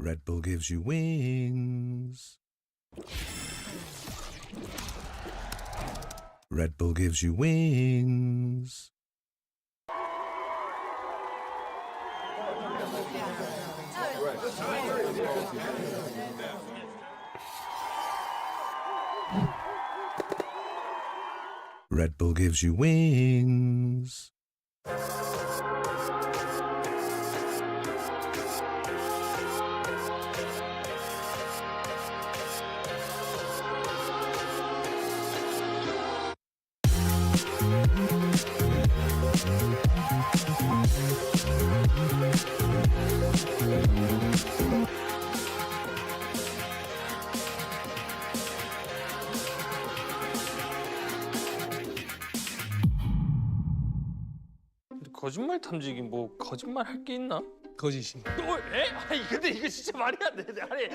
Red Bull gives you wings. Red Bull gives you wings. Red Bull gives you wings. 거짓말 탐지기 뭐 거짓말 할 게 있나? 거짓이. 에? 아니 근데 이거 진짜 말이 안 돼. 아니.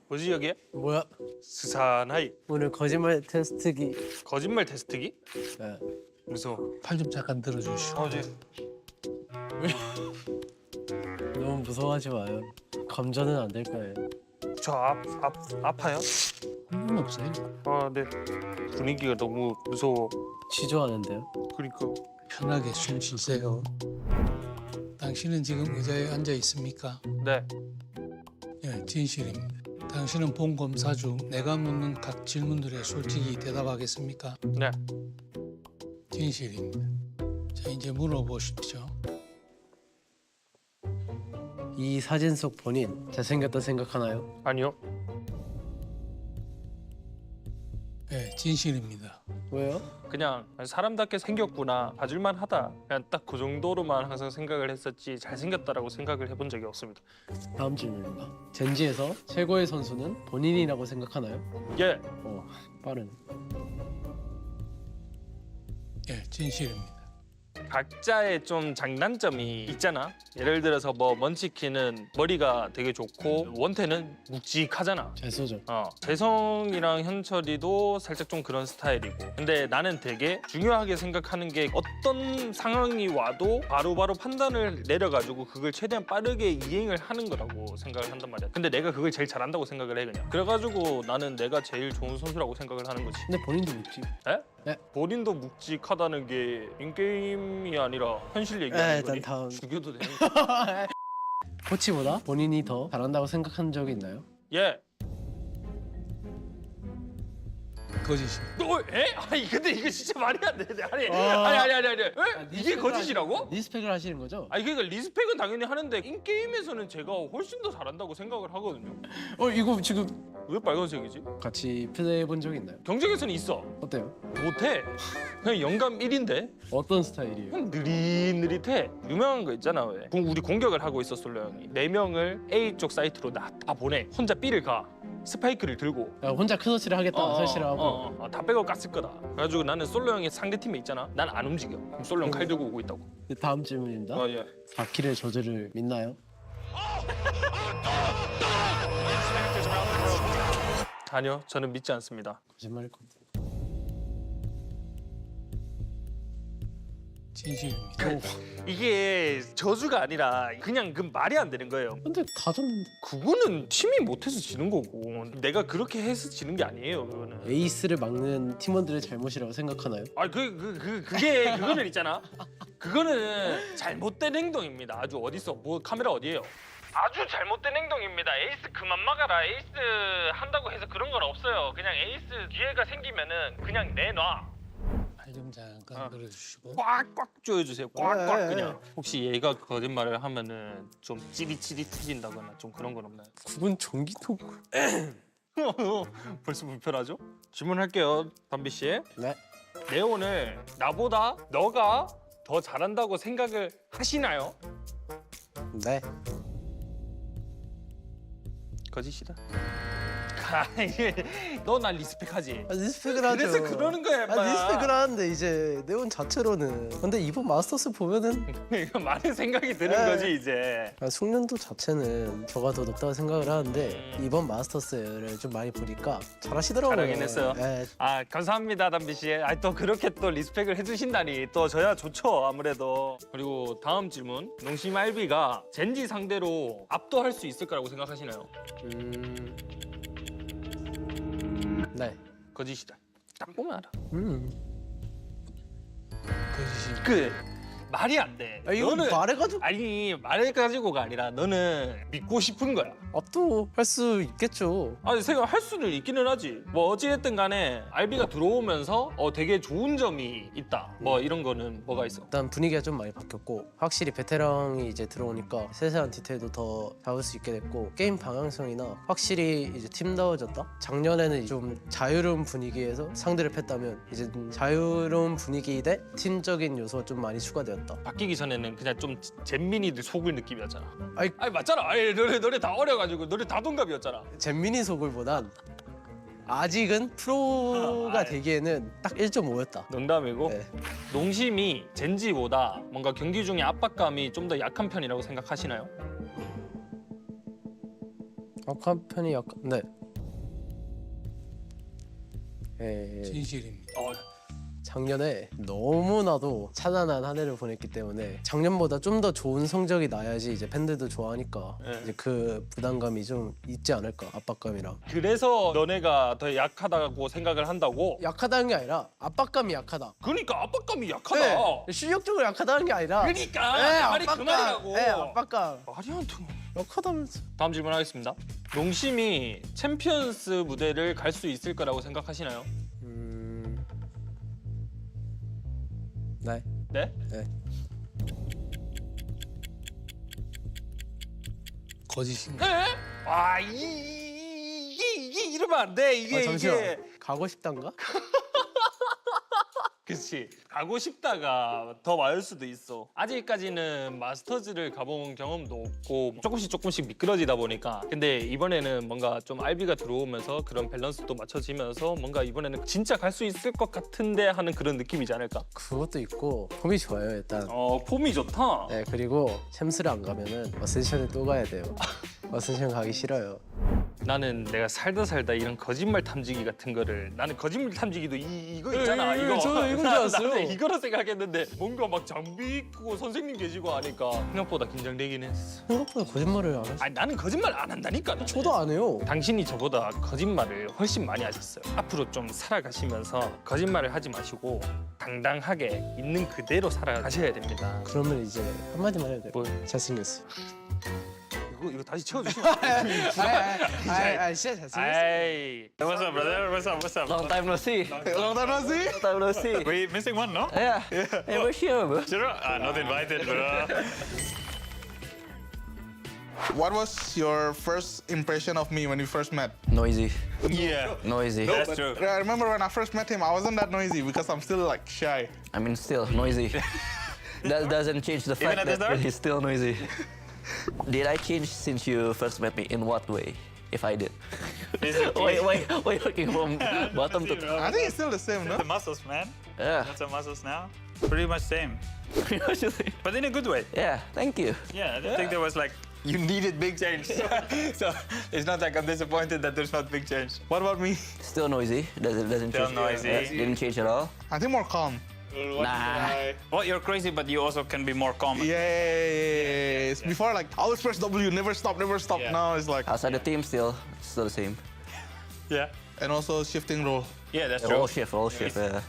뭐지 여기에? 뭐야? 스산하이. 오늘 거짓말 테스트기. 거짓말 테스트기? 네. 무서워. 팔 좀 잠깐 들어주시오. 네. 너무 무서워하지 마요. 감전은 안 될 거예요. 저 아파요? 상관없어요. 아, 네. 분위기가 너무 무서워. 지조하는데요? 그러니까. 편하게 숨 쉬세요. 당신은 지금 의자에 앉아 있습니까? 네. 네, 진실입니다. 당신은 본 검사 중 내가 묻는 각 질문들에 솔직히 대답하겠습니까? 네. 진실입니다. 자, 이제 물어보십시오. 이 사진 속 본인 잘생겼다 생각하나요? 아니요. 네, 진실입니다. 왜요? 그냥 사람답게 생겼구나, 봐줄만 하다. 그냥 딱 그 정도로만 항상 생각을 했었지 잘생겼다라고 생각을 해본 적이 없습니다. 다음 질문입니다. 젠지에서 최고의 선수는 본인이라고 생각하나요? 예. 빠르네. 네, 진실입니다. 각자의 좀 장단점이 있잖아. 예를 들어서 뭐 먼치킨은 머리가 되게 좋고 원태는 묵직하잖아. 잘 쏘죠. 재성이랑 현철이도 살짝 좀 그런 스타일이고. 근데 나는 되게 중요하게 생각하는 게 어떤 상황이 와도 바로바로 판단을 내려가지고 그걸 최대한 빠르게 이행을 하는 거라고 생각을 한단 말이야. 근데 내가 그걸 제일 잘한다고 생각을 해 그냥. 그래가지고 나는 내가 제일 좋은 선수라고 생각을 하는 거지. 근데 본인도 묵직. 에? 네. 본인도 묵직하다는 게 인게임이 아니라 현실 네, 얘기하는 일단 거니? 다음. 죽여도 되는 코치보다 본인이 더 잘한다고 생각한 적이 있나요? 예. 거짓입니다. 에? 아니 근데 이거 진짜 말이 안 돼. 아니. 에? 이게 거짓이라고? 리스펙을 하시는 거죠? 아니 그러니까 리스펙은 당연히 하는데 인게임에서는 제가 훨씬 더 잘한다고 생각을 하거든요. 이거 지금 왜 빨간색이지? 같이 플레이해 본 적 있나요? 경쟁에서는 있어. 어때요? 못해. 그냥 영감 1인데 어떤 스타일이에요? 그냥 느릿느릿해. 유명한 거 있잖아 왜. 우리 공격을 하고 있어 솔로 형이. 4명을 A 쪽 사이트로 다 보내. 혼자 B를 가. 스파이크를 들고 야, 혼자 크로스를 하겠다 설치를 하고. 다 백업 깠을 거다. 그래가지고 나는 솔로 형이 상대 팀에 있잖아. 난 안 움직여. 그럼 솔로 형 칼 들고 오고 있다고. 다음 질문입니다. 예. 4킬의 저주를 믿나요? 아니요, 저는 믿지 않습니다. 거짓말일 겁니다. 진실입니다. 이게 저주가 아니라 그냥 그 말이 안 되는 거예요. 근데 다 졌는데. 그거는 팀이 못해서 지는 거고 내가 그렇게 해서 지는 게 아니에요. 그거는. 에이스를 막는 팀원들의 잘못이라고 생각하나요? 그게 그거는 있잖아. 그거는 잘못된 행동입니다. 아주 어딨어? 뭐 카메라 어디에요? 아주 잘못된 행동입니다. 에이스 그만 막아라. 에이스 한다고 해서 그런 건 없어요. 그냥 에이스 기회가 생기면은 그냥 내놔. 팔 좀 잠깐 들어주시고. 꽉꽉 조여주세요. 꽉꽉 그냥. 혹시 얘가 거짓말을 하면은 좀 찌릿찌릿해진다거나 좀 그런 건 없나요? 그건 전기통. 벌써 불편하죠? 질문할게요, 담비 씨. 네. 네오는 나보다 너가 더 잘한다고 생각을 하시나요? 네. 거짓이다. 너날 리스펙하지? 리스펙을 하죠. 그래서 그러는 거야, 인마. 리스펙을 하는데 이제 네온 자체로는. 근데 이번 마스터스 보면은 이거 많은 생각이 드는 네. 거지 이제. 숙련도 자체는 저가 더 높다고 생각을 하는데 이번 마스터스를 좀 많이 보니까 잘하시더라고요. 잘하긴 했어요. 네. 아 감사합니다 담비 씨. 또 그렇게 또 리스펙을 해주신다니 또 저야 좋죠 아무래도. 그리고 다음 질문. 농심 RB가 젠지 상대로 압도할 수 있을 거라고 생각하시나요? 네. 거짓이다. 딱 보면 알아. 거짓이. 그 말이 안 돼. 이거 말해가지고 아니 말해가지고가 아니라 너는 믿고 싶은 거야. 압도할 수 있겠죠. 아니 생각할 수는 있기는 하지. 뭐 어찌됐든 간에 RB가 들어오면서 되게 좋은 점이 있다. 뭐 이런 거는 뭐가 있어? 일단 분위기가 좀 많이 바뀌었고 확실히 베테랑이 이제 들어오니까 세세한 디테일도 더 잡을 수 있게 됐고 게임 방향성이나 확실히 이제 팀다워졌다. 작년에는 좀 자유로운 분위기에서 상대를 팼다면 이제 자유로운 분위기 대 팀적인 요소가 좀 많이 추가되었다. 바뀌기 전에는 그냥 좀 잼민이들 속을 느낌이었잖아. 아이, 아니 맞잖아. 아니 너네 다 어려가지고 너네 다 동갑이었잖아. 잼민이 소굴보단 아직은 프로가 되기에는 딱 1.5였다. 농담이고 네. 농심이 젠지보다 뭔가 경기 중에 압박감이 좀 더 약한 편이라고 생각하시나요? 약한 편이 약간 네. 진실입니다. 작년에 너무나도 찬란한 한 해를 보냈기 때문에 작년보다 좀 더 좋은 성적이 나야지 이제 팬들도 좋아하니까 네. 이제 그 부담감이 좀 있지 않을까, 압박감이랑. 그래서 너네가 더 약하다고 생각을 한다고? 약하다는 게 아니라 압박감이 약하다. 그러니까 압박감이 약하다. 네, 실력적으로 약하다는 게 아니라 그러니까 네, 말이 그 말이라고. 네, 압박감. 말이 안 통해. 약하다면서. 다음 질문 하겠습니다. 농심이 챔피언스 무대를 갈 수 있을 거라고 생각하시나요? 네. 네? 네. 거짓입니다. 네? 아, 이게 이러면 안 돼. 이게 잠시만. 이게. 가고 싶단가? 그렇지. 가고 싶다가 더 많을 수도 있어. 아직까지는 마스터즈를 가본 경험도 없고 조금씩 미끄러지다 보니까. 근데 이번에는 뭔가 좀 RB가 들어오면서 그런 밸런스도 맞춰지면서 뭔가 이번에는 진짜 갈 수 있을 것 같은데 하는 그런 느낌이지 않을까? 그것도 있고 폼이 좋아요 일단. 폼이 좋다. 네, 그리고 챔스를 안 가면은 어센션에 또 가야 돼요. 어센션 가기 싫어요. 나는 내가 살다 이런 거짓말 탐지기 같은 거를 나는 거짓말 탐지기도 이거 있잖아. 예, 이거. 저도 이건 줄 알았어요. 나는 이거로 생각했는데 뭔가 막 장비 있고 선생님 계시고 하니까 생각보다 긴장되긴 했어. 생각보다 거짓말을 안 하시. 아니 나는 거짓말 안 한다니까. 나는. 저도 안 해요. 당신이 저보다 거짓말을 훨씬 많이 하셨어요. 앞으로 좀 살아가시면서 거짓말을 하지 마시고 당당하게 있는 그대로 살아가셔야 됩니다. 그러면 이제 한마디만 해도 돼요. 뭘? 잘생겼어요. 이거 다시 채워주시면 진짜 잘생겼어요. 아이. What's up, brother? What's up? Long time no see. Long time no see. Long time no see. We missing one, no? Yeah. Hey, we're here, bro. Sure. Not invited, bro. What was your first impression of me when we first met? Noisy. Yeah. Noisy. That's true. I remember when I first met him, I wasn't that noisy because I'm still like shy. I mean, still noisy. That doesn't change the fact at the that start? he's still noisy. Did I change since you first met me? In what way? If I did. wait, looking from bottom to top. I think it's still the same, no? The muscles, man. Yeah. That's the muscles now. Pretty much same, Actually, but in a good way. yeah, thank you. Yeah, I think there was like you needed big change. So it's not like I'm disappointed that there's not big change. What about me? Still noisy. Doesn't Still change. noisy. Didn't change at all. I think more calm. Nah. Well, you're crazy, but you also can be more calm. Yeah. Before, like, I always press W, never stop. Yeah. Now it's like, Outside the team, still the same. Yeah. and also shifting role. Yeah, that's true. Roll shift.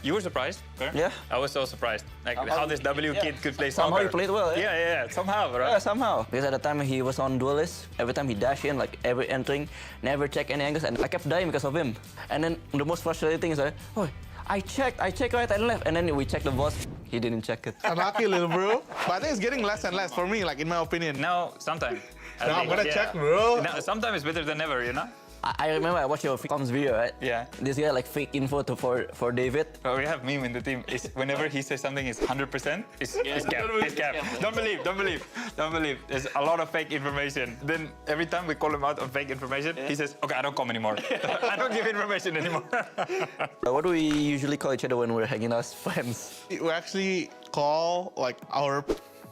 You were surprised? Kurt? Yeah. I was so surprised. Like how this W kid could play Somehow soccer. he played well. Yeah. Somehow, bro. Yeah, somehow. Because at the time he was on duelist, every time he dash in, like every entering, never check any angles, and I kept dying because of him. And then the most frustrating thing is like, oh, I checked right and left, and then we checked the boss. He didn't check it. Unlucky little bro. But I think it's getting less and less for me, like in my opinion. Now, sometimes. Now I'm gonna check, bro. Now, sometimes it's better than never, you know? I remember I watched your comms video, right? Yeah. This guy like fake info for David. But we have meme in the team. Is whenever he says something is 100%, it's cap. It's cap. Don't believe. There's a lot of fake information. Then every time we call him out on fake information, he says, "Okay, I don't come anymore. I don't give information anymore." What do we usually call each other when we're hanging out as friends? We actually call like our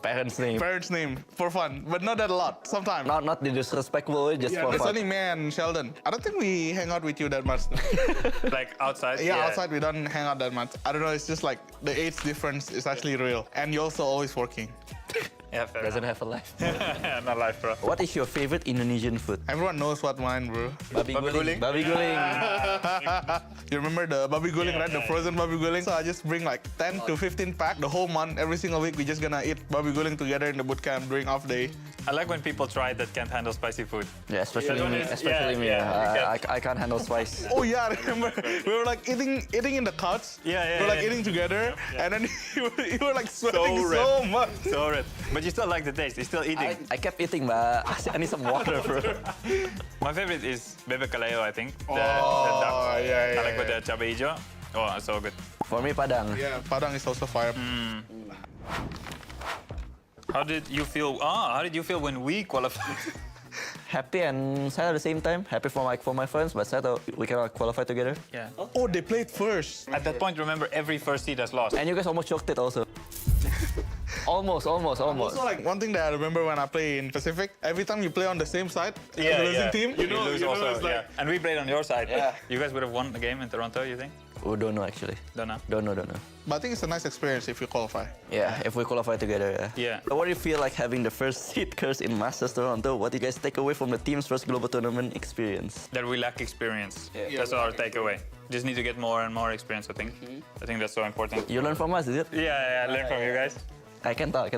Parents' name. parents' name for fun, but not that a lot. Sometimes. Not the disrespectful way, just for It's fun. only me and Sheldon. I don't think we hang out with you that much. Like outside. Yeah, outside we don't hang out that much. I don't know. It's just like the age difference is actually real, and you're also always working. Yeah, fair Doesn't enough. have a life. Not life, bro. What is your favorite Indonesian food? Everyone knows what mine, bro. Babi guling. Babi guling. You remember the babi guling, right? The frozen babi guling. So I just bring like 10 to 15 pack the whole month. Every single week we just gonna eat babi guling together in the boot camp during off day. I like when people try that can't handle spicy food. Yeah, especially me. Yeah, Especially me. yeah, I can't handle spice. Oh yeah, I remember we were like eating in the couch. Yeah, We were like yeah. eating together, and then you were like sweating red. so much. So red. But you still like the taste. You're still eating. I kept eating, but I need some water, bro. My favorite is bebek kaleo, I think. The duck. yeah, I like with the cabai hijau. Oh, it's so good. For me, Padang. Yeah, Padang is also fire. How did you feel? How did you feel when we qualified? Happy and sad at the same time. Happy for my friends, but sad that we cannot qualify together. Yeah. Oh, they played first. At that point, remember every first seed has lost. And you guys almost choked it also. almost. Also, like one thing that I remember when I play in Pacific, every time you play on the same side as the losing team, you lose also. it's like, Yeah. And we played on your side. Yeah. You guys would have won the game in Toronto, you think? We don't know actually. Don't know. Don't know. But I think it's a nice experience if you qualify. Yeah, if we qualify together, yeah. Yeah. But what do you feel like having the first seed curse in Masters Toronto? What do you guys take away from the team's first global tournament experience? That we lack experience. That's our takeaway. Just need to get more and more experience, I think. I think that's so important. You learn from us, is it? Yeah, learn from you guys. I can tell.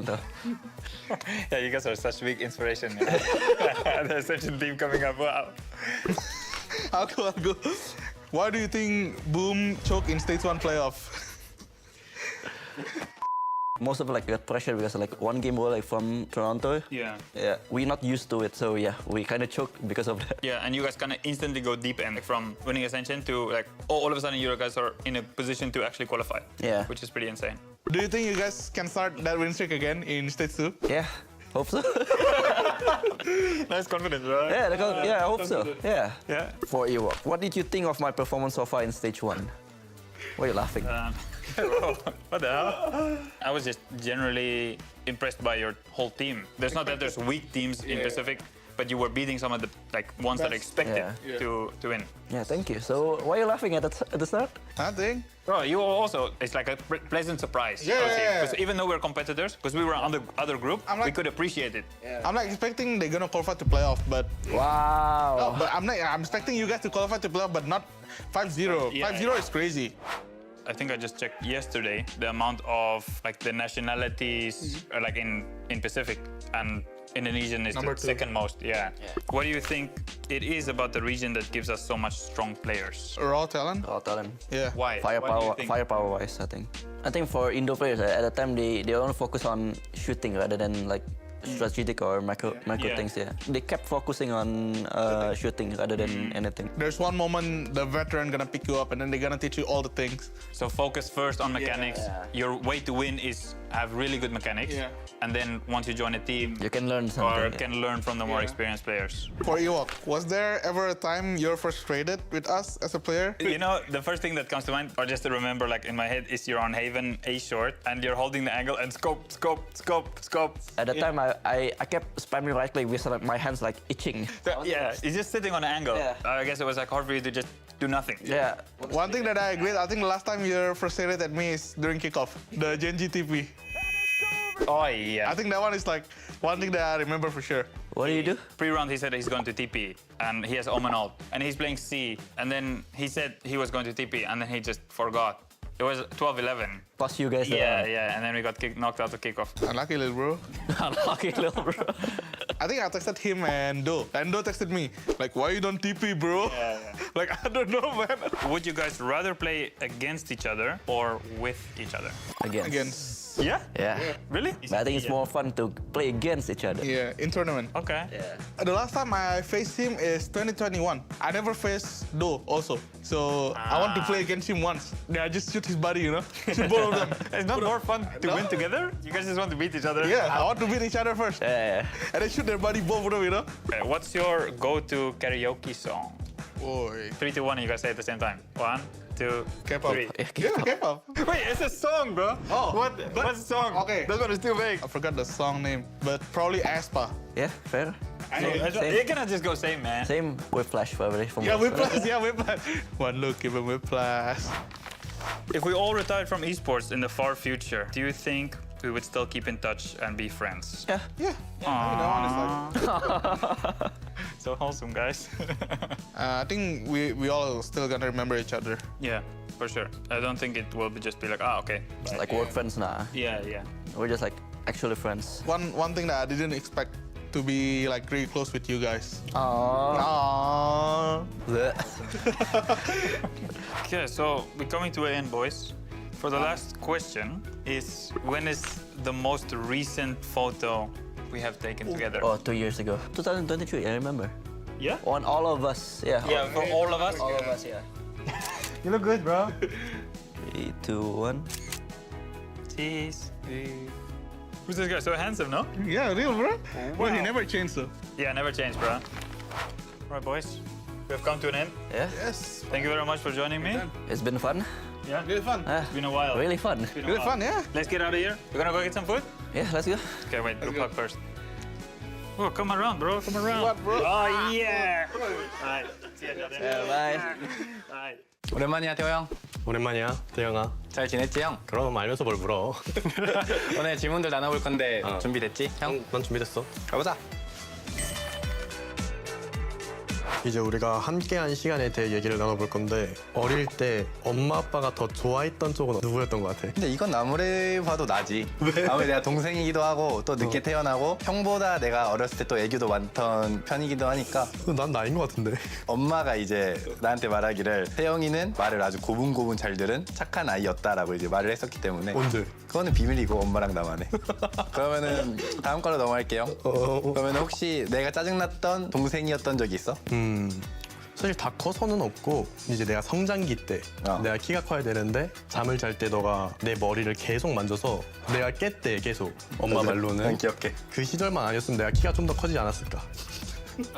Yeah, you guys are such big inspiration. There's such a team coming up. Wow. I'll go. Why do you think Boom choked in Stage 1 playoff? Most of like got pressure because like one game away like from Toronto. Yeah. Yeah, we're not used to it, so yeah, we kind of choked because of that. Yeah, and you guys kind of instantly go deep end, like from winning Ascension to like, all of a sudden you guys are in a position to actually qualify. Yeah. Which is pretty insane. Do you think you guys can start that win streak again in Stage 2? Yeah, hope so. Nice confidence, right? Yeah, I hope so. Yeah. Yeah. For Ewok, what did you think of my performance so far in Stage 1? Why are you laughing? What the hell? I was just generally impressed by your whole team. There's not that there's weak teams in Pacific, but you were beating some of the like ones that are expected to win. Yeah, thank you. So why are you laughing at the start? Nothing. Bro, you also, it's like a pleasant surprise. Yeah. I would say. 'Cause even though we're competitors, because we were on the other group, I'm we like- could appreciate it. I'm like expecting they're gonna qualify to playoff, but Wow. but I'm expecting you guys to qualify to playoff, but not 5-0. Yeah. 5-0 is crazy. I think I just checked yesterday the amount of like the nationalities like in Pacific, and Indonesian is Number the 2. second most. Yeah. What do you think it is about the region that gives us so much strong players? Raw talent. Oh, talent. Yeah. Why? Why do you think? Firepower wise, I think. I think for Indo players at the time they only focus on shooting rather than like strategic or macro Yeah. things. Yeah, they kept focusing on shooting rather than anything. There's one moment the veteran gonna pick you up and then they're gonna teach you all the things. So focus first on mechanics. Yeah. Your way to win is have really good mechanics. Yeah. And then once you join a team, You can learn or something. can learn from the more Yeah. experienced players. For Ewok, was there ever a time you're frustrated with us as a player? You know, the first thing that comes to mind, or just to remember like in my head, is you're on Haven A short and you're holding the angle and scope. At the time, I kept spamming right click with like, my hands like itching. Yeah, he's just sitting on an angle. Yeah. I guess it was like hard for you to just do nothing. Yeah. One thing that I agree, I think the last time you're frustrated at me is during kickoff, the Genji TP. Oh yeah. I think that one is like one thing that I remember for sure. What do you do? Pre-round he said he's going to TP and he has Omen ult and he's playing C and then he said he was going to TP and then he just forgot. It was 12-11. Plus you guys. Yeah, and then we got knocked out of kickoff. Unlucky little bro. Unlucky little bro. I think I texted him and Do texted me like, why you don't TP, bro? Like, I don't know, man. Would you guys rather play against each other or with each other? Again. Against. Yes? Yeah? Yeah. Really? But I think it's more fun to play against each other. Yeah, in tournament. Okay. The last time I faced him is 2021. I never faced Do also. So I want to play against him once. Yeah, I just shoot his body, you know? Shoot both of them. It's not more fun to No? win together? You guys just want to beat each other? Yeah, I want to beat each other first. Yeah. And then shoot their body both of them, you know? Okay, what's your go-to karaoke song? Boy. 3, 2, 1, you guys say it at the same time. 1, 2, K-pop. 3. Yeah, K-pop. Wait, it's a song, bro. Oh, What's the song? Okay. That's what it's too big. I forgot the song name, but probably Aspa. Yeah, fair. Same. You cannot just go same, man. Same Whiplash probably from Yeah, us. Whiplash. Yeah, Whiplash. One look, give him Whiplash. If we all retired from esports in the far future, do you think we would still keep in touch and be friends? Yeah. Yeah. You know, honestly. So wholesome, guys. I think we all still gonna remember each other. Yeah, for sure. I don't think it will just be like, okay. It's like work friends now. Yeah. We're just like actually friends. One thing that I didn't expect to be like really close with you guys. Aww. Aww. Okay, so we're coming to an end, boys. For the last question is, when is the most recent photo we have taken together? Oh, 2 years ago. 2023, I remember. Yeah? On all of us. Yeah. Yeah, for all of us? All of us, yeah. You look good, bro. 3, 2, 1. Cheese. Who's this guy? So handsome, no? Yeah, real bro. Well, he Wow. never changed though. Yeah, never changed, bro. All right, boys. We have come to an end. Yeah. Yes. Thank you very much for joining me. It's been fun. Yeah? Really fun. Ah, It's been a while. really fun. It's been a Really while. fun, yeah. Let's get out of here. We're gonna go get some food? Yeah, let's go. Okay, wait, group go. hug first. Oh, come around, bro. Come around. What, bro? Oh, yeah. Alright. See ya, Jordan. Yeah, bye. Alright. 오랜만이야 태호 형. 오랜만이야, 대영아. 잘 지냈지 형? 그럼 알면서 뭘 물어. 오늘 질문들 나눠볼 건데 준비됐지 형? 난 준비됐어. 가보자. 이제 우리가 함께한 시간에 대해 얘기를 나눠볼 건데 어릴 때 엄마 아빠가 더 좋아했던 쪽은 누구였던 것 같아? 근데 이건 아무리 봐도 나지. 아무리 내가 동생이기도 하고 또 늦게 태어나고 형보다 내가 어렸을 때 또 애교도 많던 편이기도 하니까 난 나인 것 같은데. 엄마가 이제 나한테 말하기를 태영이는 말을 아주 고분고분 잘 들은 착한 아이였다라고 이제 말을 했었기 때문에 언제? 그거는 비밀이고 엄마랑 나만 해. 그러면은 다음 걸로 넘어갈게요. 그러면 혹시 내가 짜증났던 동생이었던 적이 있어? 사실 다 커서는 없고 이제 내가 성장기 때 내가 키가 커야 되는데 잠을 잘 때 너가 내 머리를 계속 만져서 내가 깼대 계속 엄마 말로는. 난 기억해. 그 시절만 아니었으면 내가 키가 좀 더 커지지 않았을까.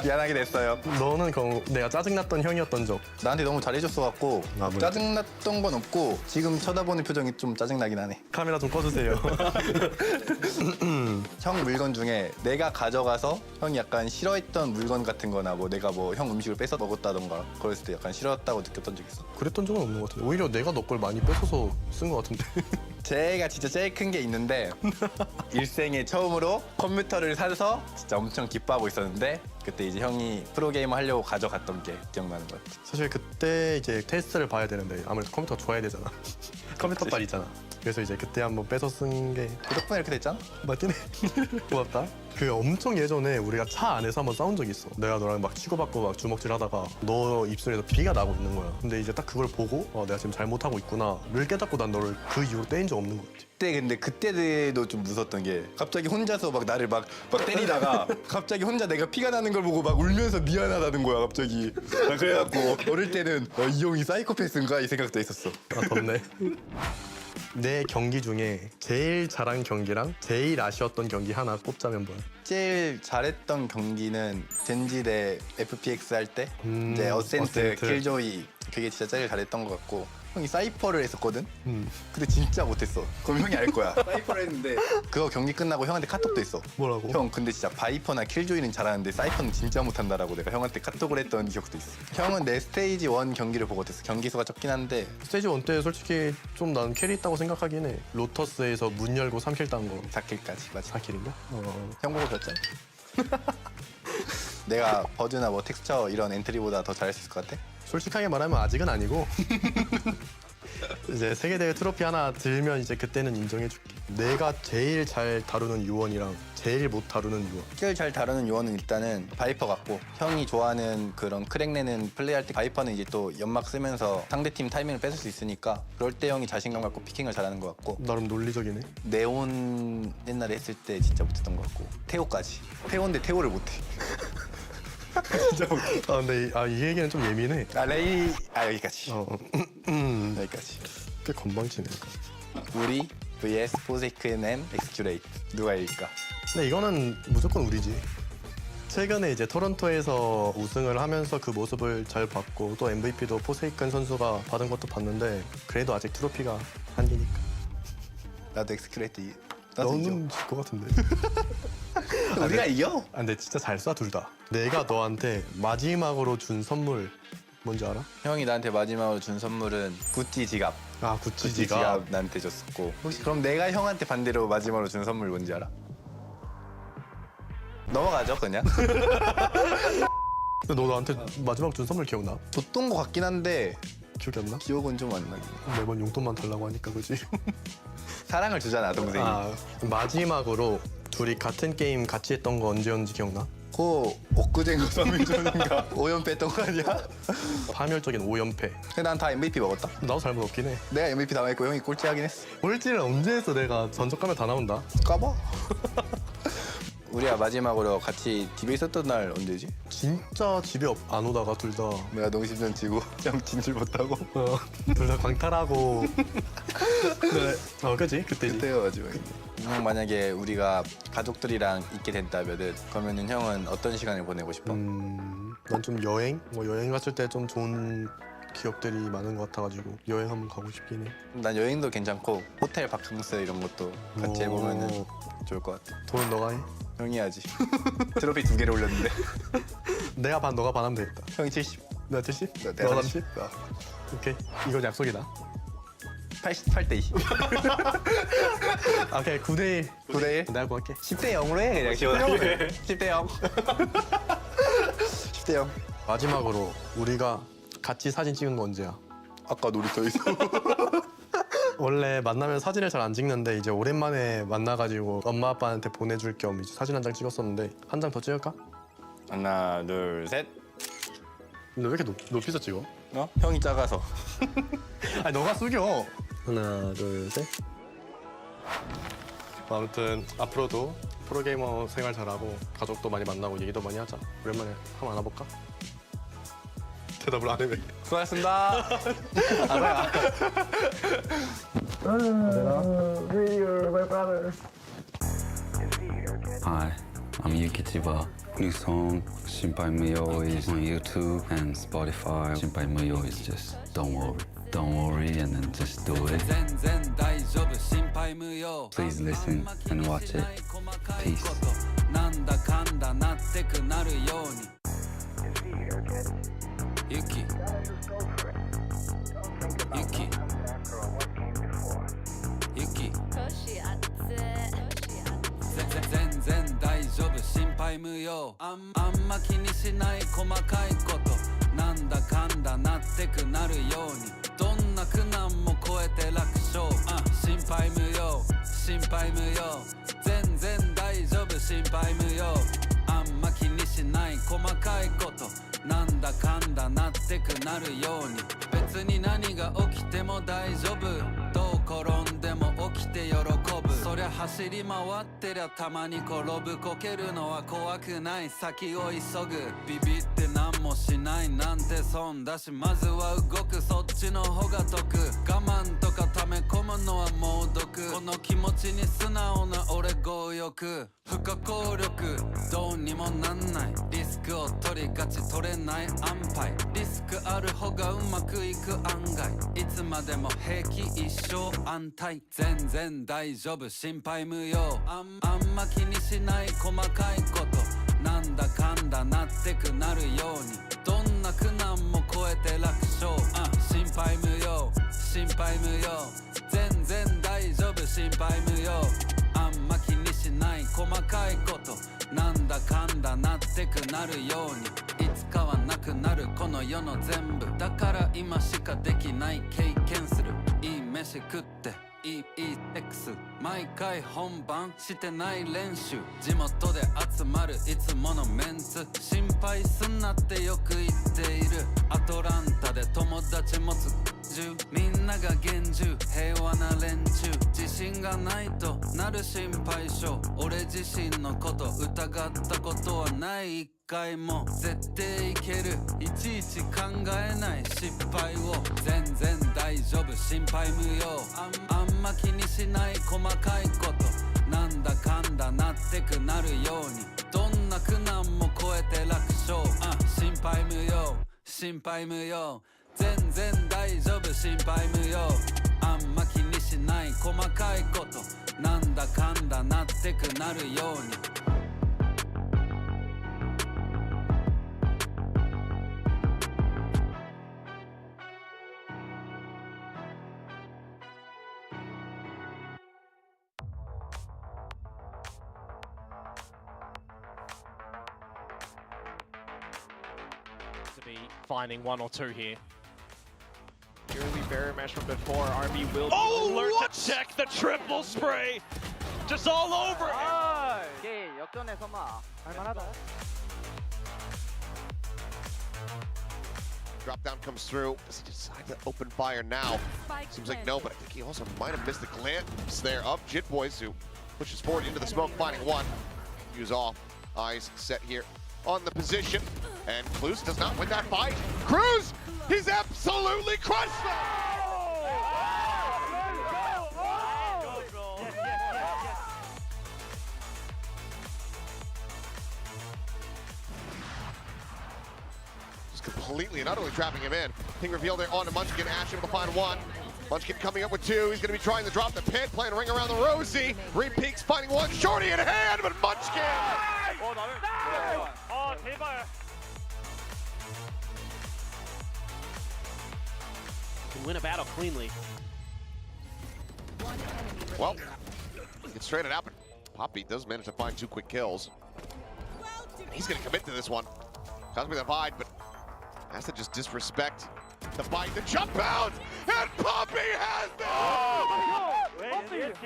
미안하게 됐어요. 너는 그럼 내가 짜증났던 형이었던 적? 나한테 너무 잘해줘서갖고 뭐야? 짜증났던 건 없고 지금 쳐다보는 표정이 좀 짜증나긴 하네. 카메라 좀 꺼주세요. 형 물건 중에 내가 가져가서 형이 약간 싫어했던 물건 같은 거나 뭐 내가 뭐 형 음식을 뺏어 먹었다던가 그랬을 때 약간 싫었다고 느꼈던 적 있어? 그랬던 적은 없는 것 같은데 오히려 내가 너 걸 많이 뺏어서 쓴 것 같은데. 제가 진짜 제일 큰 게 있는데 일생에 처음으로 컴퓨터를 사서 진짜 엄청 기뻐하고 있었는데 그때 이제 형이 프로게이머 하려고 가져갔던 게 기억나는 것 같아. 사실 그때 이제 테스트를 봐야 되는데 아무래도 컴퓨터가 좋아야 되잖아. 컴퓨터 빨 있잖아. 그래서 이제 그때 한번 뺏어 쓴 게 그 덕분에 이렇게 됐잖아? 맞긴 해. 고맙다. 그 엄청 예전에 우리가 차 안에서 한번 싸운 적이 있어. 내가 너랑 막 치고받고 막 주먹질 하다가 너 입술에서 피가 나고 있는 거야. 근데 이제 딱 그걸 보고 내가 지금 잘못하고 있구나를 깨닫고 난 너를 그 이후로 때린 적 없는 것 같아. 근데 그때도 좀 무섭던 게 갑자기 혼자서 막 나를 막 때리다가 갑자기 혼자 내가 피가 나는 걸 보고 막 울면서 미안하다는 거야 갑자기. 그래갖고 어릴 때는 이 형이 사이코패스인가 이 생각도 했었어. 아 덥네. 내 경기 중에 제일 잘한 경기랑 제일 아쉬웠던 경기 하나 꼽자면 뭐야? 제일 잘했던 경기는 젠지 대 FPX 할 때 이제 어센트, 킬조이 그게 진짜 제일 잘했던 것 같고 형이 사이퍼를 했었거든? 근데 진짜 못했어. 그럼 형이 알 거야. 사이퍼를 했는데 그거 경기 끝나고 형한테 카톡도 했어. 뭐라고? 형 근데 진짜 바이퍼나 킬조이는 잘하는데 사이퍼는 진짜 못한다라고 내가 형한테 카톡을 했던 기억도 있어. 형은 내 스테이지 1 경기를 보고 됐어. 경기 수가 적긴 한데 스테이지 1 때 솔직히 좀 난 캐리 있다고 생각하긴 해. 로터스에서 문 열고 3킬 딴 거. 4킬까지 맞아. 4킬인가? 형 보고 배웠잖아. 내가 버즈나 뭐 텍스처 이런 엔트리보다 더 잘할 수 있을 것 같아? 솔직하게 말하면 아직은 아니고 이제 세계대회 트로피 하나 들면 이제 그때는 인정해줄게. 내가 제일 잘 다루는 요원이랑 제일 못 다루는 요원. 스킬 잘 다루는 요원은 일단은 바이퍼 같고, 형이 좋아하는 그런 크랙 내는 플레이할 때 바이퍼는 이제 또 연막 쓰면서 상대팀 타이밍을 뺏을 수 있으니까 그럴 때 형이 자신감 갖고 피킹을 잘하는 것 같고, 나름 논리적이네. 네온 옛날에 했을 때 진짜 못했던 것 같고, 태오까지. 태오인데 태오를 못해. 진짜 못해. 아 근데 이 얘기는 좀 예민해. 여기까지. 여기까지. 꽤 건방지네. 우리 vs 포세이큰 앤 엑스큐레이트. 누가 이길까? 근데 이거는 무조건 우리지. 최근에 이제 토론토에서 우승을 하면서 그 모습을 잘 봤고, 또 MVP도 포세이큰 선수가 받은 것도 봤는데, 그래도 아직 트로피가 한계니까. 나도 엑스큐레이트. 나도 너는 질 것 같은데. 우리가 이겨? 아, 근데 진짜 잘 쏴, 둘 다. 내가 너한테 마지막으로 준 선물 뭔지 알아? 형이 나한테 마지막으로 준 선물은 구찌 지갑. 아, 구찌 구찌 지갑. 지갑 나한테 줬었고. 혹시 그럼 내가 형한테 반대로 마지막으로 준 선물 뭔지 알아? 넘어가죠 그냥. 근데 너 나한테 마지막 준 선물 기억나? 줬던 거 같긴 한데 기억이 안 나? 기억은 좀 안 나긴 해. 매번 용돈만 달라고 하니까 그지? 사랑을 주잖아 동생이. 마지막으로 둘이 같은 게임 같이 했던 거 언제였는지 기억나? 그 엊그제인가 3일 전인가 5연패 했던 거 아니야? 파멸적인 5연패. 근데 난 다 MVP 먹었다. 나도 잘못 없긴 해. 내가 MVP 당했고 형이 꼴찌하긴 했어. 꼴찌를 언제 했어? 내가 전적 가면 다 나온다. 까봐. 우리가 마지막으로 같이 집에 있었던 날 언제지? 진짜 집에 안 오다가 둘 다 내가 농심전 지고 형 진출 못하고. 둘 다 광탈하고. 네. 그지? 그때지. 그때가 마지막인데. 형 만약에 우리가 가족들이랑 있게 된다면은 그러면은 형은 어떤 시간을 보내고 싶어? 난 좀 여행? 여행 갔을 때 좀 좋은 기억들이 많은 것 같아가지고 여행 한번 가고 싶긴 해. 난 여행도 괜찮고 호텔 바캉스 이런 것도 같이 오. 해보면은 좋을 것 같아. 돈은 너가 해? 형이 해야지. 트로피 2개를 올렸는데. 내가 반 너가 반 하면 되겠다. 형이 70. 내가 70? 내가 너가 30. 30? 오케이. 이건 약속이다. 88대 2. 아, 오케이. 9대1. 9대 1. 내가 구할게. 10대 0으로 해 그냥 시원하게. 10대 0. 10대 0. 마지막으로 우리가 같이 사진 찍은 거 언제야? 아까 놀이터에서. 원래 만나면 사진을 잘 안 찍는데 이제 오랜만에 만나가지고 엄마 아빠한테 보내줄 겸 이제 사진 한 장 찍었었는데 한 장 더 찍을까? 하나 둘 셋. 근데 왜 이렇게 높이서 찍어? 형이 작아서. 아니 너가 숙여. 하나 둘 셋. 아무튼 앞으로도 프로게이머 생활 잘하고 가족도 많이 만나고 얘기도 많이 하자. 오랜만에 한번 안아볼까? 대답을 안 해. 왜? 수고하셨습니다. Hi, I'm Yuki Chiba. New song, Shinpai Muyo, is on YouTube and Spotify. Shinpai Muyo is just don't worry, and then just do it. Please listen and watch it. Peace. なんだかんだなってくなるようにユキユキユキ全然大丈夫心配無用あんま気にしない細かいことなんだかんだなってくなるようにどんな苦難も超えて楽勝心配無用心配無用全然大丈夫心配無用あんま気にしない細かいことなんだかんだなってくなるように別に何が起きても大丈夫どう転んでも起きて喜ぶそりゃ走り回ってりゃたまに転ぶこけるのは怖くない先を急ぐビビって何もしないなんて損だしまずは動くそっちの方が得我慢とか溜め込むのは猛毒この気持ちに素直な俺強欲不可抗力どうにもなんないリスクを取りがち取れない安牌リスクある方がうまくいく案外いつまでも平気一生安泰全然大丈夫心配無用あんま気にしない細かいことなんだかんだなってくなるようにどんな苦難も超えて楽勝心配無用心配無用全然大丈夫心配無用あんま気にしない細かいことなんだかんだなってくなるようにいつかはなくくなるこの世の全部だから今しかできない経験するいい飯食っていいセックス毎回本番してない練習地元で集まるいつものメンツ心配すんなってよく言っているアトランタで友達持つみんなが厳重平和な連中自信がないとなる心配性俺自身のこと疑ったことはない一回も絶対いけるいちいち考えない失敗を全然大丈夫心配無用あんま気にしない細かいことなんだかんだなってくなるようにどんな苦難も超えて楽勝心配無用心配無用全然大丈夫心配無用あんま気にしない細かいことなんだかんだなってくなるようにto be finding one or two here. Purely barrier mesh from before. RB will alert to check the triple spray. Just all over it. 오케이 역전해서 막 할만하다. Drop down comes through. Does he decide to open fire now? Seems like no, but I think he also might have missed the glance there of Jit Boys, who pushes forward into the smoke, finding one. Use off. Eyes set here on the position. And Cruz does not win that fight. Cruz, he's absolutely crushed them! Just completely and utterly trapping him in. King reveal there on to Munchkin. Ash able to find one. Munchkin coming up with two. He's going to be trying to drop the pit, playing a ring around the Rosie. Repeaks finding one. Shorty in hand, but Munchkin! Can win a battle cleanly. Well, it's straight it out, but Poppy does manage to find two quick kills. He's going to commit to this one. Cosby the Vide, but has to just disrespect the bite, the jump out, and Poppy has it!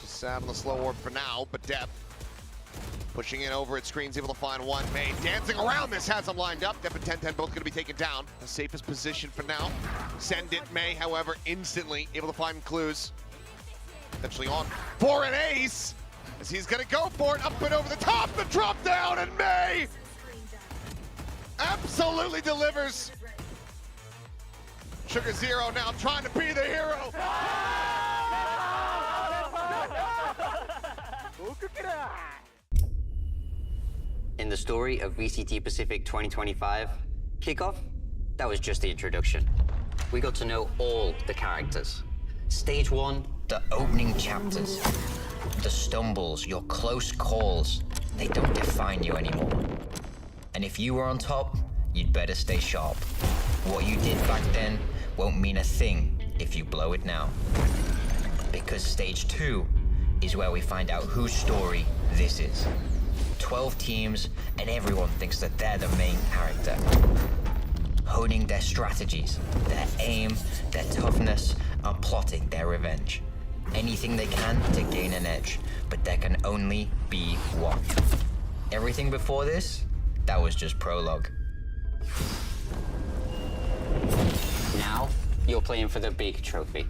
Just sat on the slow orb for now, but Deb pushing in over at screens, able to find one. May dancing around this, has them lined up. Deb and 10-10 both going to be taken down. The safest position for now. Send it, May, however, instantly able to find clues. Eventually on for an ace, as he's going to go for it, up and over the top, the drop down, and May absolutely delivers. Sugar Zero now trying to be the hero. In the story of VCT Pacific 2025, kickoff, that was just the introduction. We got to know all the characters. Stage 1, the opening chapters. The stumbles, your close calls, they don't define you anymore. And if you were on top, you'd better stay sharp. What you did back then won't mean a thing if you blow it now. Because stage 2 is where we find out whose story this is. 12 teams, and everyone thinks that they're the main character. Honing their strategies, their aim, their toughness, and plotting their revenge. Anything they can to gain an edge, but there can only be one. Everything before this, that was just prologue. Now, you're playing for the big trophy.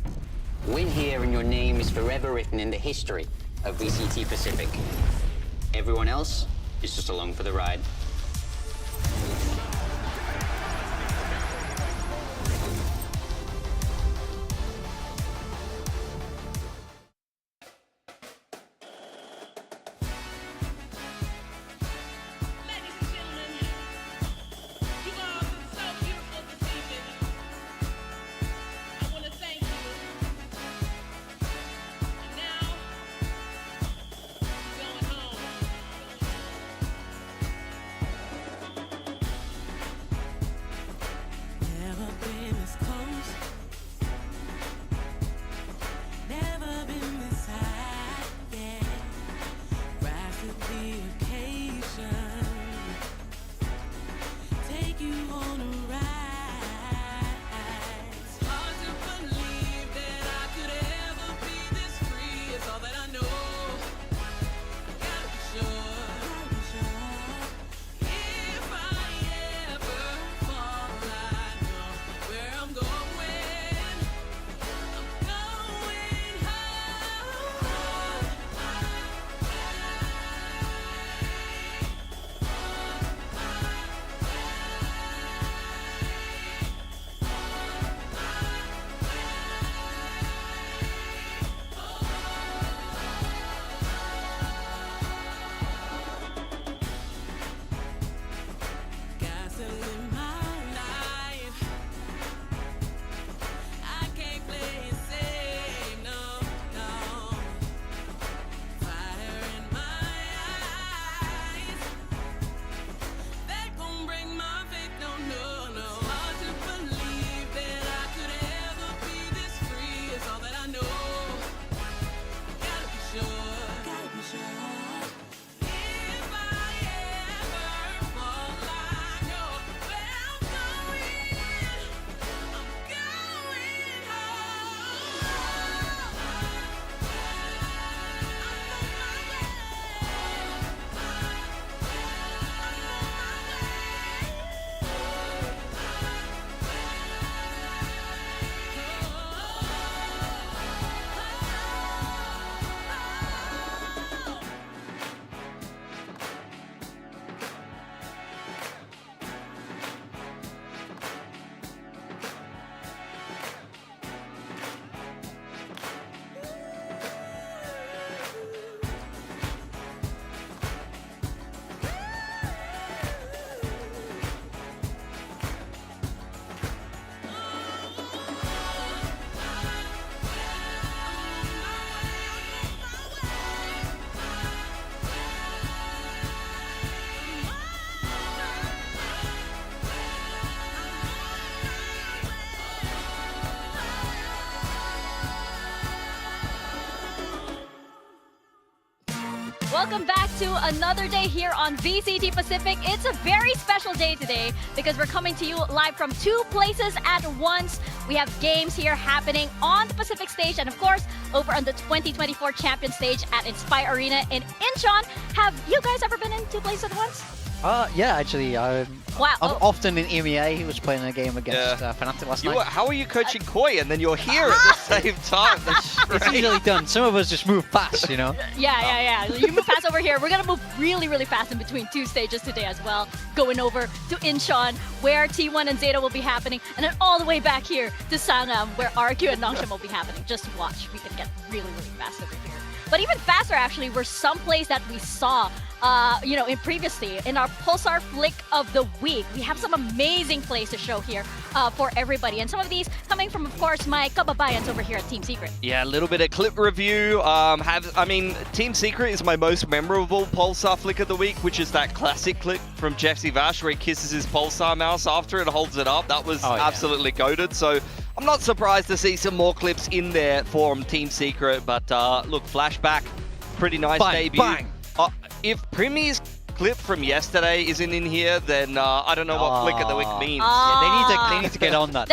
Win here and your name is forever written in the history of VCT Pacific. Everyone else is just along for the ride. welcome back to another day here on VCT Pacific. It's a very special day today because we're coming to you live from two places at once. We have games here happening on the Pacific stage and of course over on the 2024 champion stage at Inspire Arena in Incheon. Have you guys ever been in two places at once? Yeah, actually, I'm often in EMEA. He was playing a game against Fnatic last night. How are you coaching Koi and then you're here at the same time? It's usually done. Some of us just move fast, you know? Yeah. You move fast over here. We're going to move really, really fast in between two stages today as well. Going over to Incheon, where T1 and ZETA will be happening. And then all the way back here to Sangam, where RRQ and Nongshim will be happening. Just watch. We can get really, really fast over here. But even faster, actually, were some plays that we saw in previously in our Pulsar Flick of the Week. We have some amazing plays to show here for everybody. And some of these coming from, of course, my kababayans over here at Team Secret. Yeah, a little bit of clip review. Team Secret is my most memorable Pulsar Flick of the Week, which is that classic clip from Jesse Vash where he kisses his Pulsar mouse after it holds it up. That was absolutely goated. So I'm not surprised to see some more clips in there from Team Secret. But look, flashback, pretty nice debut. Bang. If Primi's clip from yesterday isn't in here, then I don't know what Flick of the Week means. They need to get on that.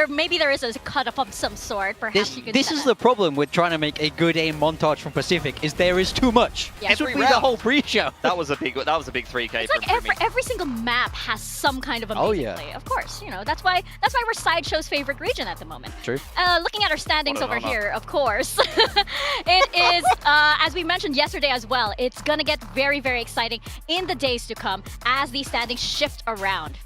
Maybe there is a cut-up of some sort. Perhaps you could. This is the problem with trying to make a good aim montage from Pacific. Is there is too much. Yeah. This would be the whole pre-show. That was a big 3K. It's like every single map has some kind of amazing play. Of course, that's why we're Sideshow's favorite region at the moment. True. Looking at our standings over here, of course, it is as we mentioned yesterday as well. It's gonna get very, very exciting in the days to come as these standings shift around.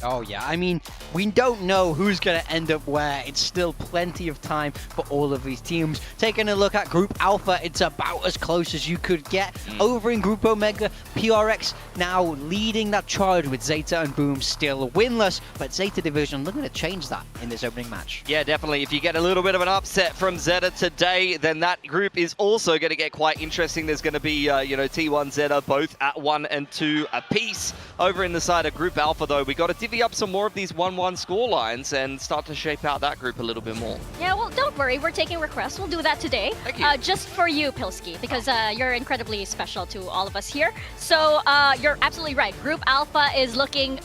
Oh yeah, I mean, we don't know who's going to end up where. It's still plenty of time for all of these teams. Taking a look at Group Alpha, it's about as close as you could get. Over in Group Omega, PRX now leading that charge with ZETA and Boom still winless. But ZETA Division looking to change that in this opening match. Yeah, definitely. If you get a little bit of an upset from ZETA today, then that group is also going to get quite interesting. There's going to be, T1, ZETA both at 1 and 2 apiece. Over in the side of Group Alpha, though, we got to divvy up some more of these 1-1 score lines and start to shape out that group a little bit more. Yeah, well, don't worry. We're taking requests. We'll do that today. Thank you. Just for you, Pilski, because you're incredibly special to all of us here. So you're absolutely right. Group Alpha is looking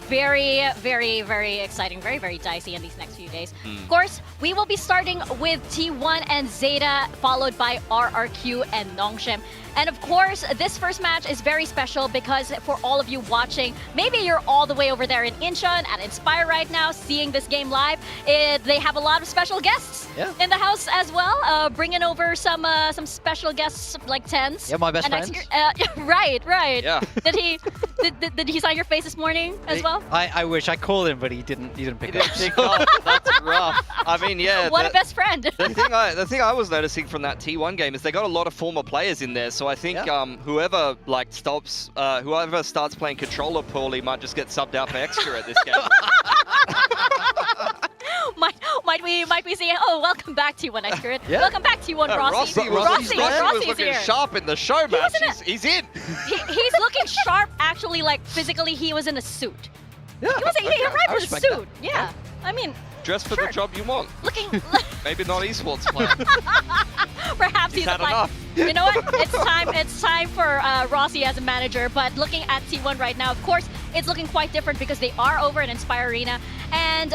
very, very, very exciting, very, very dicey in these next few days. Of course, we will be starting with T1 and ZETA, followed by RRQ and Nongshim. And of course, this first match is very special because for all of you watching, maybe you're all the way over there in Incheon at Inspire right now, seeing this game live. They have a lot of special guests in the house as well, bringing over some special guests like Tens. Yeah, my best friends. Right. Yeah. Did he sign your face this morning as well? I wish. I called him, but he didn't pick up. That's rough. I mean, yeah. What a best friend. The thing I was noticing from that T1 game is they got a lot of former players in there, so I think whoever starts playing controller poorly might just get subbed out for extra at this game. might we see? Oh, welcome back T1 Expert. Welcome back T1 Rossi. Rossi's Rossi's looking here. sharp in the show match. He's in. He's looking sharp. Actually, like physically, he was in a suit. Yeah, he arrived with a suit. Yeah, I mean. Dress for the job you want. Looking. Maybe not esports player. Perhaps he's had like, enough. You know what? It's time for Rossi as a manager. But looking at T1 right now, of course, it's looking quite different because they are over in Inspire Arena. And,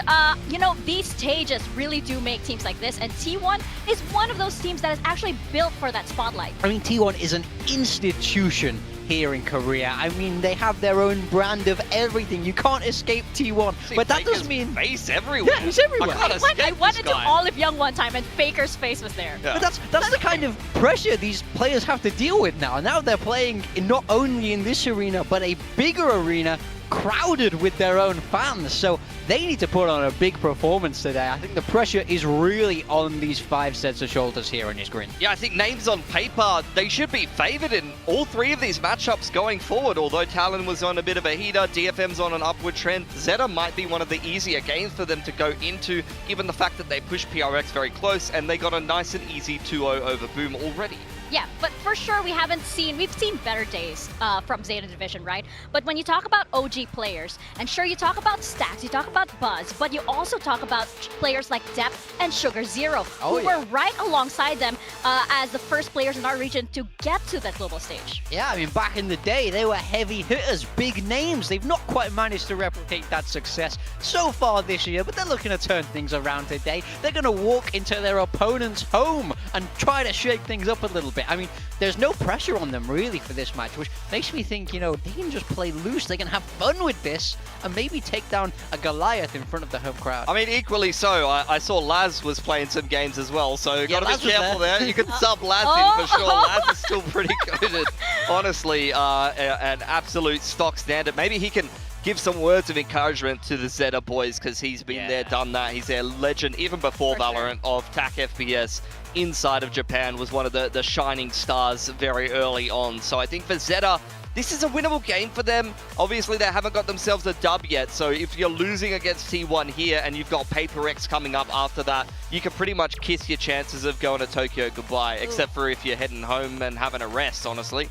these stages really do make teams like this. And T1 is one of those teams that is actually built for that spotlight. I mean, T1 is an institution here in Korea. I mean, they have their own brand of everything. You can't escape T1. But that doesn't mean... face everywhere. Yeah, he's everywhere. I went into Olive Young one time and Faker's face was there. Yeah. But that's the kind of pressure these players have to deal with now. Now they're playing not only in this arena, but a bigger arena crowded with their own fans. So they need to put on a big performance today. I think the pressure is really on these 5 sets of shoulders here on your screen. Yeah, I think names on paper, they should be favored in all 3 of these matchups going forward. Although Talon was on a bit of a heater, DFM's on an upward trend. ZETA might be one of the easier games for them to go into, given the fact that they pushed PRX very close and they got a nice and easy 2-0 over Boom already. Yeah, but for sure we've seen better days from Zeta Division, right? But when you talk about OG players, and sure you talk about Stacks, you talk about Buzz, but you also talk about players like Depp and Sugar Zero, who were right alongside them as the first players in our region to get to that global stage. Yeah, I mean, back in the day, they were heavy hitters, big names. They've not quite managed to replicate that success so far this year, but they're looking to turn things around today. They're going to walk into their opponent's home and try to shake things up a little bit. I mean, there's no pressure on them really for this match, which makes me think, you know, they can just play loose. They can have fun with this and maybe take down a Goliath in front of the home crowd. I mean, equally so. I saw Laz was playing some games as well, so got to be careful there. You can sub Laz in for sure. Laz is still pretty good. Honestly, an absolute stock standard. Maybe he can give some words of encouragement to the ZETA boys, because he's been there, done that. He's their legend, even before Valorant, of TAC FPS inside of Japan, was one of the shining stars very early on. So I think for ZETA, this is a winnable game for them. Obviously, they haven't got themselves a dub yet, so if you're losing against T1 here and you've got Paper X coming up after that, you can pretty much kiss your chances of going to Tokyo goodbye, except for if you're heading home and having a rest, honestly.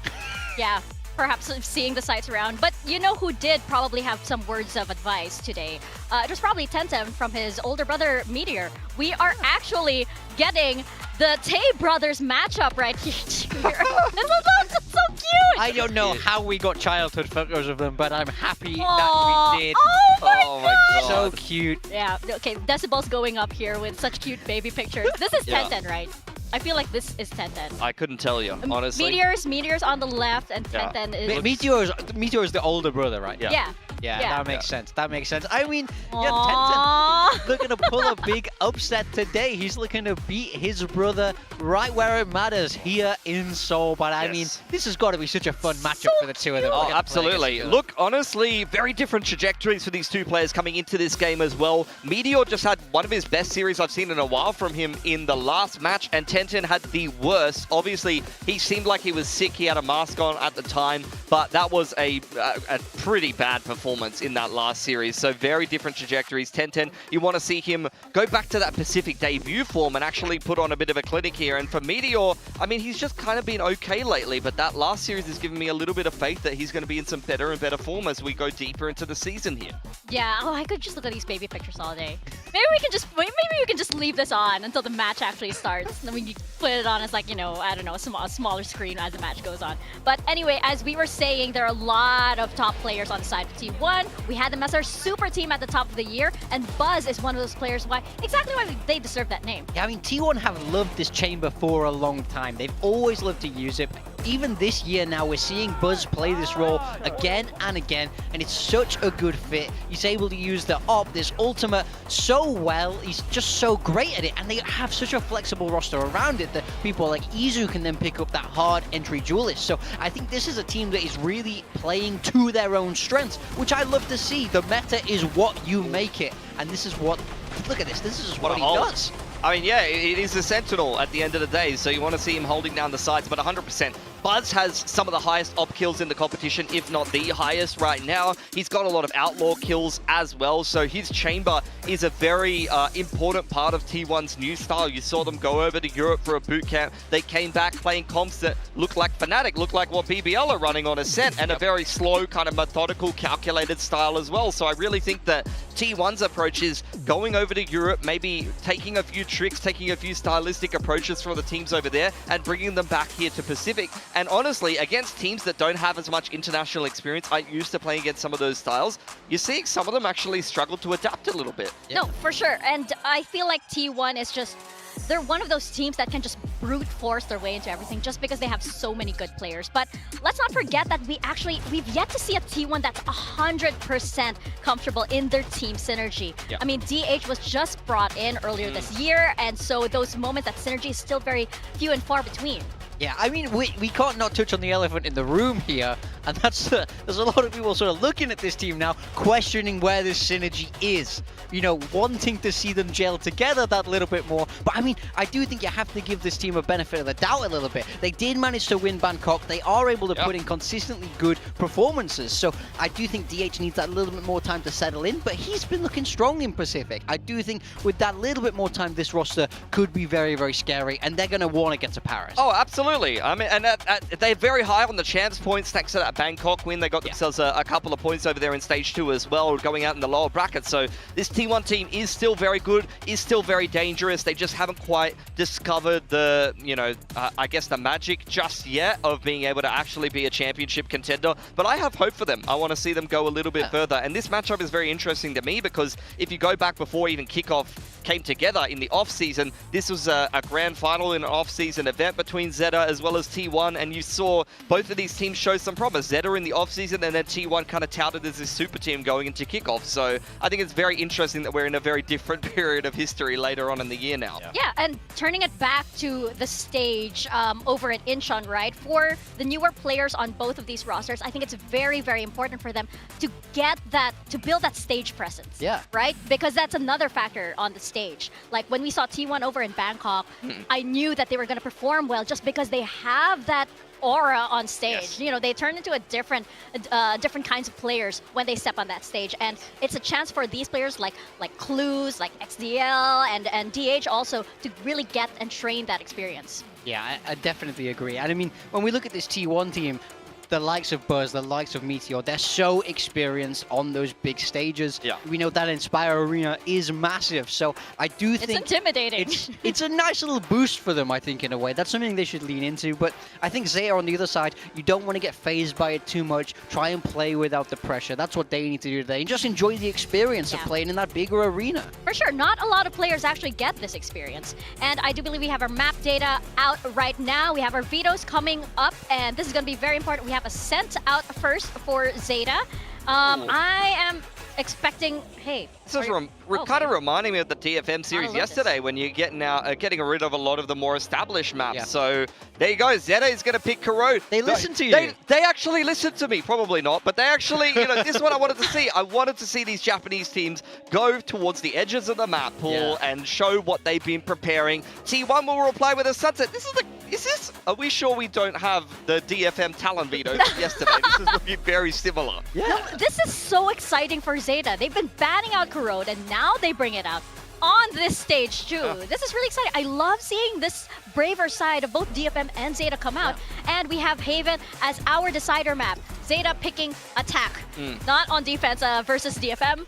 Yeah. Perhaps seeing the sights around. But you know who did probably have some words of advice today? It was probably Tentem from his older brother, Meteor. We are actually getting the Tay brothers matchup right here. This is so cute! I don't know how we got childhood photos of them, but I'm happy that we did. Oh my god! So cute. Yeah, okay, decibels going up here with such cute baby pictures. This is Tenten, right? I feel like this is Tenten. I couldn't tell you, honestly. Meteor's on the left, and Tenten is... Meteor's the older brother, right? Yeah. Yeah, that makes sense. That makes sense. I mean, Tenten looking to pull a big upset today. He's looking to beat his brother right where it matters, here in Seoul. But I mean, this has got to be such a fun matchup for the two of them. Oh, absolutely. Look, honestly, very different trajectories for these two players coming into this game as well. Meteor just had one of his best series I've seen in a while from him in the last match, and Tenten had the worst. Obviously, he seemed like he was sick. He had a mask on at the time, but that was a pretty bad performance in that last series. So very different trajectories. Tenten, you want to see him go back to that Pacific debut form and actually put on a bit of a clinic here. And for Meteor, I mean, he's just kind of been okay lately, but that last series has given me a little bit of faith that he's going to be in some better and better form as we go deeper into the season here. Yeah, I could just look at these baby pictures all day. Maybe we can just leave this on until the match actually starts. Then we put it on as, like, you know, I don't know, a smaller screen as the match goes on. But anyway, as we were saying, there are a lot of top players on the side of T1. We had them as our super team at the top of the year, and Buzz is one of those players why they deserve that name. Yeah, I mean, T1 have loved this chamber for a long time. They've always loved to use it. Even this year now, we're seeing Buzz play this role again and again, and it's such a good fit. He's able to use the op, this ultimate, so well. He's just so great at it, and they have such a flexible roster around it that people like Izu can then pick up that hard entry duelist. So I think this is a team that is really playing to their own strengths, which I love to see. The meta is what you make it, and this is what, look at this, this is what he does. I mean, yeah, it is a Sentinel at the end of the day, so you want to see him holding down the sides, but 100%. Buzz has some of the highest op kills in the competition, if not the highest right now. He's got a lot of outlaw kills as well, so his chamber is a very important part of T1's new style. You saw them go over to Europe for a boot camp. They came back playing comps that look like Fnatic, look like what BBL are running on Ascent, and a very slow, kind of methodical, calculated style as well. So I really think that T1's approach is going over to Europe, maybe taking a few tricks, taking a few stylistic approaches from the teams over there, and bringing them back here to Pacific. And honestly, against teams that don't have as much international experience, I used to playing against some of those styles, you're seeing some of them actually struggle to adapt a little bit. No, for sure. And I feel like T1 is just, they're one of those teams that can just brute force their way into everything just because they have so many good players. But let's not forget that we've yet to see a T1 that's 100% comfortable in their team synergy. Yeah. I mean, DH was just brought in earlier this year, and so those moments that synergy is still very few and far between. Yeah, I mean, we can't not touch on the elephant in the room here. And there's a lot of people sort of looking at this team now, questioning where this synergy is. You know, wanting to see them gel together that little bit more. But I mean, I do think you have to give this team a benefit of the doubt a little bit. They did manage to win Bangkok. They are able to put in consistently good performances. So I do think DH needs that little bit more time to settle in, but he's been looking strong in Pacific. I do think with that little bit more time, this roster could be very, very scary, and they're going to want to get to Paris. Oh, absolutely. I mean, and they're very high on the chance points thanks to that Bangkok win. They got themselves a couple of points over there in Stage 2 as well, going out in the lower bracket. So this T1 team is still very good, is still very dangerous. They just haven't quite discovered the, you know, I guess the magic just yet of being able to actually be a championship contender. But I have hope for them. I want to see them go a little bit further. And this matchup is very interesting to me because if you go back before even kickoff came together in the off-season, this was a grand final in an off-season event between ZETA as well as T1, and you saw both of these teams show some promise. ZETA in the off-season and then T1 kind of touted as this super team going into kickoff. So I think it's very interesting that we're in a very different period of history later on in the year now. Yeah, and turning it back to the stage over at Incheon, right? For the newer players on both of these rosters, I think it's very, very important for them to get that, to build that stage presence. Yeah. Right? Because that's another factor on the stage. Like when we saw T1 over in Bangkok, I knew that they were going to perform well just because they have that aura on stage. Yes. You know, they turn into a different kinds of players when they step on that stage, and it's a chance for these players like Clues, like XDL, and DH also to really get and train that experience. Yeah, I definitely agree. And I mean, when we look at this T1 team, the likes of Buzz, the likes of Meteor, they're so experienced on those big stages. Yeah. We know that Inspire Arena is massive, so I do think it's intimidating. It's a nice little boost for them, I think, in a way. That's something they should lean into. But I think ZETA on the other side, you don't want to get phased by it too much. Try and play without the pressure. That's what they need to do today. And just enjoy the experience of playing in that bigger arena. For sure, not a lot of players actually get this experience. And I do believe we have our map data out right now. We have our vetoes coming up, and this is going to be very important. We have a sent out first for ZETA. I am expecting, hey. This is kind of reminding me of the DFM series yesterday when you're getting rid of a lot of the more established maps. Yeah. So there you go. ZETA is going to pick Corrode. They listen to you. They actually listened to me. Probably not, but they actually, you know, this is what I wanted to see. I wanted to see these Japanese teams go towards the edges of the map pool and show what they've been preparing. T1 will reply with a sunset. Are we sure we don't have the DFM talent veto yesterday? This is looking very similar. Yeah. No, this is so exciting for ZETA. They've been banning out Corrode, and now they bring it out on this stage too. This is really exciting. I love seeing this braver side of both DFM and ZETA come out. And we have Haven as our decider map. ZETA picking attack, not on defense versus DFM.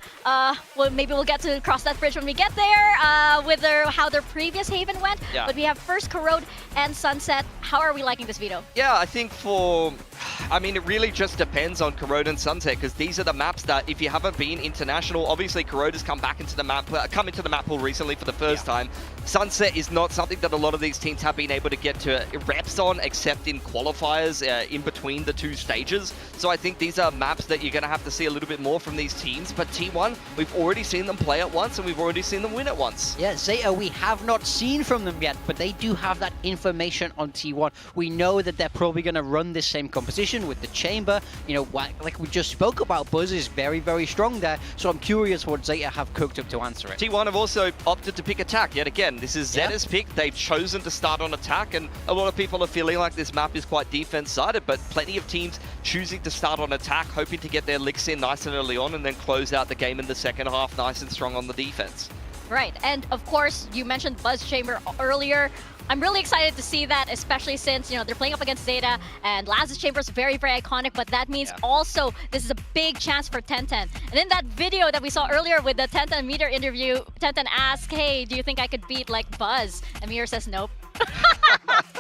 Well, maybe we'll get to cross that bridge when we get there with how their previous Haven went. Yeah. But we have first Corrode and Sunset. How are we liking this veto? Yeah, I think it really just depends on Corrode and Sunset, because these are the maps that if you haven't been international, obviously Corrode has come into the map pool recently for the first time. Sunset is not something that a lot of these teams have been able to get to reps on, except in qualifiers in between the two stages. So I think these are maps that you're going to have to see a little bit more from these teams. But T1, we've already seen them play it once, and we've already seen them win it once. Yeah, ZETA, we have not seen from them yet, but they do have that information on T1. We know that they're probably going to run this same composition with the Chamber. You know, like we just spoke about, Buzz is very, very strong there. So I'm curious what ZETA have cooked up to answer it. T1 have also opted to pick attack yet again. This is ZETA's pick. They've chosen to start on attack, and a lot of people are feeling like this map is quite defense-sided, but plenty of teams choosing to start on attack, hoping to get their licks in nice and early on and then close out the game in the second half nice and strong on the defense. Right, and of course, you mentioned Buzz Chamber earlier. I'm really excited to see that, especially since, you know, they're playing up against ZETA, and Laz's Chamber is very, very iconic, but that means also this is a big chance for Tenten. And in that video that we saw earlier with the Tenten Meteor interview, Tenten asked, hey, do you think I could beat, like, Buzz? And Meteor says nope.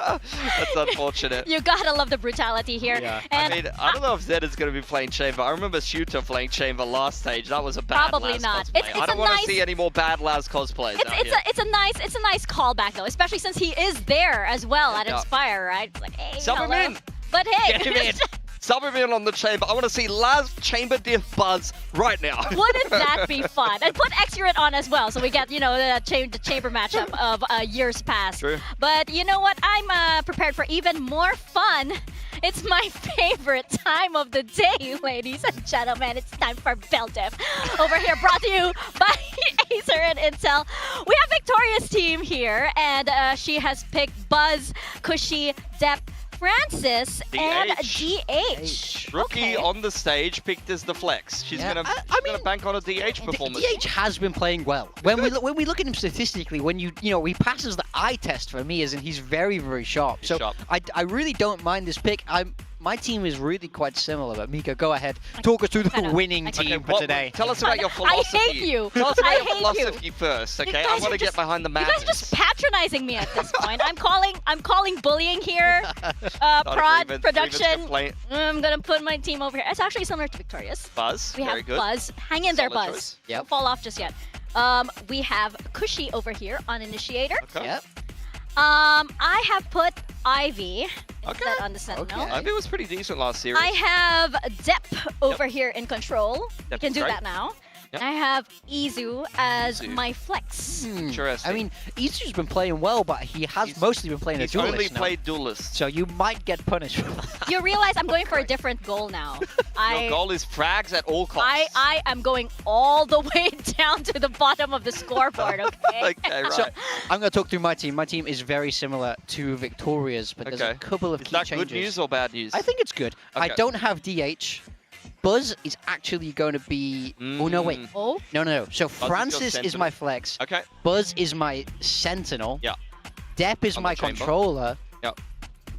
That's unfortunate. You gotta love the brutality here. Yeah. And I mean, I don't know if ZETA's going to be playing Chamber. I remember Shooter playing Chamber last stage. That was a bad Probably Laz not. cosplay. I don't want to see any more bad Laz cosplays out here. It's a nice callback though, especially since he is there as well at Inspire, right? It's like, hey, Sub him hello. in. But hey, Get him in. Sub him in on the Chamber. I want to see Laz Chamber diff Buzz right now. Wouldn't that be fun? And put Xurate on as well, so we get, you know, the Chamber matchup of years past. True. But you know what? I'm prepared for even more fun. It's my favorite time of the day, ladies and gentlemen. It's time for Beldiv. Over here, brought to you by Acer and Intel. We have Victoria's team here, and she has picked Buzz, Cushy, Depp, Francis, and DH. Rookie on the stage picked as the flex. She's gonna bank on a DH performance. DH has been playing well. When we look at him statistically, when you know he passes the eye test for me, as in he's very, very sharp. So I really don't mind this pick. My team is really quite similar, but Mika, go ahead. Talk us through the winning team for today. Tell us about your philosophy. I hate you. Tell us about I your hate philosophy first, okay? I want to get behind the You madness. guys are just patronizing me at this point. I'm calling bullying here. Prod production. I'm gonna put my team over here. It's actually similar to Victoria's. Buzz, We very have good. Buzz. Hang in there, Solid Buzz. choice. Don't fall off just yet. We have Cushy over here on Initiator. Okay. Yep. I have put Ivy instead on the Sentinel. Ivy was pretty decent last series. I have Depp over here in control. You Depp can is do great. that now. Yep. I have Izu as Izu. my flex. Interesting. I mean, Izu's been playing well, but he has mostly been playing a He's duelist only now. played duelist. So you might get punished for that. You realize I'm going for a different goal now. Your goal is frags at all costs. I am going all the way down to the bottom of the scoreboard, okay? Okay, right. So I'm going to talk through my team. My team is very similar to Victoria's, but there's a couple of Is key that changes. good news or bad news? I think it's good. I Okay. don't have DH. Buzz is actually going to be... Oh, no, wait. Oh? No. So Buzz is your Francis is sentinel. my flex. Okay. Buzz is my sentinel. Yeah. Depp is On the my chamber. controller. Yep.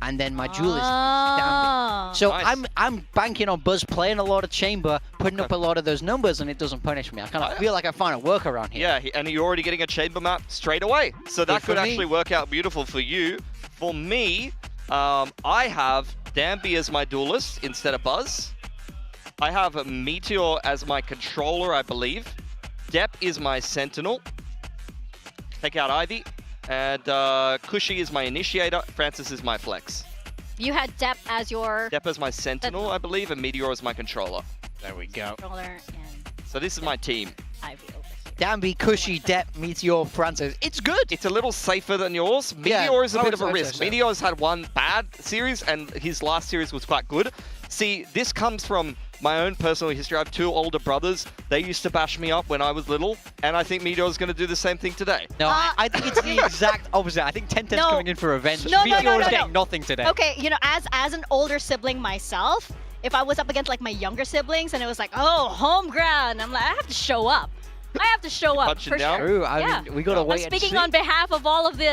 And then my duelist is Ah. Danby. So Nice. I'm banking on Buzz playing a lot of chamber, putting up a lot of those numbers, and it doesn't punish me. I kind of feel like I found a workaround here. Yeah, and you're already getting a chamber map straight away. So that for could me. actually work out beautiful for you. For me, I have Danby as my duelist instead of Buzz. I have a Meteor as my controller, I believe. Depp is my sentinel. Take out Ivy. And Cushy is my initiator. Francis is my flex. You had Depp as your Depp is my sentinel, I believe, and Meteor is my controller. There we go. controller and So this is my team. Ivy over here. Danby, Cushy, Depp, Meteor, Francis. It's good. It's a little safer than yours. Yeah, Meteor is a I bit would of a say risk. so. Meteor's had one bad series, and his last series was quite good. See, this comes from my own personal history. I have two older brothers. They used to bash me up when I was little, and I think Meteor's going to do the same thing today. No, I think it's the exact opposite. I think 10-10's No. coming in for revenge. No, Meteor's getting nothing today. Okay, you know, as an older sibling myself, if I was up against like my younger siblings and it was like, oh, home ground, I'm like, I have to show up. I have to show up Punch it for down? sure. True. I mean, we gotta I'm wait and speaking see. on behalf of all of the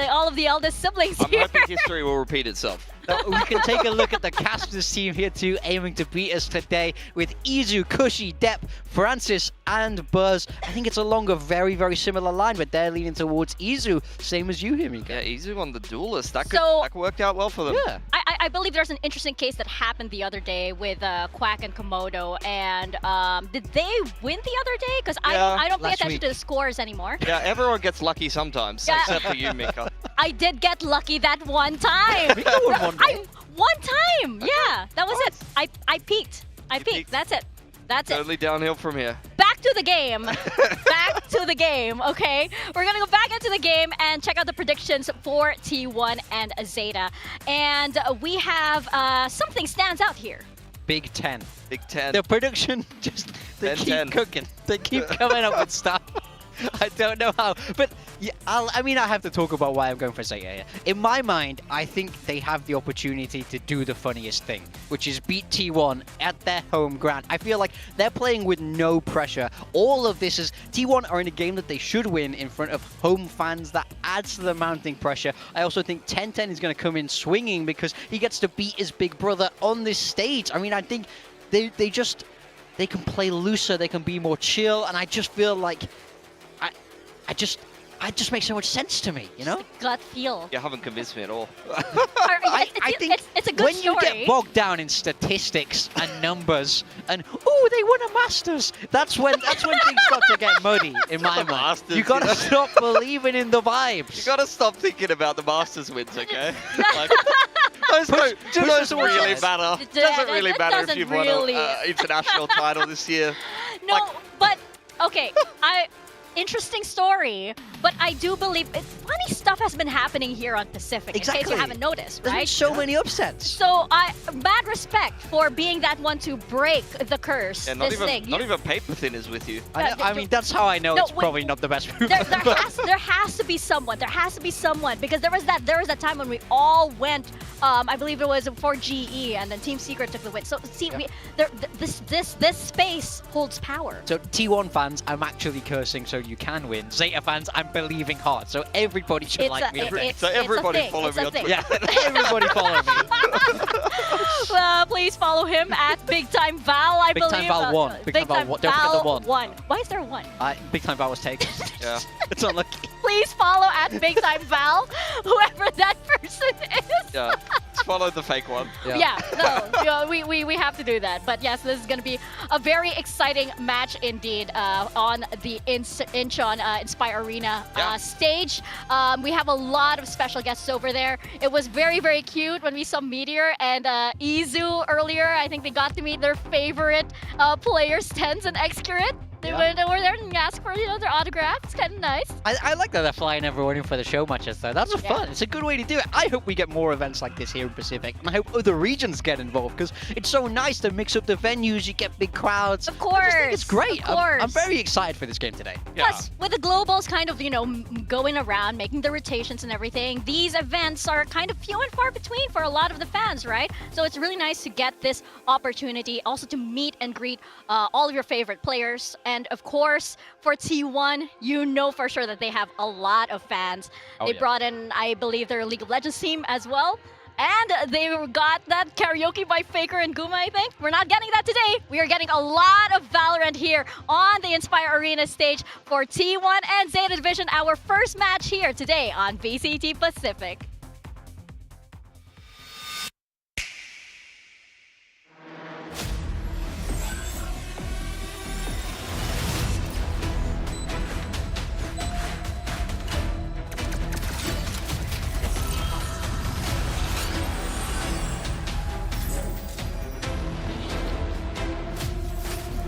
eldest siblings I'm here. hoping history will repeat itself. We can take a look at the casters team here too, aiming to beat us today with Izu, Cushy, Depp, Francis, and Buzz. I think it's along a very, very similar line, but they're leaning towards Izu, same as you, Himika. Yeah, Izu on the duelist. That So- could work out well for them. Yeah. I believe there's an interesting case that happened the other day with Quack and Komodo, and did they win the other day? Because Yeah, I don't pay last attention week. to the scores anymore. Yeah, everyone gets lucky sometimes, Yeah. except for you, Mika. I did get lucky that one time. Mika won one day. One time, yeah, that was it. I peaked. I peaked. That's it. That's it. Totally downhill from here. Back to the game. Back to the game, okay? We're gonna go back into the game and check out the predictions for T1 and Zeta. And we have something stands out here. Big 10. Big 10. The production just, they 10-10. keep cooking. They keep coming up with stuff. I don't know how, but yeah, I mean, I have to talk about why I'm going for Zeta. Yeah. In my mind, I think they have the opportunity to do the funniest thing, which is beat T1 at their home ground. I feel like they're playing with no pressure. All of this is, T1 are in a game that they should win in front of home fans. That adds to the mounting pressure. I also think 10-10 is going to come in swinging because he gets to beat his big brother on this stage. I mean, I think they can play looser, they can be more chill, and I just feel like it just makes so much sense to me, you know? Gut feel. You haven't convinced me at all. I think it's a good when story. you get bogged down in statistics and numbers and oh, they won a Masters, that's when things start to get muddy in my mind. Masters, You gotta you know? stop believing in the vibes. You gotta stop thinking about the Masters wins, okay? Like, those don't really matter. Doesn't really It matter if doesn't you've won really. an international title this year. No, but okay. Interesting story. But I do believe funny stuff has been happening here on Pacific, in case you haven't noticed, There's been right? so many upsets. So mad respect for being that one to break the curse. Yeah, not this even thing. not even paper thin is with you. I mean, that's how I know No, it's probably not the best move. there has to be someone. There has to be someone, because there was that time when we all went. I believe it was for GE, and then Team Secret took the win. So see, this space holds power. So T1 fans, I'm actually cursing so you can win. Zeta fans, I'm believing hard. So everybody should like me. So everybody follow me on Twitter. Yeah, everybody follow me. Please follow him at Big Time Val, I Big believe. Time Val 1. Big Time Val 1. Don't forget the 1. Why is there a 1? Big Time Val was taken. Yeah. It's unlucky. Please follow at Big Time Val, whoever that person is. Yeah. Just follow the fake one. We have to do that. But yes, this is going to be a very exciting match indeed on the Incheon Inspire Arena stage. We have a lot of special guests over there. It was very, very cute when we saw Meteor and Izu earlier. I think they got to meet their favorite players, Tens and Xcurate. They went over there and asked for their autographs. It's kind of nice. I like that they're flying everyone in for the show matches though. That's fun. It's a good way to do it. I hope we get more events like this here in Pacific, and I hope other regions get involved, because it's so nice to mix up the venues. You get big crowds. Of course. I just think it's great. Of course. I'm very excited for this game today. Plus, with the globals kind of, going around, making the rotations and everything, these events are kind of few and far between for a lot of the fans, right? So it's really nice to get this opportunity also to meet and greet all of your favorite players. And of course, for T1, you know for sure that they have a lot of fans. They brought in, I believe, their League of Legends team as well. And they got that karaoke by Faker and Guma, I think. We're not getting that today. We are getting a lot of Valorant here on the Inspire Arena stage for T1 and Zeta Division, our first match here today on VCT Pacific.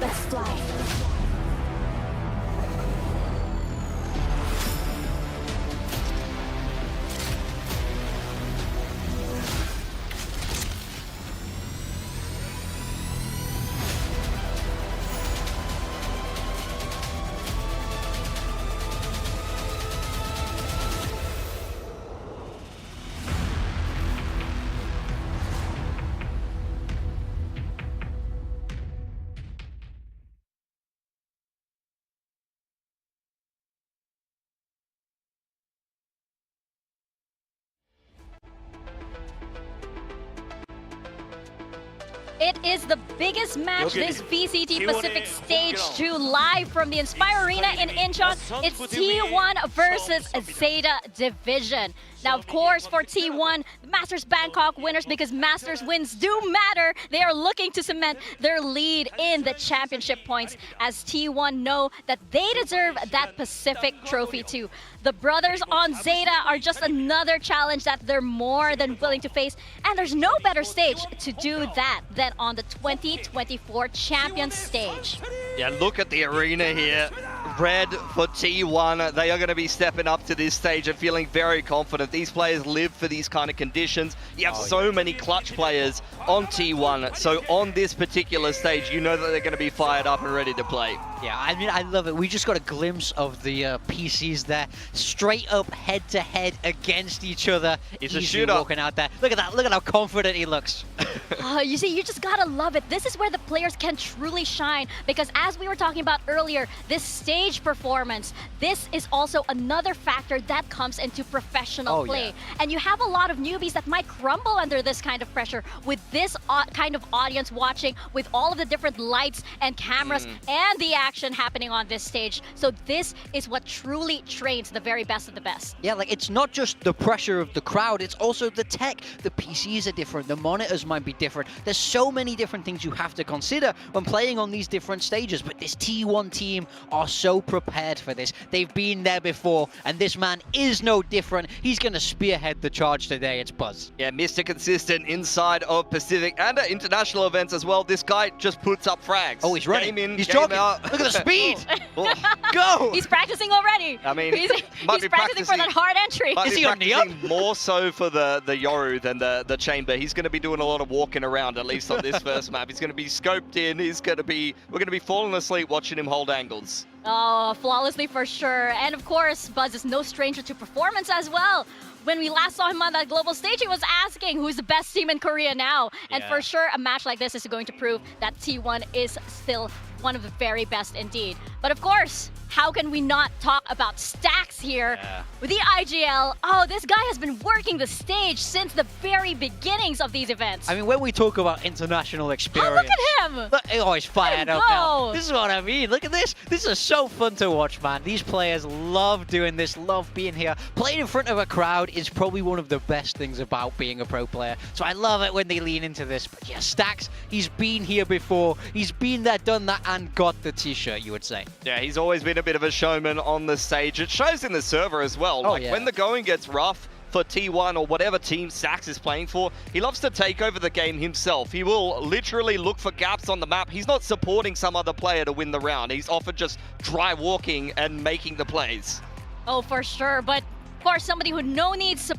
Let's fly. It is the biggest match this VCT Pacific Stage 2 live from the Inspire Arena in Incheon. It's T1 versus Zeta Division. Now, of course, for T1, the Masters Bangkok winners, because Masters wins do matter, they are looking to cement their lead in the championship points, as T1 know that they deserve that Pacific trophy too. The brothers on Zeta are just another challenge that they're more than willing to face, and there's no better stage to do that than on the 2024 Champions stage. Yeah, look at the arena here. Red for T1. They are going to be stepping up to this stage and feeling very confident. These players live for these kind of conditions. You have so many clutch players on T1. So on this particular stage, you know that they're going to be fired up and ready to play. Yeah, I mean, I love it. We just got a glimpse of the PCs there, straight up head-to-head against each other. It's a Easy shooter. walking out there. Look at that. Look at how confident he looks. You see, you just gotta love it. This is where the players can truly shine, because as we were talking about earlier, this stage performance, this is also another factor that comes into professional play. And you have a lot of newbies that might crumble under this kind of pressure with this kind of audience watching, with all of the different lights and cameras and the action happening on this stage. So this is what truly trains the very best of the best. Yeah, like, it's not just the pressure of the crowd, it's also the tech. The PCs are different, the monitors might be different. There's so many different things you have to consider when playing on these different stages, but this T1 team are so prepared for this. They've been there before, and this man is no different. He's going to spearhead the charge today. It's Buzz. Yeah, Mr. Consistent inside of Pacific and at international events as well. This guy just puts up frags. Oh, he's running. Game in, He's game jogging. out. Look at the speed. Go! He's practicing already. I mean, he's might be practicing for that hard entry. Might Is be he on the practicing more so for the Yoru than the chamber. He's going to be doing a lot of walking around, at least on this first map. He's going to be scoped in. We're going to be falling asleep watching him hold angles. Oh, flawlessly for sure. And of course, Buzz is no stranger to performance as well. When we last saw him on that global stage, he was asking who's the best team in Korea now. And for sure, a match like this is going to prove that T1 is still one of the very best indeed. But of course, how can we not talk about Stacks here with the IGL? Oh, this guy has been working the stage since the very beginnings of these events. I mean, when we talk about international experience... Oh, look at him! Look, oh, he's fired up now. Go. This is what I mean. Look at this. This is so fun to watch, man. These players love doing this, love being here. Playing in front of a crowd is probably one of the best things about being a pro player. So I love it when they lean into this. But yeah, Stacks, he's been here before. He's been there, done that, and got the t-shirt, you would say. Yeah, he's always been a bit of a showman on the stage. It shows in the server as well. When the going gets rough for T1 or whatever team Stacks is playing for, he loves to take over the game himself. He will literally look for gaps on the map. He's not supporting some other player to win the round. He's often just dry walking and making the plays. Oh, for sure. But of course, somebody who needs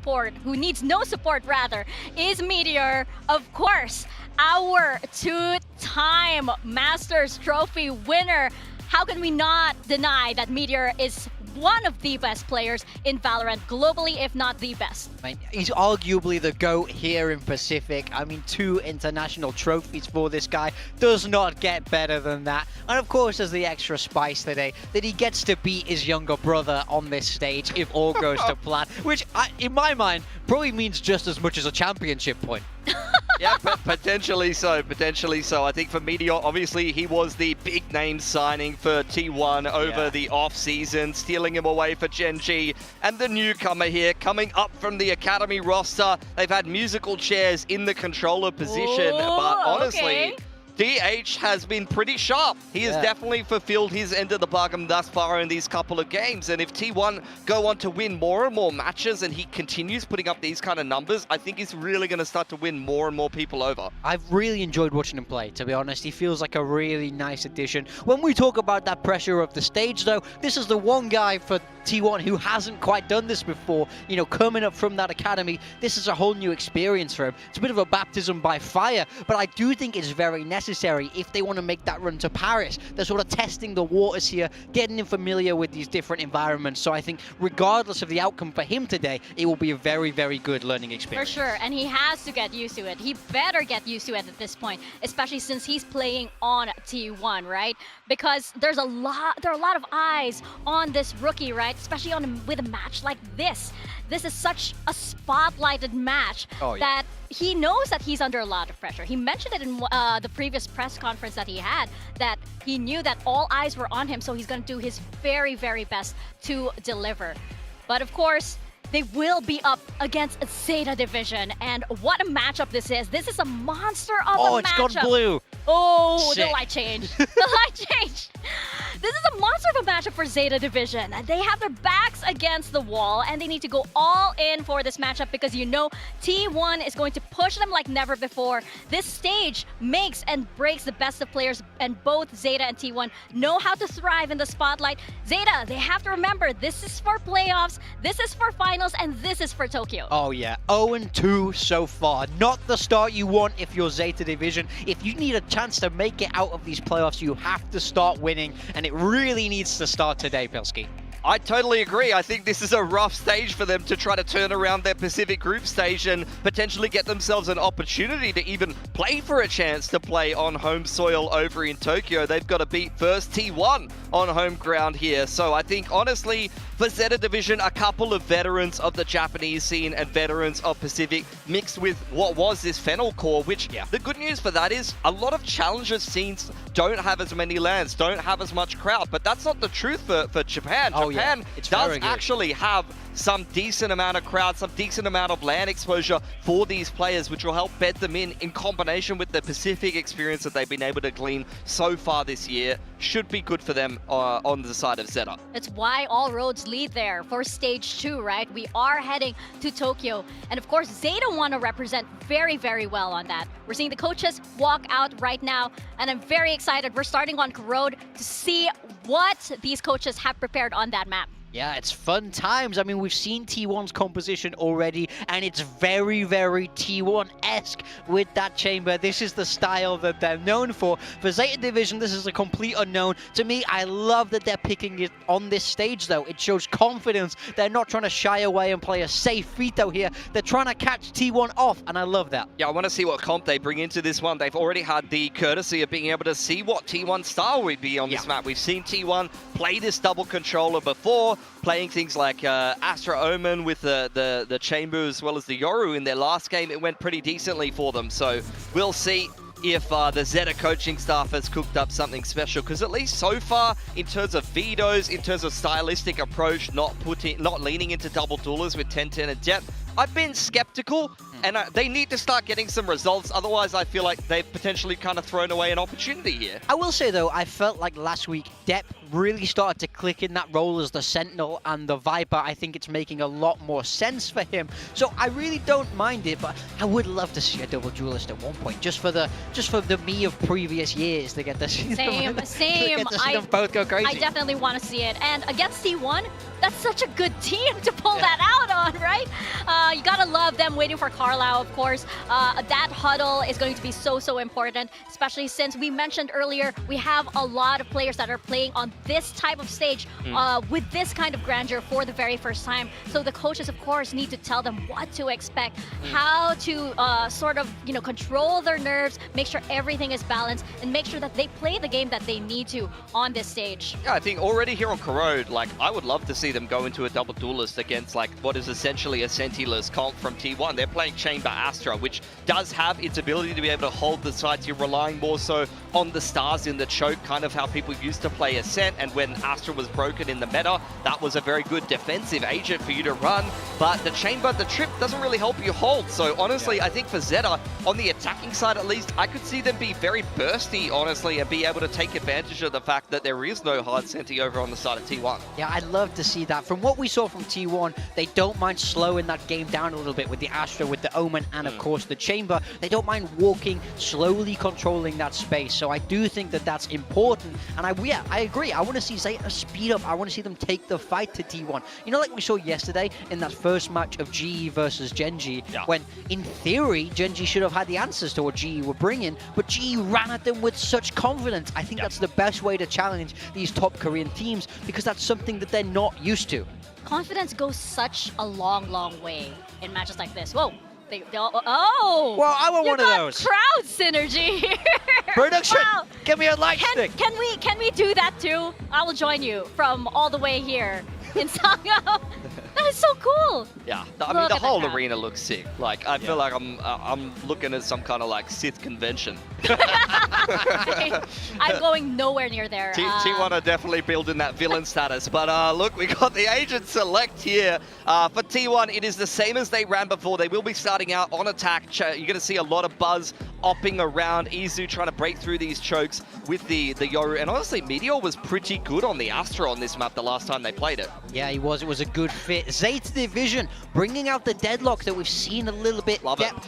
no support rather, is Meteor. Of course, our two-time Masters Trophy winner. How can we not deny that Meteor is one of the best players in Valorant globally, if not the best? I mean, he's arguably the GOAT here in Pacific. I mean, 2 international trophies for this guy. Does not get better than that. And of course, there's the extra spice today that he gets to beat his younger brother on this stage if all goes to plan, which in my mind probably means just as much as a championship point. Yeah, potentially so, potentially so. I think for Meteor, obviously, he was the big name signing for T1 over the off-season, stealing him away for Gen G. And the newcomer here, coming up from the Academy roster, they've had musical chairs in the controller position, but honestly... DH has been pretty sharp. He has definitely fulfilled his end of the bargain thus far in these couple of games. And if T1 go on to win more and more matches and he continues putting up these kind of numbers, I think he's really going to start to win more and more people over. I've really enjoyed watching him play, to be honest. He feels like a really nice addition. When we talk about that pressure of the stage, though, this is the one guy for T1 who hasn't quite done this before. You know, coming up from that academy, this is a whole new experience for him. It's a bit of a baptism by fire, but I do think it's very necessary if they want to make that run to Paris. They're sort of testing the waters here, getting him familiar with these different environments. So I think regardless of the outcome for him today, it will be a very, very good learning experience. For sure, and he has to get used to it. He better get used to it at this point, especially since he's playing on T1, right? Because there are a lot of eyes on this rookie, right? Especially with a match like this. This is such a spotlighted match that he knows that he's under a lot of pressure. He mentioned it in the previous press conference that he had, that he knew that all eyes were on him, so he's going to do his very, very best to deliver. But of course, they will be up against a ZETA division, and what a matchup this is. This is a monster of a matchup. Oh, it's gone blue. Oh, Sick. the light changed. The light changed. This is a monster of a matchup for ZETA division. They have their backs against the wall, and they need to go all in for this matchup because you know T1 is going to push them like never before. This stage makes and breaks the best of players, and both ZETA and T1 know how to thrive in the spotlight. ZETA, they have to remember, this is for playoffs, this is for finals, and this is for Tokyo. Oh yeah, 0-2 so far. Not the start you want if you're ZETA division. If you need a chance to make it out of these playoffs, you have to start winning, and it really needs to start today, Pilski. I totally agree. I think this is a rough stage for them to try to turn around their Pacific group stage and potentially get themselves an opportunity to even play for a chance to play on home soil over in Tokyo. They've got to beat first T1 on home ground here. So I think, honestly, for ZETA division, a couple of veterans of the Japanese scene and veterans of Pacific mixed with what was this Fennel core, which the good news for that is a lot of challenger scenes don't have as many lands, don't have as much crowd, but that's not the truth for Japan. Japan does actually have some decent amount of crowd, some decent amount of LAN exposure for these players, which will help bed them in combination with the Pacific experience that they've been able to glean so far this year. Should be good for them on the side of ZETA. It's why all roads lead there for stage 2, right? We are heading to Tokyo. And of course, ZETA want to represent very, very well on that. We're seeing the coaches walk out right now, and I'm very excited. We're starting on Road to see what these coaches have prepared on that map. Yeah, it's fun times. I mean, we've seen T1's composition already, and it's very, very T1-esque with that chamber. This is the style that they're known for. For ZETA Division, this is a complete unknown. To me, I love that they're picking it on this stage, though. It shows confidence. They're not trying to shy away and play a safe veto here. They're trying to catch T1 off, and I love that. Yeah, I want to see what comp they bring into this one. They've already had the courtesy of being able to see what T1's style would be on this map. We've seen T1 play this double controller before, playing things like Astra Omen with the Chamber as well as the Yoru in their last game. It went pretty decently for them, so we'll see if the ZETA coaching staff has cooked up something special, because at least so far, in terms of vetoes, in terms of stylistic approach, not leaning into double duelers with 10-10 and depth, I've been skeptical, and they need to start getting some results. Otherwise, I feel like they've potentially kind of thrown away an opportunity here. I will say, though, I felt like last week, Depp really started to click in that role as the Sentinel and the Viper. I think it's making a lot more sense for him. So I really don't mind it, but I would love to see a double duelist at one point, just for the me of previous years to get to see them. Same. Get to see them both go crazy. I definitely want to see it. And against T1, that's such a good team to pull that out on, right? You gotta love them waiting for Carlisle, of course. That huddle is going to be so important, especially since we mentioned earlier, we have a lot of players that are playing on this type of stage with this kind of grandeur for the very first time. So the coaches, of course, need to tell them what to expect, how to sort of, control their nerves, make sure everything is balanced, and make sure that they play the game that they need to on this stage. Yeah, I think already here on Corrode, I would love to see them go into a double duelist against what is essentially a Sentinelist comp from T1. They're playing Chamber Astra, which does have its ability to be able to hold the sides. You're relying more so on the stars in the choke, kind of how people used to play Ascent, and when Astra was broken in the meta, that was a very good defensive agent for you to run, but the Chamber, the trip doesn't really help you hold. So honestly, I think for ZETA, on the attacking side at least, I could see them be very bursty, honestly, and be able to take advantage of the fact that there is no hard Senti over on the side of T1. Yeah, I'd love to see that. From what we saw from T1, they don't mind slowing that game down a little bit with the Astra, with the Omen, and of course the Chamber. They don't mind walking, slowly controlling that space. So I do think that that's important. And I agree. I want to see ZETA speed up. I want to see them take the fight to T1. Like we saw yesterday in that first match of GE versus Genji, when in theory, Genji should have had the answers to what GE were bringing, but GE ran at them with such confidence. I think that's the best way to challenge these top Korean teams, because that's something that they're not used to. Confidence goes such a long way in matches like this. Whoa. Oh! Well, I want one of those. Crowd synergy here. Production, wow. Give me a light stick. Can we do that too? I will join you from all the way here in Sangam. That is so cool. Yeah, I mean, the whole arena looks sick. I feel like I'm looking at some kind of Sith convention. I'm going nowhere near there. T1 are definitely building that villain status. But look, we got the agent select here. For T1, it is the same as they ran before. They will be starting out on attack. You're going to see a lot of buzz opping around. Izu trying to break through these chokes with the Yoru. And honestly, Meteor was pretty good on the Astra on this map the last time they played it. Yeah, he was. It was a good fit. ZETA Division bringing out the deadlock that we've seen a little bit.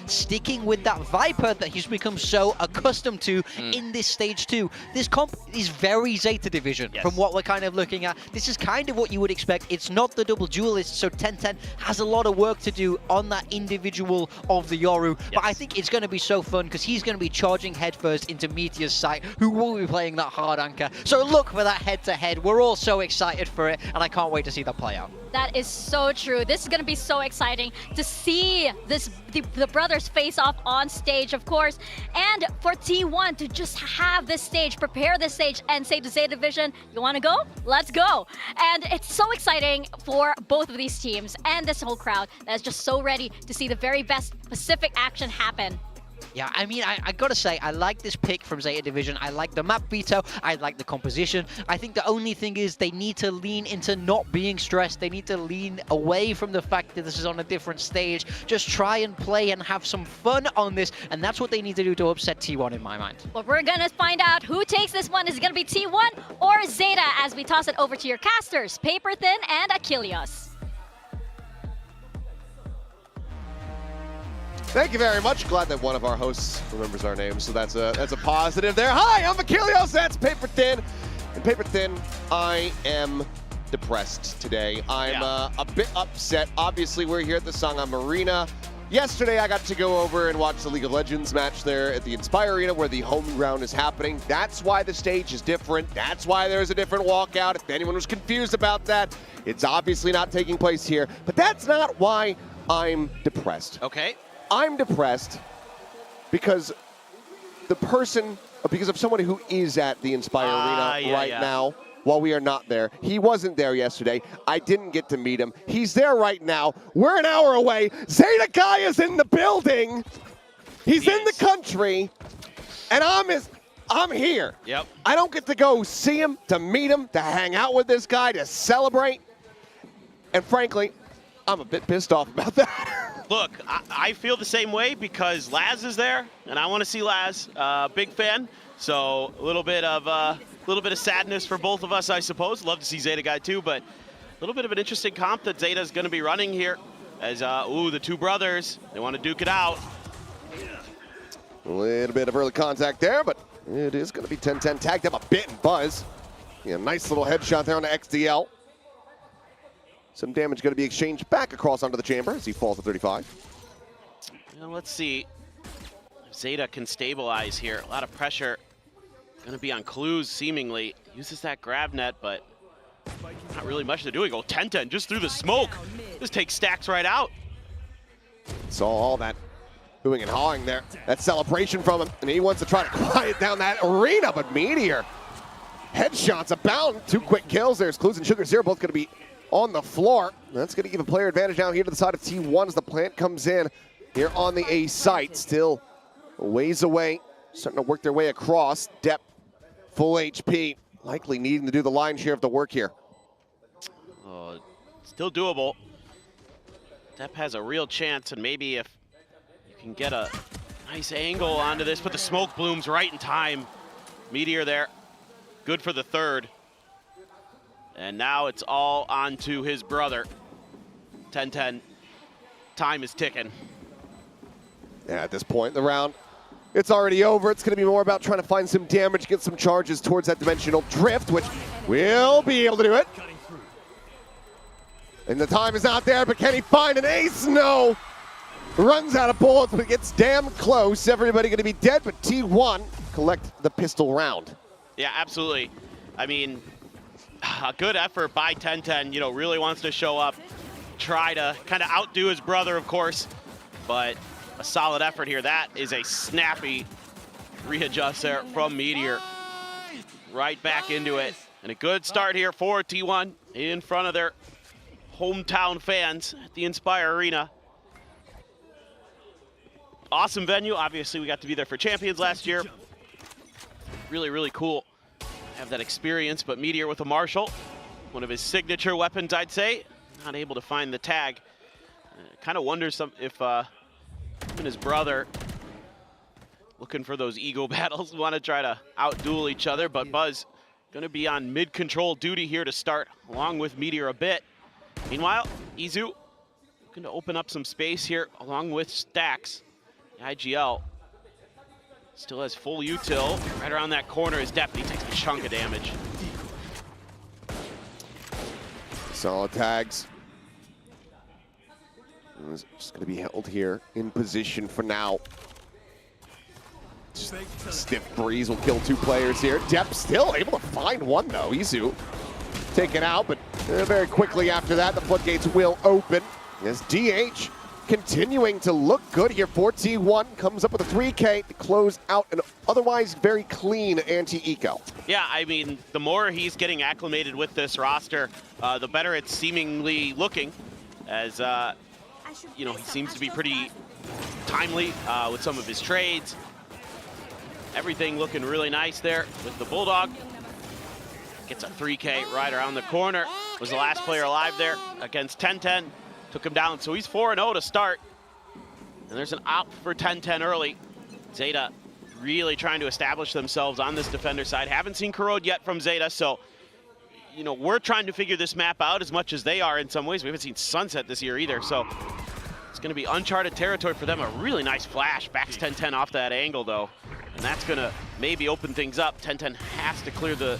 Sticking with that Viper that he's become so accustomed to in this stage 2. This comp is very ZETA Division from what we're kind of looking at. This is kind of what you would expect. It's not the double duelist, so 10-10 has a lot of work to do on that individual of the Yoru. But I think it's going to be so fun because he's going to be charging headfirst into Meteor's site, who will be playing that hard anchor. So look for that head-to-head. We're all so excited for it, and I can't wait to see that play out. That is so true. This is going to be so exciting to see the brothers face off on stage, of course. And for T1 to just have this stage, prepare this stage, and say to ZETA Division, you want to go? Let's go. And it's so exciting for both of these teams and this whole crowd that is just so ready to see the very best Pacific action happen. Yeah, I mean, I gotta say, I like this pick from Zeta Division. I like the map veto. I like the composition. I think the only thing is they need to lean into not being stressed. They need to lean away from the fact that this is on a different stage. Just try and play and have some fun on this, and that's what they need to do to upset T1 in my mind. Well, we're gonna find out who takes this one. Is it gonna be T1 or Zeta as we toss it over to your casters, Paper Thin and Achilles. Thank you very much. Glad that one of our hosts remembers our name, so that's a positive there. Hi, I'm Achilles. That's Paper Thin. And Paper Thin, I am depressed today. I'm a bit upset. Obviously, we're here at the Sangam Arena. Yesterday, I got to go over and watch the League of Legends match there at the Inspire Arena where the home ground is happening. That's why the stage is different. That's why there's a different walkout. If anyone was confused about that, it's obviously not taking place here. But that's not why I'm depressed. Okay. I'm depressed because because of someone who is at the Inspire Arena right now while we are not there. He wasn't there yesterday. I didn't get to meet him. He's there right now. We're an hour away. Zeta Guy is in the building. He's in the country. And I'm here. Yep. I don't get to go see him, to meet him, to hang out with this guy, to celebrate. And frankly, I'm a bit pissed off about that. Look, I feel the same way because Laz is there, and I want to see Laz. Big fan, so a little bit of sadness for both of us, I suppose. Love to see Zeta Guy too, but a little bit of an interesting comp that Zeta's going to be running here. As the two brothers, they want to duke it out. A little bit of early contact there, but it is going to be 10-10. Tagged up a bit and Buzz. Yeah, nice little headshot there on the XDL. Some damage going to be exchanged back across onto the chamber as he falls to 35. Well, let's see if Zeta can stabilize here. A lot of pressure going to be on Clues, seemingly. Uses that grab net, but not really much to do. He go 10-10 just through the smoke. Just takes stacks right out. Saw all that hooing and hawing there. That celebration from him, and he wants to try to quiet down that arena, but Meteor. Headshots abound. 2 quick kills. There's Clues and Sugar Zero both going to be on the floor. That's going to give a player advantage down here to the side of T1 as the plant comes in here on the A site. Still a ways away. Starting to work their way across. Depp, full HP. Likely needing to do the lion's share of the work here. Still doable. Depp has a real chance, and maybe if you can get a nice angle onto this, but the smoke blooms right in time. Meteor there. Good for the third. And now it's all onto his brother. 10-10. Time is ticking. Yeah, at this point in the round, it's already over. It's going to be more about trying to find some damage, get some charges towards that dimensional drift, which will be able to do it. And the time is not there, but can he find an ace? No. Runs out of bullets, but gets damn close. Everybody going to be dead, but T1 collect the pistol round. Yeah, absolutely. I mean, a good effort by 10-10, really wants to show up, try to kind of outdo his brother, of course, but a solid effort here. That is a snappy readjust there from Meteor. Right back into it. And a good start here for T1 in front of their hometown fans at the Inspire Arena. Awesome venue. Obviously, we got to be there for Champions last year. Really, really cool. Have that experience, but Meteor with a Marshall, one of his signature weapons, I'd say. Not able to find the tag. Kind of wonders if him and his brother, looking for those ego battles, want to try to outduel each other, but Buzz going to be on mid-control duty here to start, along with Meteor a bit. Meanwhile, Izu looking to open up some space here, along with Stacks. The IGL still has full util. Right around that corner is Depp. He takes a chunk of damage. Solid tags. It's just going to be held here in position for now. Stiff breeze will kill 2 players here. Depp still able to find one though. Izu taken out, but very quickly after that, the floodgates will open as DH continuing to look good here for T1. Comes up with a 3K to close out an otherwise very clean anti-eco. Yeah, I mean, the more he's getting acclimated with this roster, the better it's seemingly looking, as he seems to be pretty timely with some of his trades. Everything looking really nice there with the Bulldog. Gets a 3K right around the corner. Was the last player alive there against 10-10. Took him down, so he's 4-0 to start. And there's an op for 10-10 early. ZETA really trying to establish themselves on this defender side. Haven't seen Corrode yet from ZETA, so you know, we're trying to figure this map out as much as they are in some ways. We haven't seen Sunset this year either, so it's going to be uncharted territory for them. A really nice flash. Backs 10-10 off that angle, though. And that's going to maybe open things up. 10-10 has to clear the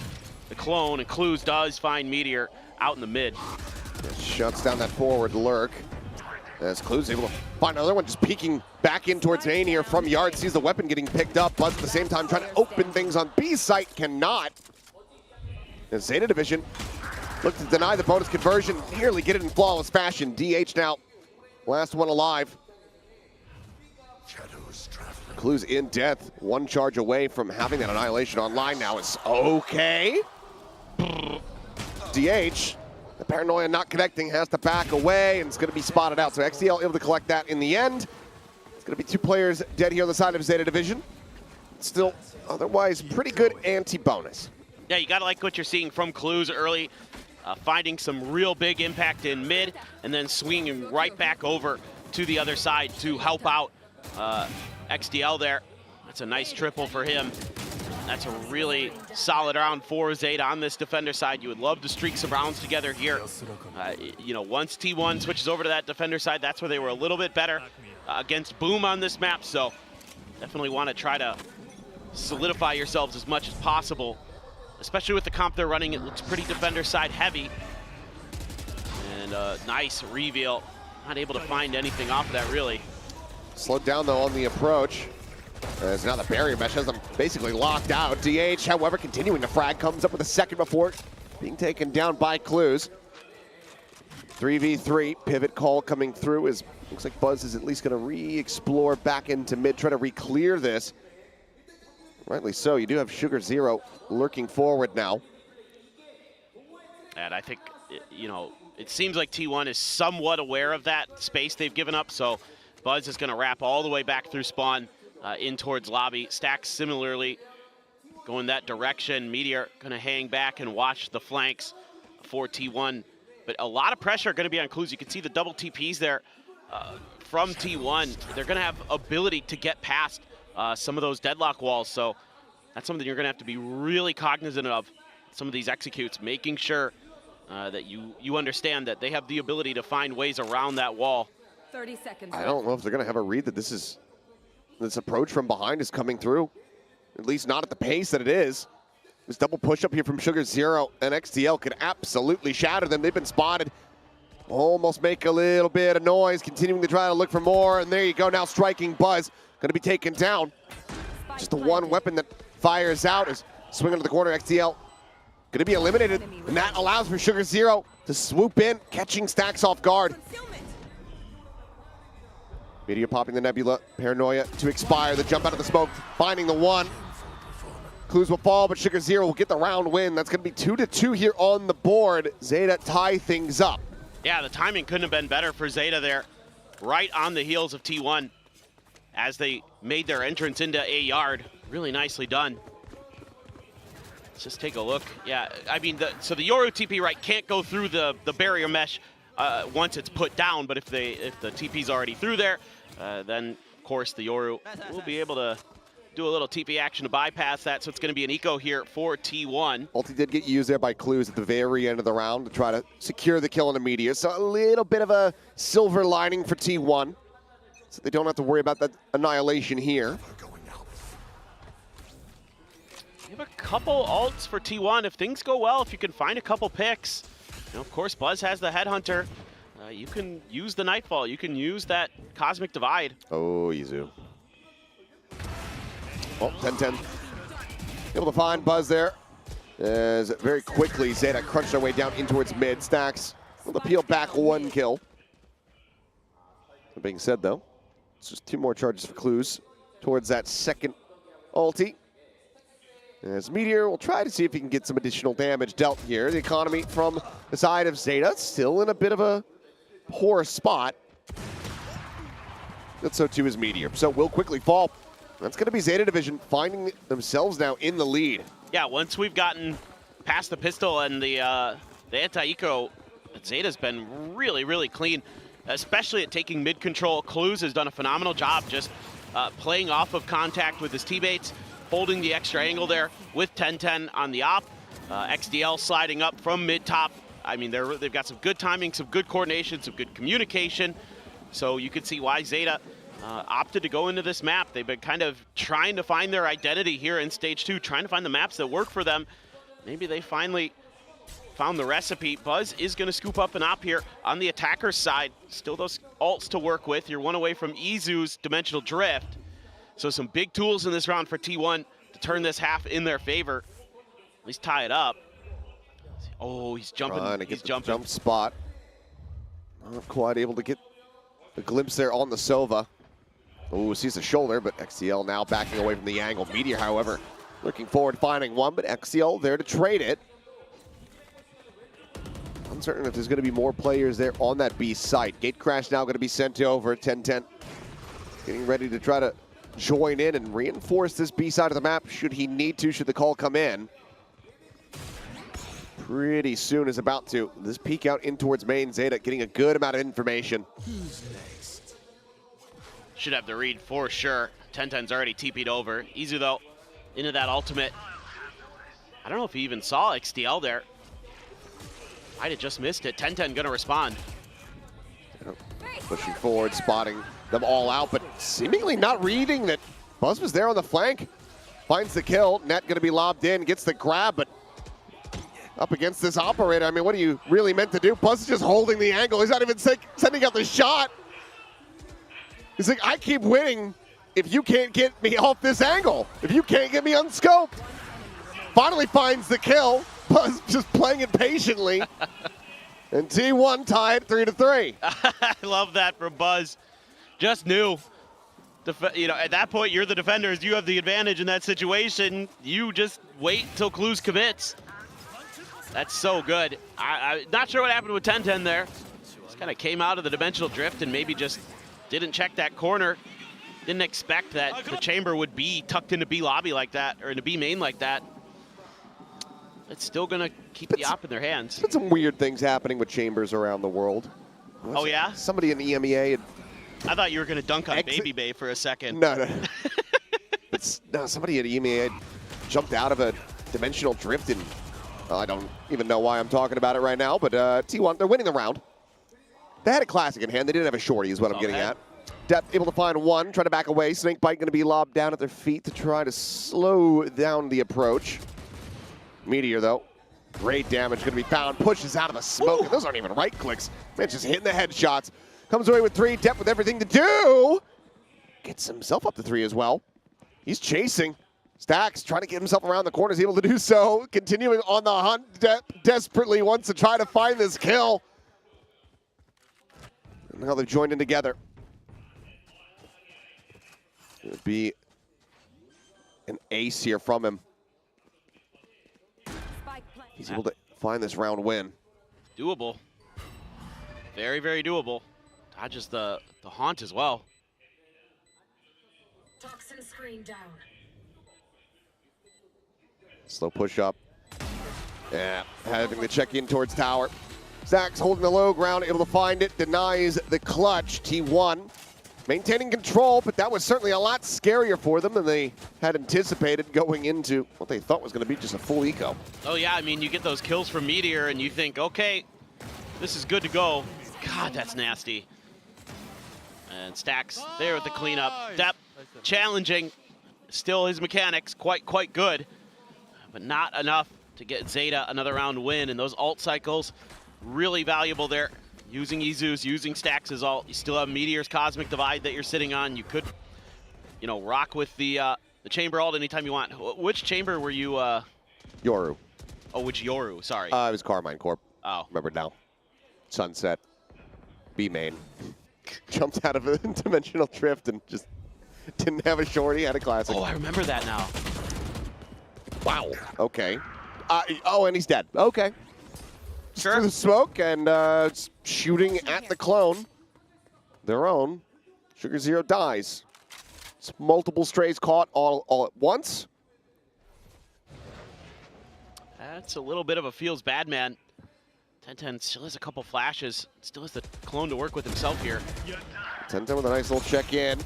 clone, and Clues does find Meteor out in the mid. Shuts down that forward lurk. As Clues able to find another one, just peeking back in towards Ainier from yard, sees the weapon getting picked up, but at the same time trying to open things on B site, cannot. And ZETA Division look to deny the bonus conversion, nearly get it in flawless fashion. DH now, last one alive. Clues in death, one charge away from having that annihilation online now. Is okay. DH, the paranoia not connecting, has to back away, and it's going to be spotted out. So XDL able to collect that in the end. It's going to be 2 players dead here on the side of ZETA Division. Still, otherwise, pretty good anti-bonus. Yeah, you gotta like what you're seeing from Clues early, finding some real big impact in mid, and then swinging right back over to the other side to help out XDL there. That's a nice triple for him. That's a really solid round for ZETA on this defender side. You would love to streak some rounds together here. You know, once T1 switches over to that defender side, that's where they were a little bit better against Boom on this map, so definitely want to try to solidify yourselves as much as possible. Especially with the comp they're running, it looks pretty defender side heavy. And nice reveal. Not able to find anything off of that, really. Slowed down, though, on the approach. As now the barrier mesh has them basically locked out. DH, however, continuing to frag, comes up with a second before being taken down by Clues. 3v3, pivot call coming through. As looks like Buzz is at least going to re-explore back into mid, try to re-clear this. Rightly so. You do have Sugar Zero lurking forward now. And I think, you know, it seems like T1 is somewhat aware of that space they've given up, so Buzz is going to wrap all the way back through spawn in towards lobby. Stacks similarly going that direction. Meteor going to hang back and watch the flanks for T1. But a lot of pressure going to be on Clues. You can see the double TPs there from T1. They're going to have ability to get past some of those deadlock walls, so that's something you're going to have to be really cognizant of. Some of these executes, making sure that you understand that they have the ability to find ways around that wall. 30 seconds. I don't know if they're going to have a read that this approach from behind is coming through. At least not at the pace that it is. This double push up here from Sugar Zero and XTL could absolutely shatter them. They've been spotted. Almost make a little bit of noise, continuing to try to look for more. And there you go, now striking Buzz. Going to be taken down. Just the one weapon that fires out is swinging to the corner. XTL going to be eliminated. And that allows for Sugar Zero to swoop in, catching Stacks off guard. Meteor popping the Nebula. Paranoia to expire. The jump out of the smoke, finding the one. Clues will fall, but Sugar Zero will get the round win. That's going to be 2-2 here on the board. ZETA tie things up. Yeah, the timing couldn't have been better for ZETA there. Right on the heels of T1 as they made their entrance into a yard. Really nicely done. Let's just take a look. Yeah, I mean, so the Yoru TP right can't go through the barrier mesh once it's put down, but if the TP's already through there, then of course the Yoru will be able to do a little TP action to bypass that, so it's going to be an eco here for T1. Ulti did get used there by Clues at the very end of the round to try to secure the kill on the Meteor, so a little bit of a silver lining for T1, so they don't have to worry about that annihilation here. You have a couple ults for T1. If things go well, if you can find a couple picks, you know, of course Buzz has the Headhunter. You can use the Nightfall. You can use that Cosmic Divide. Oh, Yizu. Oh, 10-10. Able to find Buzz there. As very quickly ZETA crunched their way down in towards mid. Stacks will appeal back one kill. That being said, though, it's just 2 more charges for Clues towards that second ulti. As Meteor will try to see if he can get some additional damage dealt here. The economy from the side of ZETA still in a bit of a poor spot. And so too is Meteor. So will quickly fall. That's going to be Zeta Division finding themselves now in the lead. Yeah, once we've gotten past the pistol and the anti-eco, Zeta's been really, really clean, especially at taking mid-control. Clues has done a phenomenal job just playing off of contact with his teammates, holding the extra angle there with 10-10 on the op. XDL sliding up from mid-top. I mean, they've got some good timing, some good coordination, some good communication. So you can see why Zeta opted to go into this map. They've been kind of trying to find their identity here in Stage 2, trying to find the maps that work for them. Maybe they finally found the recipe. Buzz is going to scoop up an op here on the attacker's side. Still those ults to work with. You're one away from Izu's Dimensional Drift. So some big tools in this round for T1 to turn this half in their favor. At least tie it up. Oh, he's jumping. Trying to get he's the jumping. jump spot. Not quite able to get a glimpse there on the Sova. Oh, sees the shoulder, but XCL now backing away from the angle. Meteor, however, looking forward to finding one, but XCL there to trade it. Uncertain if there's going to be more players there on that B site. Gate crash now going to be sent over at 10-10. Getting ready to try to join in and reinforce this B side of the map should he need to, should the call come in. Pretty soon is about to. This peek out in towards main. Zeta getting a good amount of information. Should have the read for sure. 10-10's already TP'd over. Izu, though, into that ultimate. I don't know if he even saw XDL there. Might have just missed it. 10-10 gonna respond. Pushing forward, spotting them all out, but seemingly not reading that Buzz was there on the flank. Finds the kill. Net gonna be lobbed in, gets the grab, but up against this operator, I mean, what are you really meant to do? Buzz is just holding the angle. He's not even sending out the shot. He's like, I keep winning if you can't get me off this angle, if you can't get me on scope. Finally finds the kill. Buzz just playing it patiently. And T1 tied 3-3. I love that from Buzz. Just knew. You know, at that point, you're the defenders. You have the advantage in that situation. You just wait until Clues commits. That's so good. I'm not sure what happened with 10-10 there. Just kind of came out of the Dimensional Drift and maybe just didn't check that corner. Didn't expect that the chamber would be tucked into B lobby like that, or into B main like that. It's still going to keep the op in their hands. There's been some weird things happening with chambers around the world. Oh, yeah? Somebody in the EMEA had... I thought you were going to dunk on Baby Bay for a second. No. No, somebody at EMEA had jumped out of a Dimensional Drift, and I don't even know why I'm talking about it right now, but T1, they're winning the round. They had a classic in hand. They didn't have a shorty is what I'm getting at. Depth able to find one, try to back away. Snakebite going to be lobbed down at their feet to try to slow down the approach. Meteor, though, great damage going to be found. Pushes out of the smoke. And those aren't even right clicks. Man, just hitting the headshots. Comes away with 3. Depth with everything to do. Gets himself up to 3 as well. He's chasing. Stacks trying to get himself around the corner. Is able to do so. Continuing on the hunt. Desperately wants to try to find this kill. And now they've joined in together. It's going to be an ace here from him. He's able to find this round win. Doable. Very, very doable. Dodges the haunt as well. Toxin screen down. Slow push up. Yeah, having to check in towards tower. Zach's holding the low ground, able to find it, denies the clutch. T1 maintaining control, but that was certainly a lot scarier for them than they had anticipated going into what they thought was going to be just a full eco. Oh yeah, I mean, you get those kills from Meteor and you think, okay, this is good to go. God, that's nasty. And Stacks there with the cleanup. Depth, challenging. Still his mechanics, quite good, but not enough to get Zeta another round win. And those ult cycles, really valuable there. Using Izu's, using Stacks' ult. You still have Meteor's Cosmic Divide that you're sitting on. You could, you know, rock with the chamber ult anytime you want. Which chamber were you? Yoru. Oh, which Yoru? Sorry. It was Carmine Corp. Oh. Remember now. Sunset. B main. Jumped out of a Dimensional Drift and just didn't have a shorty, had a classic. Oh, I remember that now. Wow. Okay. Oh, and he's dead. Okay. Sure. Through the smoke and shooting at the clone. Their own. Sugar Zero dies. It's multiple strays caught all at once. That's a little bit of a feels bad, man. 1010 still has a couple flashes. Still has the clone to work with himself here. 1010 with a nice little check in.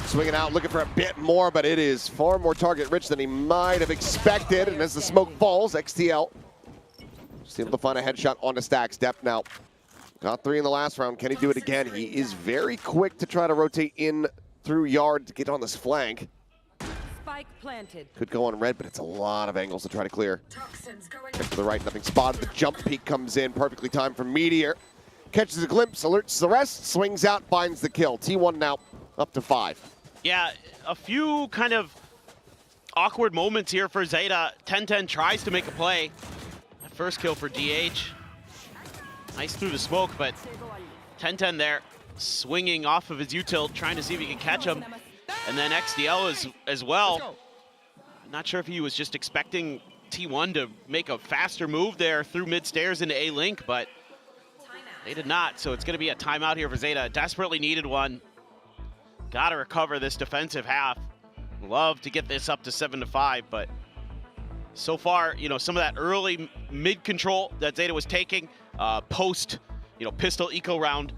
Swinging out, looking for a bit more, but it is far more target rich than he might have expected. And as the smoke falls, XTL just able to find a headshot on the stacks. Depth now got 3 in the last round. Can he do it again? He is very quick to try to rotate in through yard to get on this flank. Spike planted. Could go on red, but it's a lot of angles to try to clear. Get to the right, nothing spotted. The jump peek comes in, perfectly timed from Meteor. Catches a glimpse, alerts the rest, swings out, finds the kill. T1 now up to 5. Yeah, a few kind of awkward moments here for ZETA. 1010 tries to make a play. That first kill for DH. Nice through the smoke, but 1010 there, swinging off of his util, trying to see if he can catch him. And then XDL as well. I'm not sure if he was just expecting T1 to make a faster move there through mid-stairs into A-Link, but they did not. So it's going to be a timeout here for ZETA. Desperately needed one. Got to recover this defensive half. Love to get this up to 7-5, but so far, you know, some of that early mid-control that ZETA was taking post, you know, pistol eco round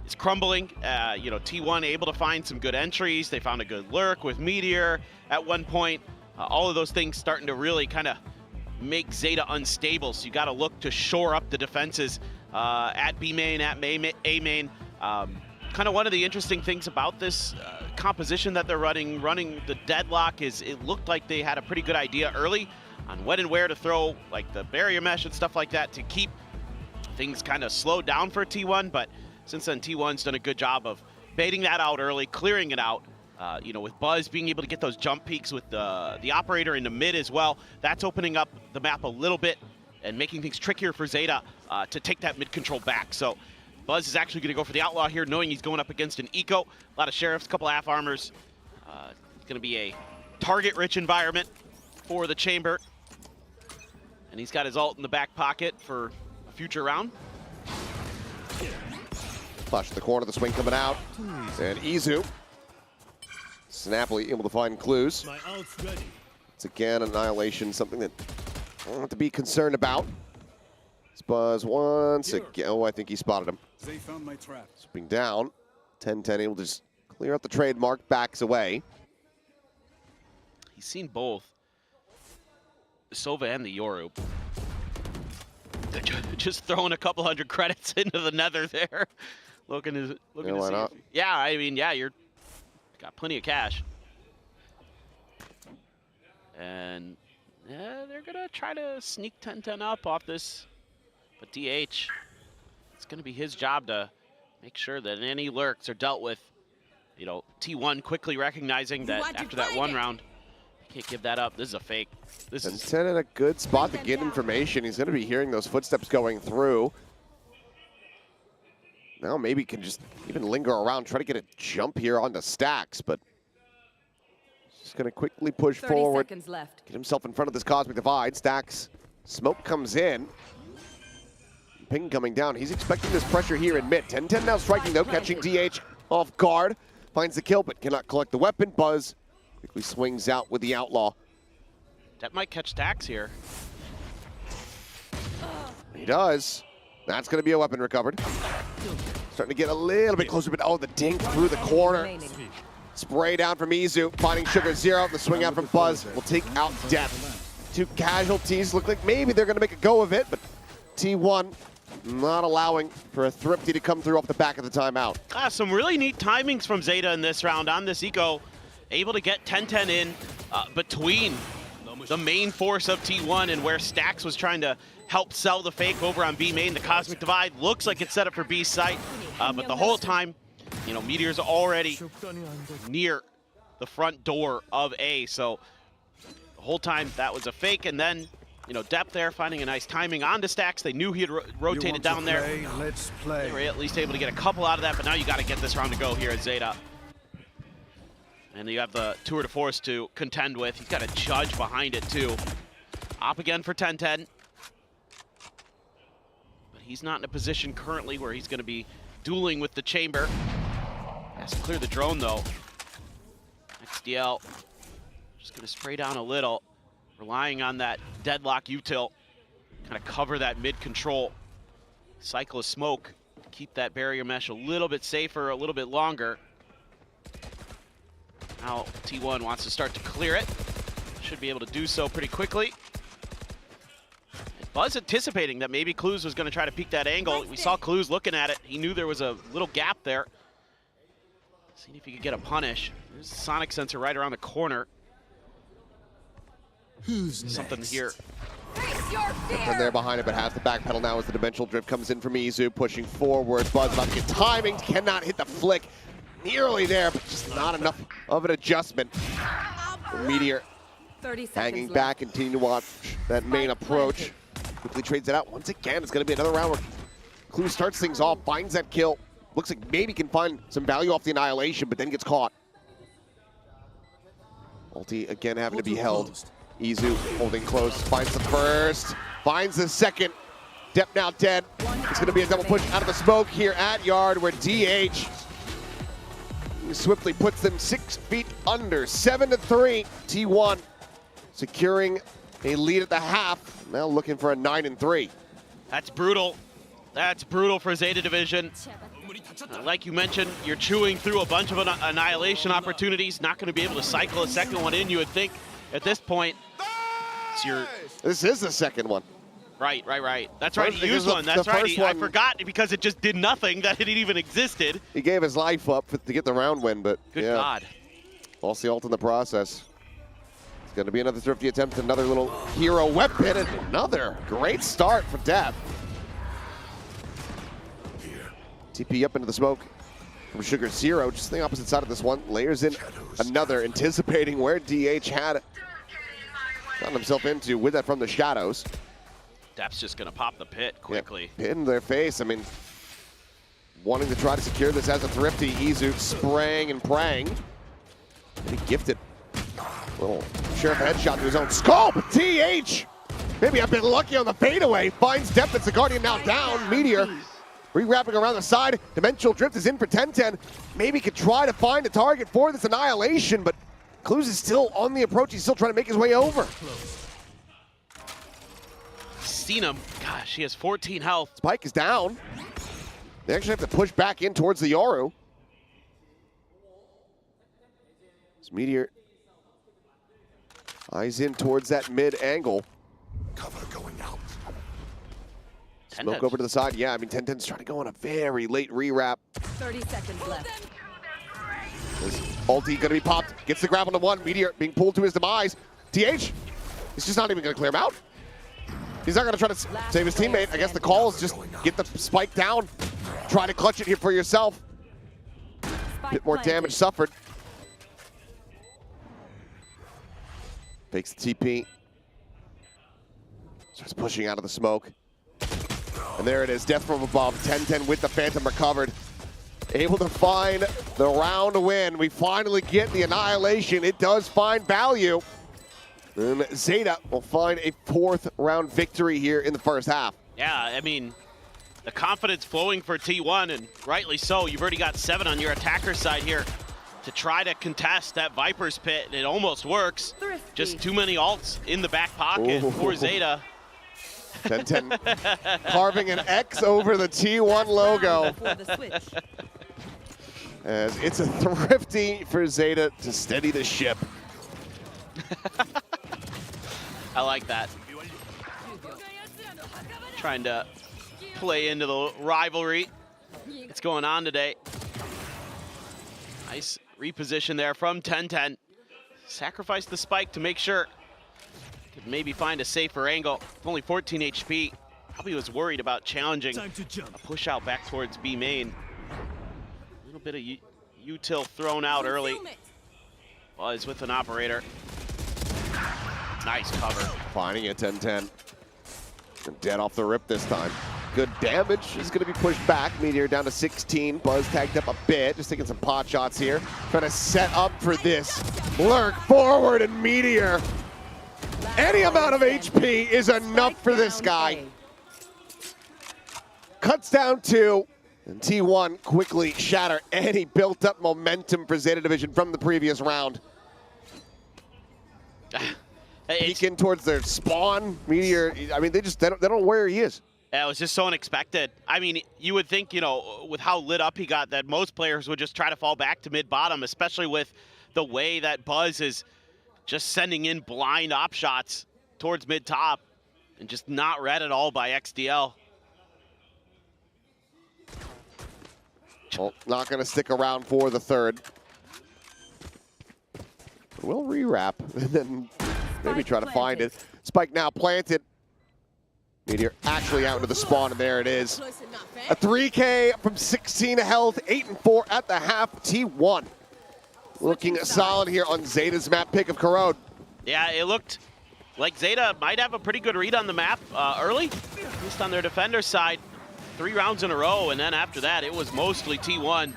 is crumbling. You know, T1 able to find some good entries. They found a good lurk with Meteor at one point. All of those things starting to really kind of make ZETA unstable. So you got to look to shore up the defenses at B main, at A main. Kind of one of the interesting things about this composition that they're running the deadlock is it looked like they had a pretty good idea early on when and where to throw like the barrier mesh and stuff like that to keep things kind of slowed down for T1, but since then T1's done a good job of baiting that out early, clearing it out. You know, with Buzz being able to get those jump peaks with the operator in the mid as well, that's opening up the map a little bit and making things trickier for ZETA to take that mid control back. So Buzz is actually going to go for the Outlaw here, knowing he's going up against an Eco. A lot of Sheriffs, a couple half armors. It's going to be a target-rich environment for the Chamber. And he's got his ult in the back pocket for a future round. Flash in the corner, the swing coming out. And Izu snappily able to find clues. It's again Annihilation, something that I don't have to be concerned about. It's Buzz once again. Oh, I think he spotted him. They found my trap. Swooping down. 1010 able to just clear out the trademark, backs away. He's seen both the Sova and the Yoru. They're just throwing a couple hundred credits into the nether there. looking to why see. not? Yeah, I mean, yeah, you're got plenty of cash. And yeah, they're gonna try to sneak 1010 up off this. But DH, it's gonna be his job to make sure that any lurks are dealt with. You know, T1 quickly recognizing that after that one round, can't give that up. This is a fake. This is 10 in a good spot to get information. He's going to be hearing those footsteps going through. Now maybe can just even linger around, try to get a jump here on the stacks, but just going to quickly push 30 forward. seconds left. Get himself in front of this Cosmic Divide. Stacks, smoke comes in. Ping coming down. He's expecting this pressure here in mid. 10-10 now striking though, catching DH off guard. Finds the kill, but cannot collect the weapon. Buzz quickly swings out with the Outlaw. that might catch stacks here. He does. That's going to be a weapon recovered. Starting to get a little bit closer, but oh, the dink through the corner. Spray down from Izu, finding Sugar Zero. The swing out from Buzz will take out Depth. 2 casualties. Look like maybe they're going to make a go of it, but T1 not allowing for a Thrifty to come through off the back of the timeout. Some really neat timings from ZETA in this round on this Eco. Able to get 10-10 in between the main force of T1 and where Stax was trying to help sell the fake over on B main. The Cosmic Divide looks like it's set up for B site, but the whole time, you know, Meteor's already near the front door of A, so the whole time that was a fake, and then, you know, Depth there finding a nice timing onto Stax. They knew he had rotated down there. Let's play. They were at least able to get a couple out of that, but now you got to get this round to go here at ZETA. And you have the Tour de Force to contend with. He's got a Judge behind it too. Op again for 10-10. But he's not in a position currently where he's going to be dueling with the Chamber. Has to clear the drone though. XDL just gonna spray down a little, relying on that deadlock util, kind of cover that mid control. Cycle of smoke, keep that barrier mesh a little bit safer, a little bit longer. Now T1 wants to start to clear it. Should be able to do so pretty quickly. Buzz anticipating that maybe Clues was going to try to peek that angle. We saw Clues looking at it. He knew there was a little gap there. Seeing if he could get a punish. There's a sonic sensor right around the corner. Who's something here? And there behind it, but has the back pedal now as the dimensional drift comes in from Izu, pushing forward. Buzz about to get timing, cannot hit the flick. Nearly there, but just not enough of an adjustment. Meteor hanging back, continuing to watch that main approach. Quickly trades it out. Once again, it's going to be another round where Clue starts things off, finds that kill. Looks like maybe can find some value off the annihilation, but then gets caught. Ulti again having to be held. Izu holding close, finds the first, finds the second. Dep now dead. It's going to be a double push out of the smoke here at Yard, where DH swiftly puts them 6 feet under, 7-3. T1 securing a lead at the half. Now looking for a 9-3. That's brutal. That's brutal for Zeta Division. Like you mentioned, you're chewing through a bunch of annihilation opportunities. Not going to be able to cycle a second one in, you would think, at this point. It's your... This is the second one. Right. That's right, he used one. That's right, I forgot because it just did nothing that it even existed. He gave his life up to get the round win, but Good yeah. God. Lost the ult in the process. It's going to be another thrifty attempt, another little hero weapon, and another great start for Dep. TP up into the smoke from Sugar Zero, just the opposite side of this one. Layers in another, anticipating where DH had gotten himself into with that from the shadows. Dep's just going to pop the pit quickly. Yeah, in their face. I mean, wanting to try to secure this as a thrifty. Izu spraying and praying. And he gifted little sheriff headshot to his own skull. But TH, maybe I've been lucky on the fadeaway. Finds Dep. It's the Guardian now down. Meteor re-wrapping around the side. Dimensional drift is in for 10-10. Maybe could try to find a target for this annihilation, but Clues is still on the approach. He's still trying to make his way over. Seen him. Gosh, he has 14 health. Spike is down. They actually have to push back in towards the Yoru. This Meteor eyes in towards that mid angle. Cover going out. Smoke over to the side. Yeah, I mean, 10-10's trying to go on a very late rewrap. 30 seconds left. This ulti gonna be popped. Gets the grab on the one. Meteor being pulled to his demise. TH is just not even gonna clear him out. He's not gonna try to save his teammate. I guess the call is just get the spike down. Try to clutch it here for yourself. Bit more damage suffered. Fakes the TP. Starts pushing out of the smoke. And there it is, death from above. 10-10 with the Phantom recovered. Able to find the round win. We finally get the annihilation. It does find value. And Zeta will find a 4th round victory here in the first half. Yeah, I mean, the confidence flowing for T1, and rightly so. You've already got 7 on your attacker side here to try to contest that Viper's pit, and it almost works. Just too many ults in the back pocket for Zeta. 10-10 carving an X over the T1 logo. As it's a thrifty for Zeta to steady the ship. I like that. Trying to play into the rivalry that's going on today. Nice reposition there from 10-10. Sacrifice the spike to make sure could maybe find a safer angle. Only 14 HP. Probably was worried about challenging a push out back towards B main. A little bit of util thrown out early. Buzz with an operator. Nice cover. Finding it 10-10. Dead off the rip this time. Good damage. It's going to be pushed back. Meteor down to 16. Buzz tagged up a bit. Just taking some pot shots here. Trying to set up for this. Lurk forward and Meteor. Any amount of HP is enough for this guy. Cuts down 2. And T1 quickly shatter any built-up momentum for ZETA Division from the previous round. Peeking towards their spawn. Meteor, I mean, they don't know where he is. Yeah, it was just so unexpected. I mean, you would think, you know, with how lit up he got, that most players would just try to fall back to mid-bottom, especially with the way that Buzz is just sending in blind op shots towards mid-top and just not read at all by XDL. Well, not going to stick around for the third. We'll rewrap and then maybe try to find it. Spike now planted. Meteor actually out into the spawn, and there it is. A 3K from 16 health, 8-4 at the half. T1 looking solid here on ZETA's map pick of Corrode. Yeah, it looked like ZETA might have a pretty good read on the map early, at least on their defender side. 3 rounds in a row, and then after that, it was mostly T1.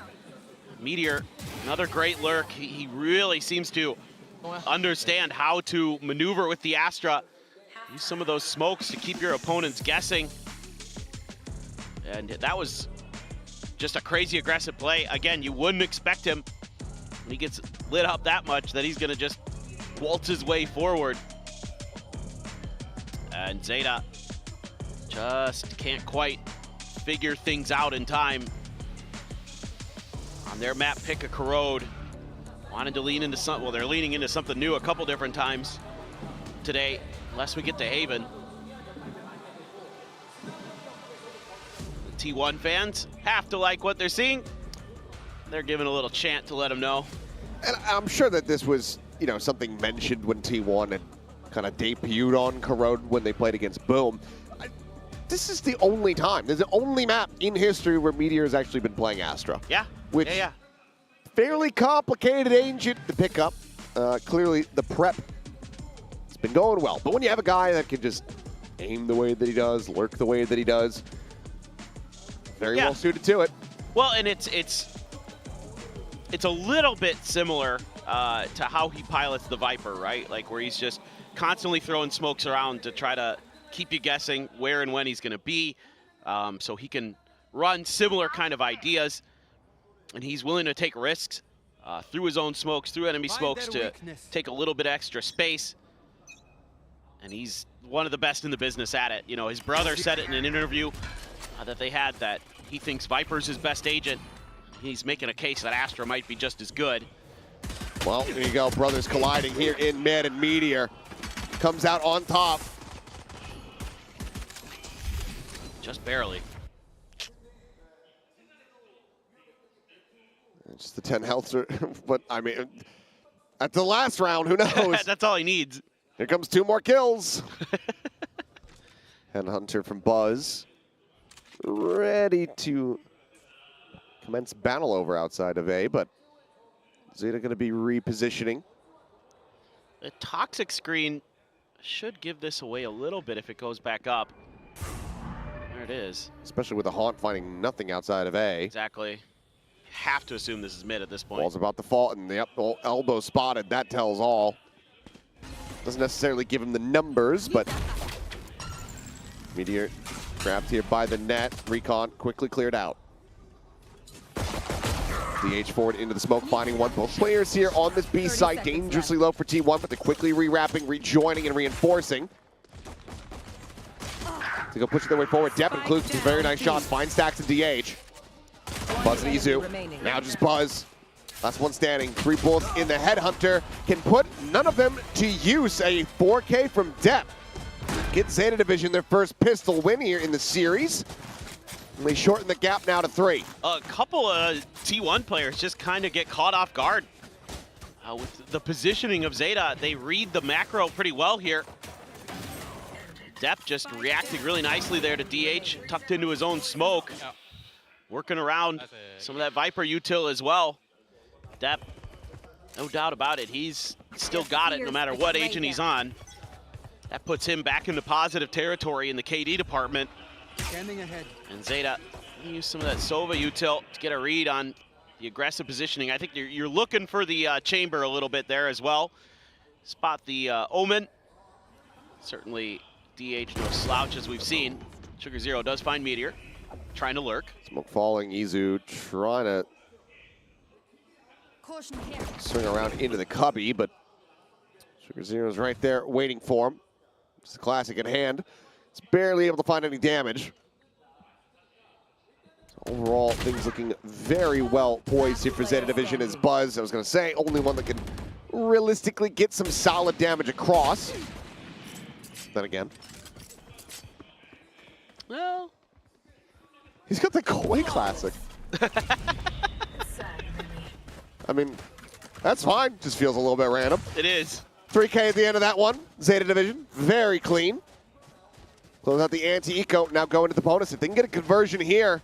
Meteor, another great lurk. He really seems to understand how to maneuver with the Astra. Use some of those smokes to keep your opponents guessing. And that was just a crazy aggressive play. Again, you wouldn't expect him, when he gets lit up that much, that he's gonna just waltz his way forward. And ZETA just can't quite figure things out in time. On their map pick of Corrode, wanted to lean into something, well, they're leaning into something new a couple different times today, unless we get to Haven. The T1 fans have to like what they're seeing. They're giving a little chant to let them know. And I'm sure that this was, you know, something mentioned when T1 had kind of debuted on Corrode when they played against Boom. This is the only time, this is the only map in history where Meteor has actually been playing Astra. Yeah, which fairly complicated agent to pick up. Clearly the prep has been going well. But when you have a guy that can just aim the way that he does, lurk the way that he does, very well suited to it. Well, and it's a little bit similar to how he pilots the Viper, right? Like where he's just constantly throwing smokes around to try to keep you guessing where and when he's going to be, so he can run similar kind of ideas, and he's willing to take risks through his own smokes, through enemy smokes, to take a little bit extra space, and he's one of the best in the business at it. You know, his brother said it in an interview that they had, that he thinks Viper's his best agent. He's making a case that Astra might be just as good. Well, there you go, brothers colliding here in mid, and Meteor comes out on top. Just barely. It's the 10 health, but I mean, at the last round, who knows? That's all he needs. Here comes 2 more kills. Headhunter from Buzz, ready to commence battle over outside of A, but ZETA going to be repositioning. The toxic screen should give this away a little bit if it goes back up. There it is. Especially with the Haunt finding nothing outside of A. Exactly. Have to assume this is mid at this point. Ball's about to fall, and the elbow spotted. That tells all. Doesn't necessarily give him the numbers, but Meteor grabbed here by the net. Recon quickly cleared out. DH forward into the smoke, finding one. Both players here on this B site, dangerously low for T1, but they're quickly rewrapping, rejoining, and reinforcing. To go pushing their way forward. Depp includes some very nice shots. Fine stacks and DH. Buzz and Izu. Now just Buzz. Last one standing. 3 bullets in the Headhunter. Can put none of them to use. A 4K from Depp. Get ZETA Division their first pistol win here in the series. And they shorten the gap now to 3. A couple of T1 players just kind of get caught off guard with the positioning of ZETA. They read the macro pretty well here. Depp just reacting really nicely there to DH, tucked into his own smoke. Working around some of that Viper util as well. Depp, no doubt about it, he's still got it no matter what agent he's on. That puts him back into positive territory in the KD department. Standing ahead. And ZETA use some of that Sova util to get a read on the aggressive positioning. I think you're looking for the chamber a little bit there as well. Spot the Omen. Certainly DH no slouch as we've seen. Sugar Zero does find Meteor. trying to lurk. Smoke falling, Izu trying to swing around into the cubby, but Sugar Zero's right there waiting for him. It's the classic at hand. It's barely able to find any damage. Overall, things looking very well poised here for ZETA Division as Buzz, I was going to say, only one that can realistically get some solid damage across. Then again. Well, he's got the Koi Classic. I mean, that's fine. Just feels a little bit random. It is. 3K at the end of that one. ZETA Division, very clean. Close out the anti-eco, now going to the bonus. If they can get a conversion here,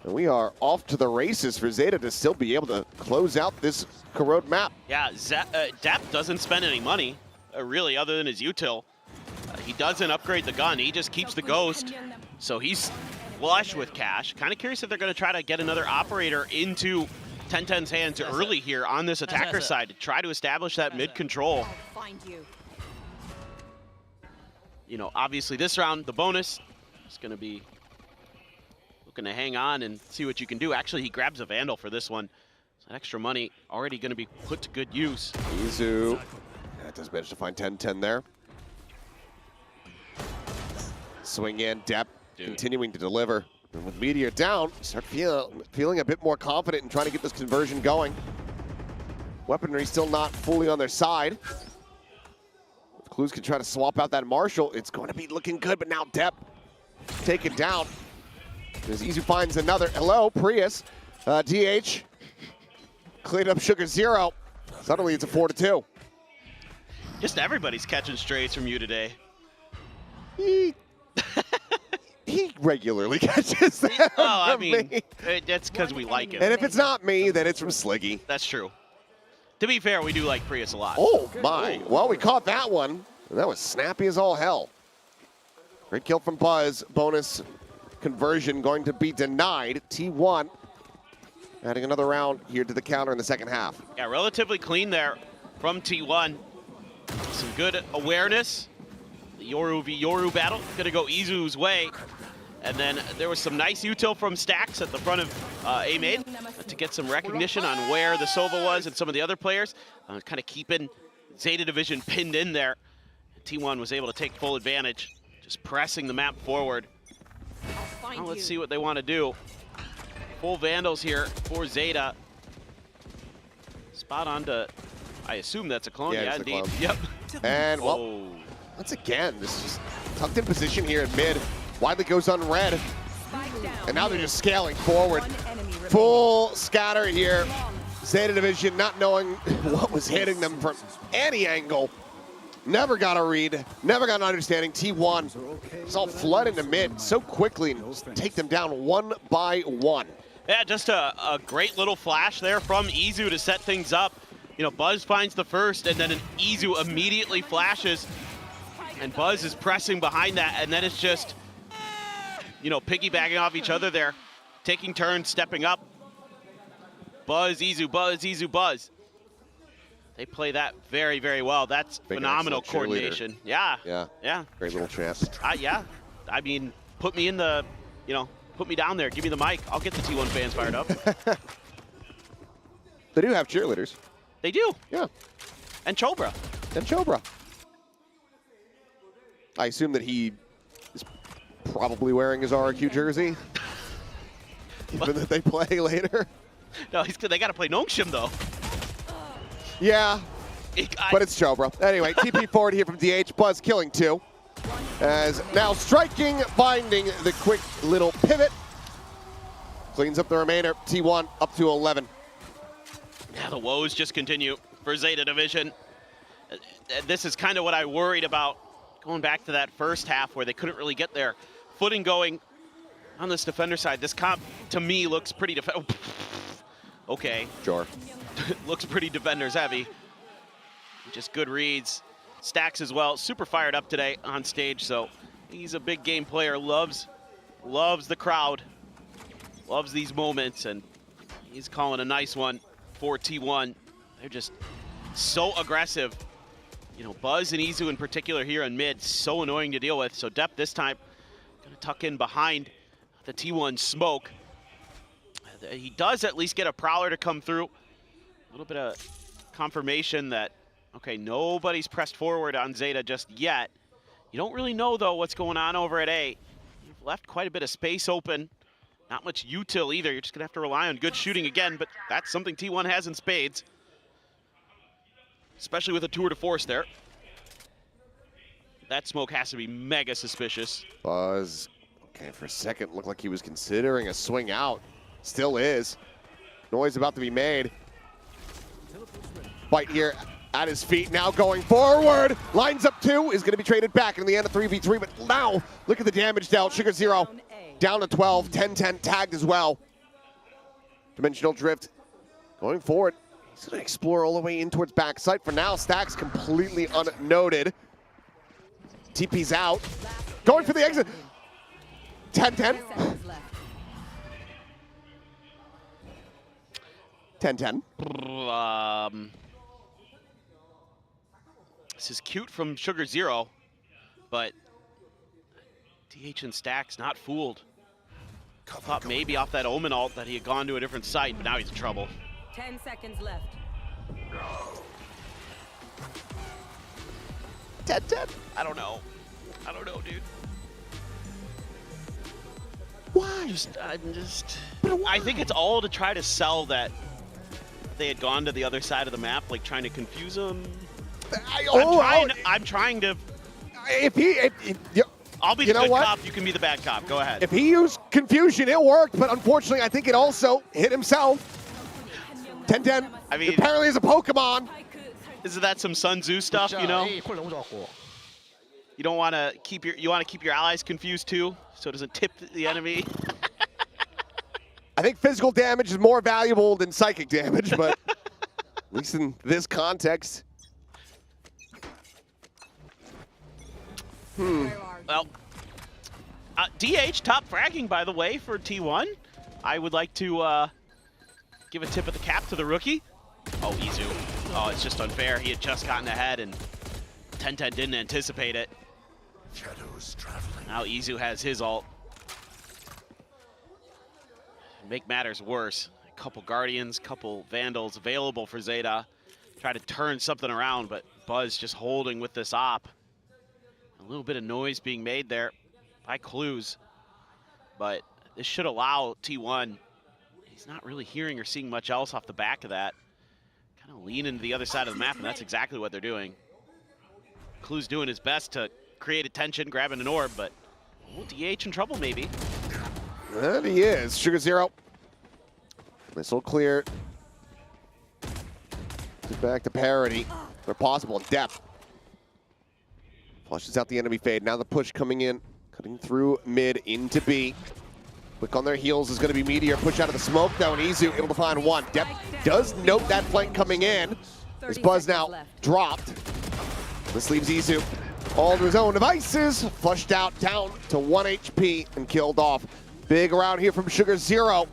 and we are off to the races for ZETA to still be able to close out this Corrode map. Yeah, Depp doesn't spend any money, really, other than his util. He doesn't upgrade the gun. He just keeps the Ghost, so he's flush with cash. Kind of curious if they're going to try to get another operator into 1010's hands early here on this attacker side to try to establish that mid control. You know, obviously this round, the bonus is going to be looking to hang on and see what you can do. Actually, he grabs a Vandal for this one. So that extra money already going to be put to good use. Izu, that does manage to find 1010 there. Swing in, Depp continuing to deliver. And with Meteor down, start feeling a bit more confident in trying to get this conversion going. Weaponry still not fully on their side. If Clues can try to swap out that Marshall, it's going to be looking good, but now Depp taken down. As Izu finds another, hello, Prius. DH cleaned up Sugar Zero. Suddenly it's a 4-2. Just everybody's catching strays from you today. He regularly catches them. Oh, I mean, that's because we like him. And if it's not me, then it's from Sliggy. That's true. To be fair, we do like Prius a lot. Oh, my. Well, we caught that one. That was snappy as all hell. Great kill from Buzz. Bonus conversion going to be denied. T1 adding another round here to the counter in the second half. Yeah, relatively clean there from T1. Some good awareness. The Yoru v Yoru battle going to go Izu's way. And then there was some nice util from Stacks at the front of A-Maid to get some recognition on where the Sova was and some of the other players. Kind of keeping ZETA Division pinned in there. T1 was able to take full advantage, just pressing the map forward. Now let's see what they want to do. Full Vandals here for ZETA. Spot on to, I assume that's a clone. Yeah, indeed. Yep. And, well, once again, this is just tucked in position here in mid. Widely goes unread. And now they're just scaling forward. Full scatter here. ZETA Division not knowing what was hitting them from any angle. Never got a read, never got an understanding. T1 saw flood into mid so quickly and just take them down one by one. Yeah, just a great little flash there from Izu to set things up. You know, Buzz finds the first, and then an Izu immediately flashes. And Buzz is pressing behind that, and then it's just, you know, piggybacking off each other there, taking turns, stepping up. Buzz, Izu, Buzz, Izu, Buzz. They play that very, very well. That's phenomenal coordination. Yeah. Yeah. Yeah. Great little chance. Yeah. I mean, put me in the, you know, put me down there. Give me the mic. I'll get the T1 fans fired up. They do have cheerleaders. They do. Yeah. And Chobra. And Chobra. I assume that he is probably wearing his RRQ jersey, given that they play later. No, they got to play Nongshim, though. Yeah, but it's Chobra. Anyway, TP forward here from DH. Buzz killing two. As now striking, finding the quick little pivot. Cleans up the remainder. T1 up to 11. Yeah, the woes just continue for ZETA Division. This is kind of what I worried about going back to that first half where they couldn't really get their footing going on this defender side. This comp, to me, looks pretty okay. Sure. Looks pretty defenders heavy. Just good reads. Stacks as well. Super fired up today on stage, so he's a big game player. Loves the crowd. Loves these moments, and he's calling a nice one for T1. They're just so aggressive. You know, Buzz and Izu in particular here in mid, so annoying to deal with. So Depp this time gonna tuck in behind the T1 smoke. He does at least get a Prowler to come through. A little bit of confirmation that, okay, nobody's pressed forward on ZETA just yet. You don't really know, though, what's going on over at A. You've left quite a bit of space open. Not much util either. You're just going to have to rely on good shooting again, but that's something T1 has in spades. Especially with a tour de force there. That smoke has to be mega suspicious. Buzz, okay, for a second, looked like he was considering a swing out. Still is. Noise about to be made. Fight here at his feet, now going forward. Lines up 2, is going to be traded back in the end of 3v3, but now look at the damage dealt. Sugar Zero down to 12, 10-10 tagged as well. Dimensional Drift going forward. He's going to explore all the way in towards backside. For now, Stacks completely unnoted. TP's out. Going for the exit. 10-10. 10-10. This is cute from Sugar Zero, but DH and Stacks not fooled. Thought maybe off that Omen ult that he had gone to a different site, but now he's in trouble. 10 seconds left. 10-10. I don't know. I don't know, dude. Why? I think it's all to try to sell that they had gone to the other side of the map, like trying to confuse them. I'm trying to. I'll be the good cop. You can be the bad cop. Go ahead. If he used confusion, it worked, but unfortunately, I think it also hit himself. 10-10. I mean, apparently, is a Pokemon. Isn't that some Sun Tzu stuff? You know. You don't want to keep your. You want to keep your allies confused too, so it doesn't tip the enemy. I think physical damage is more valuable than psychic damage, but at least in this context. Well, DH top fragging, by the way, for T1. I would like to give a tip of the cap to the rookie. Oh, Izu. Oh, it's just unfair. He had just gotten ahead, and 10-10 didn't anticipate it. Shadows traveling. Now Izu has his ult. Make matters worse. A couple Guardians, couple Vandals available for ZETA. Try to turn something around, but Buzz just holding with this op. A little bit of noise being made there by Clues, but this should allow T1. He's not really hearing or seeing much else off the back of that. Kind of lean into the other side of the map, and that's exactly what they're doing. Clues doing his best to create attention, grabbing an orb, but DH in trouble maybe. And he is. Sugar Zero. Missile clear. Back to parity, where possible. Depth. Flushes out the enemy fade. Now the push coming in. Cutting through mid into B. Quick on their heels is going to be Meteor. Push out of the smoke now, and Izu able to find one. Depth does note that flank coming in. This Buzz now dropped. This leaves Izu all to his own devices. Flushed out down to 1 HP and killed off. Big round here from Sugar Zero.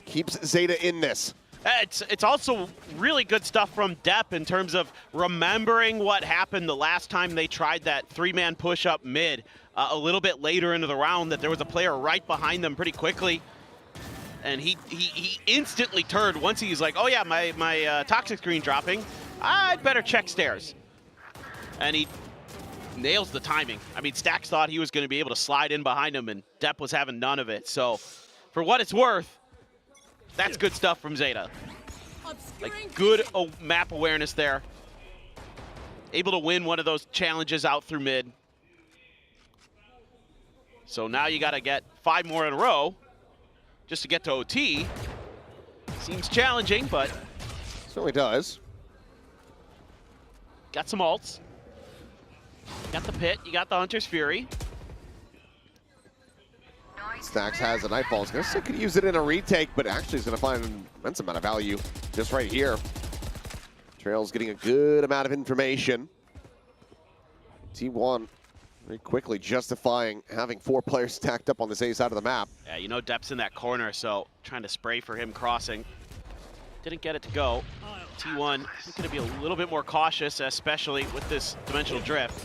Keeps ZETA in this. It's also really good stuff from Depp in terms of remembering what happened the last time they tried that 3-man push up mid a little bit later into the round, that there was a player right behind them pretty quickly. And he instantly turned once he's like, oh yeah, my toxic screen dropping. I'd better check stairs. And he nails the timing. I mean, Stacks thought he was going to be able to slide in behind him, and Depp was having none of it. So for what it's worth, that's good stuff from ZETA. Like, good map awareness there. Able to win one of those challenges out through mid. So now you got to get 5 more in a row just to get to OT. Seems challenging, but certainly does. Got some ults. Got the pit. You got the Hunter's Fury. Stacks has a Nightfall. He's going to use it in a retake, but actually he's going to find an immense amount of value just right here. Trail's getting a good amount of information. T1 very quickly justifying having 4 players stacked up on this A side of the map. Yeah, you know Depp's in that corner, so trying to spray for him crossing. Didn't get it to go. T1 going to be a little bit more cautious, especially with this Dimensional Drift.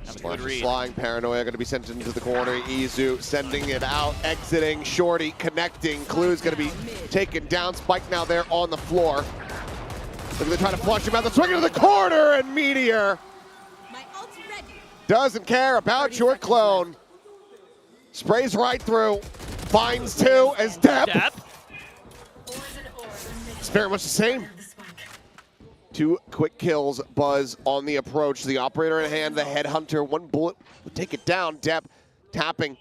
Splash is flying, Paranoia going to be sent into the corner. Izu sending it out, exiting, Shorty connecting. Clue's going to be taken down. Spike now there on the floor. They're trying to flush him out. The swing into the corner, and Meteor doesn't care about your clone. Sprays right through, finds two as Depp. It's very much the same. 2 quick kills, Buzz on the approach. The operator in hand, the headhunter. 1 bullet will take it down. Depp tapping,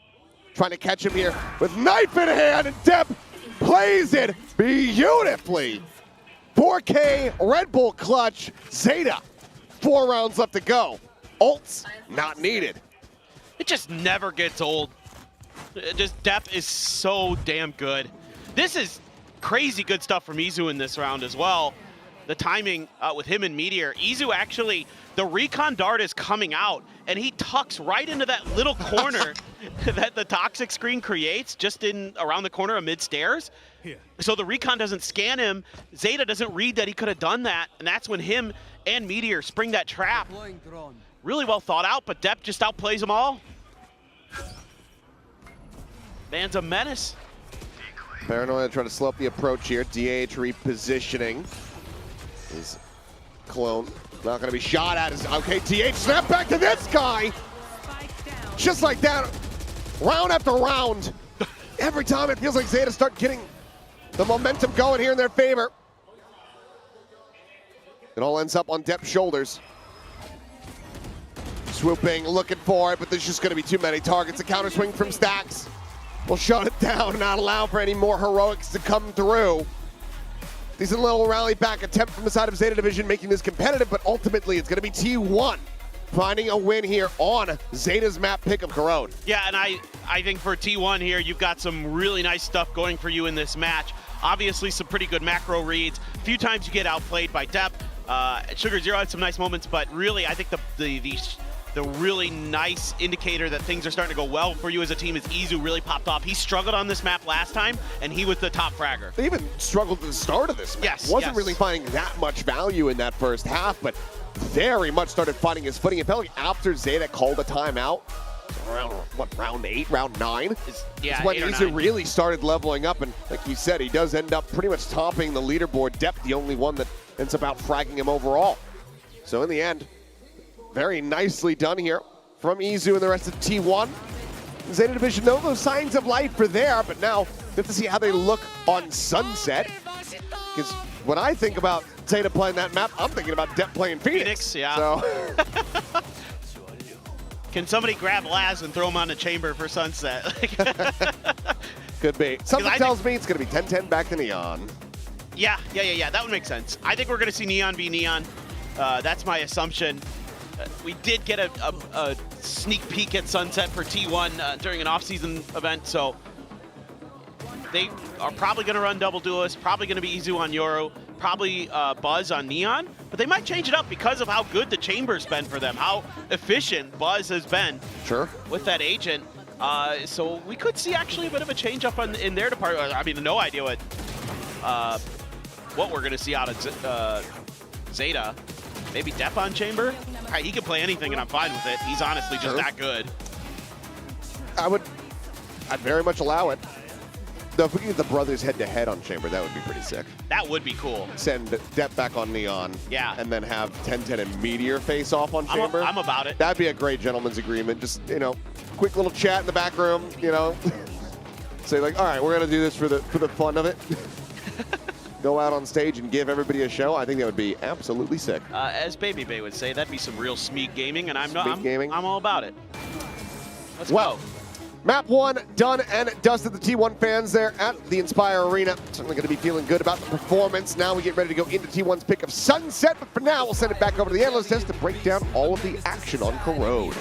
trying to catch him here with knife in hand, and Depp plays it beautifully. 4K Red Bull clutch. ZETA, 4 rounds left to go. Ults not needed. It just never gets old. Just Depp is so damn good. This is crazy good stuff from Izu in this round as well. The timing with him and Meteor. Izu actually, the recon dart is coming out, and he tucks right into that little corner that the toxic screen creates, just in around the corner of mid-stairs. So the recon doesn't scan him. ZETA doesn't read that he could have done that, and that's when him and Meteor spring that trap. Really well thought out, but Depp just outplays them all. Man's a menace. Paranoia trying to slow up the approach here. DH repositioning. His clone not going to be shot at. Okay, DH snap back to this guy. Just like that, round after round. Every time it feels like ZETA start getting the momentum going here in their favor. It all ends up on Depp's shoulders. Swooping, looking for it, but there's just going to be too many targets. A counter swing from Stacks will shut it down and not allow for any more heroics to come through. Decent little rally back attempt from the side of ZETA Division, making this competitive, but ultimately it's going to be T1 finding a win here on ZETA's map pick of Corrode. Yeah, and I think for T1 here, you've got some really nice stuff going for you in this match. Obviously, some pretty good macro reads. A few times you get outplayed by Depp. Sugar Zero had some nice moments, but really, I think the really nice indicator that things are starting to go well for you as a team is Izu really popped off. He struggled on this map last time, and he was the top fragger. They even struggled at the start of this map. Yes, Wasn't really finding that much value in that first half, but very much started finding his footing. It felt like after ZETA called a timeout, around, what, round 8, round 9? Yeah, is when 8 or Izu 9. really started leveling up, and like you said, he does end up pretty much topping the leaderboard. Depp, the only one that ends up out fragging him overall. So in the end, very nicely done here from Izu and the rest of T1. ZETA Division, no those signs of life are there, but now we have to see how they look on Sunset. Because when I think about ZETA playing that map, I'm thinking about Depp playing Phoenix. Yeah. So. Can somebody grab Laz and throw him on the chamber for Sunset? Could be. Something tells me it's going to be 10-10 back to Neon. Yeah. That would make sense. I think we're going to see Neon be Neon. That's my assumption. We did get a sneak peek at Sunset for T1 during an off-season event, so they are probably going to run double duelist, probably going to be Izu on Yoru, probably Buzz on Neon, but they might change it up because of how good the chamber's been for them, how efficient Buzz has been with that agent. So we could see actually a bit of a change up in their department. I mean, no idea what we're going to see out of ZETA. Maybe Depp on chamber? He can play anything and I'm fine with it. He's honestly just that good. I'd very much allow it. Though if we can get the brothers head-to-head on chamber, that would be pretty sick. That would be cool. Send Depp back on Neon. Yeah. And then have 10-10 and Meteor face off on chamber. I'm about it. That'd be a great gentleman's agreement. Just, you know, quick little chat in the back room, you know. Say like, all right, we're gonna do this for the fun of it. Go out on stage and give everybody a show. I think that would be absolutely sick. As Baby Bay would say, that'd be some real Smeek gaming, and I'm Gaming. all about it. Let's well, go. Map 1 done and dusted. The T1 fans there at the Inspire Arena. Certainly going to be feeling good about the performance. Now we get ready to go into T1's pick of Sunset, but for now we'll send it back over to the analyst desk to break down all of the action on Corrode.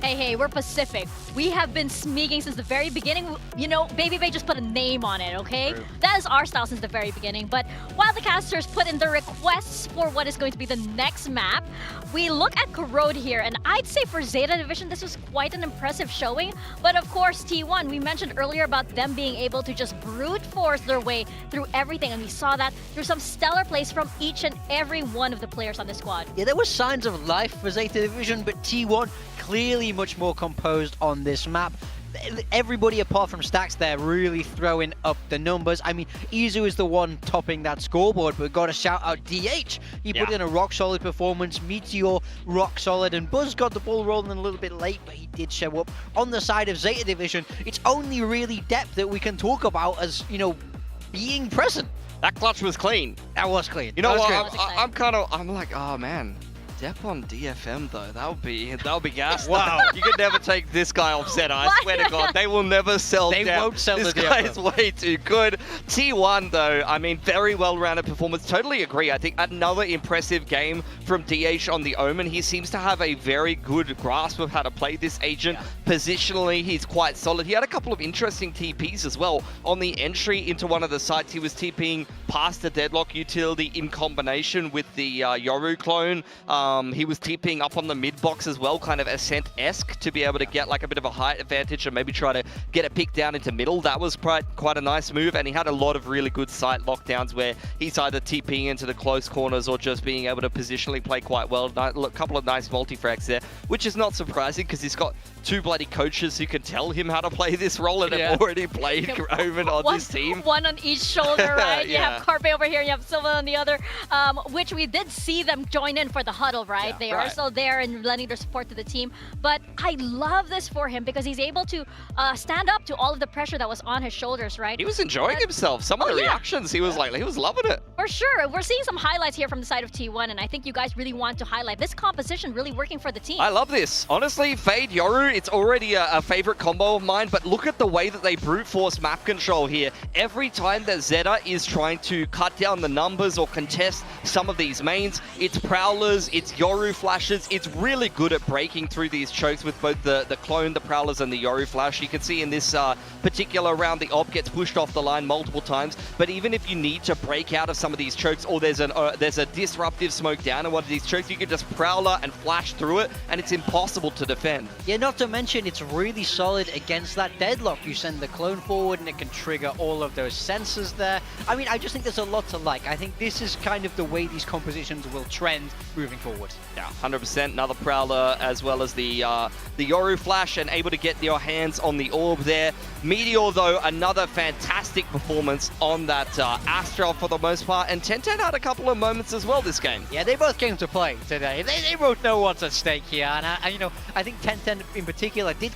Hey, we're Pacific. We have been smeeking since the very beginning. You know, Baby Bay just put a name on it, okay? True. That is our style since the very beginning. But while the casters put in the requests for what is going to be the next map, we look at Corrode here, and I'd say for ZETA Division, this was quite an impressive showing. But of course, T1, we mentioned earlier about them being able to just brute force their way through everything, and we saw that through some stellar plays from each and every one of the players on the squad. Yeah, there were signs of life for ZETA Division, but T1 clearly much more composed on this map. Everybody apart from Stacks there really throwing up the numbers. I mean, Izu is the one topping that scoreboard, but got to shout out DH. He put in a rock-solid performance. Meteor, rock-solid, and Buzz got the ball rolling a little bit late, but he did show up. On the side of ZETA Division, it's only really Depth that we can talk about as, you know, being present. That clutch was clean. That was clean. You know That was what? I'm like, oh man. Dep on DFM though, that would be gas. Wow, you could never take this guy off ZETA. I swear to God, they will never sell. They Dep. won't sell this the guy DFM. is way too good. T1 though, I mean, very well-rounded performance. Totally agree. I think another impressive game from DH on the Omen. He seems to have a very good grasp of how to play this agent. Positionally, he's quite solid. He had a couple of interesting TPs as well. On the entry into one of the sites, he was TPing past the Deadlock utility in combination with the Yoru clone. He was TPing up on the mid box as well, kind of Ascent-esque, to be able to get like a bit of a height advantage and maybe try to get a pick down into middle. That was quite a nice move, and he had a lot of really good site lockdowns where he's either TPing into the close corners or just being able to positionally play quite well. A couple of nice multi-frags there, which is not surprising because he's got two bloody coaches who can tell him how to play this role and have already played Omen on this team. One on each shoulder, right? You Yeah. have Carpe over here, you have Silva on the other, which we did see them join in for the huddle, right? They are still there and lending their support to the team. But I love this for him because he's able to stand up to all of the pressure that was on his shoulders, right? He was enjoying himself. Some of the reactions, he was like, he was loving it. For sure. We're seeing some highlights here from the side of T1, and I think you guys really want to highlight this composition really working for the team. I love this. Honestly, Fade Yoru, it's already a favorite combo of mine, but look at the way that they brute force map control here. Every time that ZETA is trying to cut down the numbers or contest some of these mains, it's Prowlers, it's Yoru flashes. It's really good at breaking through these chokes with both the clone, the Prowlers, and the Yoru flash. You can see in this particular round, the Op gets pushed off the line multiple times, but even if you need to break out of some of these chokes or there's a disruptive smoke down in one of these chokes, you can just Prowler and flash through it, and it's impossible to defend. Yeah, not to mention it's really solid against that deadlock. You send the clone forward and it can trigger all of those sensors there. I mean, I just think there's a lot to like. I think this is kind of the way these compositions will trend moving forward. Yeah, 100%. Another Prowler as well as the Yoru flash and able to get your hands on the orb there. Meteor, though, another fantastic performance on that Astra for the most part. And 10-10 had a couple of moments as well this game. Yeah, they both came to play today. They both know what's at stake here. And, you know, I think 10-10 in particular did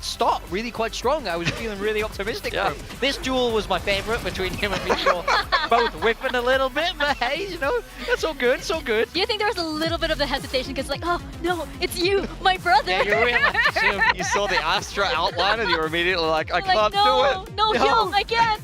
start really quite strong. I was feeling really optimistic for him. This duel was my favorite between him and Meteor. Both whipping a little bit, but hey, you know, that's all good. It's all good. Do you think there was a little bit of the hesitation because like, oh, no, it's you, my brother. Yeah, you really You saw the Astra outline and you were immediately like, I can't no, do it. No, Hyung, I can't.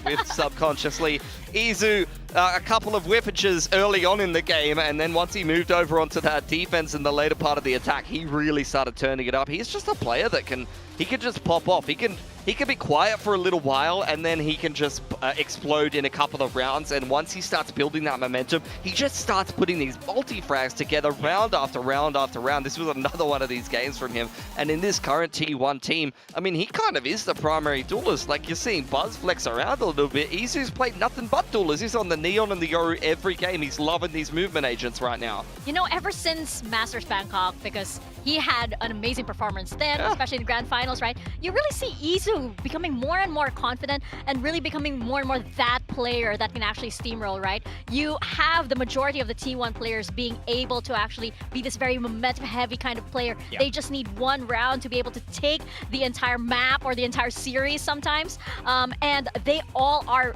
whiffed subconsciously. Izu, a couple of whippages early on in the game, and then once he moved over onto that defense in the later part of the attack, he really started turning it up. He's just a player that can just pop off. He can be quiet for a little while, and then he can just explode in a couple of rounds. And once he starts building that momentum, he just starts putting these multi-frags together round after round after round. This was another one of these games from him. And in this current T1 team, I mean, he kind of is the primary duelist. Like, you're seeing Buzz flex around a little bit. Izu's played nothing but duelist. He's on the Neon and the Yoru every game. He's loving these movement agents right now. You know, ever since Masters Bangkok, because he had an amazing performance then, especially in the grand finals, right? You really see Izu becoming more and more confident and really becoming more and more that player that can actually steamroll, right? You have the majority of the T1 players being able to actually be this very momentum-heavy kind of player. They just need one round to be able to take the entire map or the entire series sometimes, and they all are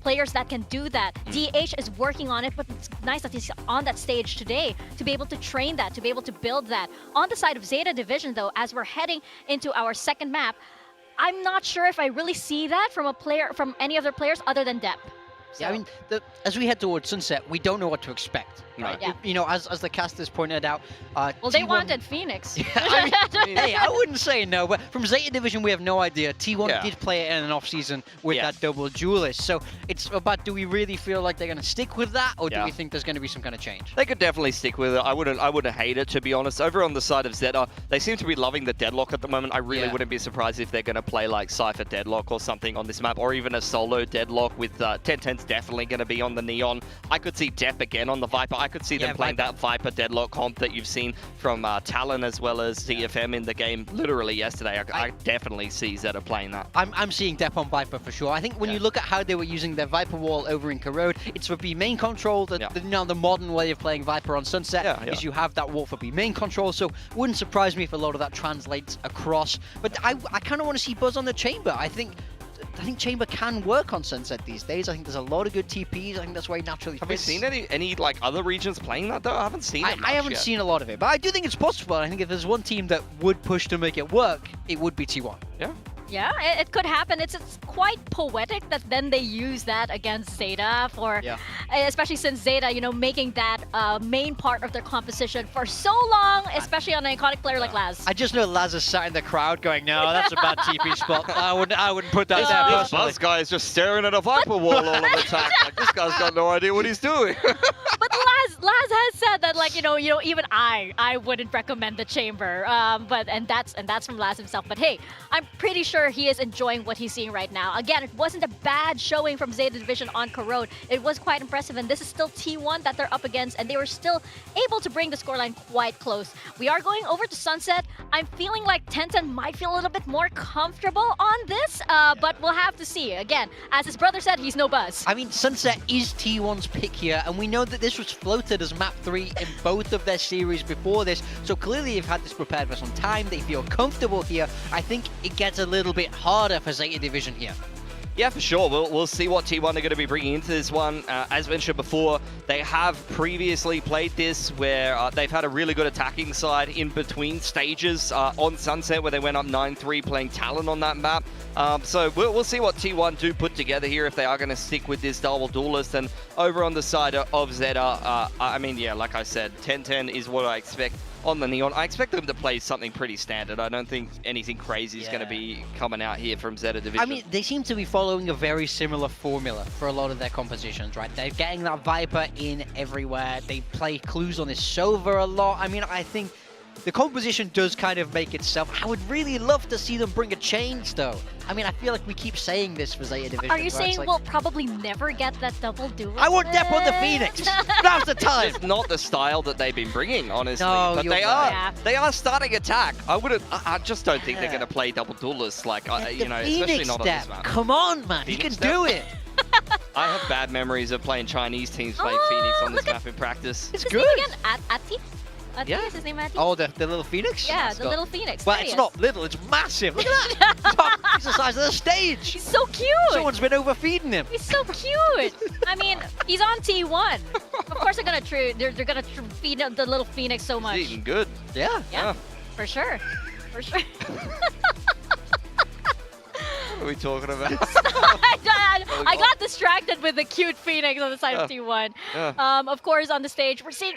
players that can do that. DH is working on it, but it's nice that he's on that stage today to be able to train that, to be able to build that. On the side of ZETA Division, though, as we're heading into our second map, I'm not sure if I really see that from any other players other than Dep. Yeah, I mean, as we head towards Sunset, we don't know what to expect. Right? Yeah. You know, as the casters pointed out. Well, they wanted Phoenix. Hey, I wouldn't say no, but from Zeta Division, we have no idea. T1 did play it in an off-season with that double duelist. So it's about, do we really feel like they're going to stick with that, or do we think there's going to be some kind of change? They could definitely stick with it. I wouldn't hate it, to be honest. Over on the side of Zeta, they seem to be loving the deadlock at the moment. I really wouldn't be surprised if they're going to play like Cypher deadlock or something on this map, or even a solo deadlock with 1010's definitely going to be on the Neon. I could see Depp again on the Viper. I could see them playing that Viper deadlock comp that you've seen from Talon as well as CFM in the game literally yesterday. I definitely see Zeta playing that. I'm seeing Depp on Viper for sure. I think when you look at how they were using their Viper wall over in Corrode, it's for B main control. The modern way of playing Viper on Sunset is you have that wall for B main control, so it wouldn't surprise me if a lot of that translates across. But I kind of want to see Buzz on the Chamber. I think Chamber can work on Sunset these days. I think there's a lot of good TPs. I think that's why he naturally fits. Have you seen any like other regions playing that though? I haven't seen it I haven't seen a lot of it, but I do think it's possible. I think if there's one team that would push to make it work, it would be T1. Yeah. Yeah, it could happen. It's quite poetic that then they use that against Zeta for, especially since Zeta, you know, making that main part of their composition for so long, especially on an iconic player like Laz. I just know Laz is sat in the crowd going, no, that's a bad TP spot. I wouldn't put that there. This Buzz guy is just staring at a Viper wall all of the time. Like, this guy's got no idea what he's doing. But Laz has said that, like, you know, even I wouldn't recommend the Chamber. And that's from Laz himself. But hey, I'm pretty sure he is enjoying what he's seeing right now. Again, it wasn't a bad showing from Zeta Division on Corrode. It was quite impressive, and this is still T1 that they're up against, and they were still able to bring the scoreline quite close. We are going over to Sunset. I'm feeling like 1010 might feel a little bit more comfortable on this, but we'll have to see. Again, as his brother said, he's no Buzz. I mean, Sunset is T1's pick here, and we know that this was floated as map 3 in both of their series before this, so clearly they've had this prepared for some time. They feel comfortable here. I think it gets a little bit harder for Zeta Division here. Yeah, for sure. We'll see what T1 are going to be bringing into this one. As mentioned before, they have previously played this where they've had a really good attacking side in between stages on Sunset, where they went up 9-3 playing Talon on that map. So we'll see what T1 do put together here if they are going to stick with this double duelist. And over on the side of Zeta, I mean, yeah, like I said, 1010 is what I expect on the Neon. I expect them to play something pretty standard. I don't think anything crazy is going to be coming out here from Zeta Division. I mean, they seem to be following a very similar formula for a lot of their compositions, right? They're getting that Viper in everywhere. They play clues on this Sova a lot. I mean, I think the composition does kind of make itself. I would really love to see them bring a change, though. I mean, I feel like we keep saying this for Zeta Division. Are you saying we'll probably never get that double duel? I want Depp on the Phoenix. Now's the time. It's not the style that they've been bringing, honestly. No, but you're they right. they are starting attack. I just don't think they're going to play double duelists, like you know, especially not on this map. Come on, man, he can do it. I have bad memories of playing Chinese teams playing Phoenix on this map in practice. It's good. Again, Ati? Ati is his name, Ati? Oh, the little Phoenix? Yeah, the little Phoenix. Well, There it's he not little, it's massive. Look at that. He's the size of the stage. He's so cute. Someone's been overfeeding him. He's so cute. I mean, he's on T1. Of course, they're gonna feed the little Phoenix so much. He's eating good. Yeah, for sure, for sure. What are we talking about? I got distracted with the cute Phoenix on the side of T1. Yeah. Of course, on the stage, we're seeing.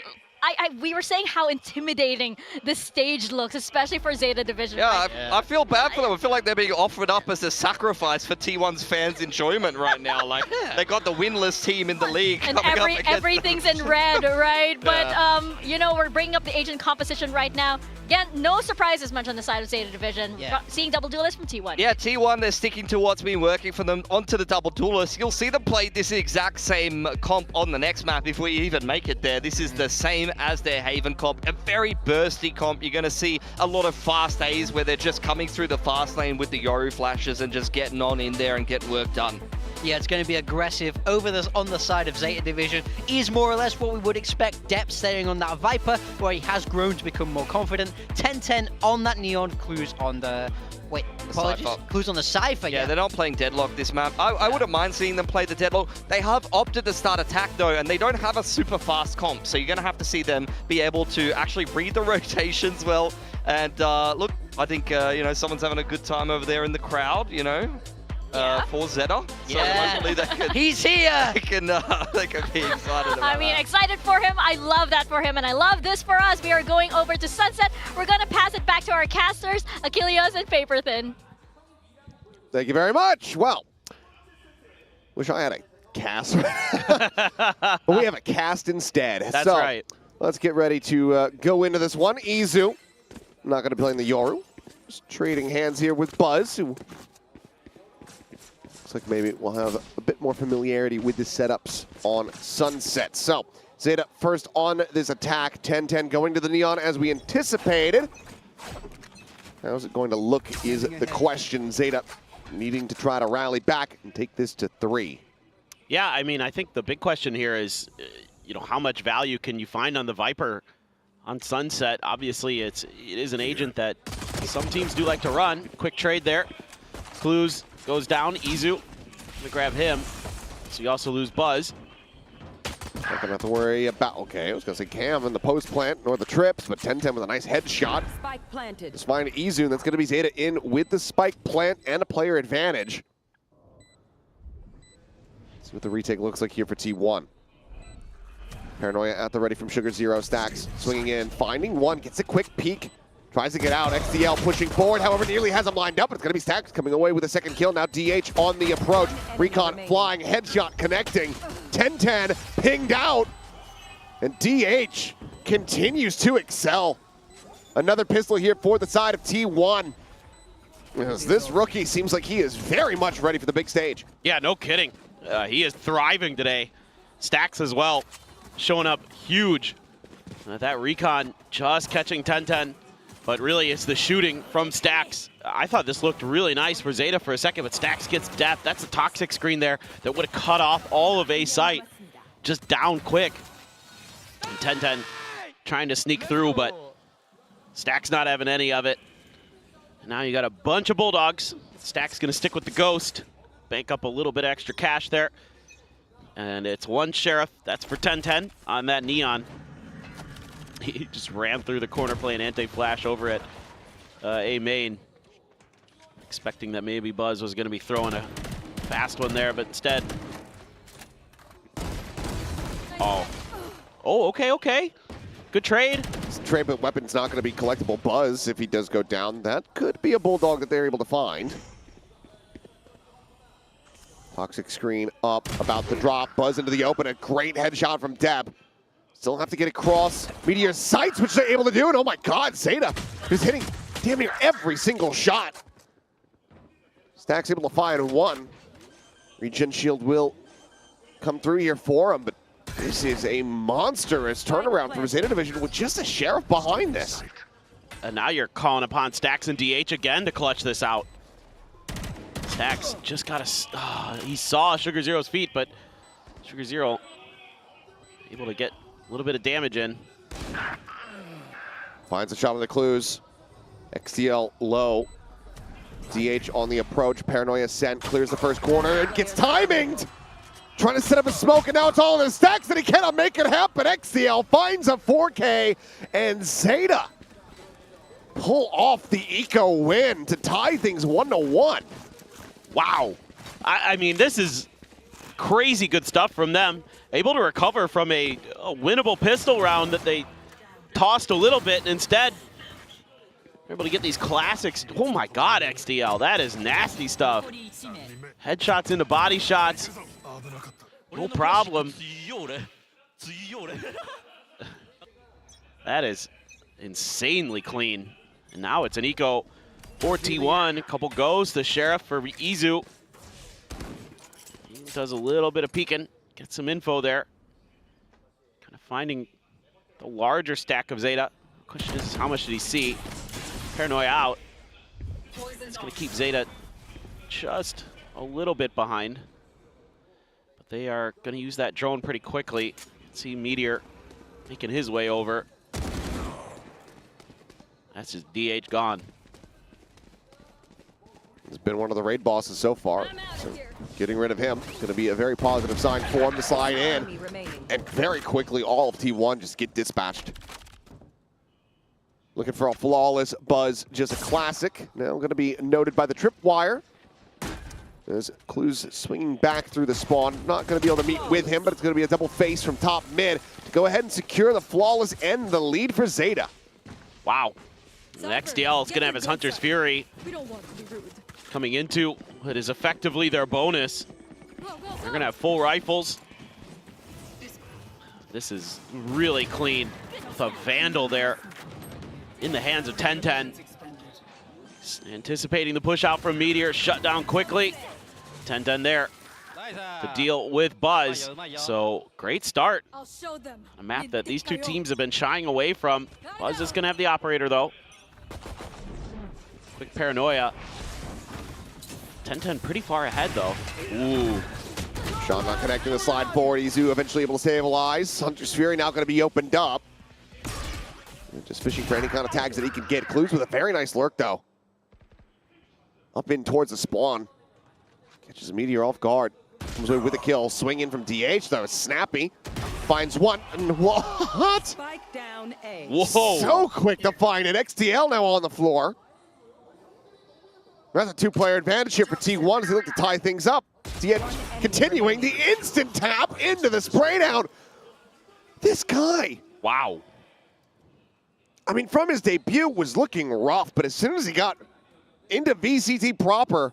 We were saying how intimidating this stage looks, especially for Zeta Division. Yeah, I feel bad for them. I feel like they're being offered up as a sacrifice for T1's fans' enjoyment right now. Like, they got the winless team in the league. And everything's in red, right? But, you know, we're bringing up the agent composition right now. Again, no surprises much on the side of Zeta Division. Seeing double duelists from T1. Yeah, T1, they're sticking to what's been working for them onto the double duelist. You'll see them play this exact same comp on the next map if we even make it there. This is the same as their Haven comp, a very bursty comp. You're going to see a lot of fast A's where they're just coming through the fast lane with the Yoru flashes and just getting on in there and get work done. Yeah, it's going to be aggressive over on the side of Zeta Division. Is more or less what we would expect. Depp staying on that Viper, where he has grown to become more confident. 1010 on that Neon, clues on the... Wait, apologies? Clues on the Cypher, yeah. They're not playing Deadlock this map. I wouldn't mind seeing them play the Deadlock. They have opted to start attack, though, and they don't have a super fast comp, so you're going to have to see them be able to actually read the rotations well. And look, I think, you know, someone's having a good time over there in the crowd, you know. for ZETA. So Yeah. hopefully they can, He's here! they can be excited about I mean, that. excited for him. I love that for him, and I love this for us. We are going over to Sunset. We're gonna pass it back to our casters, Achilles and Paperthin. Thank you very much. Well, wish I had a cast. But we have a cast instead. That's so, right. Let's get ready to go into this one. Izu, not going to be playing the Yoru. Just trading hands here with Buzz, who looks like maybe we'll have a bit more familiarity with the setups on Sunset. So, ZETA first on this attack. 10-10 going to the Neon as we anticipated. How's it going to look is the question. ZETA needing to try to rally back and take this to 3. Yeah, I mean, I think the big question here is, how much value can you find on the Viper on Sunset? Obviously, it is an agent that some teams do like to run. Quick trade there. Clues goes down. Izu gonna grab him. So you also lose Buzz. Not gonna have to worry about, okay, I was gonna say Cam in the post plant, nor the trips, but 10-10 with a nice headshot. Spike planted. Just find Izu, and that's gonna be ZETA in with the spike plant and a player advantage. See what the retake looks like here for T1. Paranoia at the ready from Sugar Zero. Stacks swinging in, finding one, gets a quick peek, tries to get out. XDL pushing forward, however, nearly has him lined up. It's going to be Stacks coming away with a second kill. Now DH on the approach. Recon flying, headshot connecting. 10-10 pinged out. And DH continues to excel. Another pistol here for the side of T1. As this rookie seems like he is very much ready for the big stage. Yeah, no kidding. He is thriving today. Stacks as well, showing up huge. That recon just catching 10-10, but really it's the shooting from Stacks. I thought this looked really nice for ZETA for a second, but Stacks gets death. That's a toxic screen there that would have cut off all of A site. Just down quick. 10-10 trying to sneak through, but Stacks not having any of it. And now you got a bunch of Bulldogs. Stacks gonna stick with the Ghost. Bank up a little bit extra cash there. And it's one Sheriff. That's for 10-10 on that Neon. He just ran through the corner playing anti-flash over at A main. Expecting that maybe Buzz was going to be throwing a fast one there, but instead... Oh, okay. Good trade. This trade, but weapon's not going to be collectible. Buzz, if he does go down, that could be a Bulldog that they're able to find. Toxic screen up, about to drop. Buzz into the open, a great headshot from Deb. Still have to get across Meteor sights, which they're able to do, and oh my god, ZETA is hitting damn near every single shot. Stacks able to find one. Regen shield will come through here for him, but this is a monstrous turnaround from ZETA Division with just a Sheriff behind this. And now you're calling upon Stacks and DH again to clutch this out. Stacks just got he saw Sugar Zero's feet, but Sugar Zero able to get a little bit of damage in. Finds a shot with the clues. XTL low. DH on the approach. Paranoia sent, clears the first corner and gets timinged. Trying to set up a smoke, and now it's all in his Stacks, and he cannot make it happen. XTL finds a 4K, and ZETA pull off the eco win to tie things 1-1. Wow. I mean, this is crazy good stuff from them. Able to recover from a winnable pistol round that they tossed a little bit, and instead they're able to get these classics. Oh my god, XDL, that is nasty stuff. Headshots into body shots. No problem. That is insanely clean. And now it's an eco for T1. A couple goes. The Sheriff for Izu. He does a little bit of peeking. Gets some info there. Kind of finding the larger stack of ZETA. Question is, how much did he see? Paranoia out. It's going to keep ZETA just a little bit behind. But they are going to use that drone pretty quickly. See Meteor making his way over. That's just DH gone. He's been one of the raid bosses so far. So getting rid of him is going to be a very positive sign for him to slide in. And very quickly, all of T1 just get dispatched. Looking for a flawless Buzz, just a classic. Now going to be noted by the tripwire. As Clues swinging back through the spawn. Not going to be able to meet with him, but it's going to be a double face from top mid to go ahead and secure the flawless end, the lead for ZETA. Wow. The XDL is going to have his Hunter's Fury coming into what is effectively their bonus. They're going to have full rifles. This is really clean with a Vandal there in the hands of 1010. Anticipating the push out from Meteor, shut down quickly. 1010 there to deal with Buzz. So great start. A map that these two teams have been shying away from. Buzz is going to have the operator though. Quick paranoia. 1010 pretty far ahead though. Ooh. Sean not connecting the slide forward. Izu eventually able to stabilize. Hunter's Fury now going to be opened up. Just fishing for any kind of tags that he can get. Clues with a very nice lurk though. Up in towards the spawn. Catches Meteor off guard. Comes away with a kill. Swing in from DH though. Snappy. Finds one. And what? Spike down A. Whoa. So quick to find it. XTL now on the floor. That's a two-player advantage here for T1 as they look to tie things up. DH continuing the instant tap into the spray down. This guy. Wow. I mean, from his debut was looking rough, but as soon as he got into VCT proper,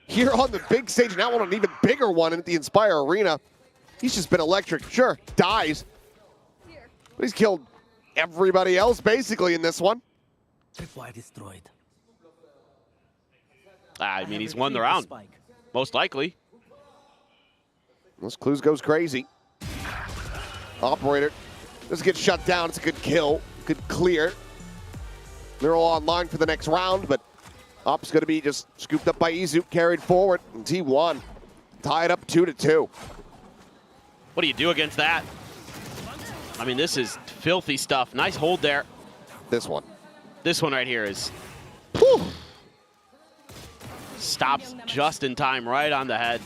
here on the big stage, now on an even bigger one at the Inspire Arena, he's just been electric. Sure, dies, but he's killed everybody else basically in this one. destroyed. I mean, he's won the round, most likely. This Clues goes crazy. Operator doesn't get shut down. It's a good kill, good clear. They're all online for the next round, but Op's going to be just scooped up by Izu, carried forward, and T1 tied up 2-2. What do you do against that? I mean, this is filthy stuff. Nice hold there. This one. This one right here is... Whew, stops just in time, right on the head.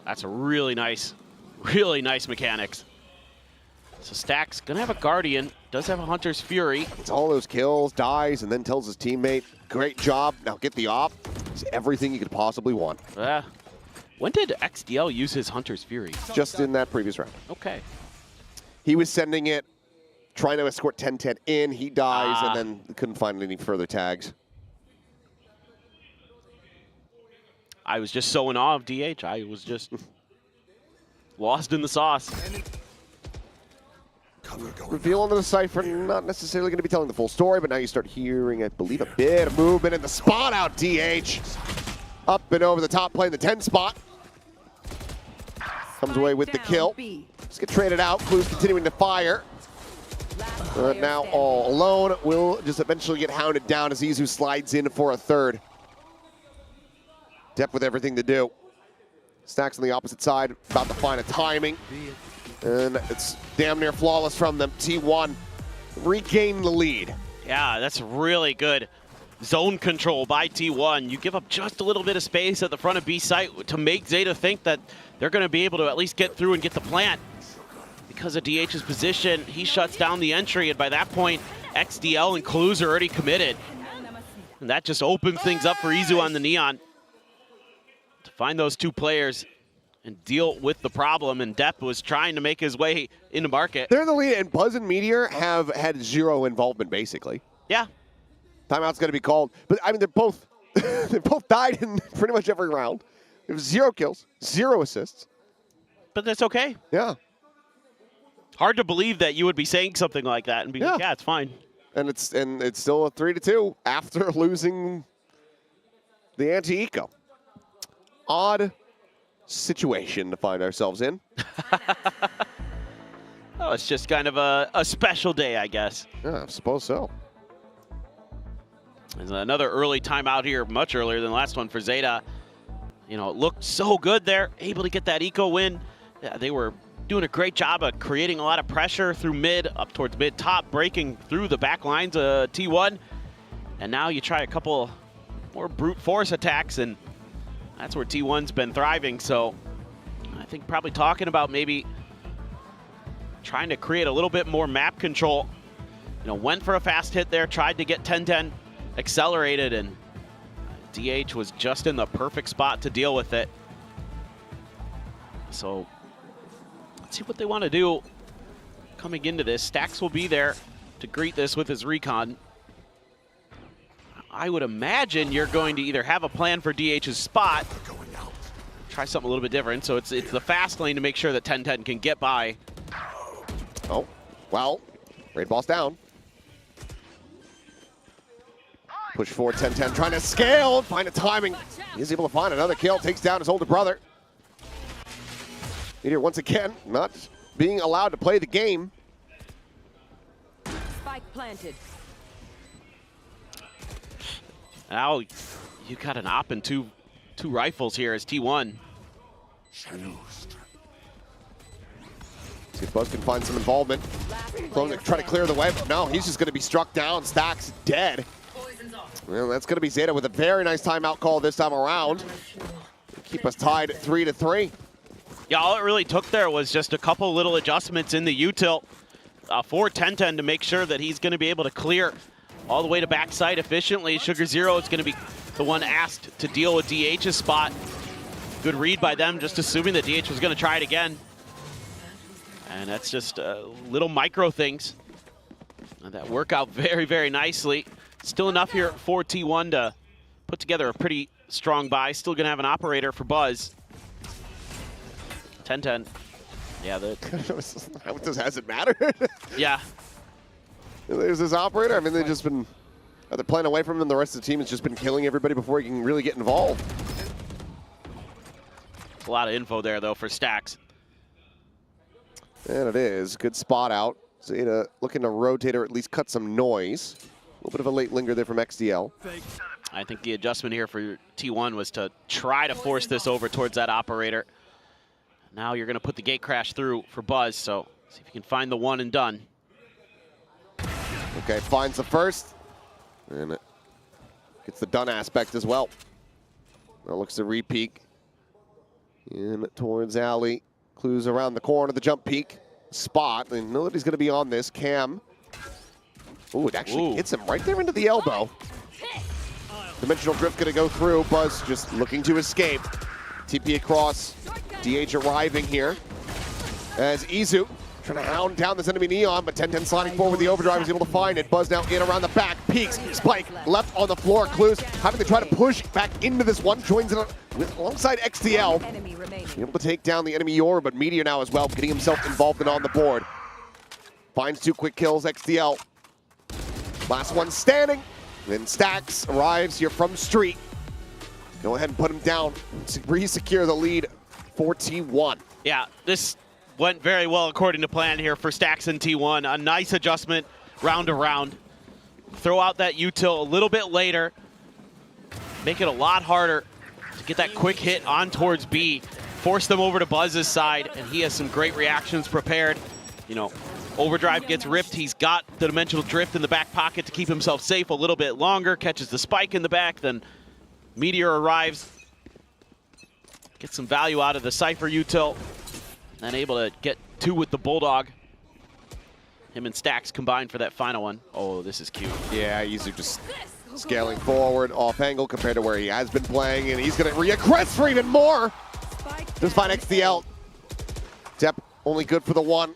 That's a really nice mechanics. So Stack's gonna have a Guardian, does have a Hunter's Fury. It's all those kills, dies, and then tells his teammate, great job, now get the op. It's everything you could possibly want. When did XDL use his Hunter's Fury? Just in that previous round. Okay. He was sending it, trying to escort 1010 in, he dies, and then couldn't find any further tags. I was just so in awe of DH. I was just lost in the sauce. Reveal into the Cypher, not necessarily going to be telling the full story, but now you start hearing, I believe, a bit of movement in the spot out, DH. Up and over the top, playing the 10 spot. Comes away with the kill. Let's get traded out. Clues continuing to fire. Now all alone. Will just eventually get hounded down as Izu slides in for a third. Dep with everything to do. Stacks on the opposite side, about to find a timing. And it's damn near flawless from them. T1 regain the lead. Yeah, that's really good zone control by T1. You give up just a little bit of space at the front of B site to make ZETA think that they're going to be able to at least get through and get the plant. Because of DH's position, he shuts down the entry, and by that point, XDL and Clues are already committed. And that just opens things up for Izu on the Neon. To find those two players and deal with the problem, and Depp was trying to make his way into market. They're the lead, and Buzz and Meteor have had zero involvement, basically. Yeah. Timeout's going to be called. But, I mean, they're both they both died in pretty much every round. There was 0 kills, 0 assists. But that's okay. Yeah. Hard to believe that you would be saying something like that and be like, yeah, it's fine. And it's still a 3-2 after losing the anti-eco. Odd situation to find ourselves in. Oh, it's just kind of a special day, I guess. Yeah, I suppose so. There's another early timeout here, much earlier than the last one for ZETA. You know, it looked so good there, able to get that eco win. Yeah, they were doing a great job of creating a lot of pressure through mid, up towards mid top, breaking through the back lines of T1. And now you try a couple more brute force attacks, and that's where T1's been thriving. So I think probably talking about maybe trying to create a little bit more map control. You know, went for a fast hit there, tried to get 10-10 accelerated, and DH was just in the perfect spot to deal with it. So let's see what they want to do coming into this. Stax will be there to greet this with his recon. I would imagine you're going to either have a plan for DH's spot, try something a little bit different. So it's the fast lane to make sure that 10-10 can get by. Oh, well, Raid Ball's down. Push forward, 10-10, trying to scale, find a timing. He's able to find another kill, takes down his older brother. Meteor once again not being allowed to play the game. Spike planted. Now you got an op and two rifles here as T1. See if Buzz can find some involvement. Try to clear the way, but no, he's just going to be struck down. Stax dead. Well, that's going to be ZETA with a very nice timeout call this time around. Keep us tied at 3-3. Yeah, all it really took there was just a couple little adjustments in the util for 10-10 to make sure that he's going to be able to clear all the way to backside efficiently. Sugar Zero is going to be the one asked to deal with DH's spot. Good read by them, just assuming that DH was going to try it again. And that's just little micro things that work out very, very nicely. Still enough here for T1 to put together a pretty strong buy. Still going to have an operator for Buzz. 10-10. Yeah, How has it mattered? Yeah. There's this operator. I mean, they've just been either playing away from him, and the rest of the team has just been killing everybody before he can really get involved. A lot of info there, though, for Stax. And it is. Good spot out. ZETA looking to rotate or at least cut some noise. A little bit of a late linger there from XDL. I think the adjustment here for T1 was to try to force this over towards that operator. Now you're going to put the gate crash through for Buzz, so see if you can find the one and done. Okay, finds the first. And it gets the done aspect as well. Now looks to re-peek. In towards alley. Clues around the corner, the jump peek. Spot, and know that he's going to be on this. Cam. Ooh, it actually hits him right there into the elbow. Dimensional drift going to go through. Buzz just looking to escape. TP across. DH arriving here. As Izu trying to hound down this enemy Neon, but 10-10 sliding forward with the overdrive is able to find it. Buzz now in around the back. Peeks. Spike left on the floor. Clues having to try to push back into this one. Joins it alongside XDL. Able to take down the enemy Yor, but Meteor now as well, getting himself involved and on the board. Finds 2 quick kills. XDL. Last one standing. Then Stax arrives here from Street. Go ahead and put him down to re-secure the lead for T1. Yeah, this went very well according to plan here for Stax and T1. A nice adjustment round to round. Throw out that util a little bit later. Make it a lot harder to get that quick hit on towards B. Force them over to Buzz's side, and he has some great reactions prepared. You know, overdrive gets ripped. He's got the dimensional drift in the back pocket to keep himself safe a little bit longer. Catches the spike in the back, then Meteor arrives. Get some value out of the Cypher util. And able to get 2 with the Bulldog. Him and Stax combined for that final one. Oh, this is cute. Yeah, Izu just scaling forward, off angle compared to where he has been playing, and he's going to re-aggress for even more. Just find XDL. Depp only good for the 1.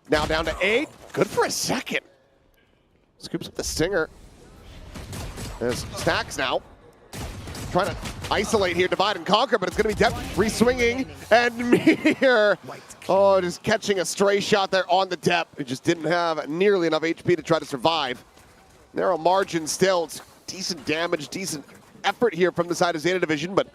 Now down to 8. Good for a second. Scoops up the Stinger. There's Stax now. Trying to isolate here, divide and conquer, but it's going to be Depp re-swinging, and Meteor, just catching a stray shot there on the Depp. It just didn't have nearly enough HP to try to survive. Narrow margin still. It's decent damage, decent effort here from the side of ZETA Division, but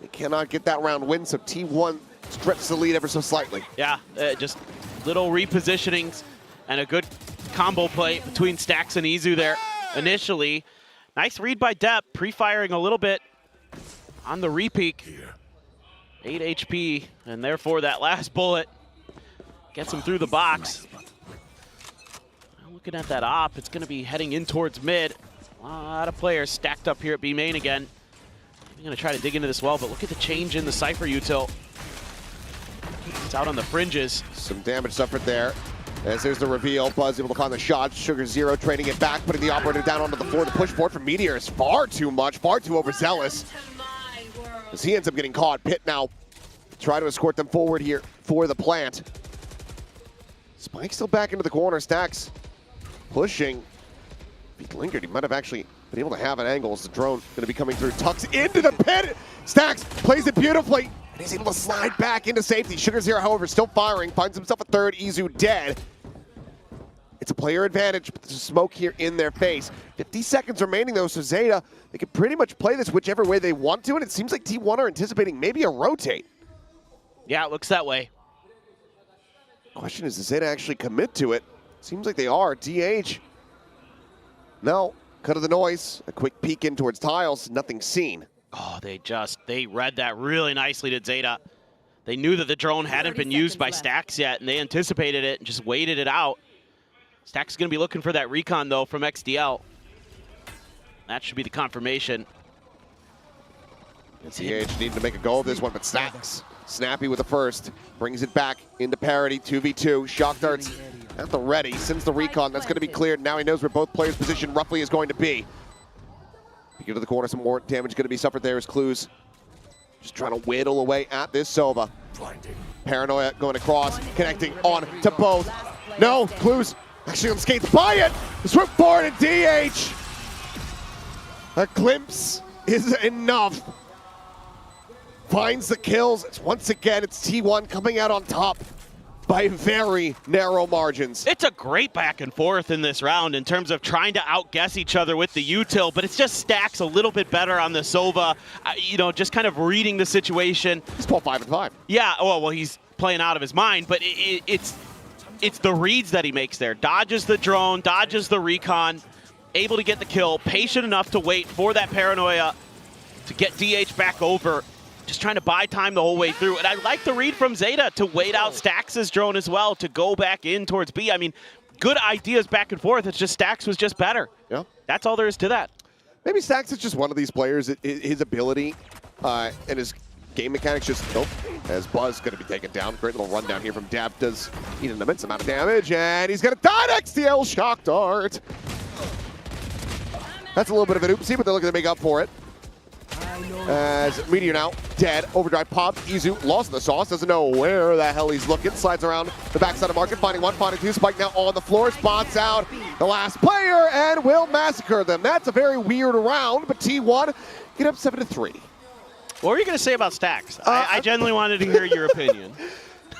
they cannot get that round win, so T1 stretches the lead ever so slightly. Yeah, just little repositionings and a good combo play between Stax and Izu there initially. Nice read by Depp, pre-firing a little bit on the re-peek. 8 HP, and therefore that last bullet gets him through the box. Looking at that op, it's going to be heading in towards mid. A lot of players stacked up here at B main again. I'm going to try to dig into this well, but look at the change in the Cypher util. It's out on the fringes. Some damage suffered there. As there's the reveal, Buzz able to find the shot. Sugar Zero trading it back, putting the operator down onto the floor. The push forward from Meteor is far too much, far too overzealous. As he ends up getting caught. Pit now try to escort them forward here for the plant. Spike still back into the corner. Stacks pushing. If he lingered, he might have actually been able to have an angle as the drone going to be coming through. Tucks into the pit. Stacks plays it beautifully. And he's able to slide back into safety. Sugar Zero, however, still firing. Finds himself a third. Izu dead. It's a player advantage, but there's smoke here in their face. 50 seconds remaining, though, so ZETA, they can pretty much play this whichever way they want to, and it seems like T1 are anticipating maybe a rotate. Yeah, it looks that way. Question is, does ZETA actually commit to it? Seems like they are. DH. No. Cut of the noise. A quick peek in towards tiles. Nothing seen. Oh, they read that really nicely to ZETA. They knew that the drone hadn't been used by Stacks yet, and they anticipated it and just waited it out. Stacks is going to be looking for that recon, though, from XDL. That should be the confirmation. DH needing to make a go of this one, but Stacks, snappy with the first, brings it back into parity, 2v2. Shock darts at the ready. Sends the recon, that's going to be cleared. Now he knows where both players' position roughly is going to be. Get to the corner, some more damage going to be suffered there as Clues just trying to whittle away at this Sova. Paranoia going across, connecting on to both. No, Clues actually on skates by it. Swim forward and DH. A glimpse is enough. Finds the kills. Once again, it's T1 coming out on top by very narrow margins. It's a great back and forth in this round in terms of trying to outguess each other with the util, but it's just Stacks a little bit better on the Sova, just kind of reading the situation. He's 12-5-5. Yeah, well, he's playing out of his mind, but it's the reads that he makes there. Dodges the drone, dodges the recon, able to get the kill, patient enough to wait for that Paranoia to get DH back over. Just trying to buy time the whole way through. And I like the read from ZETA to wait out Stacks' drone as well, to go back in towards B. I mean, good ideas back and forth. It's just Stacks was just better. Yeah. That's all there is to that. Maybe Stacks is just one of these players, his ability and his game mechanics just, as Buzz going to be taken down. Great little rundown here from Dab. Does eat an immense amount of damage, and he's going to die next to XDL Shock Dart. That's a little bit of an oopsie, but they're looking to make up for it. As Meteor now dead, overdrive popped, Izu lost in the sauce, doesn't know where the hell he's looking, slides around the backside of market, finding one, finding two, Spike now on the floor, spots out the last player and will massacre them. That's a very weird round, but T1 get up 7-3. What were you going to say about Stacks? I genuinely wanted to hear your opinion.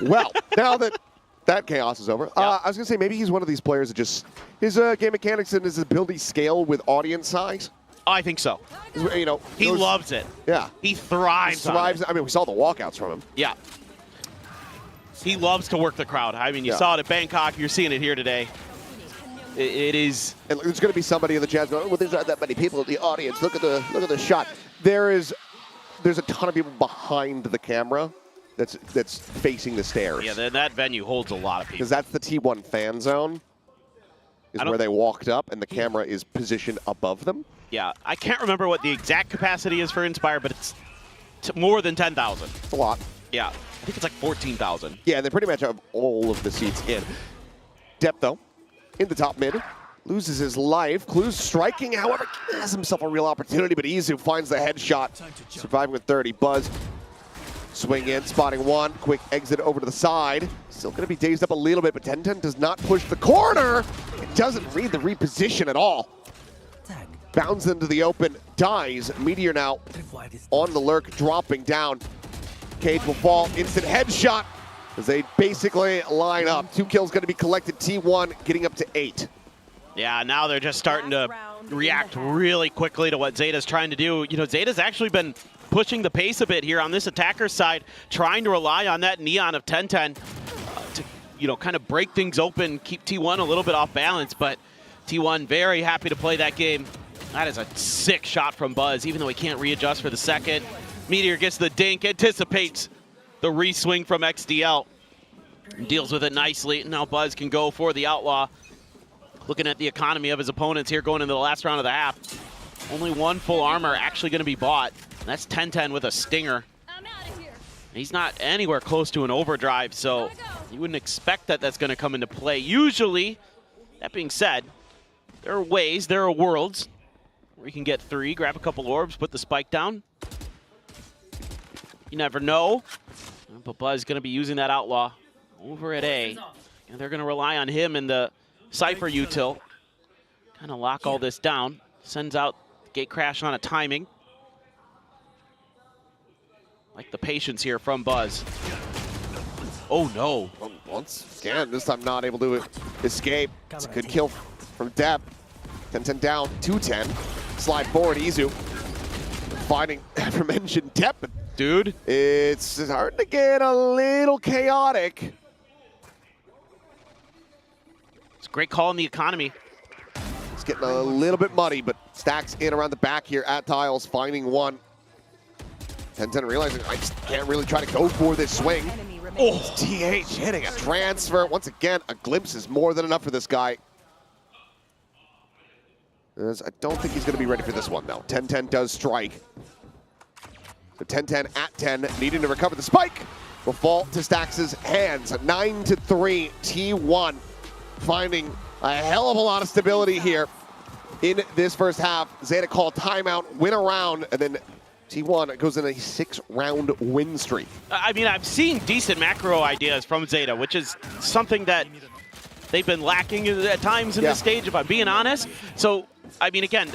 Well, now that chaos is over, I was going to say maybe he's one of these players that just, his game mechanics and his ability scale with audience size. I think so. He loves it. Yeah. He thrives on it. I mean, we saw the walkouts from him. Yeah. He loves to work the crowd. I mean, you saw it at Bangkok. You're seeing it here today. It is. And there's going to be somebody in the chat going, well, there's not that many people in the audience. Look at the shot. There's a ton of people behind the camera that's facing the stairs. Yeah, that venue holds a lot of people. Because that's the T1 fan zone. Is where they walked up, and the camera is positioned above them. Yeah, I can't remember what the exact capacity is for Inspire, but it's more than 10,000. It's a lot. Yeah, I think it's like 14,000. Yeah, and they pretty much have all of the seats in. Depth, though, in the top mid, loses his life. Clues striking, however, has himself a real opportunity, but Izu finds the headshot, surviving with 30. Buzz, swing in, spotting one, quick exit over to the side. Still going to be dazed up a little bit, but 10-10 does not push the corner. It doesn't read the reposition at all. Bounds into the open, dies. Meteor now on the lurk, dropping down. Cage will fall, instant headshot as they basically line up. 2 kills going to be collected, T1 getting up to 8. Yeah, now they're just starting to react really quickly to what ZETA's trying to do. ZETA's actually been pushing the pace a bit here on this attacker side, trying to rely on that neon of 10-10 to, kind of break things open, keep T1 a little bit off balance, but T1 very happy to play that game. That is a sick shot from Buzz, even though he can't readjust for the second. Meteor gets the dink, anticipates the re-swing from XDL, and deals with it nicely. Now Buzz can go for the Outlaw. Looking at the economy of his opponents here going into the last round of the half. Only one full armor actually going to be bought. And that's 10-10 with a Stinger. He's not anywhere close to an overdrive, so You wouldn't expect that that's going to come into play. Usually, that being said, there are ways, there are worlds where you can get 3, grab a couple orbs, put the spike down. You never know. But Buzz is going to be using that Outlaw over at A. And they're going to rely on him in the Cypher util. Kind of lock all this down. Sends out Gate Crash on a timing. Like the patience here from Buzz. Oh no. Once again, this time not able to escape. It's a good kill from Deb. 10-10 down, 2-10. Slide forward, Izu. Finding aforementioned Deb. Dude. It's starting to get a little chaotic. It's a great call in the economy. It's getting a little bit muddy, but Stacks in around the back here at Tiles, finding one. 10-10 realizing I just can't really try to go for this swing. Oh, TH hitting a transfer. Once again, a glimpse is more than enough for this guy. I don't think he's going to be ready for this one, though. 10-10 does strike. So 10-10 at 10, needing to recover the spike, will fall to Stacks' hands. 9-3, T1 finding a hell of a lot of stability here in this first half. ZETA call timeout, win a round, and then T1 goes in a 6-round win streak. I mean, I've seen decent macro ideas from ZETA, which is something that they've been lacking at times in this stage, if I'm being honest. So, I mean, again,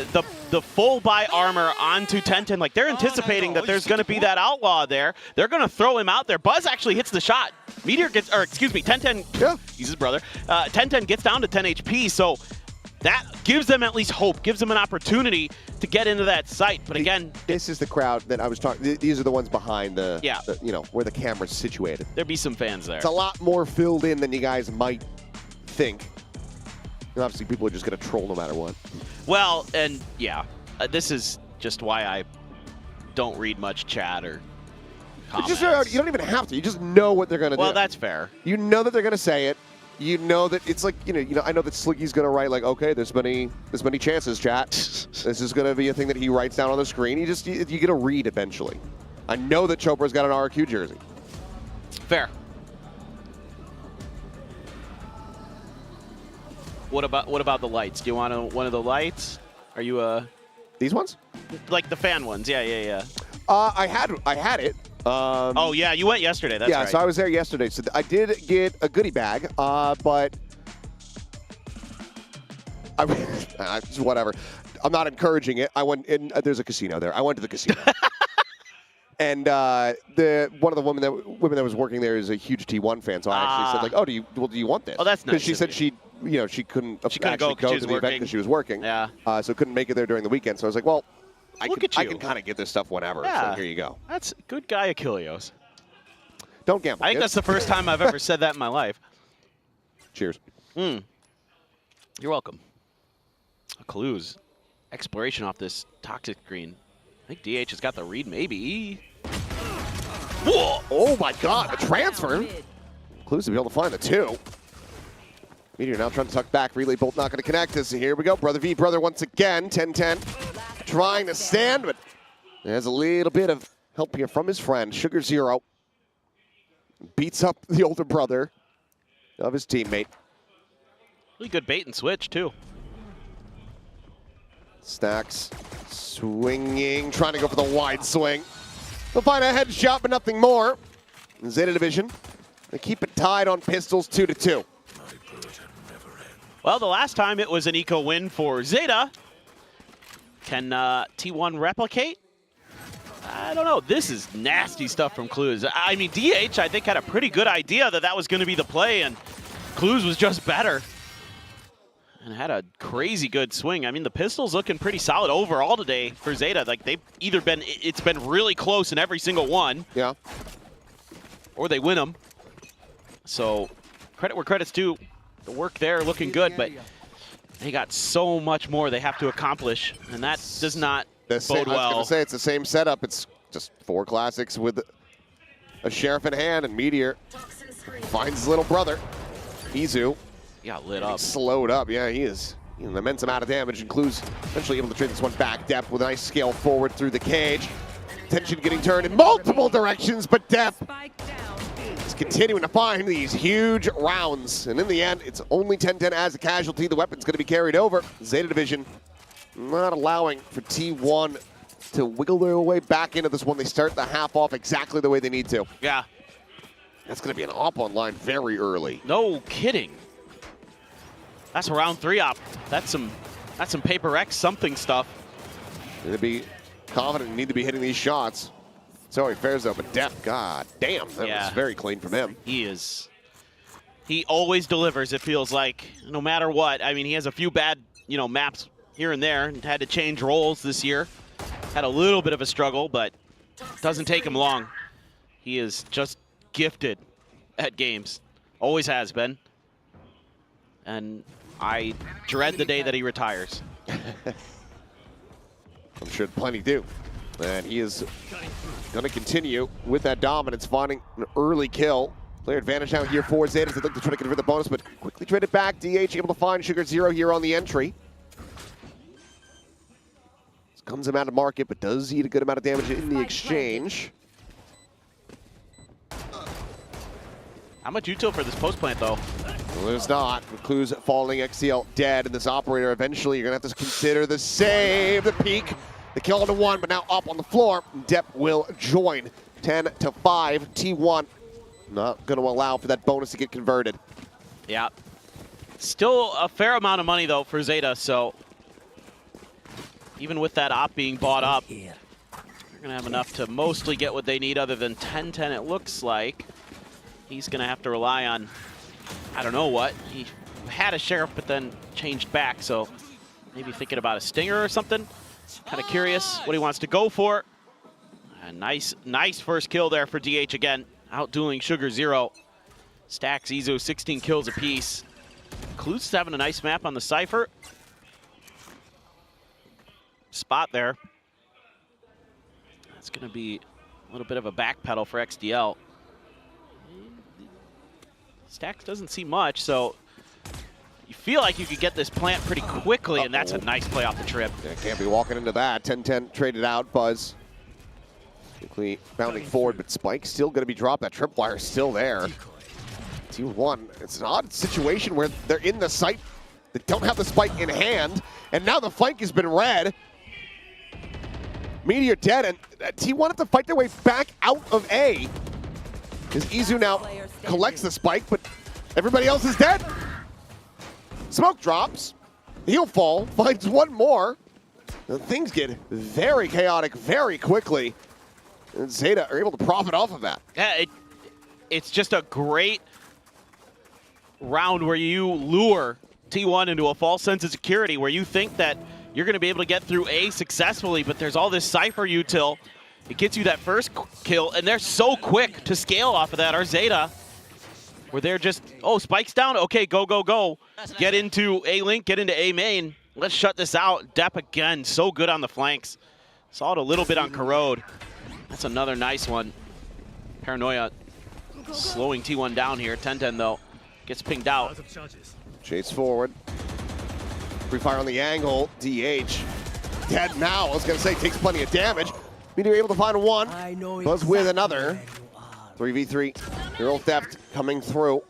the full buy armor onto 10-10, like they're anticipating that there's going to be that Outlaw there. They're going to throw him out there. Buzz actually hits the shot. Meteor gets, or excuse me, 10-10, he's his brother. 10-10 gets down to 10 HP, so that gives them at least hope, gives them an opportunity to get into that site. But again, this is the crowd that I was talking. These are the ones behind the, you know, where the camera's situated. There'd be some fans there. It's a lot more filled in than you guys might think. And obviously, people are just going to troll no matter what. Well, and yeah, this is just why I don't read much chat or comments. You don't even have to. You just know what they're going to do. Well, that's fair. You know that they're going to say it. You know that it's like, you know, I know that Slicky's going to write like, okay, there's many chances, chat. This is going to be a thing that he writes down on the screen. You get to read eventually. I know that Chopra's got an RRQ jersey. Fair. What about the lights? Do you want one of the lights? Are you these ones? Like the fan ones? Yeah. I had it. Oh yeah, you went yesterday. That's right. Yeah, so I was there yesterday. So I did get a goodie bag, but whatever. I'm not encouraging it. I went in. There's a casino there. I went to the casino, and one of the women that was working there is a huge T1 fan. So I actually said like, "Oh, do you want this?" Oh, that's nice. Because she said she couldn't actually go to the event because she was working. Yeah. So couldn't make it there during the weekend. So I was like, well, I can kind of get this stuff whenever. Yeah. So here you go. That's good guy, Achilleos. Don't gamble. I think that's the first time I've ever said that in my life. Cheers. You're welcome. Clues. Exploration off this toxic screen. I think DH has got the read, maybe. Whoa! Oh my God, the transfer. Clues to be able to find the 2. Meteor now trying to tuck back. Relay bolt not going to connect. So here we go. Brother v brother once again. 10-10. Trying to stand, but there's a little bit of help here from his friend. Sugar Zero beats up the older brother of his teammate. Really good bait and switch, too. Stacks swinging, trying to go for the wide swing. They'll find a headshot, but nothing more. ZETA Division, they keep it tied on pistols 2-2. Well, the last time it was an eco win for ZETA. Can T1 replicate? I don't know. This is nasty stuff from Clues. I mean, DH, I think, had a pretty good idea that was going to be the play, and Clues was just better. And had a crazy good swing. I mean, the pistol's looking pretty solid overall today for ZETA. Like, they've either been, it's been really close in every single one. Yeah. Or they win them. So, credit where credit's due. The work there looking good, but they got so much more they have to accomplish, and that does not bode well. I was going to say, it's the same setup. It's just 4 classics with a Sheriff in hand, and Meteor finds his little brother, Izu. He got lit up. Slowed up, yeah, he is. An immense amount of damage, includes eventually able to trade this one back. Depth with a nice scale forward through the cage. Tension getting turned in multiple directions, but Depth is continuing to find these huge rounds. And in the end, it's only 10-10 as a casualty. The weapon's going to be carried over. Zeta Division not allowing for T1 to wiggle their way back into this one. They start the half off exactly the way they need to. Yeah. That's going to be an op online very early. No kidding. That's a round 3 op. That's some Paper X something stuff. Need to be confident and need to be hitting these shots. Sorry, fares though, but Def, god damn, that was very clean from him. He is. He always delivers, it feels like, no matter what. I mean, he has a few bad, maps here and there and had to change roles this year. Had a little bit of a struggle, but doesn't take him long. He is just gifted at games. Always has been. And I dread the day that he retires. I'm sure plenty do. And he is going to continue with that dominance, finding an early kill. Player advantage now here for Zeta as they look to try to convert the bonus, but quickly traded back. DH able to find Sugar Zero here on the entry. Comes him out of market, but does eat a good amount of damage in the exchange. How much util for this post plant, though? Well, there's not. With Clues falling, XCL dead, and this operator eventually you're going to have to consider the save, the peak. The kill onto 1, but now up on the floor. Depp will join 10-5. T1 not going to allow for that bonus to get converted. Yeah. Still a fair amount of money, though, for Zeta, so even with that op being bought up, they're going to have enough to mostly get what they need other than 10-10, it looks like. He's going to have to rely on, I don't know what. He had a Sheriff, but then changed back, so maybe thinking about a Stinger or something. Kind of curious what he wants to go for. A nice first kill there for DH again. Outdueling Sugar Zero. Stacks Izu 16 kills apiece. Clues having a nice map on the Cypher. Spot there. That's going to be a little bit of a backpedal for XDL. Stacks doesn't see much, so you feel like you could get this plant pretty quickly, and that's a nice play off the trip. Yeah, can't be walking into that. 10-10 traded out. Buzz quickly bounding forward, but Spike's still going to be dropped. That tripwire's still there. T1, it's an odd situation where they're in the site. They don't have the spike in hand, and now the flank has been red. Meteor dead, and T1 have to fight their way back out of A. Because Izu now collects the spike, but everybody else is dead. Smoke drops. He'll fall, finds one more. And things get very chaotic very quickly. And Zeta are able to profit off of that. Yeah, it's just a great round where you lure T1 into a false sense of security, where you think that you're going to be able to get through A successfully, but there's all this Cypher util. It gets you that first kill, and they're so quick to scale off of that. Our Zeta, where they're just, oh, Spike's down. Okay, go, go, go. Get into A-Link, get into A-Main. Let's shut this out. Depp again, so good on the flanks. Saw it a little bit on Corrode. That's another nice one. Paranoia slowing T1 down here. 10-10, though. Gets pinged out. Chase forward. Free fire on the angle. DH dead now. I was going to say, takes plenty of damage. Meteor able to find one. Buzz with another. 3v3. Hero theft coming through.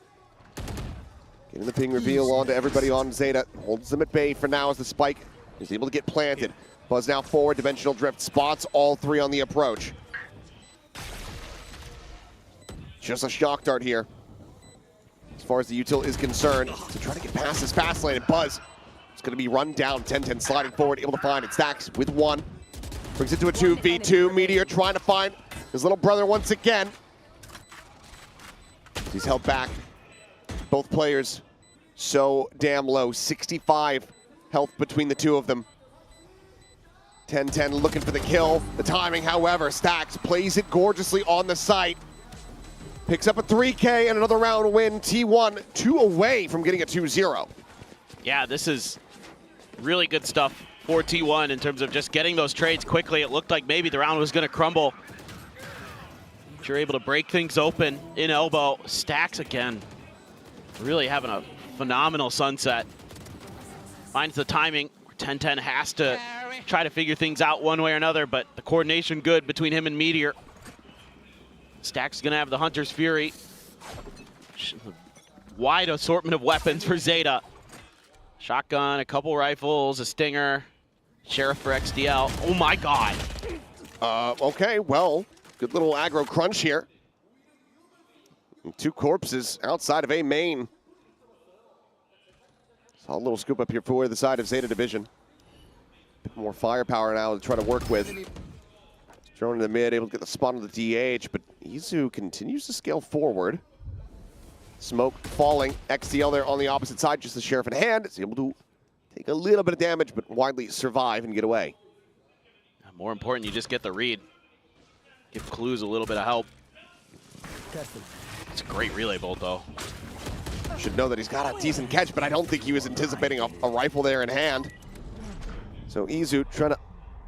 Getting the ping reveal onto everybody on Zeta. Holds them at bay for now as the spike is able to get planted. Buzz now forward. Dimensional drift spots all three on the approach. Just a shock dart here as far as the util is concerned. So trying to get past this fast lane, and Buzz is going to be run down. 10-10 sliding forward, able to find it. Stacks with one. Brings it to a 2v2. Meteor trying to find his little brother once again. He's held back. Both players so damn low. 65 health between the two of them. 10-10 looking for the kill. The timing, however, Stacks plays it gorgeously on the site. Picks up a 3K and another round win. T1 2 away from getting a 2-0. Yeah, this is really good stuff for T1 in terms of just getting those trades quickly. It looked like maybe the round was going to crumble. But you're able to break things open in elbow. Stacks again. Really having a phenomenal sunset. Finds the timing. 10-10 has to try to figure things out one way or another, but the coordination good between him and Meteor. Stacks is going to have the Hunter's Fury. Wide assortment of weapons for ZETA. Shotgun, a couple rifles, a stinger, Sheriff for XDL. Oh my god. Okay, well, good little aggro crunch here. And 2 corpses outside of A main. Saw a little scoop up here for the side of ZETA Division. Bit more firepower now to try to work with. Drone in the mid, able to get the spot on the DH, but Izu continues to scale forward. Smoke falling, XDL there on the opposite side, just the Sheriff in hand. Is able to take a little bit of damage, but widely survive and get away. More important, you just get the read. Give Clues a little bit of help. It's a great relay bolt, though. Should know that he's got a decent catch, but I don't think he was anticipating a rifle there in hand. So Izu trying to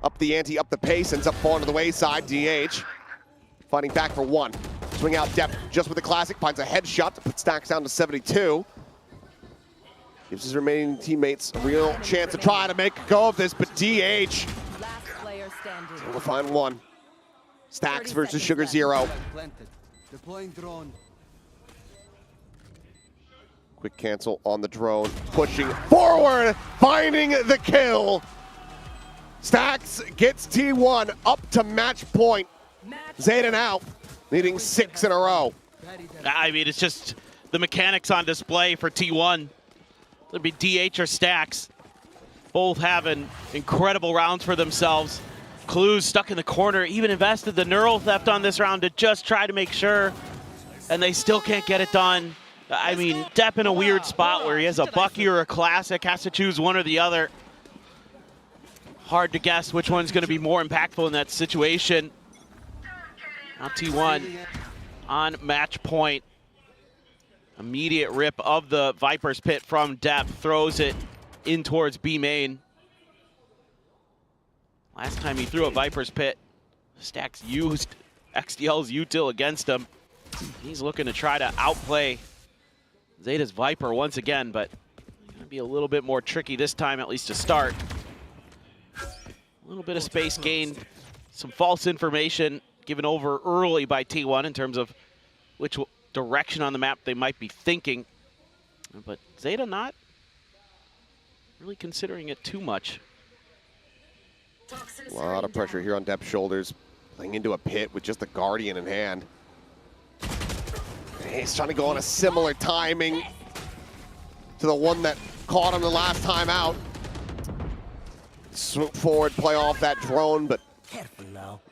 up the ante, up the pace, ends up falling to the wayside. DH fighting back for 1. Swing out depth just with the classic, finds a headshot to put Stacks down to 72. Gives his remaining teammates a real chance to try to make a go of this, but DH able to find 1. Stacks versus Sugar Zero. Deploying drone. Quick cancel on the drone, pushing forward, finding the kill. Stacks gets T1 up to match point. ZETA now leading 6 in a row. I mean, it's just the mechanics on display for T1. It'll be DH or Stacks. Both having incredible rounds for themselves. Clues stuck in the corner, even invested the neural theft on this round to just try to make sure, and they still can't get it done. I mean, Depp in a weird spot where he has a Bucky or a Classic, has to choose one or the other. Hard to guess which one's going to be more impactful in that situation. Now T1 on match point. Immediate rip of the Viper's Pit from Depp, throws it in towards B main. Last time he threw a Viper's Pit, Stacks used XDL's util against him. He's looking to try to outplay ZETA's Viper once again, but gonna be a little bit more tricky this time, at least to start. A little bit of space gained, some false information given over early by T1 in terms of which direction on the map they might be thinking. But ZETA not really considering it too much. A lot of pressure here on Depp's shoulders. Playing into a pit with just the Guardian in hand. He's trying to go on a similar timing to the one that caught him the last time out. Swoop forward, play off that drone, but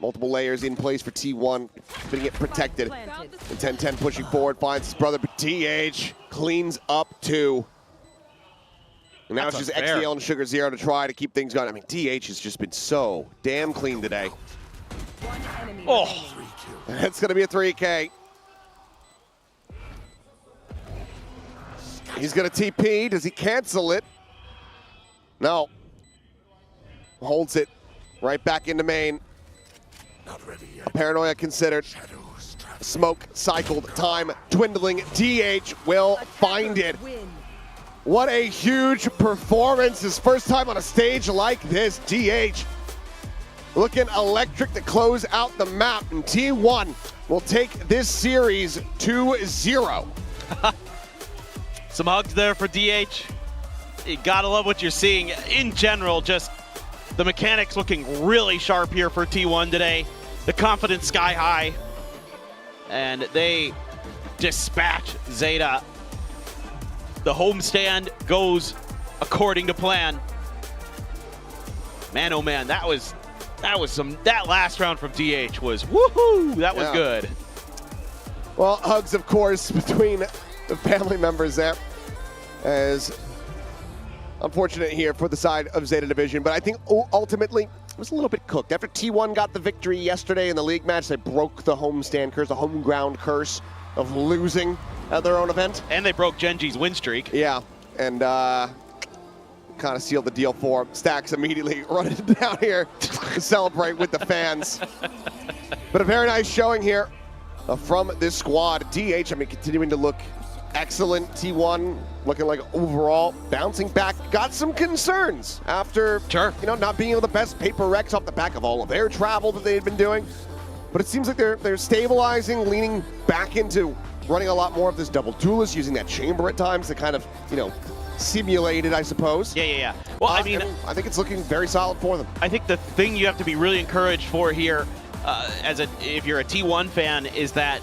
multiple layers in place for T1, getting it protected. And 10-10 pushing forward, finds his brother, but DH cleans up 2. And now it's just XDL and Sugar Zero to try to keep things going. I mean, DH has just been so damn clean today. Oh, that's going to be a 3K. He's going to TP. Does he cancel it? No. Holds it right back into main. Paranoia considered. Smoke cycled, time dwindling. DH will find it. What a huge performance. His first time on a stage like this. DH looking electric to close out the map. And T1 will take this series 2-0. Some hugs there for DH. You gotta love what you're seeing. In general, just the mechanics looking really sharp here for T1 today. The confidence sky high. And they dispatch ZETA. The homestand goes according to plan. Man, oh man, that last round from DH was woohoo! That was good. Well, hugs, of course, between the family members there. As unfortunate here for the side of ZETA Division, but I think ultimately it was a little bit cooked. After T1 got the victory yesterday in the league match, they broke the homestand curse, the home ground curse of losing at their own event. And they broke Genji's win streak. Yeah, and kind of sealed the deal for him. Stacks immediately running down here to celebrate with the fans. But a very nice showing here from this squad. DH, I mean, continuing to look excellent. T1 looking like overall bouncing back. Got some concerns after, not being able to best paper Rex off the back of all of their travel that they had been doing. But it seems like they're stabilizing, leaning back into running a lot more of this double duelist, using that chamber at times to kind of, simulate it, I suppose. Yeah. Well, I mean, I think it's looking very solid for them. I think the thing you have to be really encouraged for here, if you're a T1 fan, is that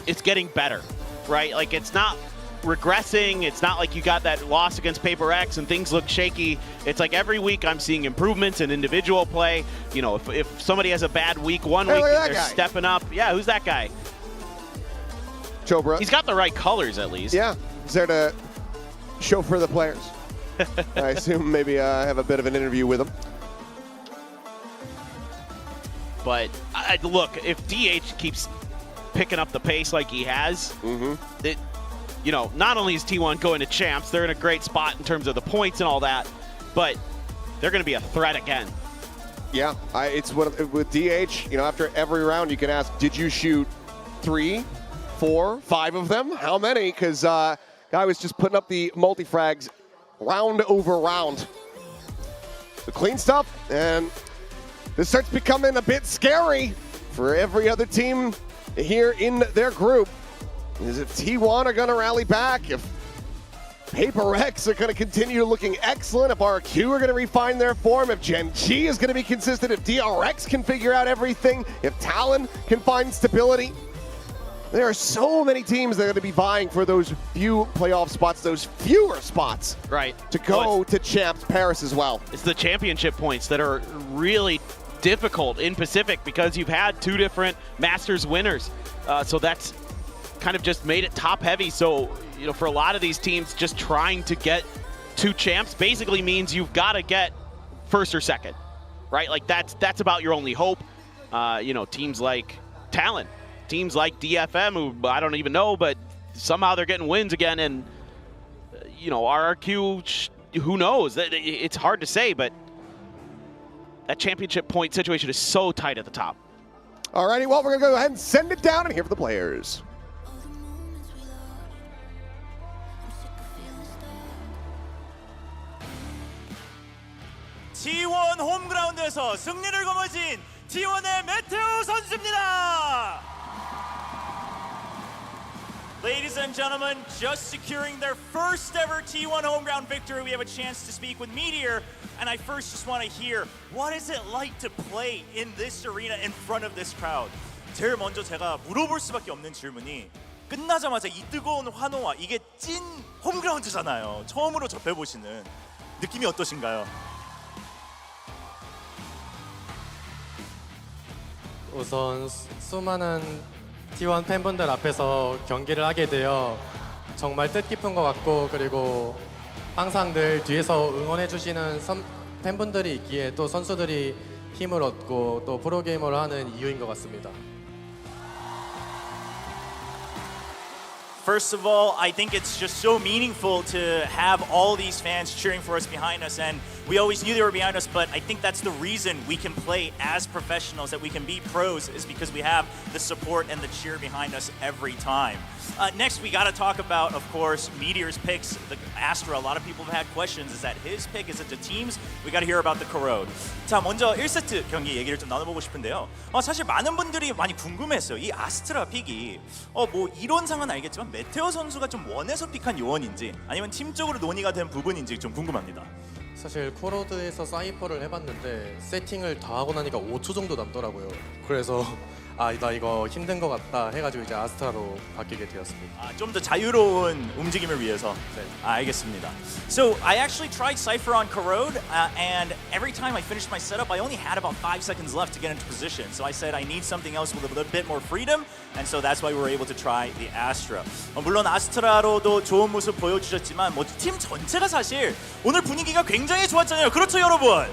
it's getting better, right? Like, it's not regressing. It's not like you got that loss against Paper X and things look shaky. It's like every week I'm seeing improvements in individual play. If somebody has a bad week one week, they're stepping up. Yeah, who's that guy? Chobra. He's got the right colors, at least. Yeah, he's there to chauffeur the players. I assume maybe have a bit of an interview with him. But look, if DH keeps picking up the pace like he has, not only is T1 going to champs, they're in a great spot in terms of the points and all that, but they're going to be a threat again. Yeah, it's with DH, after every round you can ask, did you shoot 3, 4, 5 of them? How many? Because guy was just putting up the multi-frags round over round. The clean stuff, and this starts becoming a bit scary for every other team here in their group. Is if T1 are going to rally back, if Paper X are going to continue looking excellent, if RRQ are going to refine their form, if Gen G is going to be consistent, if DRX can figure out everything, if Talon can find stability. There are so many teams that are going to be vying for those few playoff spots, those fewer spots. Right. To go to Champs Paris as well. It's the championship points that are really difficult in Pacific because you've had 2 different Masters winners. So that's kind of just made it top heavy. So, for a lot of these teams, just trying to get to champs basically means you've got to get first or second, right? Like that's about your only hope. Teams like Talon, teams like DFM, who I don't even know, but somehow they're getting wins again. And, RRQ, who knows? It's hard to say, but that championship point situation is so tight at the top. Alrighty, well, we're going to go ahead and send it down and hear from the players. T1 홈그라운드에서 승리를 거머쥔 T1의 메테오 선수입니다. Ladies and gentlemen, just securing their first ever T1 home ground victory, we have a chance to speak with Meteor. And I first just want to hear, what is it like to play in this arena in front of this crowd? 제일 먼저 제가 물어볼 수밖에 없는 질문이 끝나자마자 이 뜨거운 환호와 이게 찐 홈그라운드잖아요. 처음으로 접해보시는 느낌이 어떠신가요? 우선 수많은 T1 팬분들 앞에서 경기를 하게 되어 정말 뜻깊은 것 같고, 그리고 항상 늘 뒤에서 응원해 주시는 팬분들이 있기에 또 선수들이 힘을 얻고 또 프로게이머를 하는 이유인 것 같습니다. First of all, I think it's just so meaningful to have all these fans cheering for us behind us, and we always knew they were behind us, but I think that's the reason we can play as professionals, that we can be pros, is because we have the support and the cheer behind us every time. Next, we got to talk about, of course, Meteor's picks, the Astra. A lot of people have had questions. Is that his pick? Is it the team's? We got to hear about the Corrode. 자, 먼저 1세트 경기 얘기를 좀 나눠보고 싶은데요. 사실 많은 분들이 많이 궁금했어요. 이 아스트라 픽이 뭐 이론상은 알겠지만 메테오 선수가 좀 원해서 픽한 요원인지 아니면 팀적으로 논의가 된 부분인지 좀 궁금합니다. 사실 코로드에서 사이퍼를 해봤는데 세팅을 다 하고 나니까 5초 정도 남더라고요. 그래서 나 이거 힘든 것 같다 해가지고 이제 아스트라로 바뀌게 되었습니다. 좀 더 자유로운 움직임을 위해서. 네. 알겠습니다. So I actually tried Cypher on Corrode, and every time I finished my setup, I only had about 5 seconds left to get into position. So I said I need something else with a little bit more freedom, and so that's why we were able to try the Astra. 물론 아스트라로도 좋은 모습 보여주셨지만 팀 전체가 사실 오늘 분위기가 굉장히 좋았잖아요. 그렇죠, 여러분?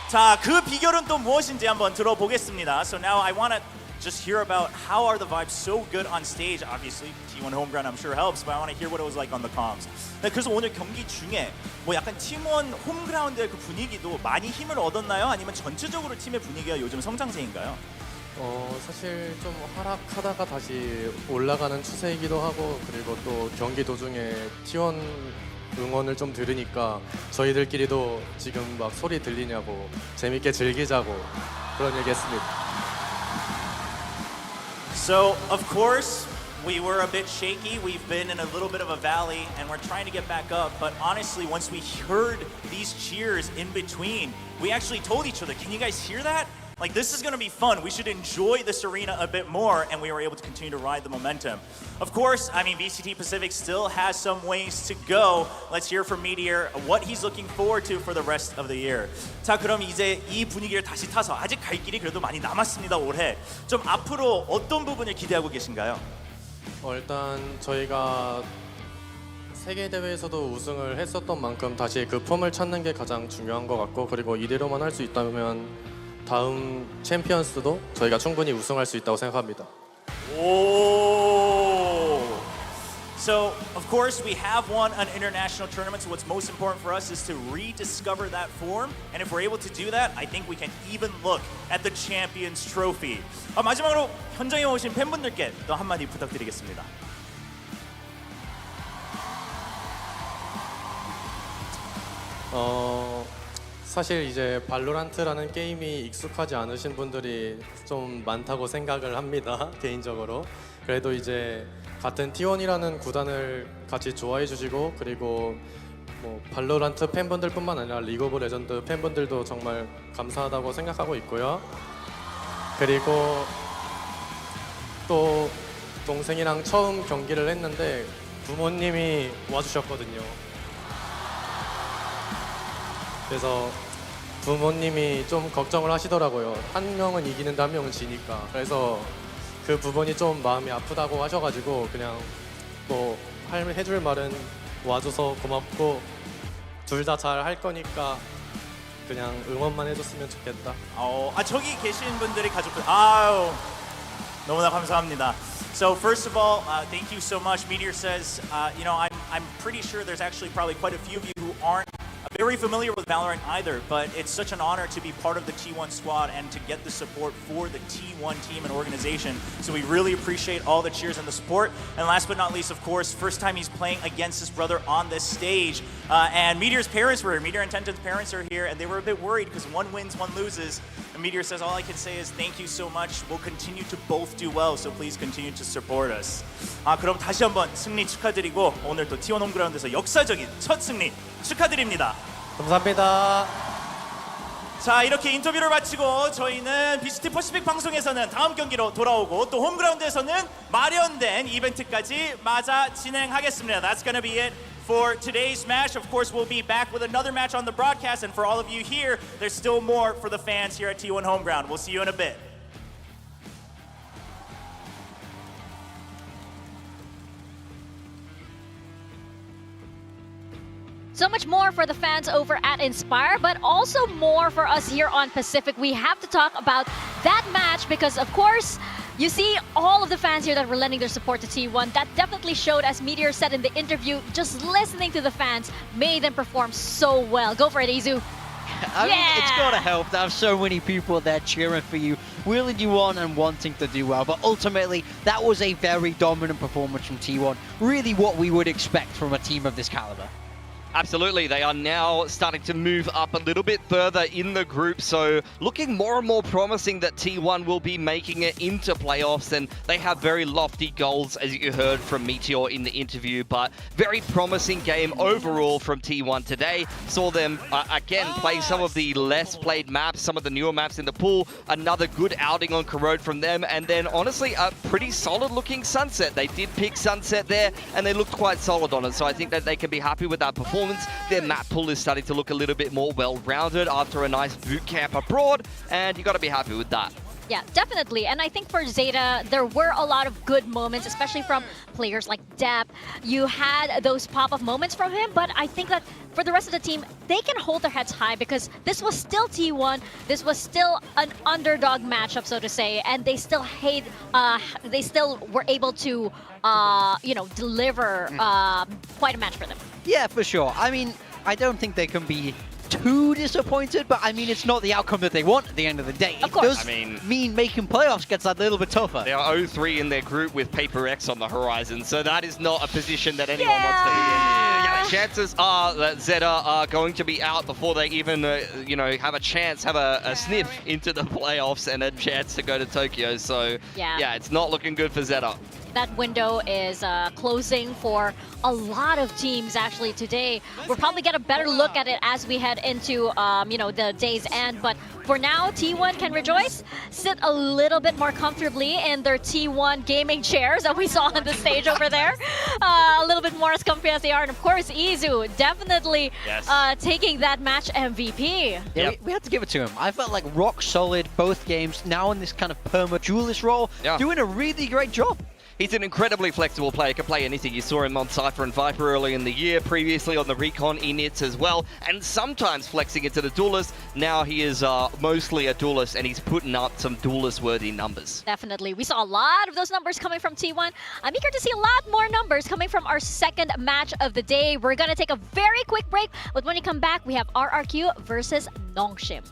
자, 그 비결은 또 무엇인지 한번 들어보겠습니다. So now I want to just hear about how are the vibes so good on stage. Obviously, T1 home ground I'm sure helps, but I want to hear what it was like on the comms. 네, 그래서 오늘 경기 중에 약간 T1 홈그라운드의 그 분위기도 많이 힘을 얻었나요? 아니면 전체적으로 팀의 분위기가 요즘 성장세인가요? 사실 좀 하락하다가 다시 올라가는 추세이기도 하고, 그리고 또 경기 도중에 T1 응원을 좀 들으니까 저희들끼리도 지금 막 소리 들리냐고 재밌게 즐기자고 그런 얘기했습니다. So, of course, we were a bit shaky. We've been in a little bit of a valley, and we're trying to get back up. But honestly, once we heard these cheers in between, we actually told each other, can you guys hear that? Like, this is going to be fun. We should enjoy this arena a bit more, and we were able to continue to ride the momentum. Of course, I mean, VCT Pacific still has some ways to go. Let's hear from Meteor what he's looking forward to for the rest of the year. 자, 그럼 이제 이 분위기를 다시 타서 아직 갈 길이 그래도 많이 남았습니다, 올해. 좀 앞으로 어떤 부분을 기대하고 계신가요? 일단 저희가 세계 대회에서도 우승을 했었던 만큼 다시 그 폼을 찾는 게 가장 중요한 것 같고, 그리고 이대로만 할 수 있다면 다음 챔피언스도 저희가 충분히 우승할 수 있다고 생각합니다. Oh! So, of course, we have won an international tournament, so what's most important for us is to rediscover that form. And if we're able to do that, I think we can even look at the Champions Trophy. 마지막으로 현장에 오신 팬분들께 또 한마디 부탁드리겠습니다. 사실 이제 발로란트라는 게임이 익숙하지 않으신 분들이 좀 많다고 생각을 합니다. 개인적으로. 그래도 이제 같은 T1이라는 구단을 같이 좋아해 주시고, 그리고 뭐 발로란트 팬분들뿐만 아니라 리그 오브 레전드 팬분들도 정말 감사하다고 생각하고 있고요. 그리고 또 동생이랑 처음 경기를 했는데 부모님이 와주셨거든요. 그래서 부모님이 좀 걱정을 하시더라고요. 한 명은 이기는데 한 명은 지니까. 그래서 그 부분이 좀 마음이 아프다고 하셔가지고 그냥 뭐 해줄 말은 와줘서 고맙고 둘 다 잘 할 거니까 그냥 응원만 해줬으면 좋겠다. 저기 계신 분들이 가족들, 아유, 너무나 감사합니다. So first of all, thank you so much. Meteor says, you know, I'm pretty sure there's actually probably quite a few of you who aren't very familiar with Valorant either, but it's such an honor to be part of the T1 squad and to get the support for the T1 team and organization. So we really appreciate all the cheers and the support. And last but not least, of course, first time he's playing against his brother on this stage. And Meteor's parents were here. Meteor and Tenten's parents are here, and they were a bit worried because one wins, one loses. And Meteor says, all I can say is thank you so much. We'll continue to both do well, so please continue to support us. 그럼 다시 한번 승리 축하드리고 오늘 또 T1 홈그라운드에서 역사적인 첫 승리 축하드립니다. 감사합니다. 자, 이렇게 인터뷰를 마치고 저희는 VCT 퍼시픽 방송에서는 다음 경기로 돌아오고 또 홈그라운드에서는 마련된 이벤트까지 맞아 진행하겠습니다. That's gonna be it for today's match. Of course, we'll be back with another match on the broadcast, and for all of you here, there's still more for the fans here at T1 Homeground. We'll see you in a bit. So much more for the fans over at Inspire, but also more for us here on Pacific. We have to talk about that match because, of course, you see all of the fans here that were lending their support to T1. That definitely showed, as Meteor said in the interview, just listening to the fans made them perform so well. Go for it, Izu. I mean, it's got to help to have so many people there cheering for you, willing you on and wanting to do well. But ultimately, that was a very dominant performance from T1. Really what we would expect from a team of this caliber. Absolutely, they are now starting to move up a little bit further in the group, so looking more and more promising that T1 will be making it into playoffs, and they have very lofty goals, as you heard from Meteor in the interview, but very promising game overall from T1 today. Saw them, again, play some of the less played maps, some of the newer maps in the pool, another good outing on Corrode from them, and then honestly, a pretty solid looking Sunset. They did pick Sunset there, and they looked quite solid on it, so I think that they can be happy with that performance. Their map pool is starting to look a little bit more well-rounded after a nice boot camp abroad, and you got to be happy with that. Yeah, definitely. And I think for ZETA, there were a lot of good moments, especially from players like Depp. You had those pop-up moments from him, but I think that for the rest of the team, they can hold their heads high because this was still T1. This was still an underdog matchup, so to say, and they still were able to, you know, deliver quite a match for them. Yeah, for sure. I mean, I don't think they can be too disappointed, but I mean, it's not the outcome that they want at the end of the day. Of course. It does mean making playoffs gets a little bit tougher. They are 0-3 in their group with Paper X on the horizon, so that is not a position that anyone wants to be in. Yeah, chances are that ZETA are going to be out before they even, you know, have a chance, have a sniff into the playoffs and a chance to go to Tokyo. So, yeah, it's not looking good for ZETA. that window is closing for a lot of teams actually today. We'll probably get a better look at it as we head into the day's end. But for now, T1 can rejoice, sit a little bit more comfortably in their T1 gaming chairs that we saw on the stage over there. A little bit more as comfy as they are. And of course, Izu definitely taking that match MVP. Yeah, we had to give it to him. I felt like rock solid both games, now in this kind of perma-duelist role, doing a really great job. He's an incredibly flexible player, can play anything. You saw him on Cypher and Viper early in the year, previously on the Recon Inits as well, and sometimes flexing into the duelist. Now he is mostly a duelist, and he's putting up some duelist-worthy numbers. Definitely. We saw a lot of those numbers coming from T1. I'm eager to see a lot more numbers coming from our second match of the day. We're going to take a very quick break, but when you come back, we have RRQ versus Nongshim.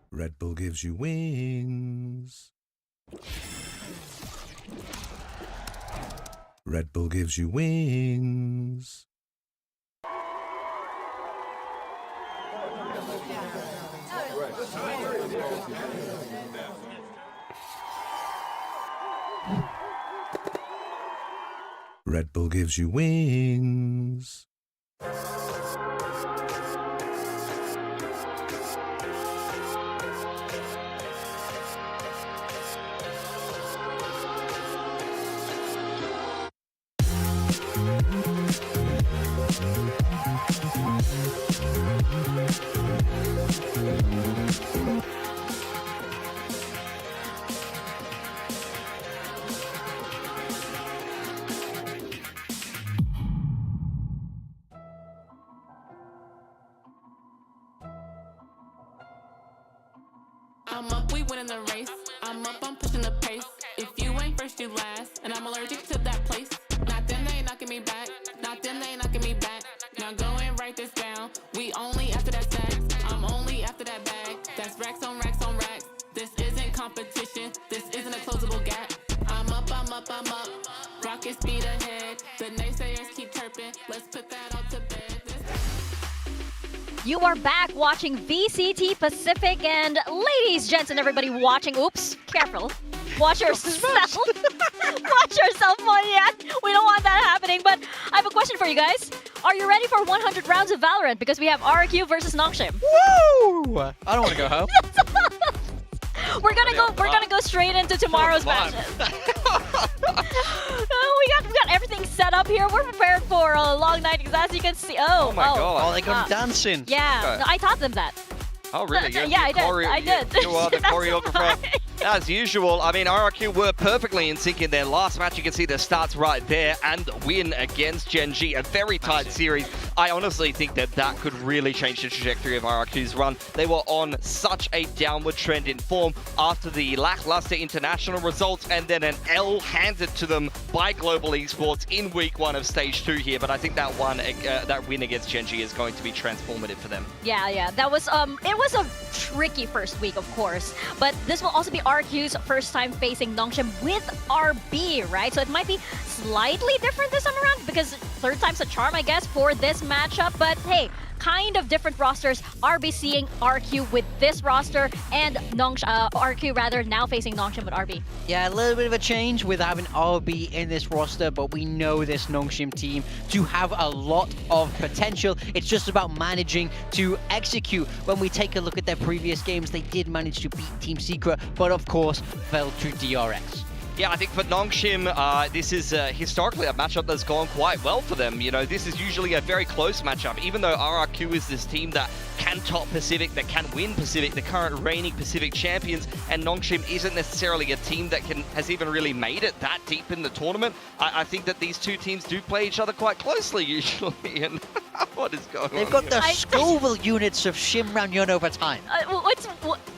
Red Bull gives you wings. Red Bull gives you wings. Red Bull gives you wings. I'm up, we winning the race. I'm up, I'm pushing the pace. If you ain't first, you last. And I'm allergic to that place. Not them, they ain't knocking me back. Not them, they ain't knocking me back. Now go and write this down. We only after that stacks. I'm only after that bag. That's racks on racks on racks. This isn't competition. This isn't a closable gap. I'm up, I'm up, I'm up. Rocket speed ahead. The naysayers keep chirping. Let's put that all to bed. You are back watching VCT Pacific, and ladies, gents, and everybody watching. Oops, careful. Watch yourself. Watch yourself, Monyan. We don't want that happening. But I have a question for you guys. Are you ready for 100 rounds of Valorant? Because we have RRQ versus Nongshim. Woo! I don't want to go home. We're gonna go straight into tomorrow's matches. We got everything set up here. We're prepared for a long night, because as you can see, Oh my god. Oh, they got dancing. Yeah, Okay. no, I taught them that. Oh, really? You're Yeah, I did. I did. You are the That's choreographer. As usual, I mean, RRQ were perfectly in sync in their last match. You can see the stats right there, and the win against Gen G. A very tight series. I honestly think that that could really change the trajectory of RRQ's run. They were on such a downward trend in form after the lackluster international results, and then an L handed to them by Global Esports in week 1 of stage 2 here. But I think that win against Genji is going to be transformative for them. Yeah, that was it was a tricky first week, of course, but this will also be RQ's first time facing Nongshim with RB, right? So it might be slightly different this time around because third time's a charm, I guess, for this matchup. But hey, kind of different rosters. RB seeing RQ with this roster, and RQ rather now facing Nongshim with RB. Yeah, a little bit of a change with having RB in this roster, but we know this Nongshim team to have a lot of potential. It's just about managing to execute. When we take a look at their previous games, they did manage to beat Team Secret, but of course fell to DRX. Yeah, I think for Nongshim, this is historically a matchup that's gone quite well for them. You know, this is usually a very close matchup, even though RRQ is this team that can top Pacific, that can win Pacific, the current reigning Pacific champions, and Nongshim isn't necessarily a team that has even really made it that deep in the tournament. I think that these two teams do play each other quite closely usually, and what is going on? They've got the Scoville units of Shimran over time.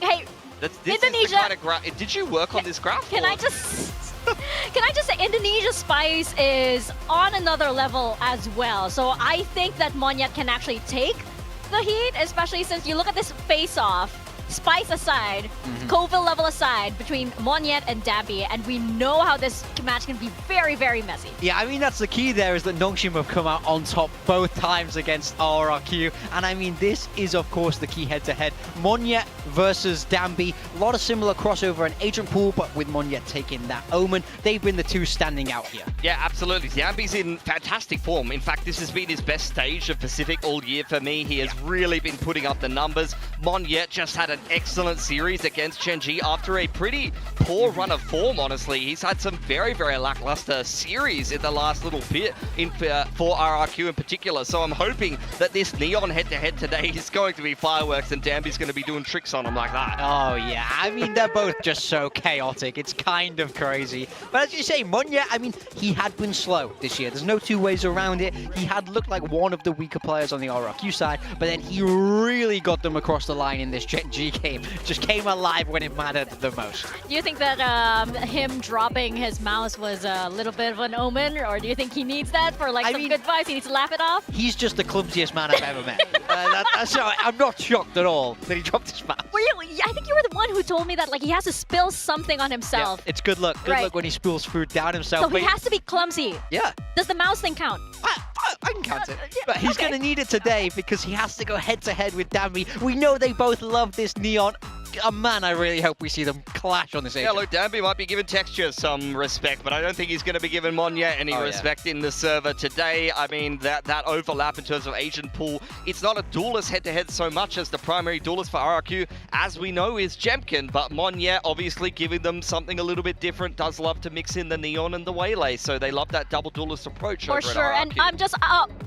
Hey, this Indonesia. Is the kind of did you work on this graph? Can I just say Indonesia Spice is on another level as well. So I think that Monyet can actually take the heat, especially since you look at this face-off. Spice aside, Scoville level aside, between Monyet and Dabby, and we know how this match can be very, very messy. Yeah, I mean, that's the key there, is that Nongshim have come out on top both times against RRQ, and I mean, this is, of course, the key head-to-head. Monyet versus Danby, a lot of similar crossover and agent pool, but with Monyet taking that Omen, they've been the two standing out here. Yeah, absolutely. Danby's in fantastic form. In fact, this has been his best stage of Pacific all year for me. He has really been putting up the numbers. Monyet just had an excellent series against Genji after a pretty poor run of form, honestly. He's had some very, very lackluster series in the last little bit for RRQ in particular. So I'm hoping that this Neon head-to-head today is going to be fireworks and Danby's going to be doing tricks on him like that. Oh, yeah. I mean, they're both just so chaotic. It's kind of crazy. But as you say, Monyet, I mean, he had been slow this year. There's no two ways around it. He had looked like one of the weaker players on the RRQ side, but then he really got them across the line in this Genji game. Just came alive when it mattered the most. Do you think that him dropping his mouse was a little bit of an omen, or do you think he needs that for like some good vibes? He needs to laugh it off? He's just the clumsiest man I've ever met. So I'm not shocked at all that he dropped his mouse. Were you? I think you were the one who told me that like he has to spill something on himself. Yeah, it's good luck. Good luck when he spills food down himself. So he has to be clumsy. Yeah. Does the mouse thing count? I can count it. But he's going to need it today because he has to go head-to-head with Danby. We know they both love this Neon. Man, I really hope we see them clash on this agent. Yeah, look, Danby might be giving Texture some respect, but I don't think he's going to be giving Monyet any respect in the server today. I mean, that overlap in terms of agent pool, it's not a duelist head-to-head so much as the primary duelist for RRQ, as we know, is Jemkin, but Monyet obviously giving them something a little bit different, does love to mix in the Neon and the Waylay, so they love that double duelist approach for over sure. at RRQ. And I'm just,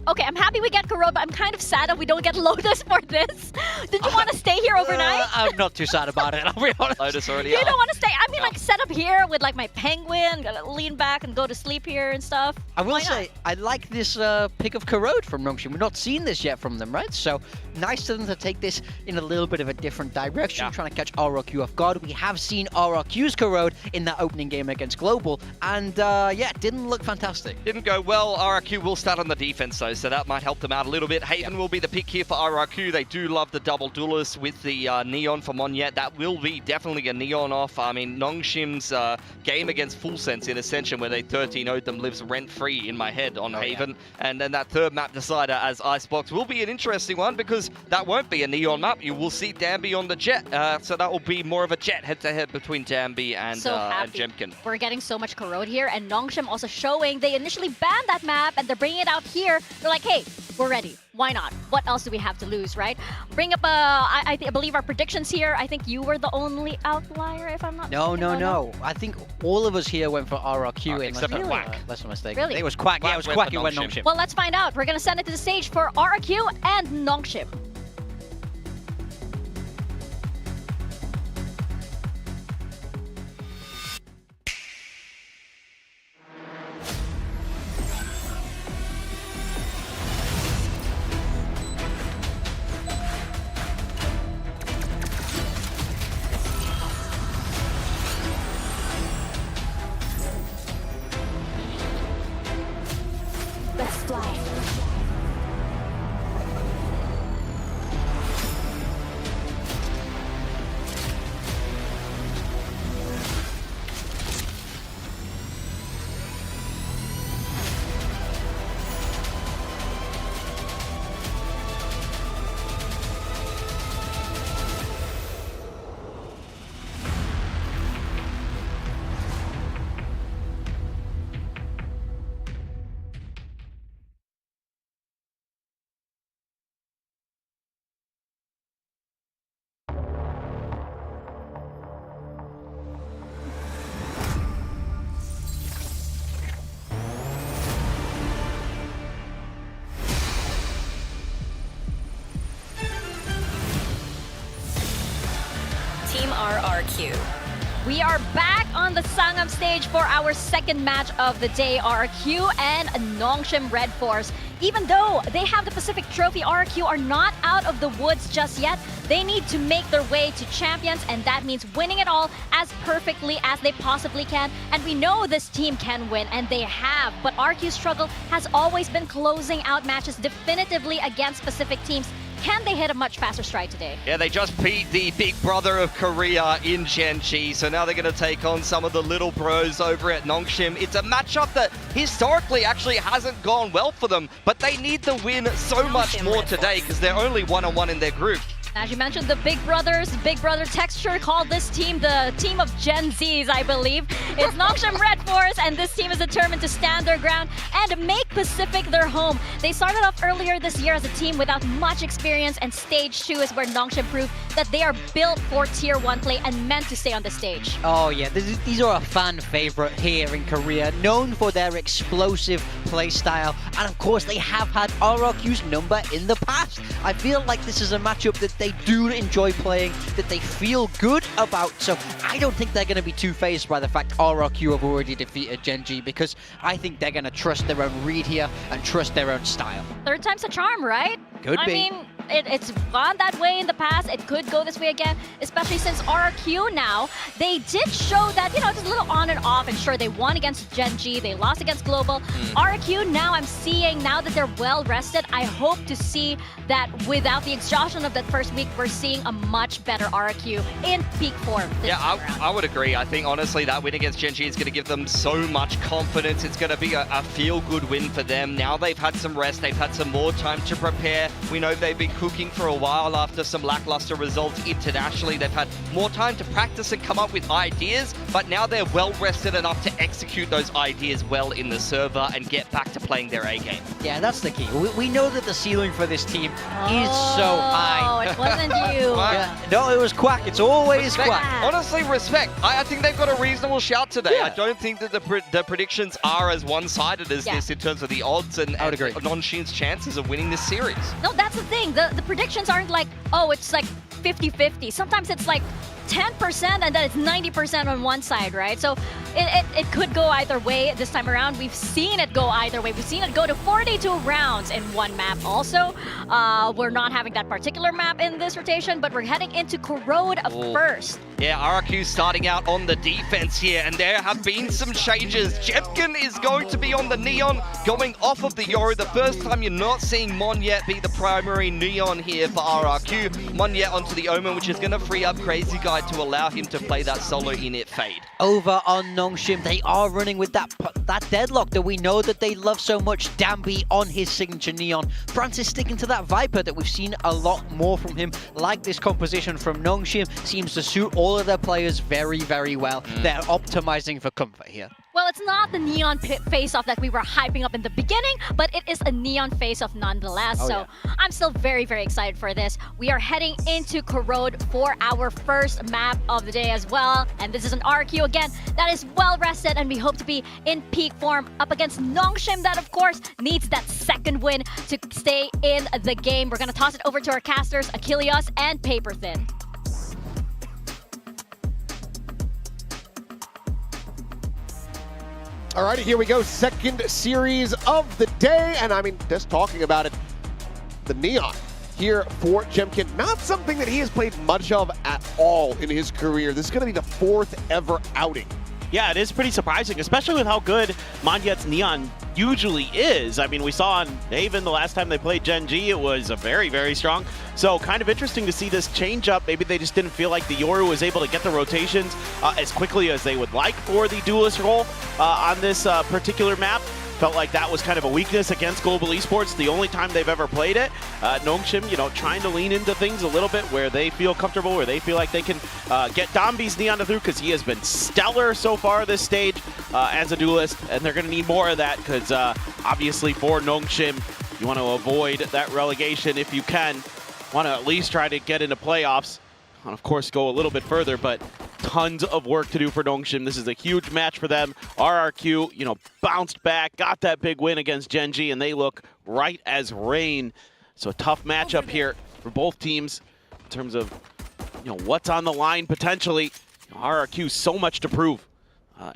okay, I'm happy we get Corrode, but I'm kind of sad that we don't get Lotus for this. Did you want to stay here overnight? I'm not too sad about it, I'll be honest. Lotus already You don't want to stay? I mean, like, set up here with, like, my penguin, lean back and go to sleep here and stuff. I will say, I like this pick of Corrode from Nongshim. We've not seen this yet from them, right? So, nice to them to take this in a little bit of a different direction, trying to catch RRQ off guard. We have seen RRQ's Corrode in that opening game against Global, and, yeah, it didn't look fantastic. Didn't go well. RRQ will start on the defense, though, so that might help them out a little bit. Haven will be the pick here for RRQ. They do love the double duelist with the Neon for Monyet. That will be definitely a Neon off. I mean, Nongshim's game against Full Sense in Ascension, where they 13-0'd them, lives rent-free in my head on Haven. Yeah. And then that third map decider as Icebox will be an interesting one, because that won't be a Neon map. You will see Danby on the Jet, so that will be more of a Jet head-to-head between Danby and Jemkin. We're getting so much Corrode here, and Nongshim also showing they initially banned that map, and they're bringing it out here. They're like, hey, we're ready. Why not? What else do we have to lose, right? Bring up, I believe our predictions here. I think you were the only outlier, if I'm not mistaken. No. I think all of us here went for RRQ. Except for Quack. That's a mistake. Really? It was Quack. Yeah, it was Quack who went Nongshim. Well, let's find out. We're going to send it to the stage for RRQ and Nongshim. fly. Team RRQ. We are back on the Sangam stage for our second match of the day. RRQ and Nongshim Red Force. Even though they have the Pacific Trophy, RRQ are not out of the woods just yet. They need to make their way to champions, and that means winning it all as perfectly as they possibly can. And we know this team can win, and they have. But RRQ's struggle has always been closing out matches definitively against Pacific teams. Can they hit a much faster stride today? Yeah, they just beat the big brother of Korea in Genji, so now they're going to take on some of the little bros over at Nongshim. It's a matchup that historically actually hasn't gone well for them, but they need the win so much more today because they're only 1-on-1 in their group. As you mentioned, the Big Brother texture called this team the team of Gen Zs, I believe. It's Nongshim Red Force, and this team is determined to stand their ground and make Pacific their home. They started off earlier this year as a team without much experience, and Stage 2 is where Nongshim proved that they are built for Tier 1 play and meant to stay on the stage. Oh yeah, these are a fan favorite here in Korea, known for their explosive play style, and of course they have had RRQ's number in the past. I feel like this is a matchup that they do enjoy playing, that they feel good about, so I don't think they're going to be too fazed by the fact RRQ have already defeated Genji, because I think they're going to trust their own read here and trust their own style. Third time's a charm, right? Could be. I mean, it's gone that way in the past. It could go this way again, especially since RRQ now, they did show that, just a little on and off, and sure, they won against Genji, they lost against Global. RRQ now, I'm seeing, now that they're well rested, I hope to see that without the exhaustion of that first week, we're seeing a much better RRQ in peak form. Yeah, I would agree. I think, honestly, that win against Genji is going to give them so much confidence. It's going to be a feel-good win for them. Now they've had some rest, they've had some more time to prepare. We know they've been cooking for a while after some lackluster results internationally. They've had more time to practice and come up with ideas, but now they're well rested enough to execute those ideas well in the server and get back to playing their A game. Yeah, that's the key. We know that the ceiling for this team is so high. Oh, it wasn't you. Yeah, no, it was Quack. It's always respect. Quack. Honestly, respect. I think they've got a reasonable shout today. Yeah. I don't think that the predictions are as one-sided as this in terms of the odds and Nongshim's chances of winning this series. No, that's the thing. The predictions aren't like, oh, it's like 50-50. Sometimes it's like 10% and then it's 90% on one side, right? So it could go either way this time around. We've seen it go either way. We've seen it go to 42 rounds in one map also. We're not having that particular map in this rotation, but we're heading into Corrode first. Yeah, RRQ starting out on the defense here, and there have been some changes. Jemkin is going to be on the Neon, going off of the Yoru. The first time you're not seeing Monyet be the primary Neon here for RRQ. Monyet onto the Omen, which is going to free up Crazy Guy to allow him to play that solo init Fade. Over on Nongshim, they are running with that deadlock that we know that they love so much. Dambi on his signature Neon. Francis sticking to that Viper that we've seen a lot more from him. Like this composition from Nongshim seems to suit all of their players very, very well. They're optimizing for comfort here. Well, it's not the Neon face-off that we were hyping up in the beginning, but it is a Neon face-off nonetheless. I'm still very, very excited for this. We are heading into Corrode for our first map of the day as well. And this is an RRQ again that is well rested, and we hope to be in peak form up against Nongshim that, of course, needs that second win to stay in the game. We're going to toss it over to our casters, Achilles and Paperthin. Alrighty, here we go. Second series of the day. And I mean, just talking about it, the Neon here for Jemkin. Not something that he has played much of at all in his career. This is going to be the fourth ever outing. Yeah, it is pretty surprising, especially with how good Monyet's Neon usually is. I mean, we saw on Haven the last time they played Gen G, it was a very, very strong. So kind of interesting to see this change up. Maybe they just didn't feel like the Yoru was able to get the rotations as quickly as they would like for the duelist role on this particular map. Felt like that was kind of a weakness against Global Esports the only time they've ever played it. Nongshim, you know, trying to lean into things a little bit where they feel comfortable, where they feel like they can get Dombi's knee on the through, because he has been stellar so far this stage as a duelist, and they're going to need more of that because obviously for Nongshim, you want to avoid that relegation if you can. Want to at least try to get into playoffs, and of course go a little bit further, but tons of work to do for Nongshim. This is a huge match for them. RRQ, you know, bounced back, got that big win against Gen G, and they look right as rain. So a tough matchup here for both teams in terms of, you know, what's on the line potentially. RRQ so much to prove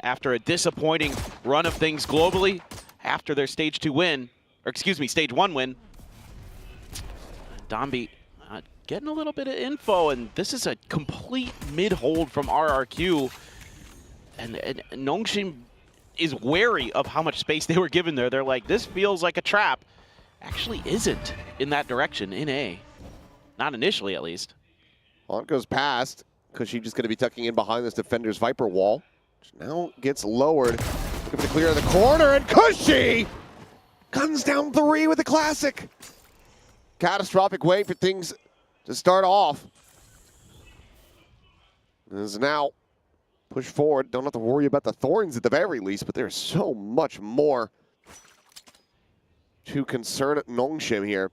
after a disappointing run of things globally after their stage 2 win, or excuse me, stage 1 win. Dombi getting a little bit of info, and this is a complete mid-hold from RRQ. And Nongshim is wary of how much space they were given there. They're like, this feels like a trap. Actually isn't in that direction in A. Not initially, at least. On goes past. Kushi just going to be tucking in behind this defender's Viper wall, which now gets lowered. Looking to clear the corner, and Kushi guns down 3 with the classic. Catastrophic way for things to start off. Is now push forward. Don't have to worry about the thorns at the very least, but there's so much more to concern Nongshim here.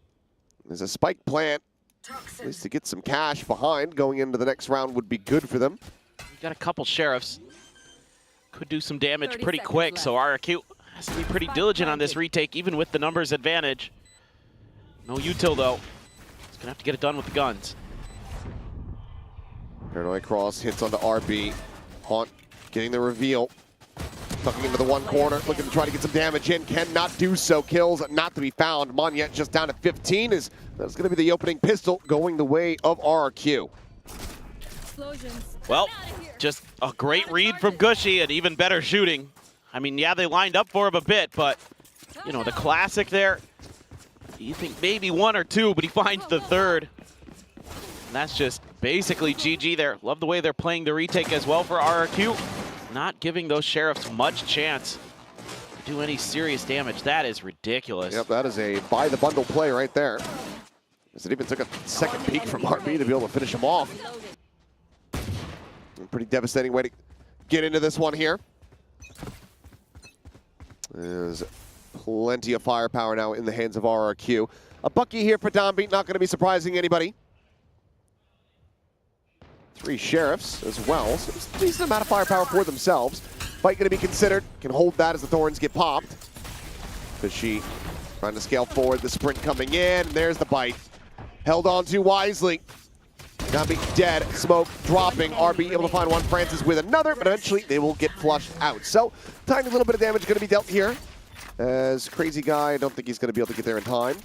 There's a spike plant, at least to get some cash behind. Going into the next round would be good for them. We've got a couple sheriffs. Could do some damage pretty quick, so RRQ has to be pretty diligent on this retake, even with the numbers advantage. No util though. He's gonna have to get it done with the guns. Paranoid cross hits onto RB. Haunt getting the reveal. Tucking into the one corner, looking to try to get some damage in. Cannot do so. Kills not to be found. Monyet just down at 15. That's going to be the opening pistol going the way of RRQ. Well, just a great read from Gushy and even better shooting. I mean, yeah, they lined up for him a bit, but, you know, the classic there, you think maybe 1 or 2, but he finds the 3rd. And that's just basically GG there. Love the way they're playing the retake as well for RRQ. Not giving those sheriffs much chance to do any serious damage. That is ridiculous. Yep, that is a buy the bundle play right there. As it even took a second peek from RB to be able to finish him off. A pretty devastating way to get into this one here. There's plenty of firepower now in the hands of RRQ. A Bucky here for Dombi, not going to be surprising anybody. 3 sheriffs as well, so it's a decent amount of firepower for themselves. Fight going to be considered, can hold that as the thorns get popped. Fishy trying to scale forward, the sprint coming in, and there's the bite. Held on to wisely. Dombi dead, smoke dropping, RB able to find one, Francis with another, but eventually they will get flushed out. So, tiny little bit of damage going to be dealt here. As Crazy Guy, I don't think he's going to be able to get there in time.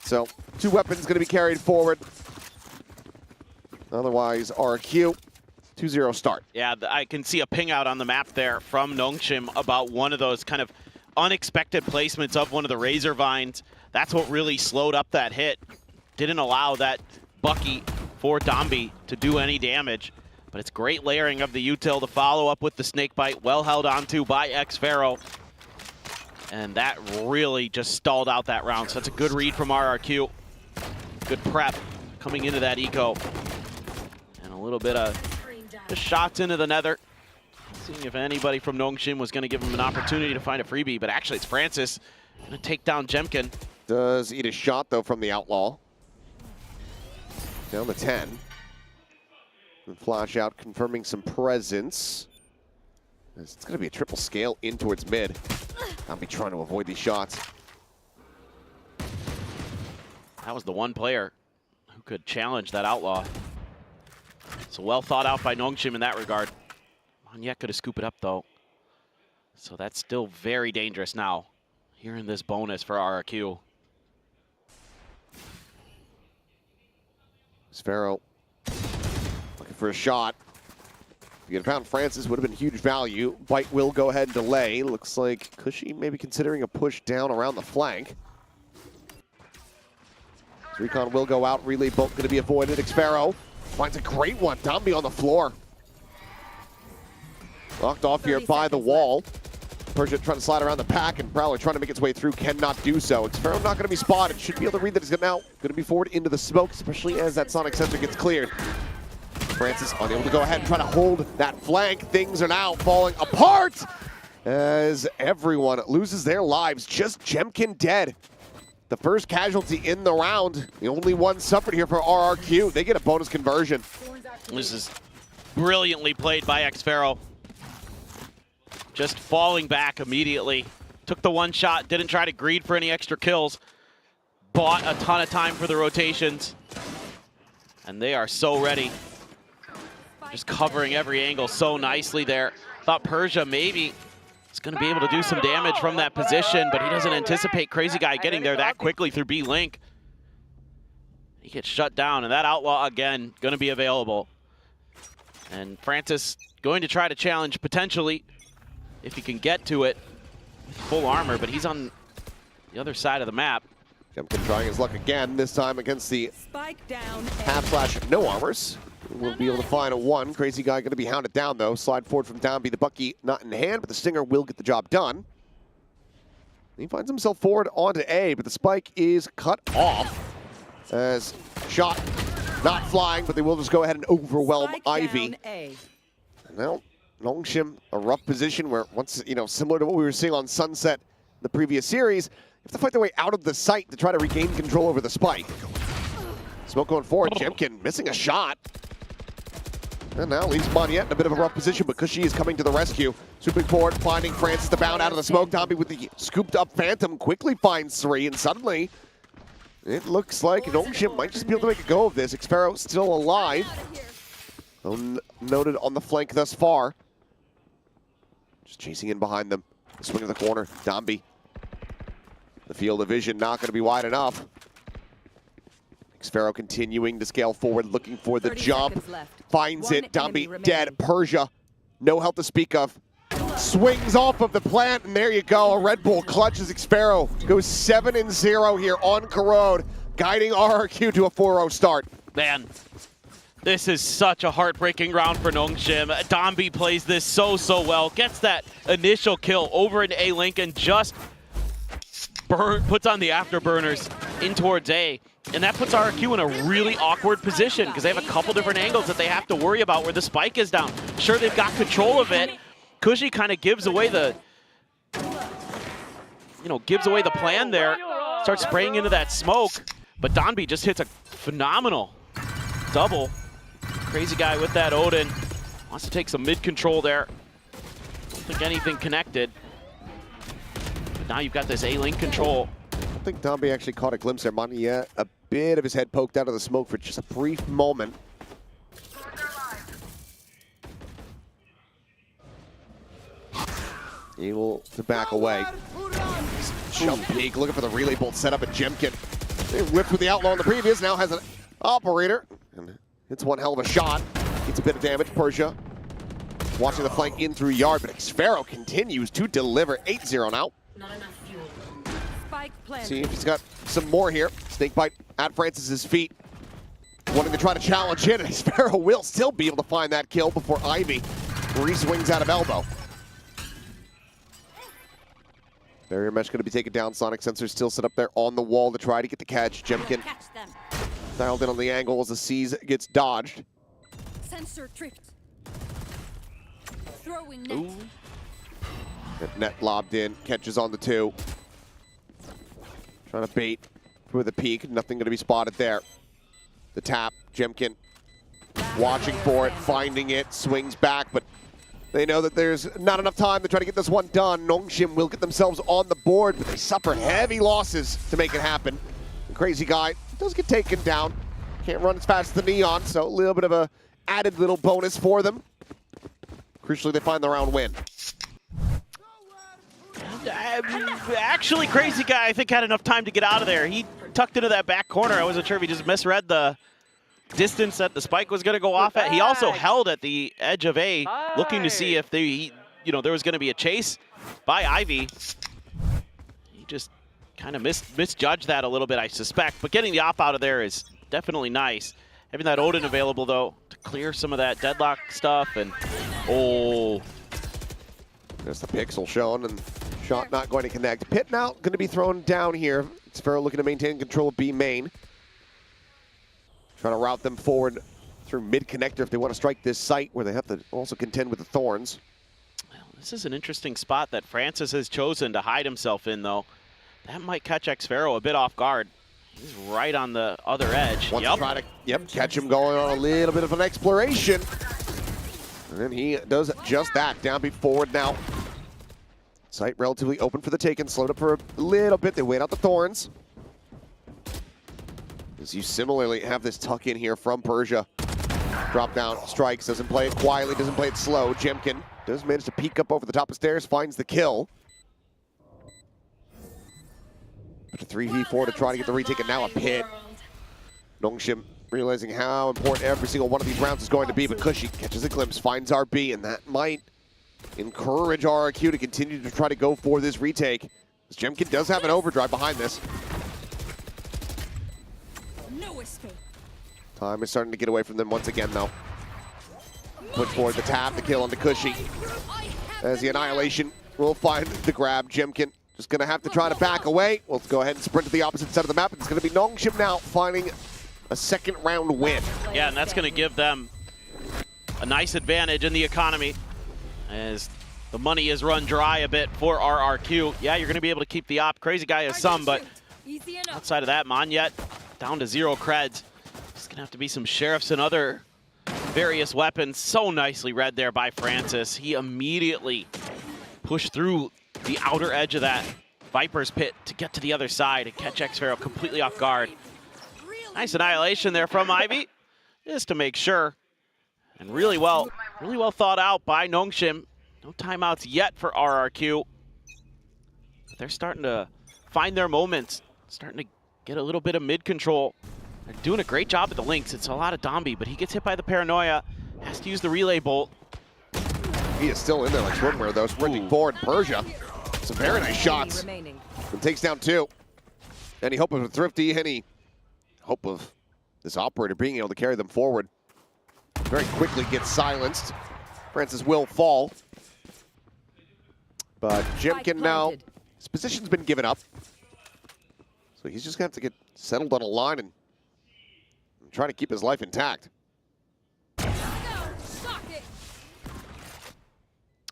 So, 2 weapons going to be carried forward. Otherwise, RRQ, 2-0 start. Yeah, I can see a ping out on the map there from Nongshim about one of those kind of unexpected placements of one of the Razor Vines. That's what really slowed up that hit. Didn't allow that Bucky for Dombi to do any damage. But it's great layering of the util to follow up with the snake bite. Well held onto by xFaro. And that really just stalled out that round. So that's a good read from RRQ. Good prep coming into that eco. A little bit of just shots into the nether. Seeing if anybody from Nongshim was going to give him an opportunity to find a freebie, but actually it's Francis going to take down Jemkin. Does eat a shot, though, from the Outlaw. Down to 10. And flash out, confirming some presence. It's going to be a triple scale in towards mid. I'll be trying to avoid these shots. That was the one player who could challenge that Outlaw. So well thought out by Nongshim in that regard. Monyet could have scooped it up though. So that's still very dangerous now. Here in this bonus for RRQ. Sparrow looking for a shot. If you had found Francis, would have been huge value. Bite will go ahead and delay. Looks like Cushy maybe considering a push down around the flank. Recon will go out. Relay bolt going to be avoided. Xfero finds a great one. Dambi on the floor. Knocked off here by the wall. Persia trying to slide around the pack, and Prowler trying to make its way through, cannot do so. Xfero not going to be spotted. Should be able to read that he's now going to be forward into the smoke, especially as that sonic sensor gets cleared. Francis unable to go ahead and try to hold that flank. Things are now falling apart as everyone loses their lives. Just Jemkin dead. The first casualty in the round. The only one suffered here for RRQ. They get a bonus conversion. This is brilliantly played by Xfero. Just falling back immediately. Took the one shot, didn't try to greed for any extra kills. Bought a ton of time for the rotations. And they are so ready. Just covering every angle so nicely there. Thought Persia maybe is going to be able to do some damage from that position, but he doesn't anticipate Crazy Guy getting there that quickly through B-Link. He gets shut down, and that Outlaw, again, going to be available. And Francis going to try to challenge, potentially, if he can get to it, with full armor, but he's on the other side of the map. Jemkin trying his luck again, this time against the half/no armors. We'll be able to find a one. Crazy Guy going to be hounded down, though. Slide forward from Dambi. The Bucky not in hand, but the Stinger will get the job done. He finds himself forward onto A, but the spike is cut off. As shot not flying, but they will just go ahead and overwhelm Ivy. Now, Nongshim, a rough position where, once similar to what we were seeing on Sunset the previous series, you have to fight their way out of the site to try to regain control over the spike. Smoke going forward. Jemkin missing a shot. And now leaves Monyet in a bit of a rough position, but Cushy is coming to the rescue. Swooping forward, finding Francis to bound out of the smoke. Dambi with the scooped up Phantom quickly finds 3, and suddenly it looks like Nongshim might just be able to make a go of this. Xfero still alive. Noted on the flank thus far. Just chasing in behind them. Swing of the corner. Dambi. The field of vision not going to be wide enough. Xfero continuing to scale forward, looking for the jump. Finds it. Dambi dead. Persia, no health to speak of. Swings off of the plant, and there you go. A Red Bull clutches Xfero. Goes 7-0 here on Corrode, guiding RRQ to a 4-0 start. Man, this is such a heartbreaking round for Nongshim. Dambi plays this so well. Gets that initial kill over into A-Link and just puts on the afterburners in towards A. And that puts RRQ in a really awkward position because they have a couple different angles that they have to worry about where the spike is down. Sure, they've got control of it. Cushy kind of gives away the, plan there. Starts spraying into that smoke, but Dambi just hits a phenomenal double. Crazy Guy with that Odin. Wants to take some mid-control there. Don't think anything connected. But now you've got this A-Link control. I think Dambi actually caught a glimpse there. Monyet, a bit of his head poked out of the smoke for just a brief moment. Able to back away. Jump peek, looking for the relay bolt set up at Jemkin. They whipped with the Outlaw in the previous, now has an operator. And it's one hell of a shot. Gets a bit of damage. Persia watching the flank in through yard, but Xfero continues to deliver. 8-0 now. See if he's got some more here. Snakebite at Francis's feet. Wanting to try to challenge it, and Xfero will still be able to find that kill before Ivy re-swings out of elbow. Barrier mesh going to be taken down. Sonic sensor still set up there on the wall to try to get the catch. Jemkin dialed in on the angle as the C's gets dodged. Sensor tripped. Throwing net. Net lobbed in, catches on the 2. Trying to bait for the peek, nothing going to be spotted there. The tap, Jemkin watching for it, finding it, swings back, but they know that there's not enough time to try to get this one done. Nongshim will get themselves on the board, but they suffer heavy losses to make it happen. The Crazy Guy does get taken down. Can't run as fast as the Neon, so a little bit of a added little bonus for them. Crucially, they find the round win. Actually, Crazy Guy, I think, had enough time to get out of there. He tucked into that back corner. I wasn't sure if he just misread the distance that the spike was going to go off at. He also held at the edge of A, looking to see if there was going to be a chase by Ivy. He just kind of misjudged that a little bit, I suspect. But getting the op out of there is definitely nice. Having that Odin available, though, to clear some of that deadlock stuff. And, oh. There's the pixel shown, and shot not going to connect. Pit now going to be thrown down here. It's Sparrow looking to maintain control of B main. Trying to route them forward through mid-connector if they want to strike this site, where they have to also contend with the Thorns. Well, this is an interesting spot that Francis has chosen to hide himself in, though. That might catch Xfero a bit off guard. He's right on the other edge. Wants to try to catch him going on a little bit of an exploration. And then he does just that. Downbeat forward now. Site relatively open for the taken. Slowed up for a little bit. They wait out the Thorns. As you similarly have this tuck in here from Persia. Drop down, strikes, doesn't play it quietly, doesn't play it slow. Jemkin does manage to peek up over the top of stairs, finds the kill. But a 3v4 to try to get the retake, and now a pit. Nongshim realizing how important every single one of these rounds is going to be, but Cushy catches a glimpse, finds RB, and that might encourage RRQ to continue to try to go for this retake. As Jemkin does have an overdrive behind this. No escape. Time is starting to get away from them once again, though. Push forward the tap, the kill on the Cushy. As the Annihilation will find the grab. Jemkin just going to have to try to back away. We'll go ahead and sprint to the opposite side of the map. It's going to be Nongshim now finding a second round win. Yeah, and that's going to give them a nice advantage in the economy as the money is run dry a bit for RRQ. Yeah, you're going to be able to keep the op. Crazy Guy has some, but outside of that, Monyet down to 0 creds. It's going to have to be some sheriffs and other various weapons. So nicely read there by Francis. He immediately pushed through the outer edge of that Viper's pit to get to the other side and catch Xfero completely off guard. Nice annihilation there from Ivy, just to make sure. And really well thought out by Nongshim. No timeouts yet for RRQ. But they're starting to find their moments, starting to get a little bit of mid control. They're doing a great job at the links. It's a lot of Dombi, but he gets hit by the paranoia. Has to use the relay bolt. He is still in there like swimwear, though, sprinting forward. Persia, some very nice shots. And takes down 2. Any hope of a Thrifty, any hope of this operator being able to carry them forward. Very quickly gets silenced. Francis will fall. But Jemkin now, his position's been given up. So he's just going to have to get settled on a line and try to keep his life intact.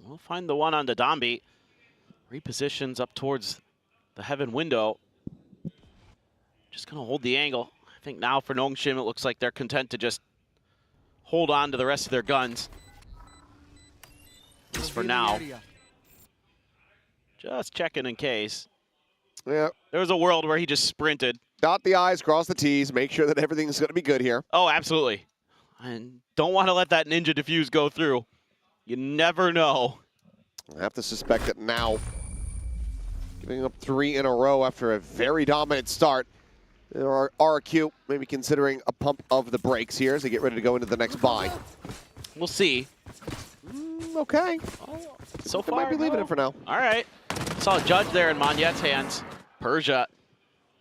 We'll find the one on the Dombi. Repositions up towards the heaven window. Just going to hold the angle. I think now for Nongshim, it looks like they're content to just hold on to the rest of their guns. Just for now. Just checking in case. Yeah. There was a world where he just sprinted. Dot the I's, cross the T's, make sure that everything's going to be good here. Oh, absolutely. And don't want to let that ninja defuse go through. You never know. I have to suspect that now. Giving up 3 in a row after a very dominant start. RRQ maybe considering a pump of the brakes here as they get ready to go into the next buy. We'll see. Okay. So They far, might be leaving it for now. All right. Saw a judge there in Monyet's hands. Persia.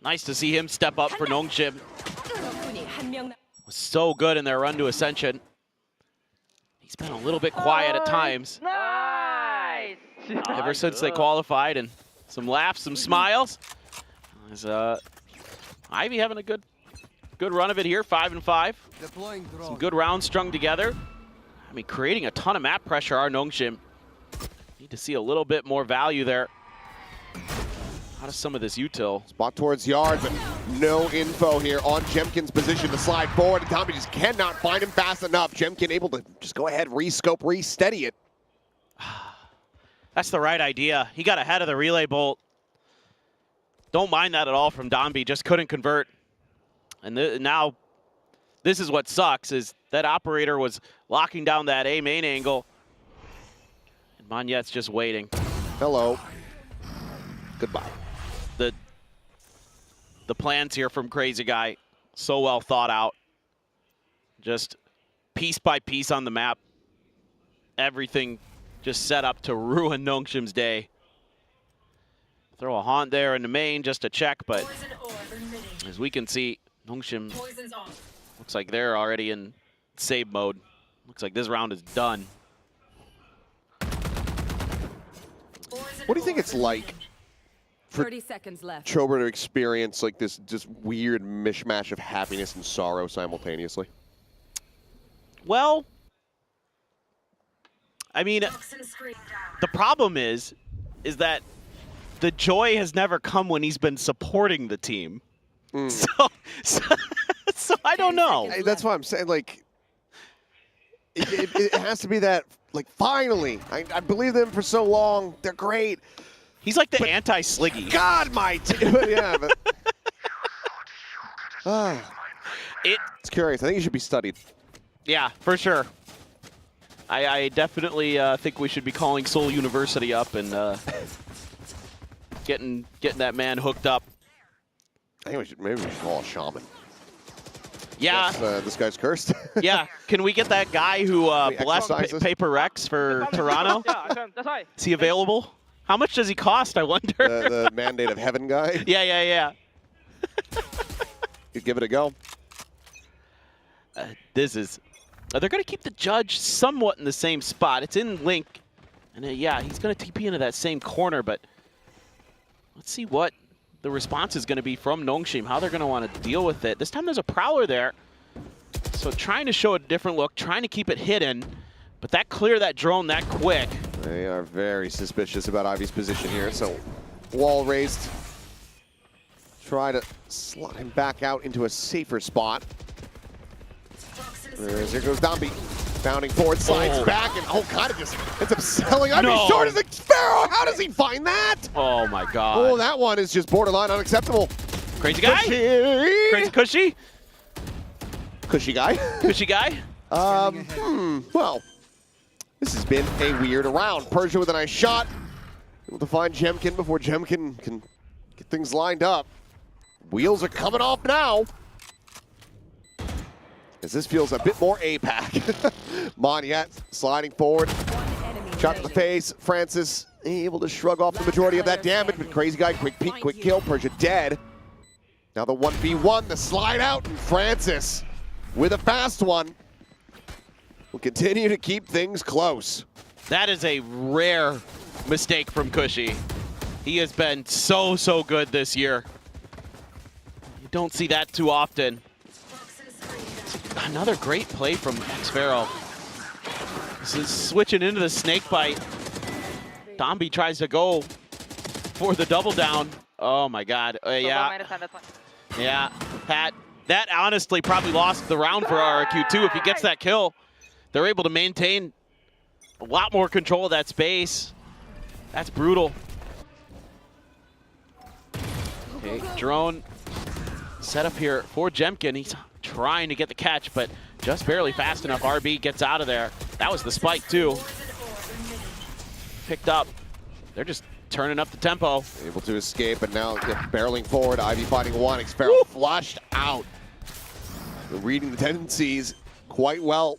Nice to see him step up for Nongshim. Was so good in their run to Ascension. He's been a little bit quiet at times. Nice! Ever since they qualified, and some laughs, some smiles. There's Ivy having a good run of it here, 5-5. Some good rounds strung together. I mean, creating a ton of map pressure, our Nongshim. Need to see a little bit more value there. Out of some of this util. Spot towards yard, but no info here on Jemkin's position to slide forward. And Tommy just cannot find him fast enough. Jemkin able to just go ahead, re-scope, re-steady it. That's the right idea. He got ahead of the relay bolt. Don't mind that at all from Dombi, just couldn't convert. And now, this is what sucks, is that operator was locking down that A main angle. And Monyet's just waiting. Hello. Goodbye. The plans here from Crazy Guy, so well thought out. just piece by piece on the map. Everything just set up to ruin Nongshim's day. Throw a haunt there in the main just to check, but as we can see, Nongshim looks like they're already in save mode. Looks like this round is done. What do you think it's like for 30 seconds left. Chober to experience like this just weird mishmash of happiness and sorrow simultaneously? Well, I mean, the problem is that the joy has never come when he's been supporting the team. So I don't know. That's why I'm saying, like, it has to be that, like, finally. I believe them for so long. They're great. He's like the anti-Sliggy. God, my yeah, but it's curious. I think he should be studied. Yeah, for sure. I definitely think we should be calling Seoul University up and getting that man hooked up. I think maybe we should call a shaman. Yeah. This guy's cursed. Yeah. Can we get that guy who blessed Paper Rex for Toronto? Is he available? How much does he cost, I wonder? The Mandate of Heaven guy? Yeah. You give it a go. This is... they're going to keep the judge somewhat in the same spot. It's in Link. And yeah, he's going to TP into that same corner, but let's see what the response is going to be from Nongshim, how they're going to want to deal with it. This time there's a Prowler there. So trying to show a different look, trying to keep it hidden, but that clear that drone that quick. They are very suspicious about Ivy's position here, so wall raised. Try to slot him back out into a safer spot. There goes Dombi. Bounding forward, slides back, and kind of just ends up selling. Ivy short as a sparrow. How does he find that? Oh my God. Oh, that one is just borderline unacceptable. Crazy guy? Cushy. Crazy cushy? Cushy guy? Cushy guy? Well, this has been a weird round. Persia with a nice shot. Able to find Jemkin before Jemkin can get things lined up. Wheels are coming off now. As this feels a bit more APAC. Monyet sliding forward. Shot to the face. Francis able to shrug off the majority of that damage, but Crazy Guy, quick peek, quick kill. Persia dead. Now the 1v1, the slide out, and Francis with a fast one will continue to keep things close. That is a rare mistake from Cushy. He has been so good this year. You don't see that too often. Another great play from Xfero. This is switching into the snake bite. Dombi tries to go for the double down. Oh my God. Yeah, Pat. That honestly probably lost the round for RRQ too. If he gets that kill, they're able to maintain a lot more control of that space. That's brutal. Okay, drone set up here for Jemkin. He's trying to get the catch, but just barely fast enough. RB gets out of there. That was the spike too. Picked up. They're just turning up the tempo. Able to escape, and now barreling forward. Ivy fighting one. Xfero flushed out. They're reading the tendencies quite well.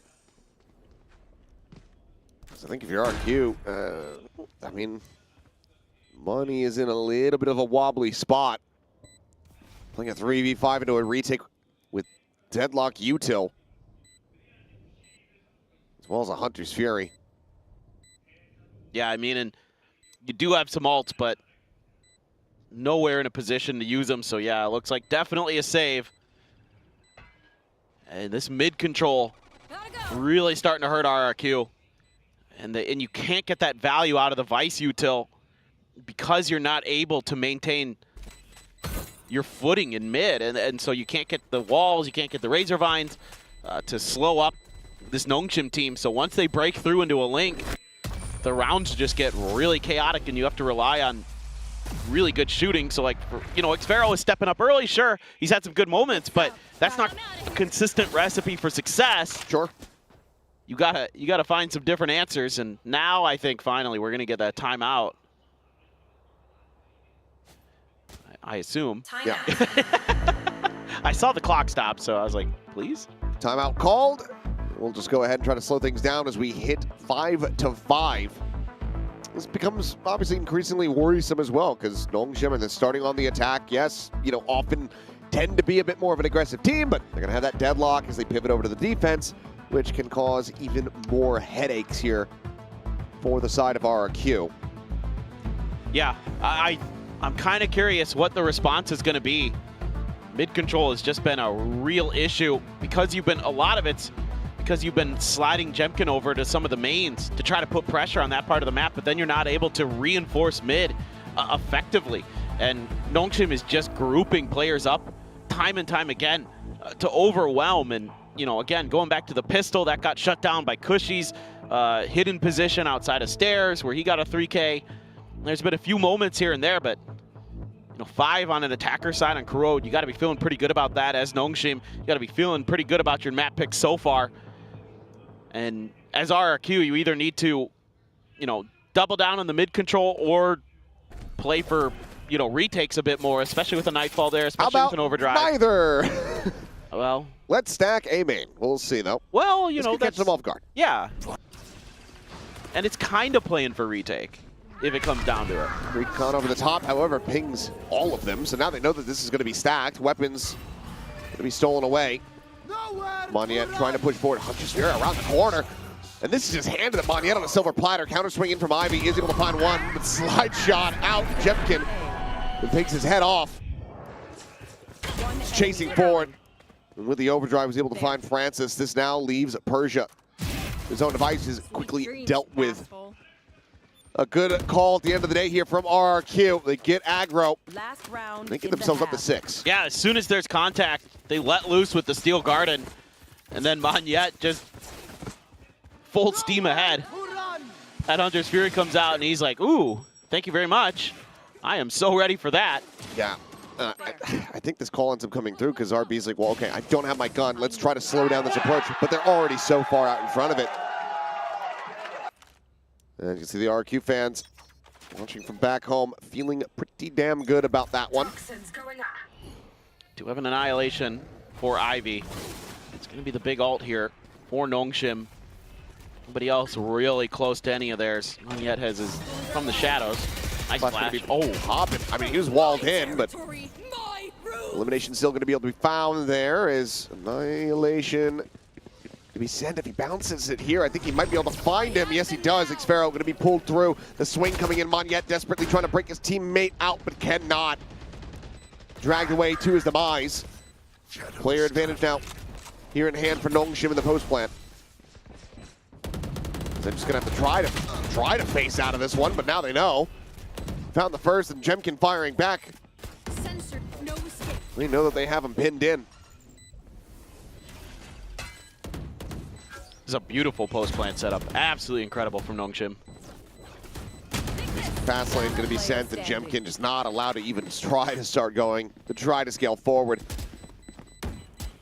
So I think if you're RQ, I mean, Money is in a little bit of a wobbly spot. Playing a 3v5 into a retake with Deadlock Util, as well as a Hunter's Fury. Yeah, I mean, and you do have some ults, but nowhere in a position to use them. So yeah, it looks like definitely a save. And this mid control really starting to hurt RRQ. And you can't get that value out of the Vice Util because you're not able to maintain your footing in mid. And so you can't get the walls, you can't get the Razor Vines to slow up this Nongshim team. So once they break through into a link, the rounds just get really chaotic and you have to rely on really good shooting. So like, you know, Xfero is stepping up early, sure, he's had some good moments, but that's not a consistent recipe for success. Sure. You gotta find some different answers, and now I think finally we're gonna get that timeout. I assume. Yeah. I saw the clock stop, so I was like, please? Timeout called. We'll just go ahead and try to slow things down as we hit 5-5. This becomes obviously increasingly worrisome as well because Nongshim and then starting on the attack, yes, often tend to be a bit more of an aggressive team, but they're going to have that deadlock as they pivot over to the defense, which can cause even more headaches here for the side of RRQ. Yeah, I'm kind of curious what the response is going to be. Mid control has just been a real issue because you've been sliding Jemkin over to some of the mains to try to put pressure on that part of the map, but then you're not able to reinforce mid effectively. And Nongshim is just grouping players up time and time again to overwhelm. And, again, going back to the pistol that got shut down by Cushy's hidden position outside of stairs where he got a 3K. There's been a few moments here and there, but 5 on an attacker side on Corrode, you got to be feeling pretty good about that. As Nongshim, you got to be feeling pretty good about your map picks so far. And as RRQ, you either need to, double down on the mid control or play for, retakes a bit more, especially with a Nightfall there, especially with an overdrive. Neither. Well, let's stack A main. We'll see though. Well, that's catch them off guard. Yeah. And it's kind of playing for retake if it comes down to it. Recon over the top, however, pings all of them. So now they know that this is going to be stacked. Weapons going to be stolen away. Monyet trying to push forward. Hunter Sphere around the corner. And this is just handed to Monyet on a silver platter. Counter swing in from Ivy. Is able to find one, but slide shot out. Jemkin takes his head off. He's chasing forward. And with the overdrive, was able to find Francis. This now leaves Persia. His own device is quickly dealt with. A good call at the end of the day here from RRQ. They get aggro. Last round. They get themselves up to 6. Yeah, as soon as there's contact, they let loose with the Steel Garden. And then Monyet just full steam ahead. That Hunter's Fury comes out and he's like, ooh, thank you very much. I am so ready for that. Yeah. I think this call ends up coming through because RB's like, well, okay, I don't have my gun. Let's try to slow down this approach. But they're already so far out in front of it. And you can see the RRQ fans watching from back home, feeling pretty damn good about that one. Do have an annihilation for Ivy. It's going to be the big ult here for Nongshim. Nobody else really close to any of theirs. Monyet has his from the shadows. Nice flash. Oh, hopping. I mean, he was walled in, but elimination still going to be able to be found there. Is annihilation to be sent if he bounces it here? I think he might be able to find him. Yes, he does. Xfero going to be pulled through. The swing coming in. Monyet desperately trying to break his teammate out, but cannot. Dragged away to his demise. Player advantage now here in hand for Nongshim in the post plant. They're just going to have to try to face out of this one, but now they know. Found the first, and Jemkin firing back. We know that they have him pinned in. This is a beautiful post plant setup. Absolutely incredible from Nongshim. Fast lane going to be sent, and Jemkin just not allowed to even try to start going, to try to scale forward.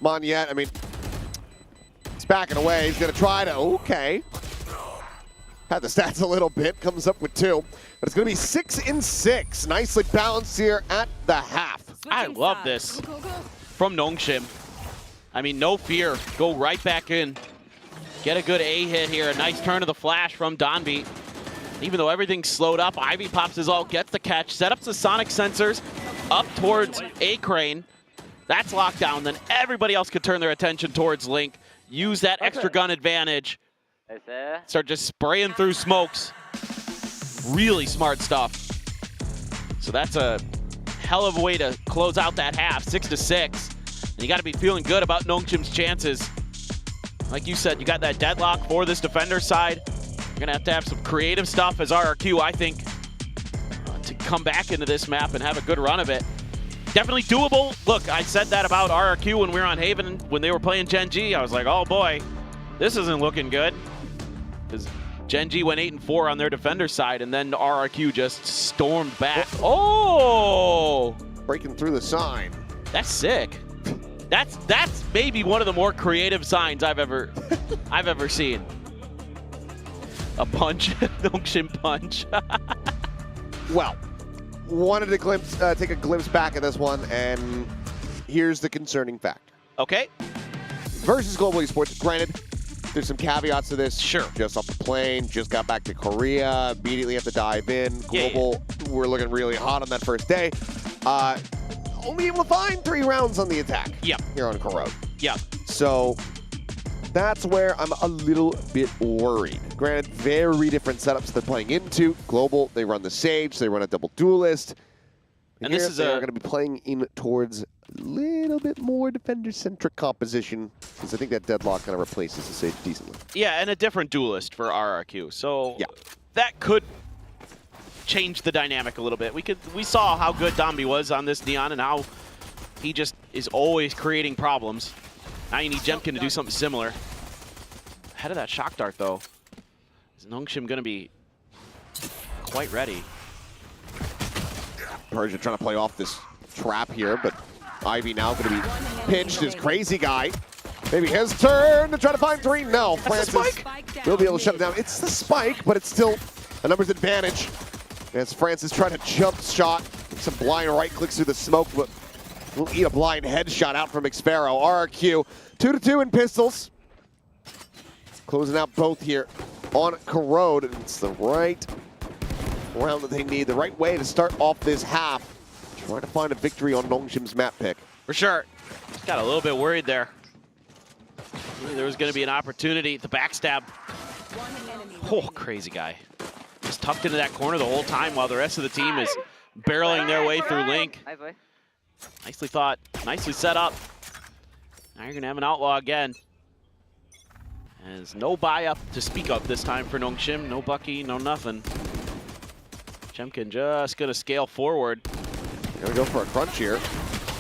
Monyet, I mean, he's backing away. He's going to try to, okay. Had the stats a little bit, comes up with 2. But it's going to be 6 and 6. Nicely balanced here at the half. I love this from Nongshim. I mean, no fear. Go right back in. Get a good A hit here. A nice turn of the flash from Donby. Even though everything's slowed up, Ivy pops his ult, gets the catch, set up the sonic sensors up towards A Crane. That's locked down. Then everybody else could turn their attention towards Link. Use that extra gun advantage. Start just spraying through smokes. Really smart stuff. So that's a hell of a way to close out that half, 6 to 6. And you got to be feeling good about Nongshim's chances. Like you said, you got that deadlock for this defender side. You're going to have some creative stuff as RRQ, I think, to come back into this map and have a good run of it. Definitely doable. Look, I said that about RRQ when we were on Haven, when they were playing Gen G. I was like, oh boy, this isn't looking good. Because Gen G went 8-4 on their defender side, and then RRQ just stormed back. Oh! Breaking through the sign. That's sick. That's maybe one of the more creative signs I've ever seen. A punch, Nongshim punch. Well, wanted to take a glimpse back at this one, and here's the concerning fact. Okay. versus Global Esports. Granted, there's some caveats to this. Sure. Just off the plane, just got back to Korea, immediately have to dive in. Global, we're looking really hot on that first day. Only able to find 3 rounds on the attack. Yep. Here on Corrode. Yep. So that's where I'm a little bit worried. Granted, very different setups they're playing into. Global, they run the Sage, they run a double duelist. And here, this is they're going to be playing in towards a little bit more defender-centric composition, because I think that deadlock kind of replaces the Sage decently. Yeah, and a different duelist for RRQ. So yeah, that could change the dynamic a little bit. We saw how good Domby was on this Neon and how he just is always creating problems. Now you need Jemkin to do something similar. Ahead of that shock dart though, is Nongshim going to be quite ready? Persia trying to play off this trap here, but Ivy now going to be pinched as Crazy Guy. Maybe his turn to try to find 3. No, Francis will be able to shut it down. It's the spike, but it's still a numbers advantage. As Francis trying to jump shot, some blind right clicks through the smoke, but will eat a blind headshot out from Xfero. RRQ 2-2 in pistols. Closing out both here on Corrode, and it's the right round that they need, the right way to start off this half. Trying to find a victory on Nongshim's map pick. For sure. Got a little bit worried there. There was going to be an opportunity. The backstab. Oh, Crazy Guy. Just tucked into that corner the whole time while the rest of the team is barreling their way through Link. Nicely thought. Nicely set up. Now you're going to have an outlaw again. There's no buy-up to speak of this time for Nongshim. No Bucky, no nothing. Jemkin just going to scale forward. Gonna go for a crunch here.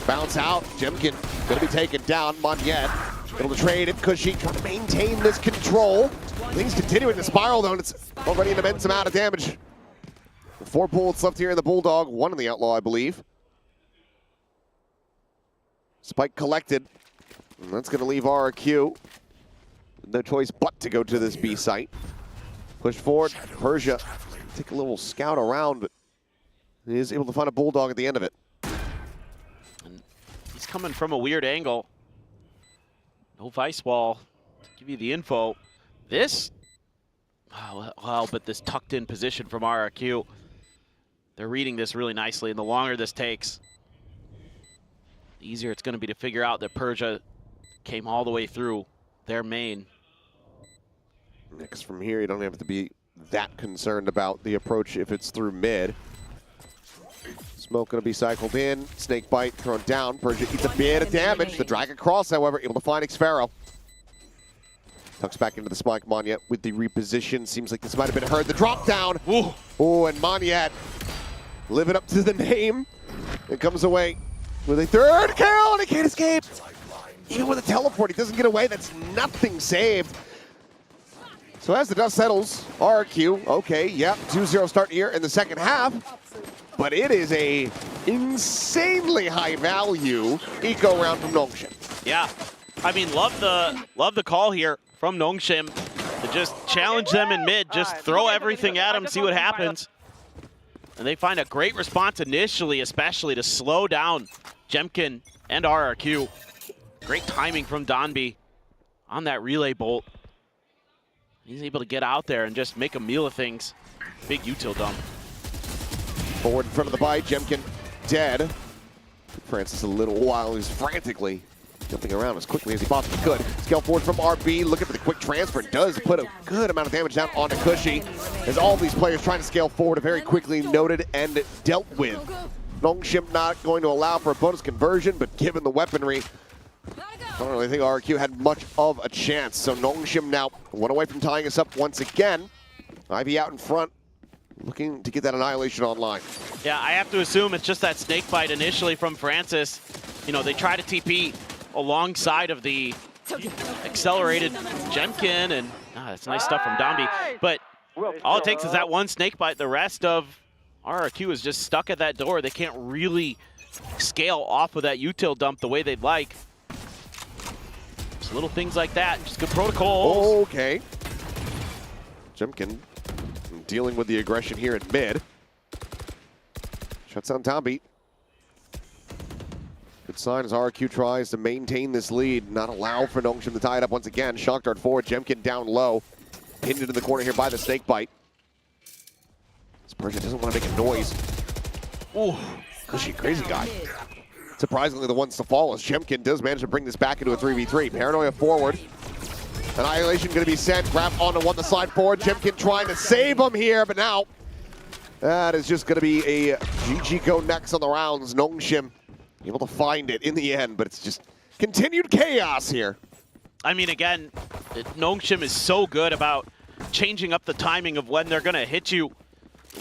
Bounce out. Jemkin gonna be taken down. Monyet able to trade it. Cushy trying to maintain this control. Things continuing to spiral though, and it's already an immense amount of damage. 4 bullets left here in the Bulldog. 1 in the Outlaw, I believe. Spike collected. And that's gonna leave RRQ no choice but to go to this B site. Push forward. Persia take a little scout around, but he is able to find a Bulldog at the end of it. And he's coming from a weird angle. No vice wall to give you the info. This, well, but this tucked in position from RRQ, they're reading this really nicely, and the longer this takes, the easier it's going to be to figure out that Persia came all the way through their main. Next from here, you don't have to be that concerned about the approach if it's through mid. Smoke going to be cycled in. Snake bite thrown down. Persia eats a bit of damage. The Dragon Cross, however, able to find Xfero. Tucks back into the spike. Monyet with the reposition. Seems like this might have been heard. The drop down. Oh, and Monyet living up to the name. It comes away with a 3rd kill, and he can't escape. Even with a teleport, he doesn't get away. That's nothing saved. So as the dust settles, RRQ, okay, yep, 2-0 start here in the second half. But it is a insanely high value eco round from Nongshim. Yeah, I mean, love the call here from Nongshim to just challenge them in mid, just throw everything at them, see what happens. And they find a great response initially, especially to slow down Jemkin and RRQ. Great timing from Donby on that relay bolt. He's able to get out there and just make a meal of things. Big util dump. Forward in front of the bite, Jemkin dead. Francis a little while, he's frantically jumping around as quickly as he possibly could. Scale forward from RB, looking for the quick transfer. Does put a good amount of damage down onto Cushy, as all these players trying to scale forward are very quickly noted and dealt with. Nongshim not going to allow for a bonus conversion, but given the weaponry, I don't really think RRQ had much of a chance. So Nongshim now 1 away from tying us up once again. Ivy out in front, looking to get that annihilation online. Yeah, I have to assume it's just that snake bite initially from Francis. You know, they try to TP alongside of the accelerated Jemkin, and that's nice stuff from Domby. But all it takes is that one snake bite. The rest of RRQ is just stuck at that door. They can't really scale off of that util dump the way they'd like. Just little things like that, just good protocols. Okay. Jemkin dealing with the aggression here in mid. Shuts down Tomby. Good sign as RRQ tries to maintain this lead, not allow for Nongshim to tie it up once again. Shock dart forward, Jemkin down low. Pinned into the corner here by the snake bite. Spurgeon doesn't want to make a noise. Ooh, crazy guy. Surprisingly, the ones to fall as Jemkin does manage to bring this back into a 3v3. Paranoia forward. Annihilation going to be sent. Grab onto one, the slide forward. Jemkin trying to save him here, but now that is just going to be a GG go next on the rounds. Nongshim able to find it in the end, but it's just continued chaos here. I mean, again, Nongshim is so good about changing up the timing of when they're going to hit you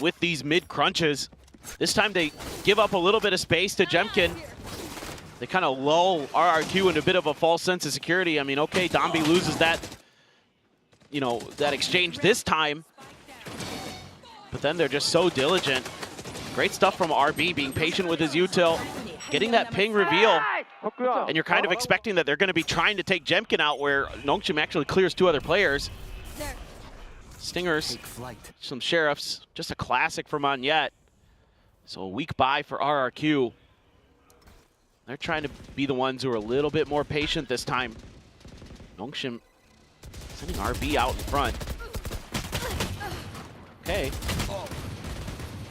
with these mid crunches. This time they give up a little bit of space to Jemkin. They kind of lull RRQ into a bit of a false sense of security. I mean, okay, Dombi loses that, you know, that exchange this time. But then they're just so diligent. Great stuff from RB, being patient with his util, getting that ping reveal. And you're kind of expecting that they're going to be trying to take Jemkin out, where Nongshim actually clears 2 other players. Stingers, some Sheriffs, just a classic from Monyet. So a weak bye for RRQ. They're trying to be the ones who are a little bit more patient this time. Nongshim sending RB out in front. Okay.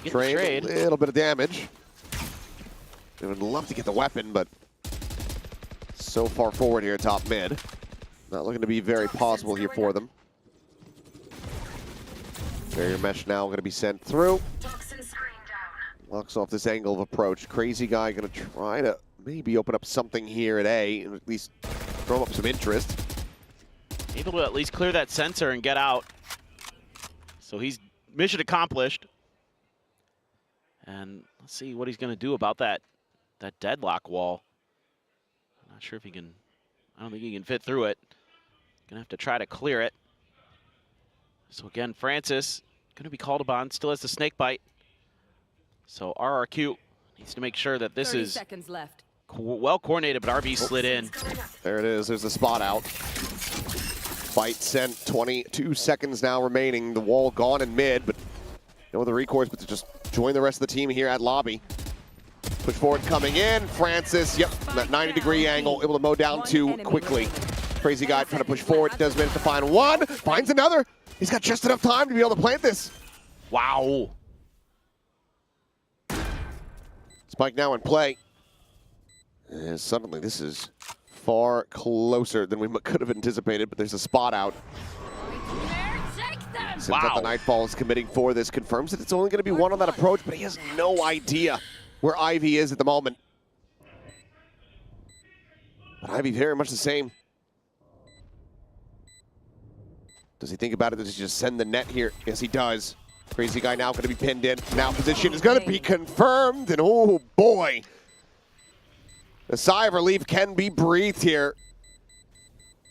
Trade, a little bit of damage. They would love to get the weapon, but so far forward here top mid. Not looking to be very possible here for them. Barrier mesh now going to be sent through. Locks off this angle of approach. Crazy guy going to try to maybe open up something here at A, and at least throw up some interest. Able to at least clear that sensor and get out. So he's mission accomplished. And let's see what he's going to do about that deadlock wall. I'm not sure if he can. I don't think he can fit through it. Gonna have to try to clear it. So again, Francis going to be called upon. Still has the snake bite. So RRQ needs to make sure that this is well coordinated, but RB slid in. There it is. There's the spot out. Bite sent. 22 seconds now remaining. The wall gone in mid, but no other recourse but to just join the rest of the team here at lobby. Push forward coming in. Francis, yep, that 90-degree angle, able to mow down 2 quickly. Crazy guy trying to push forward. Does manage to find 1. Finds another. He's got just enough time to be able to plant this. Wow. Spike now in play. And suddenly this is far closer than we could have anticipated, but there's a spot out. Since that the Nightfall is committing for this, confirms that it's only going to be 1 on that approach, but he has no idea where Ivy is at the moment. But Ivy very much the same. Does he think about it? Does he just send the net here? Yes, he does. Crazy guy now going to be pinned in. Now position is going to be confirmed, and oh boy. A sigh of relief can be breathed here.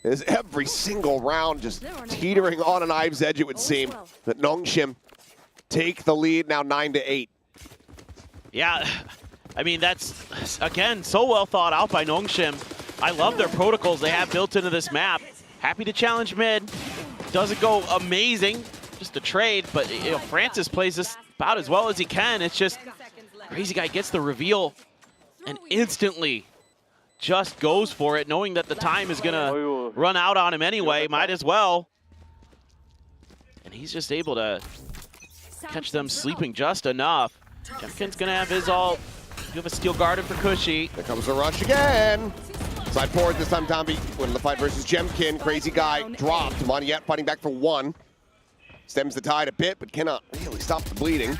As every single round just teetering on an knive's edge, it would seem. That Nongshim take the lead now 9-8. Yeah, I mean, that's, again, so well thought out by Nongshim. I love their protocols they have built into this map. Happy to challenge mid. Doesn't go amazing, just a trade, but you know, Francis plays this about as well as he can. It's just, Crazy guy gets the reveal and instantly just goes for it, knowing that the time is gonna run out on him anyway, might as well. And he's just able to catch them sleeping just enough. Jemkin's gonna have his ult. You have a steel garden for Cushy. There comes the rush again. Side forward this time, Dombi winning the fight versus Jemkin. Crazy guy dropped. Monyet fighting back for 1. Stems the tide a bit, but cannot really stop the bleeding.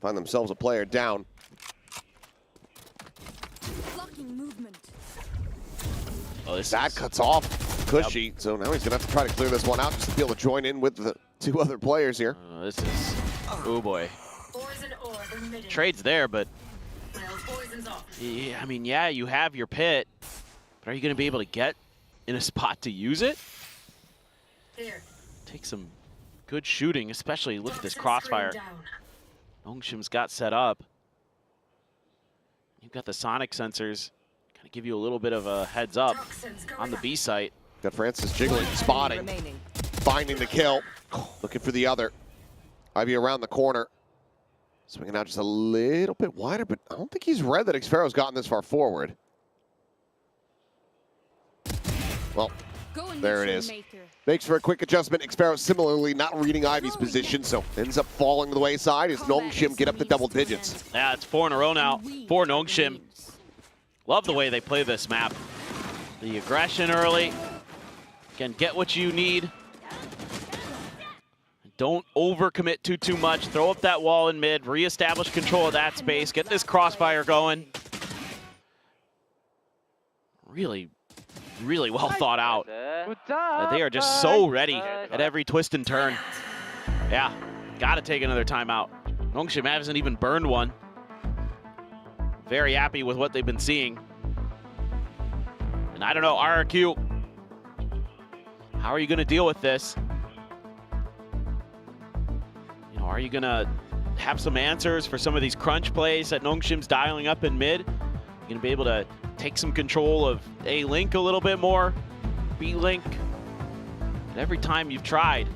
Find themselves a player down. Oh, that cuts off Cushy, so now he's gonna have to try to clear this one out just to be able to join in with the 2 other players here. This is, oh boy. Trade's there, but yeah, I mean, yeah, you have your pit, but are you gonna be able to get in a spot to use it? Take some good shooting, especially look at this crossfire. Nongshim's got set up. You've got the sonic sensors, kind of give you a little bit of a heads up on the B site. Got Francis jiggling, spotting, finding the kill, looking for the other. Ivy around the corner. Swinging out just a little bit wider, but I don't think he's read that Xfero's gotten this far forward. Well, there it is. Makes for a quick adjustment. Xfero similarly not reading Ivy's position, so ends up falling to the wayside as Nongshim get up to double digits. Yeah, it's 4 in a row now for Nongshim. Love the way they play this map. The aggression early. Again, get what you need. Don't overcommit too much. Throw up that wall in mid, reestablish control of that space, get this crossfire going. Really well thought out. They are just so ready at every twist and turn. Yeah, gotta take another timeout. Nongshim hasn't even burned one. Very happy with what they've been seeing. And I don't know, RRQ, how are you gonna deal with this? You know, are you gonna have some answers for some of these crunch plays that Nongshim's dialing up in mid? You're gonna be able to take some control of A-Link a little bit more, B-Link. And every time you've tried,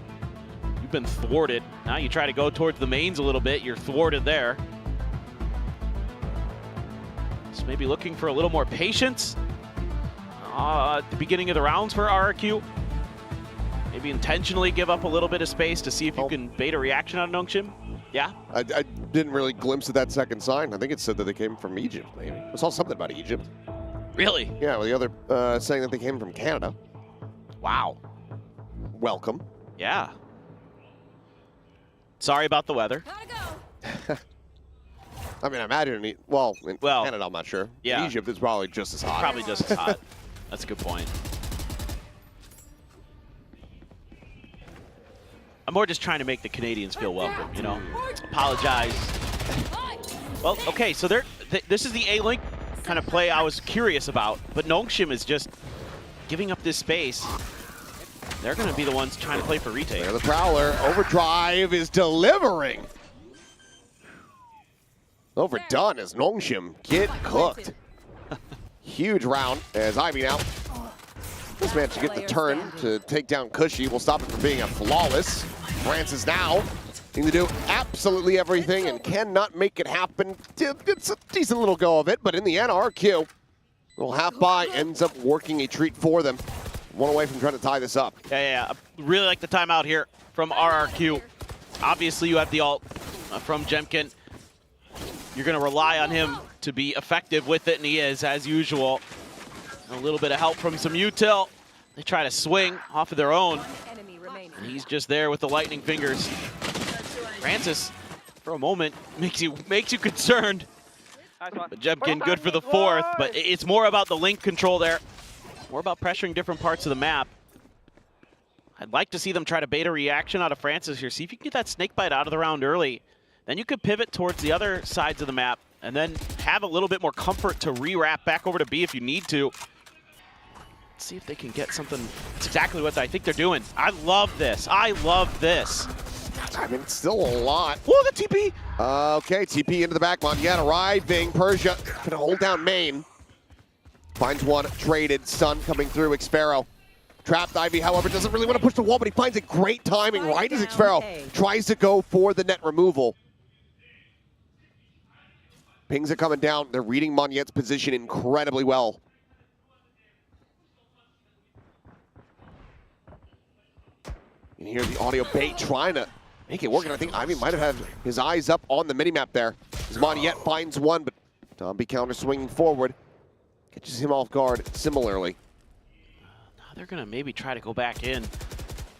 you've been thwarted. Now you try to go towards the mains a little bit, you're thwarted there. So maybe looking for a little more patience at the beginning of the rounds for RRQ. Maybe intentionally give up a little bit of space to see if you can bait a reaction out of Nongshim. Yeah? I didn't really glimpse at that second sign. I think it said that they came from Egypt, maybe. I saw something about Egypt. Really? Yeah, well, the other saying that they came from Canada. Wow. Welcome. Yeah. Sorry about the weather. I mean, I imagine, in Canada, I'm not sure. Yeah. In Egypt, it's probably just as hot. Probably just as hot. That's a good point. I'm more just trying to make the Canadians feel welcome, you know? Apologize. Well, okay, so this is the A-Link kind of play I was curious about, but Nongshim is just giving up this space. They're going to be the ones trying to play for retake. There the Prowler. Overdrive is delivering. Overdone as Nongshim get cooked. Huge round as Ivy now. This managed to get the turn to take down Cushy. Will stop it from being a flawless. Francis now needing to do absolutely everything and cannot make it happen. It's a decent little go of it, but in the end, RRQ, little half by, ends up working a treat for them. One away from trying to tie this up. Yeah. I really like the timeout here from RRQ. Obviously, you have the ult from Jemkin. You're going to rely on him to be effective with it, and he is, as usual. And a little bit of help from some util. They try to swing off of their own. And he's just there with the lightning fingers. Francis, for a moment, makes you concerned. But Jemkin good for the fourth, but it's more about the link control there. More about pressuring different parts of the map. I'd like to see them try to bait a reaction out of Francis here. See if you can get that snake bite out of the round early. Then you could pivot towards the other sides of the map and then have a little bit more comfort to re-wrap back over to B if you need to. Let's see if they can get something. That's exactly what I think they're doing. I love this. I love this. I mean, it's still a lot. Whoa, the TP. Okay, TP into the back. Monyan arriving. Persia gonna hold down main. Finds one, traded. Sun coming through. Xfero. Trapped Ivy, however, doesn't really want to push the wall, but he finds it great timing right as Xfero tries to go for the net removal. Pings are coming down. They're reading Monyan's position incredibly well. You can hear the audio bait trying to make it work, and I think Ivy might have had his eyes up on the minimap there. As Monyan finds one, but Tomby counter swinging forward. Catches him off guard similarly. Now they're going to maybe try to go back in,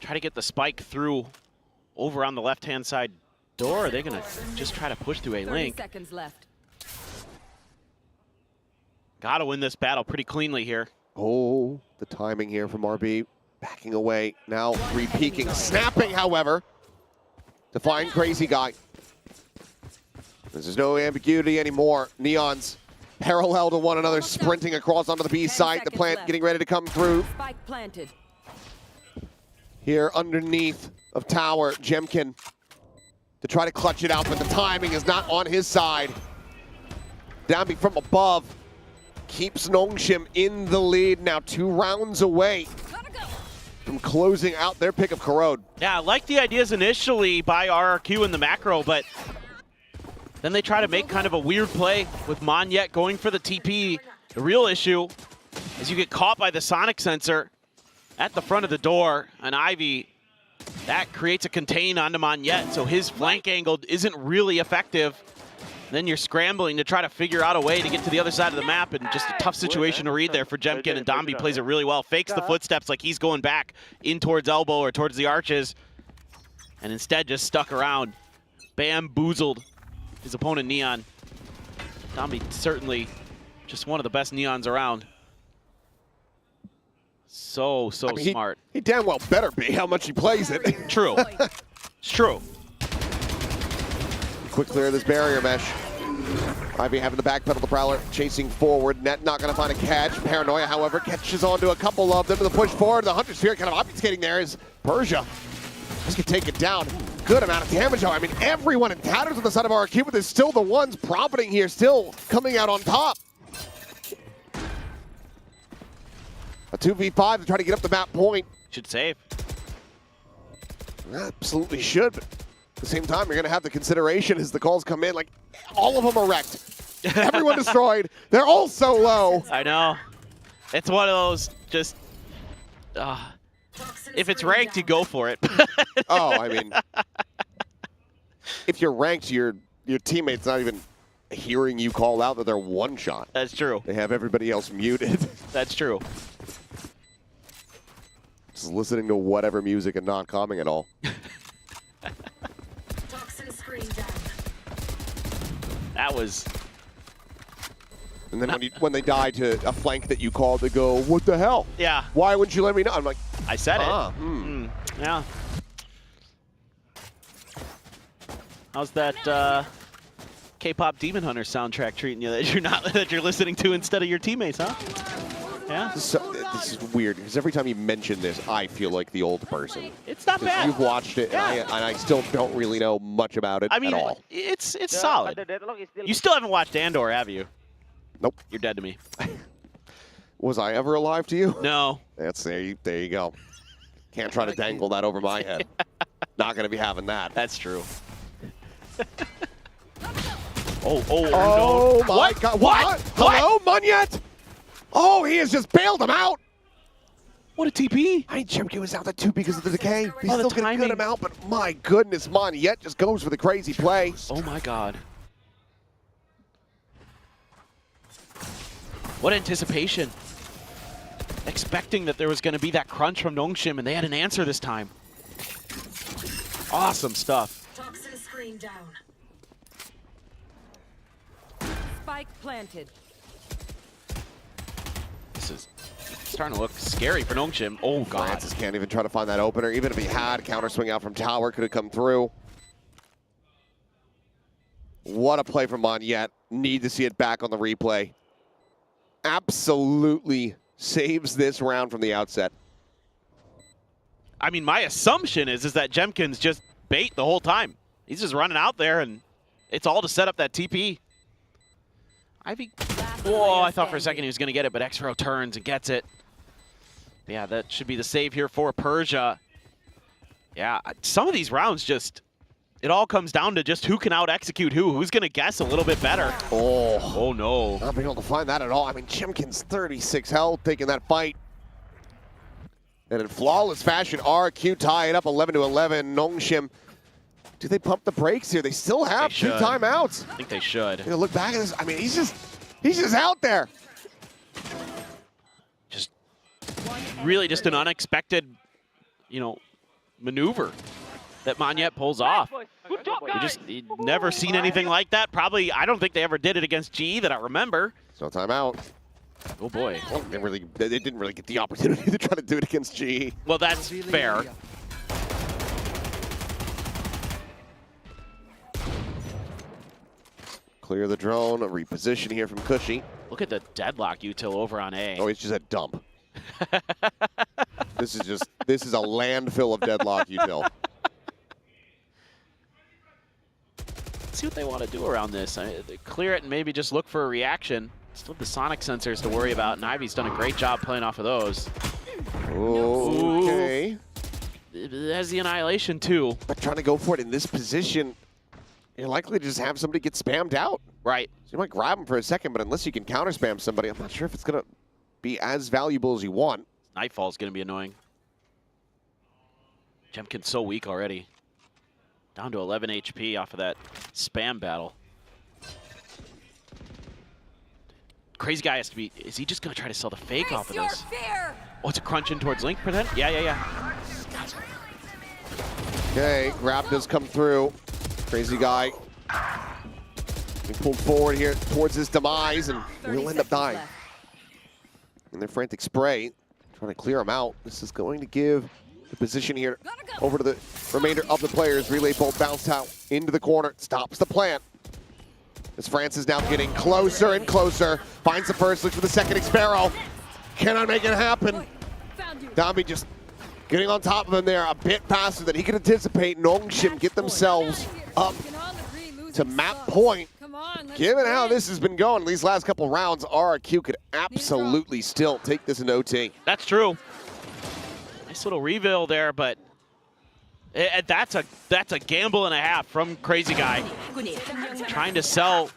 try to get the spike through over on the left-hand side door. Are they going to just try to push through A-Link? 30 seconds left. Got to win this battle pretty cleanly here. Oh, the timing here from RB. Backing away, now re-peeking. Snapping, however, to find Crazy Guy. There's no ambiguity anymore. Neons parallel to one another, sprinting across onto the B side. The plant getting ready to come through. Spike planted. Here underneath of tower, Jemkin to try to clutch it out, but the timing is not on his side. Down from above. Keeps Nongshim in the lead now, 2 rounds away from closing out their pick of Corrode. Yeah, I like the ideas initially by RRQ in the macro, but Then they try to make kind of a weird play with Monyet going for the TP. The real issue is you get caught by the sonic sensor at the front of the door, and Ivy, that creates a contain onto Monyet, so his flank angle isn't really effective. Then you're scrambling to try to figure out a way to get to the other side of the map, and just a tough situation to read there for Jemkin, and Domby plays it really well. Fakes the footsteps like he's going back in towards elbow or towards the arches, and instead just stuck around. Bamboozled his opponent Neon. Domby certainly just one of the best Neons around. So I mean, smart. He damn well better be how much he plays it. True. It's true. Quick clear of this barrier mesh. Ivy having the backpedal, the Prowler chasing forward. Net not going to find a catch. Paranoia, however, catches onto a couple of them to the push forward. The Hunter Sphere kind of obfuscating there is Persia. This could take it down. Good amount of damage. I mean, everyone in tatters on the side of RRQ, but there's still the ones profiting here, still coming out on top. A 2v5 to try to get up the map point. Should save. Absolutely should, but at the same time, you're going to have the consideration as the calls come in. Like, all of them are wrecked. Everyone destroyed. They're all so low. I know. It's one of those just... if it's ranked, you go for it. Oh, I mean... if you're ranked, your teammate's not even hearing you call out that they're one shot. That's true. They have everybody else muted. That's true. Just listening to whatever music and not commenting at all. That was... And then when they die to a flank that you called, they go, what the hell? Yeah. Why wouldn't you let me know? I'm like, I said it. Yeah. How's that K-pop Demon Hunter soundtrack treating you that you're listening to instead of your teammates, huh? Yeah. This is weird because every time you mention this, I feel like the old person. It's not bad. You've watched it, Yeah. and I still don't really know much about it I mean, at all. it's solid. You still haven't watched Andor, have you? Nope. You're dead to me. Was I ever alive to you? No. There you go. Can't try to dangle that over my head. Not going to be having that. That's true. Oh no. my God. What? Hello, Monyet? Oh, he has just bailed him out. What a TP. I think Jemkin was out that 2 because of the decay. He's Oh, the still going to timing. good him out, but my goodness, Monyet just goes for the crazy play. Oh my God. What anticipation. Expecting that there was going to be that crunch from Nongshim, and they had an answer this time. Awesome stuff. Toxin screen down. Spike planted. This is starting to look scary for Nongshim. Oh God. Francis can't even try to find that opener. Even if he had, counter swing out from tower could have come through. What a play from Monyet. Need to see it back on the replay. Absolutely saves this round from the outset. I mean, my assumption is that Jemkin's just bait the whole time. He's just running out there, and it's all to set up that TP. Ivy. Whoa, I thought for a second he was going to get it, but X-Row turns and gets it. Yeah, that should be the save here for Persia. Yeah, some of these rounds just, it all comes down to just who can out-execute who's going to guess a little bit better. Oh no. Not being able to find that at all. I mean, Jemkin's 36 health taking that fight. And in flawless fashion, RRQ tie it up 11-11. Nongshim, do they pump the brakes here? They still have 2 timeouts. I think they should. You know, look back at this. I mean, he's just out there. Just really just an unexpected, maneuver that Monyet pulls off. You've never seen anything like that. Probably, I don't think they ever did it against GE that I remember. So timeout. Oh boy. Well, they didn't really get the opportunity to try to do it against GE. Well, that's fair. Clear the drone, a reposition here from Cushy. Look at the deadlock util over on A. Oh, it's just a dump. This is a landfill of deadlock util. Let's see what they want to do around this. They clear it and maybe just look for a reaction. Still have the sonic sensors to worry about, and Ivy's done a great job playing off of those. Okay. It has the annihilation too. But trying to go for it in this position, you're likely to just have somebody get spammed out. Right. So you might grab him for a second, but unless you can counter spam somebody, I'm not sure if it's going to be as valuable as you want. Nightfall is going to be annoying. Jemkin's so weak already. Down to 11 HP off of that spam battle. Crazy guy has to be, is he just going to try to sell the fake off of this? Oh, it's a crunch in towards Link, pretend? Yeah. Okay, grab does come through. Crazy guy. He pulled forward here towards his demise and will end up dying. And their frantic spray, trying to clear him out. This is going to give the position here over to the remainder of the players. Relay bolt bounced out into the corner, stops the plant. As France is now getting closer and closer. Finds the first, looks for the second Xpero. Cannot make it happen. Dambi just getting on top of him there a bit faster than he could anticipate. Nongshim get themselves up to map point. Given how this has been going these last couple rounds, RRQ could absolutely still take this in OT. That's true. Nice little reveal there, but that's a gamble and a half from Crazy Guy. Trying to sell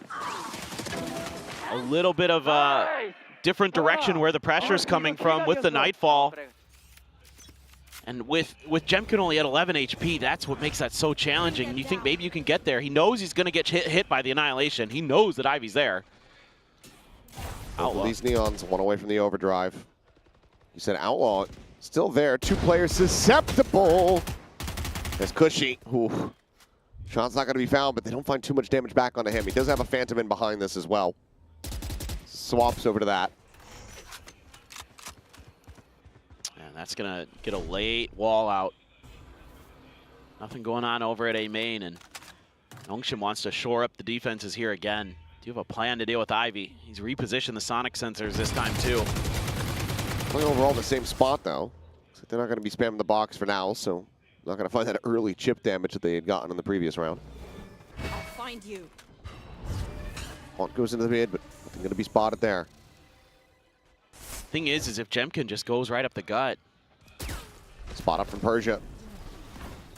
a little bit of a different direction where the pressure's coming from with the Nightfall. And with Jemkin only at 11 HP, that's what makes that so challenging. And you think maybe you can get there. He knows he's going to get hit by the Annihilation. He knows that Ivy's there. Outlaw. These Neons, one away from the overdrive. You said Outlaw still there. 2 players susceptible. There's Cushy. Ooh. Shot's not going to be found, but they don't find too much damage back onto him. He does have a Phantom in behind this as well. Swaps over to that. And that's going to get a late wall out. Nothing going on over at A main, and Nongshim wants to shore up the defenses here again. Do you have a plan to deal with Ivy? He's repositioned the Sonic sensors this time too. Playing overall the same spot though. So they're not going to be spamming the box for now, so not going to find that early chip damage that they had gotten in the previous round. I'll find you. Haunt goes into the mid, but nothing going to be spotted there. Thing is if Jemkin just goes right up the gut. Spot up from Persia.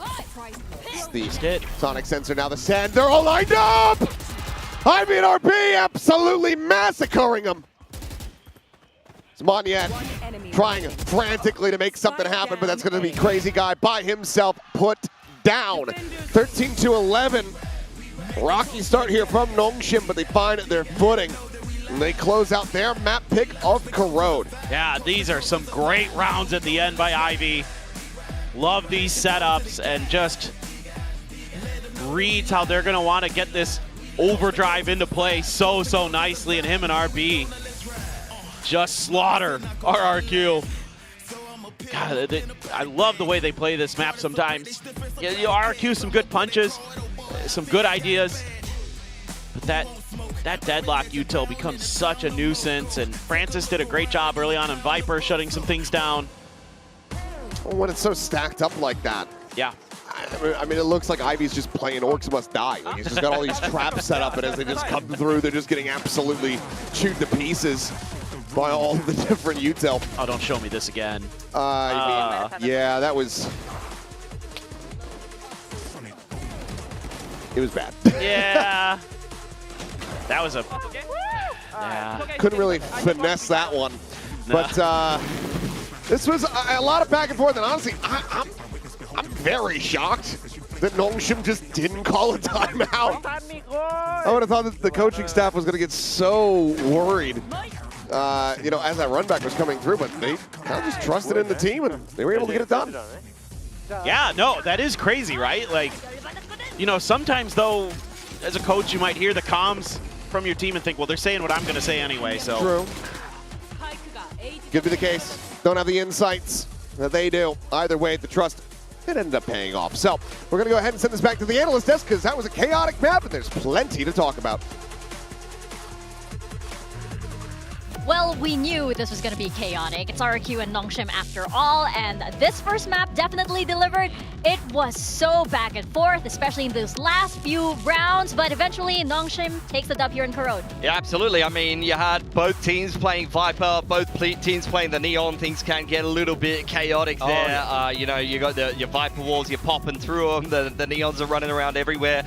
It's the Sonic sensor, now the Sand. They're all lined up! Ivy and RP absolutely massacring them. It's Monyet trying frantically to make something happen, but that's going to be Crazy Guy by himself put down. 13-11. Rocky start here from Nongshim, but they find their footing. And they close out their map pick of Corrode. Yeah, these are some great rounds at the end by Ivy. Love these setups and just reads how they're going to want to get this overdrive into play so nicely, and him and RB just slaughter RRQ. God, I love the way they play this map sometimes. RRQ, some good punches, some good ideas, but that deadlock util becomes such a nuisance, and Francis did a great job early on Viper shutting some things down. When it's so stacked up like that. Yeah. I mean, it looks like Ivy's just playing Orcs Must Die. Like, he's just got all these traps set up, and as they just come through, they're just getting absolutely chewed to pieces by all the different util. Oh, don't show me this again. I mean, yeah, that was... It was bad. Yeah. That was a... Yeah. Couldn't really finesse that one. No. But this was a lot of back and forth, and honestly, I'm very shocked that Nongshim just didn't call a timeout. I would have thought that the coaching staff was going to get so worried, you know, as that run back was coming through, but they kind of just trusted in the team, and they were able to get it done. Yeah, no, that is crazy, right? Like, you know, sometimes, though, as a coach, you might hear the comms from your team and think, well, they're saying what I'm going to say anyway, so. True. Could be the case. Don't have the insights that they do. Either way, the trust, it ended up paying off. So we're going to go ahead and send this back to the analyst desk because that was a chaotic map, and there's plenty to talk about. Well, we knew this was going to be chaotic. It's RRQ and Nongshim after all, and this first map definitely delivered. It was so back and forth, especially in those last few rounds, but eventually Nongshim takes the dub here in Corrode. Yeah, absolutely. I mean, you had both teams playing Viper, both teams playing the Neon. Things can get a little bit chaotic there. Yeah. You know, you got your Viper walls, you're popping through them, the Neons are running around everywhere.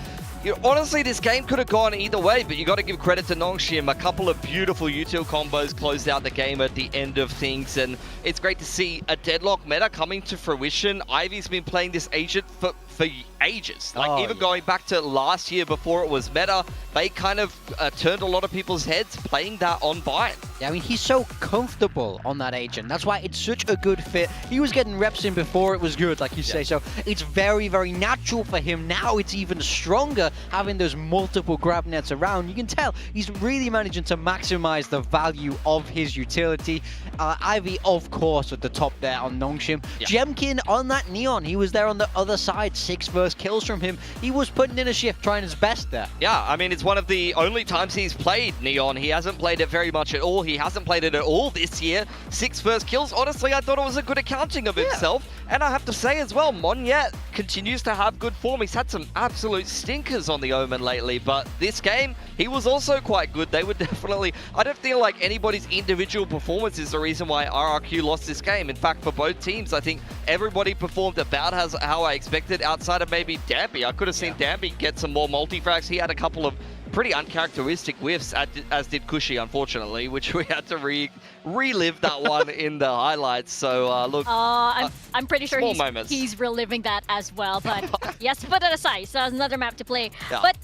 honestly, this game could have gone either way, but you got to give credit to Nongshim. A couple of beautiful util combos closed out the game at the end of things, and it's great to see a deadlock meta coming to fruition. Ivy's been playing this agent for ages. Like, even going back to last year before it was meta, they kind of turned a lot of people's heads playing that on Bind. Yeah, I mean, he's so comfortable on that agent. That's why it's such a good fit. He was getting reps in before it was good, like you say, so it's very, very natural for him. Now it's even stronger having those multiple grab nets around. You can tell he's really managing to maximize the value of his utility. Ivy, of course, at the top there on Nongshim. Jemkin on that Neon, he was there on the other side. 6 first kills from him. He was putting in a shift, trying his best there. Yeah, I mean, it's one of the only times he's played Neon. He hasn't played it very much at all. He hasn't played it at all this year. 6 first kills. Honestly, I thought it was a good accounting of himself. And I have to say as well, Monyet continues to have good form. He's had some absolute stinkers on the Omen lately, but this game, he was also quite good. They were definitely... I don't feel like anybody's individual performance is the reason why RRQ lost this game. In fact, for both teams, I think everybody performed about how I expected, outside of maybe Damby. I could have seen Damby get some more multi-frags. He had a couple of pretty uncharacteristic whiffs, as did Kushi, unfortunately, which we had to relive that one in the highlights. So, look, I'm pretty sure he's reliving that as well, but he has to put it aside. So, another map to play. Yeah. But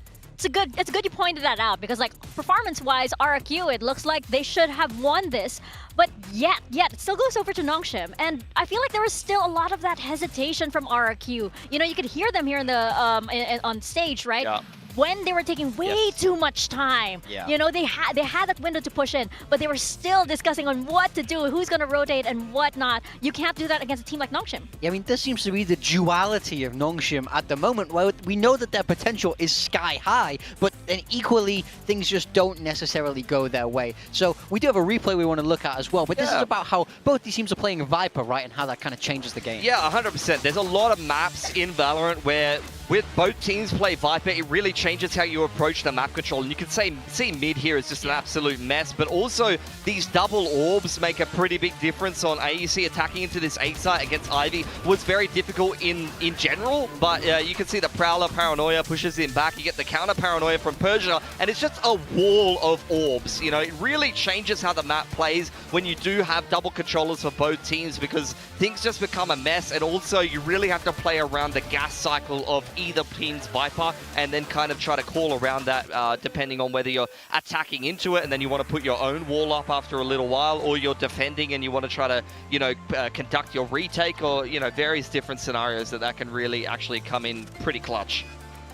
it's good you pointed that out, because like performance-wise, RRQ, it looks like they should have won this, but yet it still goes over to Nongshim, and I feel like there was still a lot of that hesitation from RRQ. You know, you could hear them here in the on stage, right? Yeah. When they were taking way too much time. Yeah. You know, they had that window to push in, but they were still discussing on what to do, who's going to rotate and what not. You can't do that against a team like Nongshim. Yeah, I mean, this seems to be the duality of Nongshim at the moment, where we know that their potential is sky high, but then equally, things just don't necessarily go their way. So we do have a replay we want to look at as well, but this is about how both these teams are playing Viper, right, and how that kind of changes the game. Yeah, 100%. There's a lot of maps in Valorant where with both teams play Viper, it really changes how you approach the map control. And you can see mid here is just an absolute mess, but also these double orbs make a pretty big difference on AEC. Attacking into this A site against Ivy was very difficult in general, but you can see the Prowler Paranoia pushes him back. You get the counter Paranoia from Persia, and it's just a wall of orbs. You know, it really changes how the map plays when you do have double controllers for both teams, because things just become a mess, and also you really have to play around the gas cycle of either team's Viper and then kind of try to call around that depending on whether you're attacking into it and then you want to put your own wall up after a little while, or you're defending and you want to try to, you know, conduct your retake, or, you know, various different scenarios that can really actually come in pretty clutch.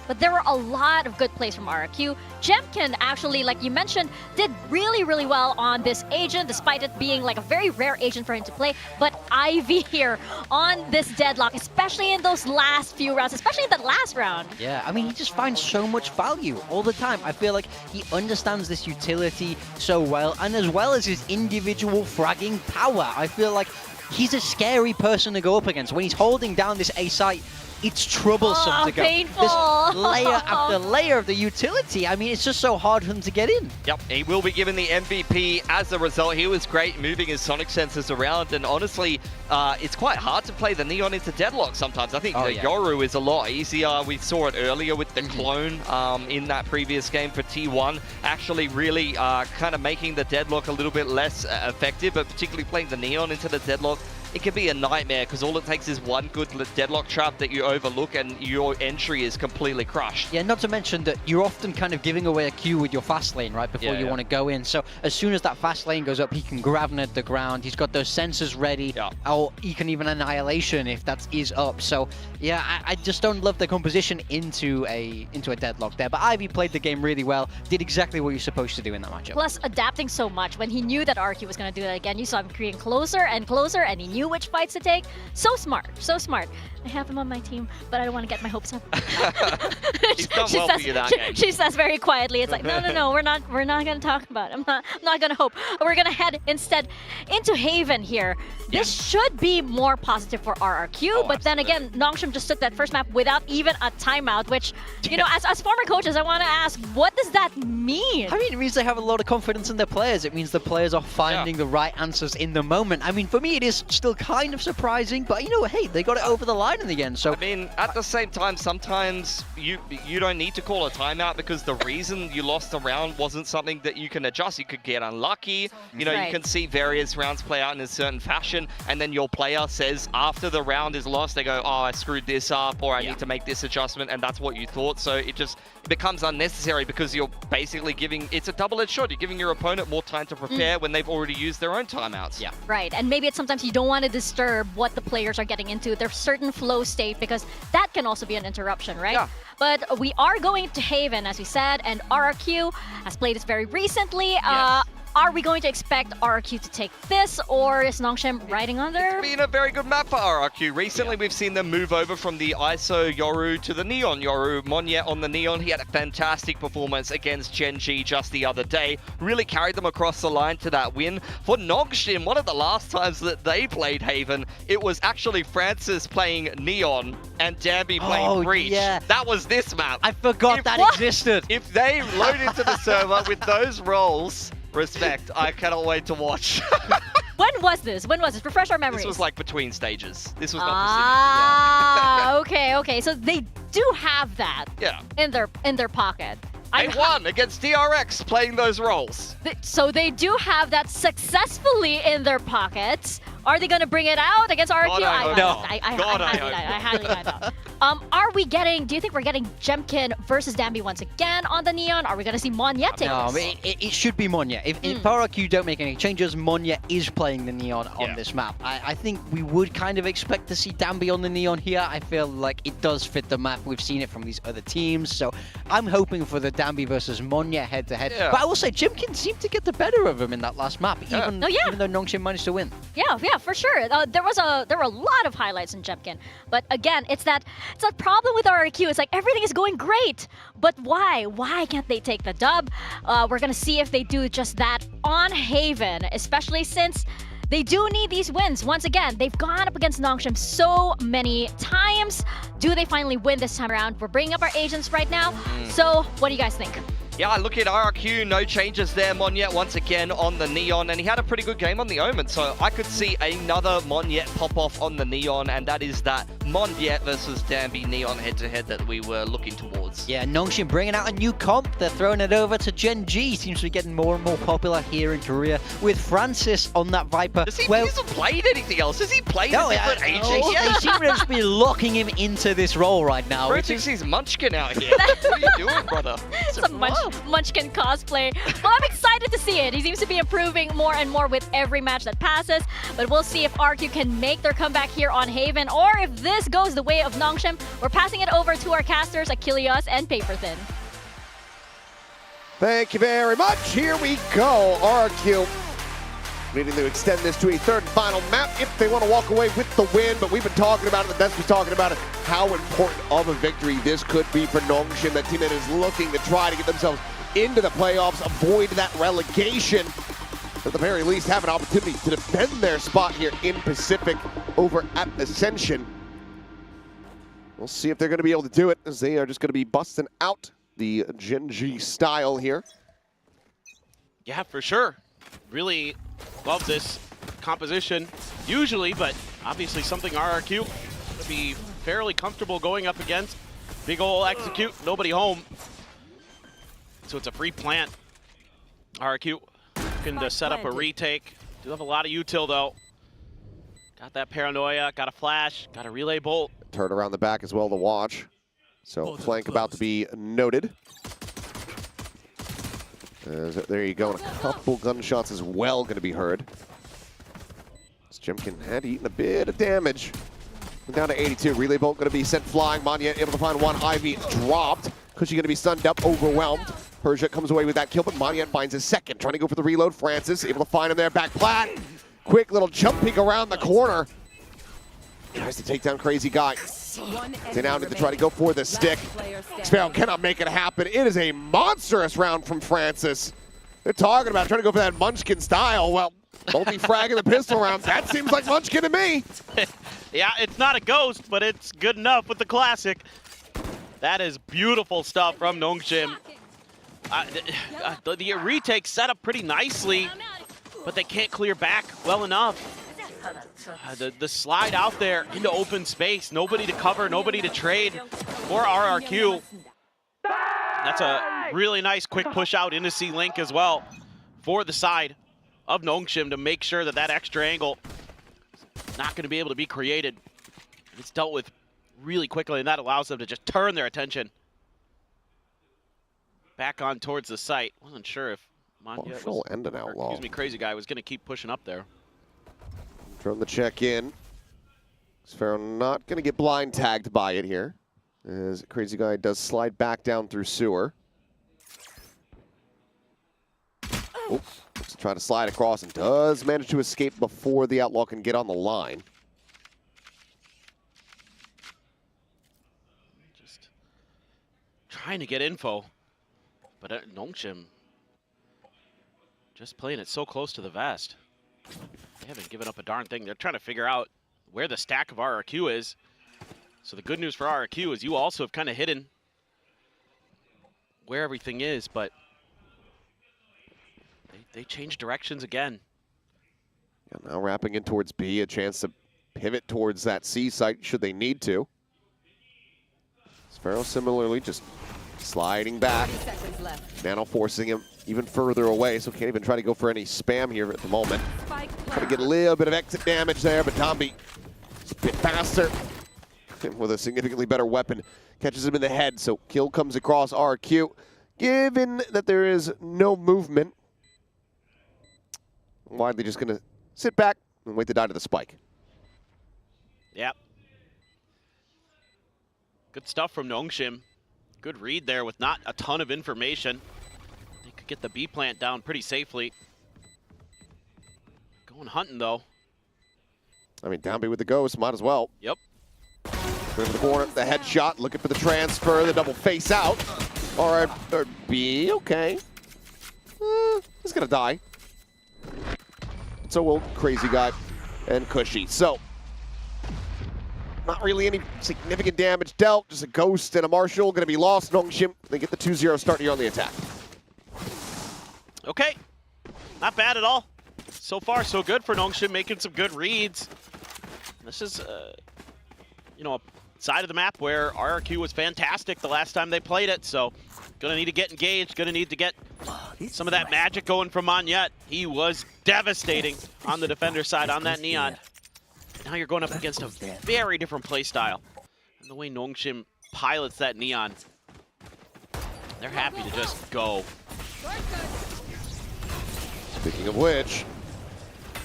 But there were a lot of good plays from RRQ. Jemkin actually, like you mentioned, did really, really well on this agent, despite it being like a very rare agent for him to play. But Ivy here on this deadlock, especially in those last few rounds, especially in that last round. Yeah, I mean, he just finds so much value all the time. I feel like he understands this utility so well, and as well as his individual fragging power. I feel like he's a scary person to go up against. When he's holding down this A site, it's troublesome to go. Painful. This layer after layer of the utility. I mean, it's just so hard for him to get in. Yep, he will be given the MVP as a result. He was great moving his sonic sensors around, and honestly, it's quite hard to play the Neon into deadlock sometimes. I think the Yoru is a lot easier. We saw it earlier with the clone in that previous game for T1, actually really kind of making the deadlock a little bit less effective, but particularly playing the Neon into the deadlock, it can be a nightmare, because all it takes is one good deadlock trap that you overlook and your entry is completely crushed. Yeah, not to mention that you're often kind of giving away a Q with your fast lane, right, before you want to go in. So as soon as that fast lane goes up, he can grab net the ground. He's got those sensors ready, or he can even Annihilation if that is up. So yeah, I just don't love the composition into a deadlock there. But Ivy played the game really well, did exactly what you're supposed to do in that matchup. Plus, adapting so much. When he knew that RQ was going to do that again, you saw him creeping closer and closer, and he knew which fights to take. So smart, so smart. I have him on my team, but I don't want to get my hopes up. He's done well for you that game. She says very quietly, it's like, no, we're not going to talk about it. I'm not going to hope. We're going to head instead into Haven here. This should be more positive for RRQ, but then again, Nongshim just took that first map without even a timeout, which, you know, as former coaches, I want to ask, what does that mean? I mean, it means they have a lot of confidence in their players. It means the players are finding the right answers in the moment. I mean, for me, it is still still kind of surprising, but you know, hey, they got it over the line in the end. So I mean, at the same time, sometimes you don't need to call a timeout because the reason you lost the round wasn't something that you can adjust. You could get unlucky. You know, you can see various rounds play out in a certain fashion, and then your player says after the round is lost, they go, oh, I screwed this up, or I need to make this adjustment, and that's what you thought. So it just becomes unnecessary because you're basically giving, it's a double-edged sword. You're giving your opponent more time to prepare when they've already used their own timeouts. Yeah. Right, and maybe it's sometimes you don't want to disturb what the players are getting into, their certain flow state, because that can also be an interruption, right? Yeah. But we are going to Haven, as we said, and RRQ has played this very recently. Yes. Are we going to expect RRQ to take this, or is Nongshim riding on there? It's been a very good map for RRQ. Recently, we've seen them move over from the ISO Yoru to the Neon Yoru. Monyet on the Neon, he had a fantastic performance against Gen G just the other day. Really carried them across the line to that win. For Nongshim, one of the last times that they played Haven, it was actually Francis playing Neon and Danby playing Breach. Yeah. That was this map. I forgot that existed. If they load into the server with those roles, respect. I cannot wait to watch. When was this? When was this? Refresh our memories. This was like between stages. This was not the city. Okay. So they do have that in their pocket. They won against DRX playing those roles. So they do have that successfully in their pockets. Are they going to bring it out against RRQ? I highly doubt. Do you think we're getting Jemkin versus Danby once again on the Neon? Are we going to see Monyet take this? It should be Monyet. If RRQ don't make any changes, Monyet is playing the Neon on this map. I think we would kind of expect to see Danby on the Neon here. I feel like it does fit the map. We've seen it from these other teams. So I'm hoping for the Danby versus Monyet head-to-head. But I will say, Jemkin seemed to get the better of him in that last map, even though Nongshim managed to win. Yeah, for sure. There were a lot of highlights in Jemkin, but again, it's that problem with RRQ. It's like everything is going great, but why? Why can't they take the dub? We're gonna see if they do just that on Haven, especially since they do need these wins. Once again, they've gone up against Nongshim so many times. Do they finally win this time around? We're bringing up our agents right now. So, what do you guys think? Yeah, look at RRQ, no changes there. Monyet once again on the Neon, and he had a pretty good game on the Omen, so I could see another Monyet pop off on the Neon, and that is that Monyet versus Danby Neon head-to-head that we were looking towards. Yeah, Nongshim bringing out a new comp. They're throwing it over to Gen G. Seems to be getting more and more popular here in Korea with Francis on that Viper. He hasn't played anything else. Has he played a different agent yet? They seem to just be locking him into this role right now. Bro thinks he's Munchkin out here. What are you doing, brother? Some Munchkin cosplay. Well, I'm excited to see it. He seems to be improving more and more with every match that passes, but we'll see if RQ can make their comeback here on Haven, or if this goes the way of Nongshim. We're passing it over to our casters, Achilles and Paperthin. Thank you very much. Here we go. RRQ needing to extend this to a third and final map if they want to walk away with the win, but we've been talking about it, the Nets was talking about it, how important of a victory this could be for Nongshim. That team that is looking to try to get themselves into the playoffs, avoid that relegation, at the very least have an opportunity to defend their spot here in Pacific over at Ascension. We'll see if they're going to be able to do it, as they are just going to be busting out the Gen G style here. Yeah, for sure. Really love this composition usually, but obviously something RRQ would be fairly comfortable going up against. Big ol' execute, nobody home. So it's a free plant. RRQ looking to set up a retake. Do have a lot of util though. Got that paranoia, got a flash, got a relay bolt. Turn around the back as well to watch. So flank about to be noted. There you go, and a couple gunshots as well going to be heard. As Jemkin had eaten a bit of damage. Down to 82, relay bolt going to be sent flying. Monyet able to find one, Ivy dropped. Cushy going to be stunned up, overwhelmed. Persia comes away with that kill, but Monyet finds his second. Trying to go for the reload, Francis able to find him there, back plat. Quick little jump peek around the corner. Tries to take down Crazy Guy. They now need to try to go for the stick. Sparrow cannot make it happen. It is a monstrous round from Francis. They're talking about trying to go for that Munchkin style. Well, multi-fragging the pistol rounds. That seems like Munchkin to me. Yeah, it's not a ghost, but it's good enough with the classic. That is beautiful stuff from Nongshim. The retake set up pretty nicely, but they can't clear back well enough. The slide out there into open space, nobody to cover, nobody to trade for RRQ. That's a really nice quick push out into C-Link as well for the side of Nongshim to make sure that that extra angle is not going to be able to be created. It's dealt with really quickly, and that allows them to just turn their attention back on towards the site. Wasn't sure if Marshall and an outlaw. Excuse me, Crazy Guy was going to keep pushing up there. From the check in. Sphero not going to get blind tagged by it here, as Crazy Guy does slide back down through sewer. Oops, trying to slide across and does manage to escape before the outlaw can get on the line. Just trying to get info, but Nongshim just playing it so close to the vest. They haven't given up a darn thing. They're trying to figure out where the stack of RRQ is. So the good news for RRQ is you also have kind of hidden where everything is, but they changed directions again. Yeah, now wrapping in towards B, a chance to pivot towards that C site should they need to. Sphero similarly just sliding back. Nano forcing him even further away, so can't even try to go for any spam here at the moment. Try to get a little bit of exit damage there, but Dombi is a bit faster with a significantly better weapon. Catches him in the head, so kill comes across RQ. Given that there is no movement, Widely just going to sit back and wait to die to the spike. Yep. Good stuff from Nongshim. Good read there with not a ton of information. They could get the B plant down pretty safely. Going hunting though. I mean, Downby with the ghost, might as well. Yep. Over the corner, the headshot, looking for the transfer, the double face out. RRB, okay. He's gonna die. So will Crazy Guy and Cushy. So, not really any significant damage dealt, just a ghost and a Marshall gonna be lost. Nongshim, they get the 2-0 start here on the attack. Okay, not bad at all. So far, so good for Nongshim, making some good reads. This is, you know, a side of the map where RRQ was fantastic the last time they played it, so gonna need to get engaged, gonna need to get some of that magic going from Monyet. He was devastating on the defender side on that Neon. Now you're going up against a very different play style. And the way Nongshim pilots that Neon, they're happy to just go. Speaking of which,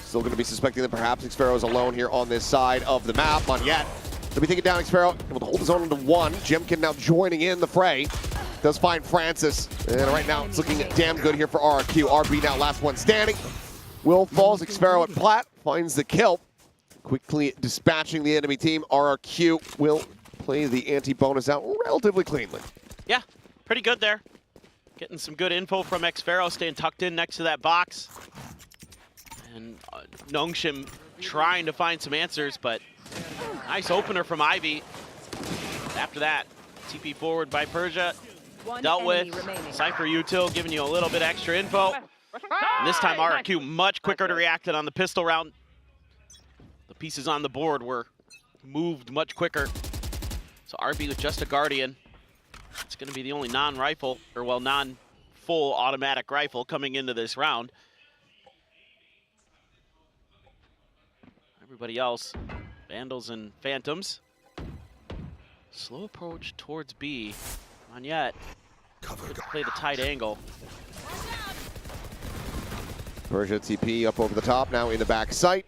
still going to be suspecting that perhaps Xfero is alone here on this side of the map. Monyet to be taken down. Xfero able to hold his own into one. Jimkin now joining in the fray. Does find Francis. And right now it's looking damn good here for RRQ. RB now last one standing. Will falls. Xfero at plat. Finds the kill. Quickly dispatching the enemy team. RRQ will play the anti-bonus out relatively cleanly. Yeah, pretty good there. Getting some good info from Xfero, staying tucked in next to that box. And Nongshim trying to find some answers, but nice opener from Ivy. After that, TP forward by Persia. Dealt with. Cypher Util giving you a little bit extra info. And this time RRQ much quicker to react on the pistol round. The pieces on the board were moved much quicker. So RB with just a Guardian. It's going to be the only non-rifle, or well, non-full automatic rifle coming into this round. Everybody else, Vandals and Phantoms. Slow approach towards B. Monyet could play the tight angle. Persia TP up over the top, now in the back sight.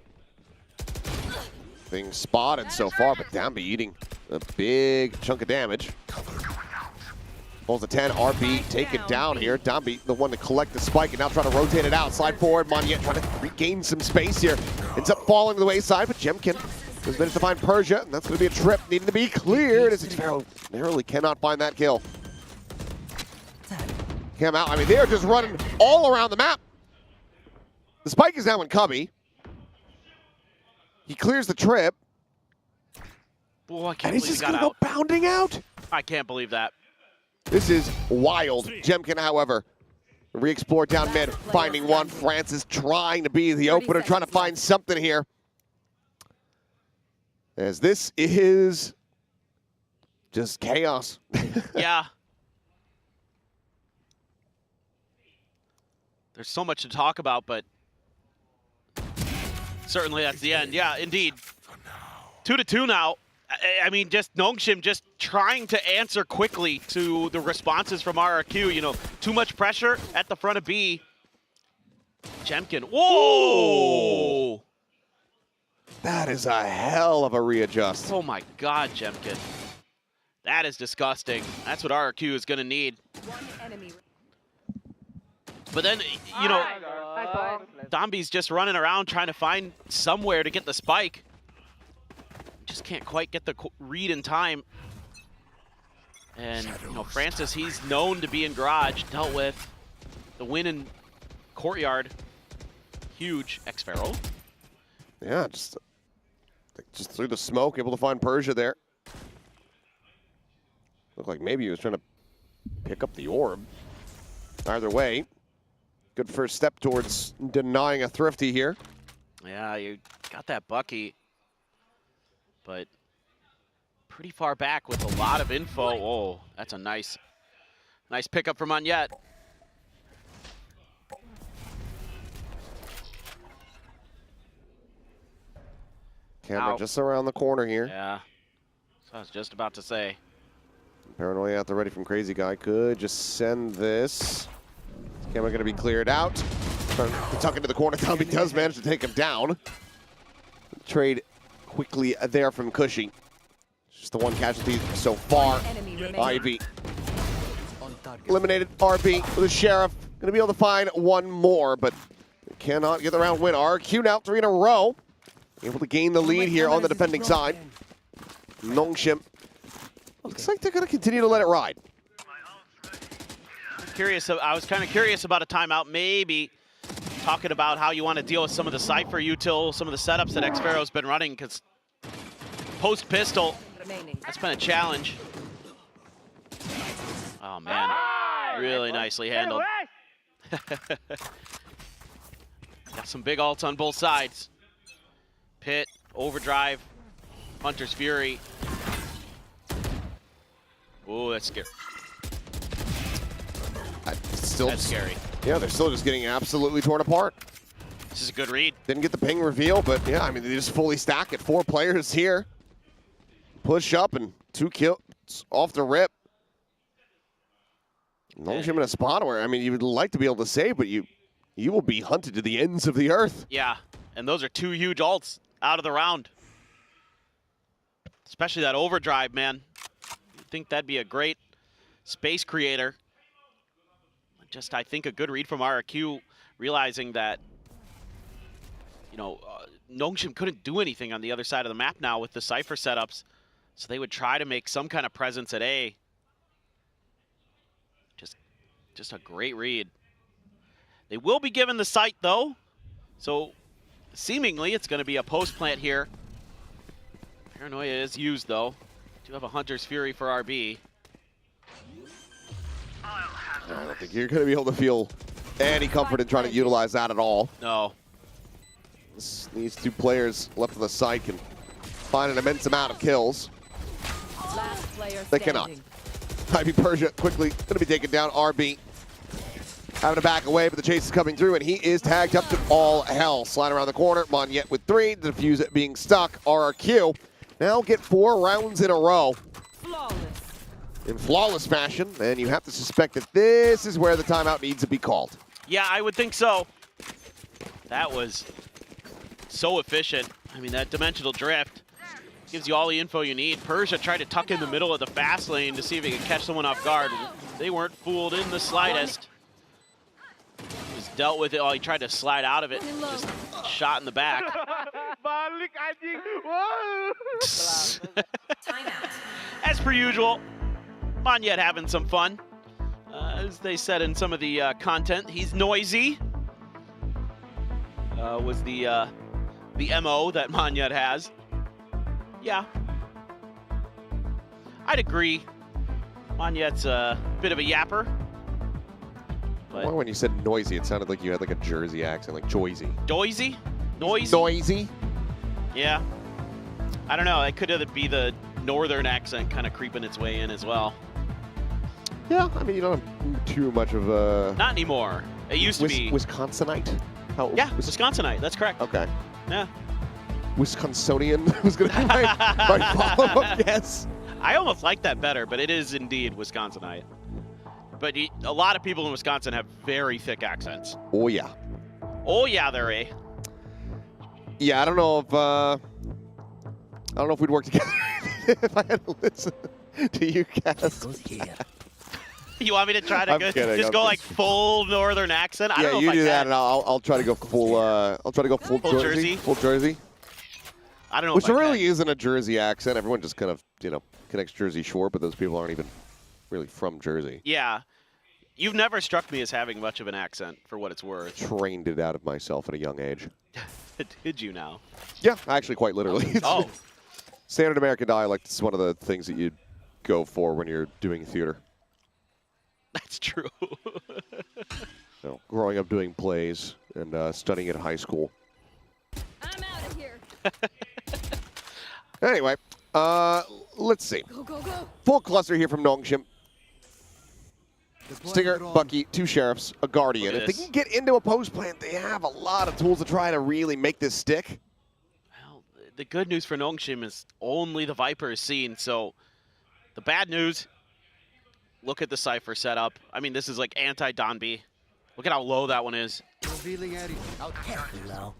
Thing spotted so far, but Downby eating a big chunk of damage. Pulls the 10, RB taken down here. Downby, the one to collect the spike and now trying to rotate it out. Slide forward, Monyet trying to regain some space here. Ends up falling to the wayside, but Jemkin has managed to find Persia, and that's going to be a trip needing to be cleared as Xfero narrowly cannot find that kill. Came out, I mean, they're just running all around the map. The spike is now in Cubby. He clears the trip. Boy, I can't and he's believe just he going got to go pounding out. I can't believe that. This is wild. Jemkin, however, re-explore down mid, finding one. Francis trying to be the opener, trying to find something here. As this is just chaos. Yeah. There's so much to talk about, but certainly that's the end. Yeah, indeed. 2-2 now. I mean, just Nongshim just trying to answer quickly to the responses from RRQ. You know, too much pressure at the front of B. Jemkin. Whoa! That is a hell of a readjust. Oh my God, Jemkin. That is disgusting. That's what RRQ is going to need. But then, you know, Dombi's just running around trying to find somewhere to get the spike. Just can't quite get the read in time. And, you know, Francis, he's known to be in garage, dealt with the win in courtyard. Huge. X-Pharaoh. Yeah, just through the smoke, able to find Persia there. Looked like maybe he was trying to pick up the orb. Either way, good first step towards denying a Thrifty here. Yeah, you got that Bucky, but pretty far back with a lot of info. Oh, that's a nice pickup from Monyet. Camera just around the corner here. Yeah, so I was just about to say. Paranoia out there ready from Crazy Guy. Could just send this. Camera going to be cleared out. Trying to tuck into the corner. Tommy does manage to take him down. Trade quickly there from Cushy. Just the one casualty so far. Ivy eliminated RB with the Sheriff. Going to be able to find one more, but cannot get the round win. RRQ now 3 in a row. Able to gain the lead here on the defending side. Nongshim. Looks like they're going to continue to let it ride. I was kind of curious about a timeout, maybe talking about how you want to deal with some of the Cypher util, some of the setups that X-Pharaoh's been running, because post-pistol, that's been a challenge. Oh, man. Really nicely handled. Got some big ults on both sides. Pit, Overdrive, Hunter's Fury. Oh, that's scary. That's scary. Yeah, they're still just getting absolutely torn apart. This is a good read. Didn't get the ping reveal, but yeah, I mean, they just fully stack it. 4 players here. Push up and 2 kills off the rip. Nongshim in a spot where, I mean, you would like to be able to save, but you will be hunted to the ends of the earth. Yeah, and those are 2 huge ults out of the round. Especially that Overdrive, man. You'd think that'd be a great space creator. Just, I think, a good read from RRQ, realizing that, you know, Nongshim couldn't do anything on the other side of the map now with the Cypher setups, so they would try to make some kind of presence at A. Just a great read. They will be given the site, though, so seemingly it's going to be a post-plant here. Paranoia is used, though. Do have a Hunter's Fury for RB. I don't think you're going to be able to feel any comfort in trying to utilize that at all. No. These 2 players left on the site can find an immense amount of kills. They cannot. Ivy Persia quickly going to be taken down. RB having to back away, but the chase is coming through, and he is tagged up to all hell. Slide around the corner. Monyet with 3. The defuse it being stuck. RRQ now get 4 rounds in a row. In flawless fashion, and you have to suspect that this is where the timeout needs to be called. Yeah, I would think so. That was so efficient. I mean, that dimensional drift gives you all the info you need. Persia tried to tuck in the middle of the fast lane to see if he could catch someone off guard. They weren't fooled in the slightest. He was dealt with it. Oh, he tried to slide out of it. Just shot in the back. As per usual, Monyet having some fun. As they said in some of the content, he's noisy. Was the MO that Monyet has. Yeah. I'd agree. Monyet's a bit of a yapper. But When you said noisy, it sounded like you had like a Jersey accent, like Joyzy. Doisy? Noisy? Noisy? Yeah. I don't know. It could be the northern accent kind of creeping its way in as well. Yeah, I mean, you don't have too much of a... Not anymore. It used to be. Wisconsinite? Yeah, Wisconsinite. That's correct. Okay. Yeah. Wisconsonian was going to be my follow-up guess. I almost like that better, but it is indeed Wisconsinite. But a lot of people in Wisconsin have very thick accents. Oh, yeah. Oh, yeah, they're a. Yeah, I don't know if we'd work together if I had to listen to you guys. You want me to try to just go like full northern accent? I don't know you if do I that, can. and I'll try to go full. I'll try to go full Jersey. Full Jersey. I don't know. Which if I really can. isn't a Jersey accent. Everyone just kind of connects Jersey Shore, but those people aren't even really from Jersey. Yeah. You've never struck me as having much of an accent, for what it's worth. Trained it out of myself at a young age. Did you now? Yeah, actually, quite literally. Oh. Standard American dialect is one of the things that you go for when you're doing theater. That's true. So, growing up doing plays and studying at high school. I'm out of here. Anyway, let's see. Go, go, go. Full cluster here from Nongshim. Stinger, Bucky, 2 Sheriffs, a Guardian. Look If at they this. can get into a post plant, they have a lot of tools to try to really make this stick. Well, the good news for Nongshim is only the Viper is seen, so the bad news, look at the Cypher setup. I mean, this is like anti-Donby. Look at how low that one is. Revealing Eddie. Out careful now.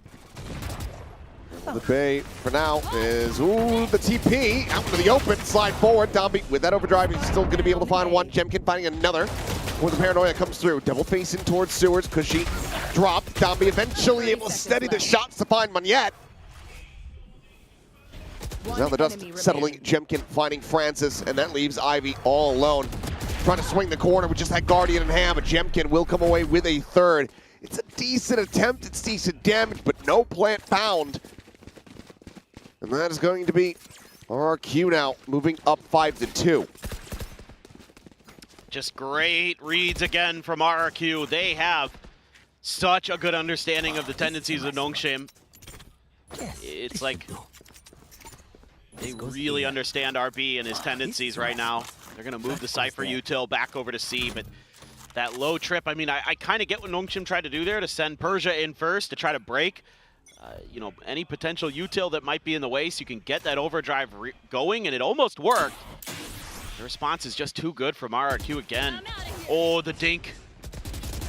The bait for now is, the TP out into the open, slide forward. Donby with that overdrive, he's still going to be able to find one. Jemkin finding another. When the paranoia comes through, Devil facing towards Sewers because she dropped. Donby eventually able to steady the shots to find Monette. Now the dust settling, Jemkin finding Francis, and that leaves Ivy all alone. Trying to swing the corner with just that Guardian in hand, but Jemkin will come away with a third. It's a decent attempt, it's decent damage, but no plant found. And that is going to be RRQ now, moving up 5-2. Just great reads again from RRQ. They have such a good understanding of the tendencies of Nongshim. It's like they really understand RB and his tendencies right now. They're going to move the Cypher util back over to C, but that low trip, I mean, I kind of get what Nongshim tried to do there to send Persia in first to try to break. Any potential util that might be in the way so you can get that overdrive going, and it almost worked. The response is just too good from RRQ again. Oh, the dink.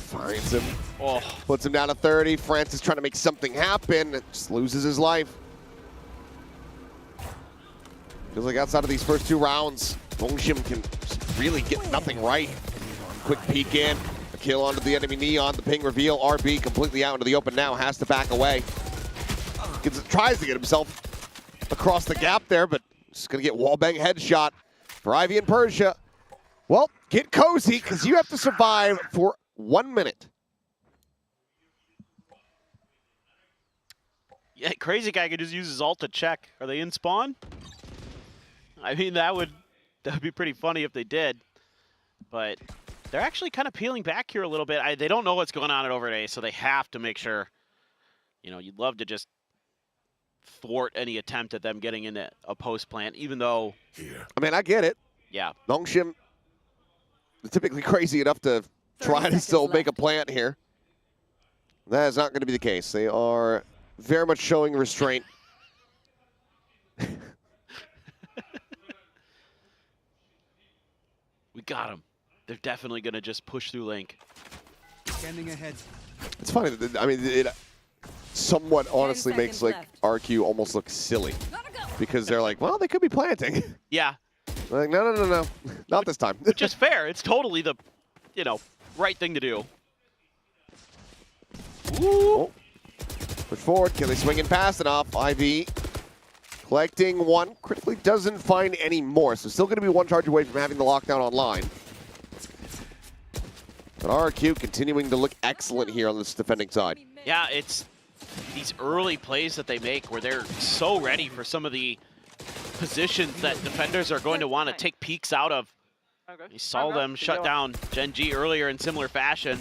Finds him. Oh. Puts him down to 30. Francis trying to make something happen. Just loses his life. Feels like outside of these first 2 rounds, Nongshim can really get nothing right. Quick peek in. A kill onto the enemy Neon. The ping reveal. RB completely out into the open now. Has to back away. Tries to get himself across the gap there, but just going to get wallbang headshot for Ivy and Persia. Well, get cozy, because you have to survive for 1 minute. Yeah, Crazy Guy could just use his ult to check. Are they in spawn? I mean, that would be pretty funny if they did. But they're actually kind of peeling back here a little bit. They don't know what's going on at Over A, so they have to make sure. You'd love to just thwart any attempt at them getting into a post plant, even though... I mean, I get it. Yeah. Nongshim is typically crazy enough to try to still make a plant here. That is not going to be the case. They are very much showing restraint. We got them. They're definitely going to just push through Link. Scanning ahead. It's funny. I mean, it somewhat honestly makes like RQ almost look silly because they're like, well, they could be planting. Yeah. Like, no, not this time. Which is fair. It's totally the, right thing to do. Ooh. Push forward. Can they swing it fast enough? IV collecting 1. Critically doesn't find any more. So still going to be 1 charge away from having the lockdown online. But RRQ continuing to look excellent here on this defending side. Yeah, it's these early plays that they make where they're so ready for some of the positions that defenders are going to want to take peeks out of. You saw them shut down Gen G earlier in similar fashion.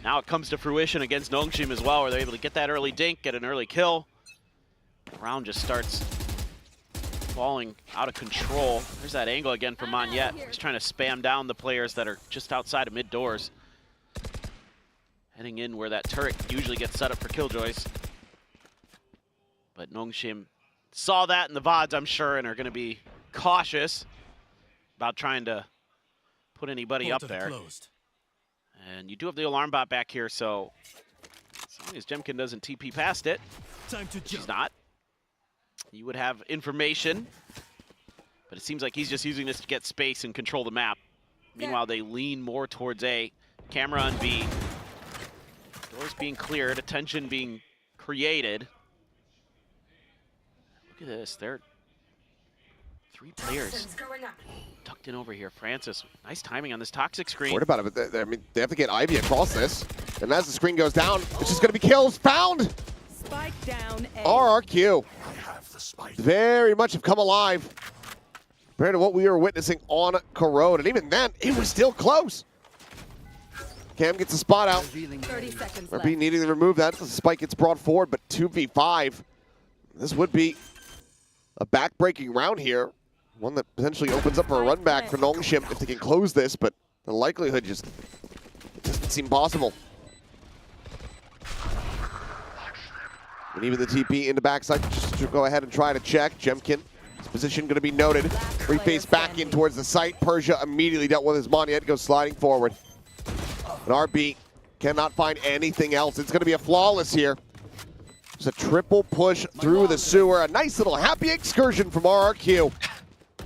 Now it comes to fruition against Nongshim as well, where they're able to get that early dink, get an early kill. The round just starts falling out of control. There's that angle again from Monyet. He's trying to spam down the players that are just outside of mid doors. Heading in where that turret usually gets set up for killjoys. But Nongshim saw that in the VODs, I'm sure, and are going to be cautious about trying to put anybody up there. And you do have the alarm bot back here, so as long as Jemkin doesn't TP past it, she's not. You would have information, but it seems like he's just using this to get space and control the map. Meanwhile, they lean more towards A. Camera on B. Doors being cleared, attention being created. Look at this, they're 3 players tucked in over here. Francis, nice timing on this toxic screen. Worried about it, but I mean, they have to get Ivy across this. And as the screen goes down, it's just going to be kills. Found! Spike down A. RRQ. Very much have come alive compared to what we were witnessing on Corrode. And even then, it was still close. Cam gets a spot out. 30 seconds RB left. needing to remove that. The spike gets brought forward, but 2v5. This would be a back-breaking round here. One that potentially opens up for a run back for Nongshim if they can close this, but the likelihood just doesn't seem possible. And even the TP into backside just to go ahead and try to check. Jemkin, his position going to be noted. Reface back in towards the site. Persia immediately dealt with his Monyet, goes sliding forward. And RB cannot find anything else. It's going to be a flawless here. It's a triple push through the sewer. A nice little happy excursion from RRQ.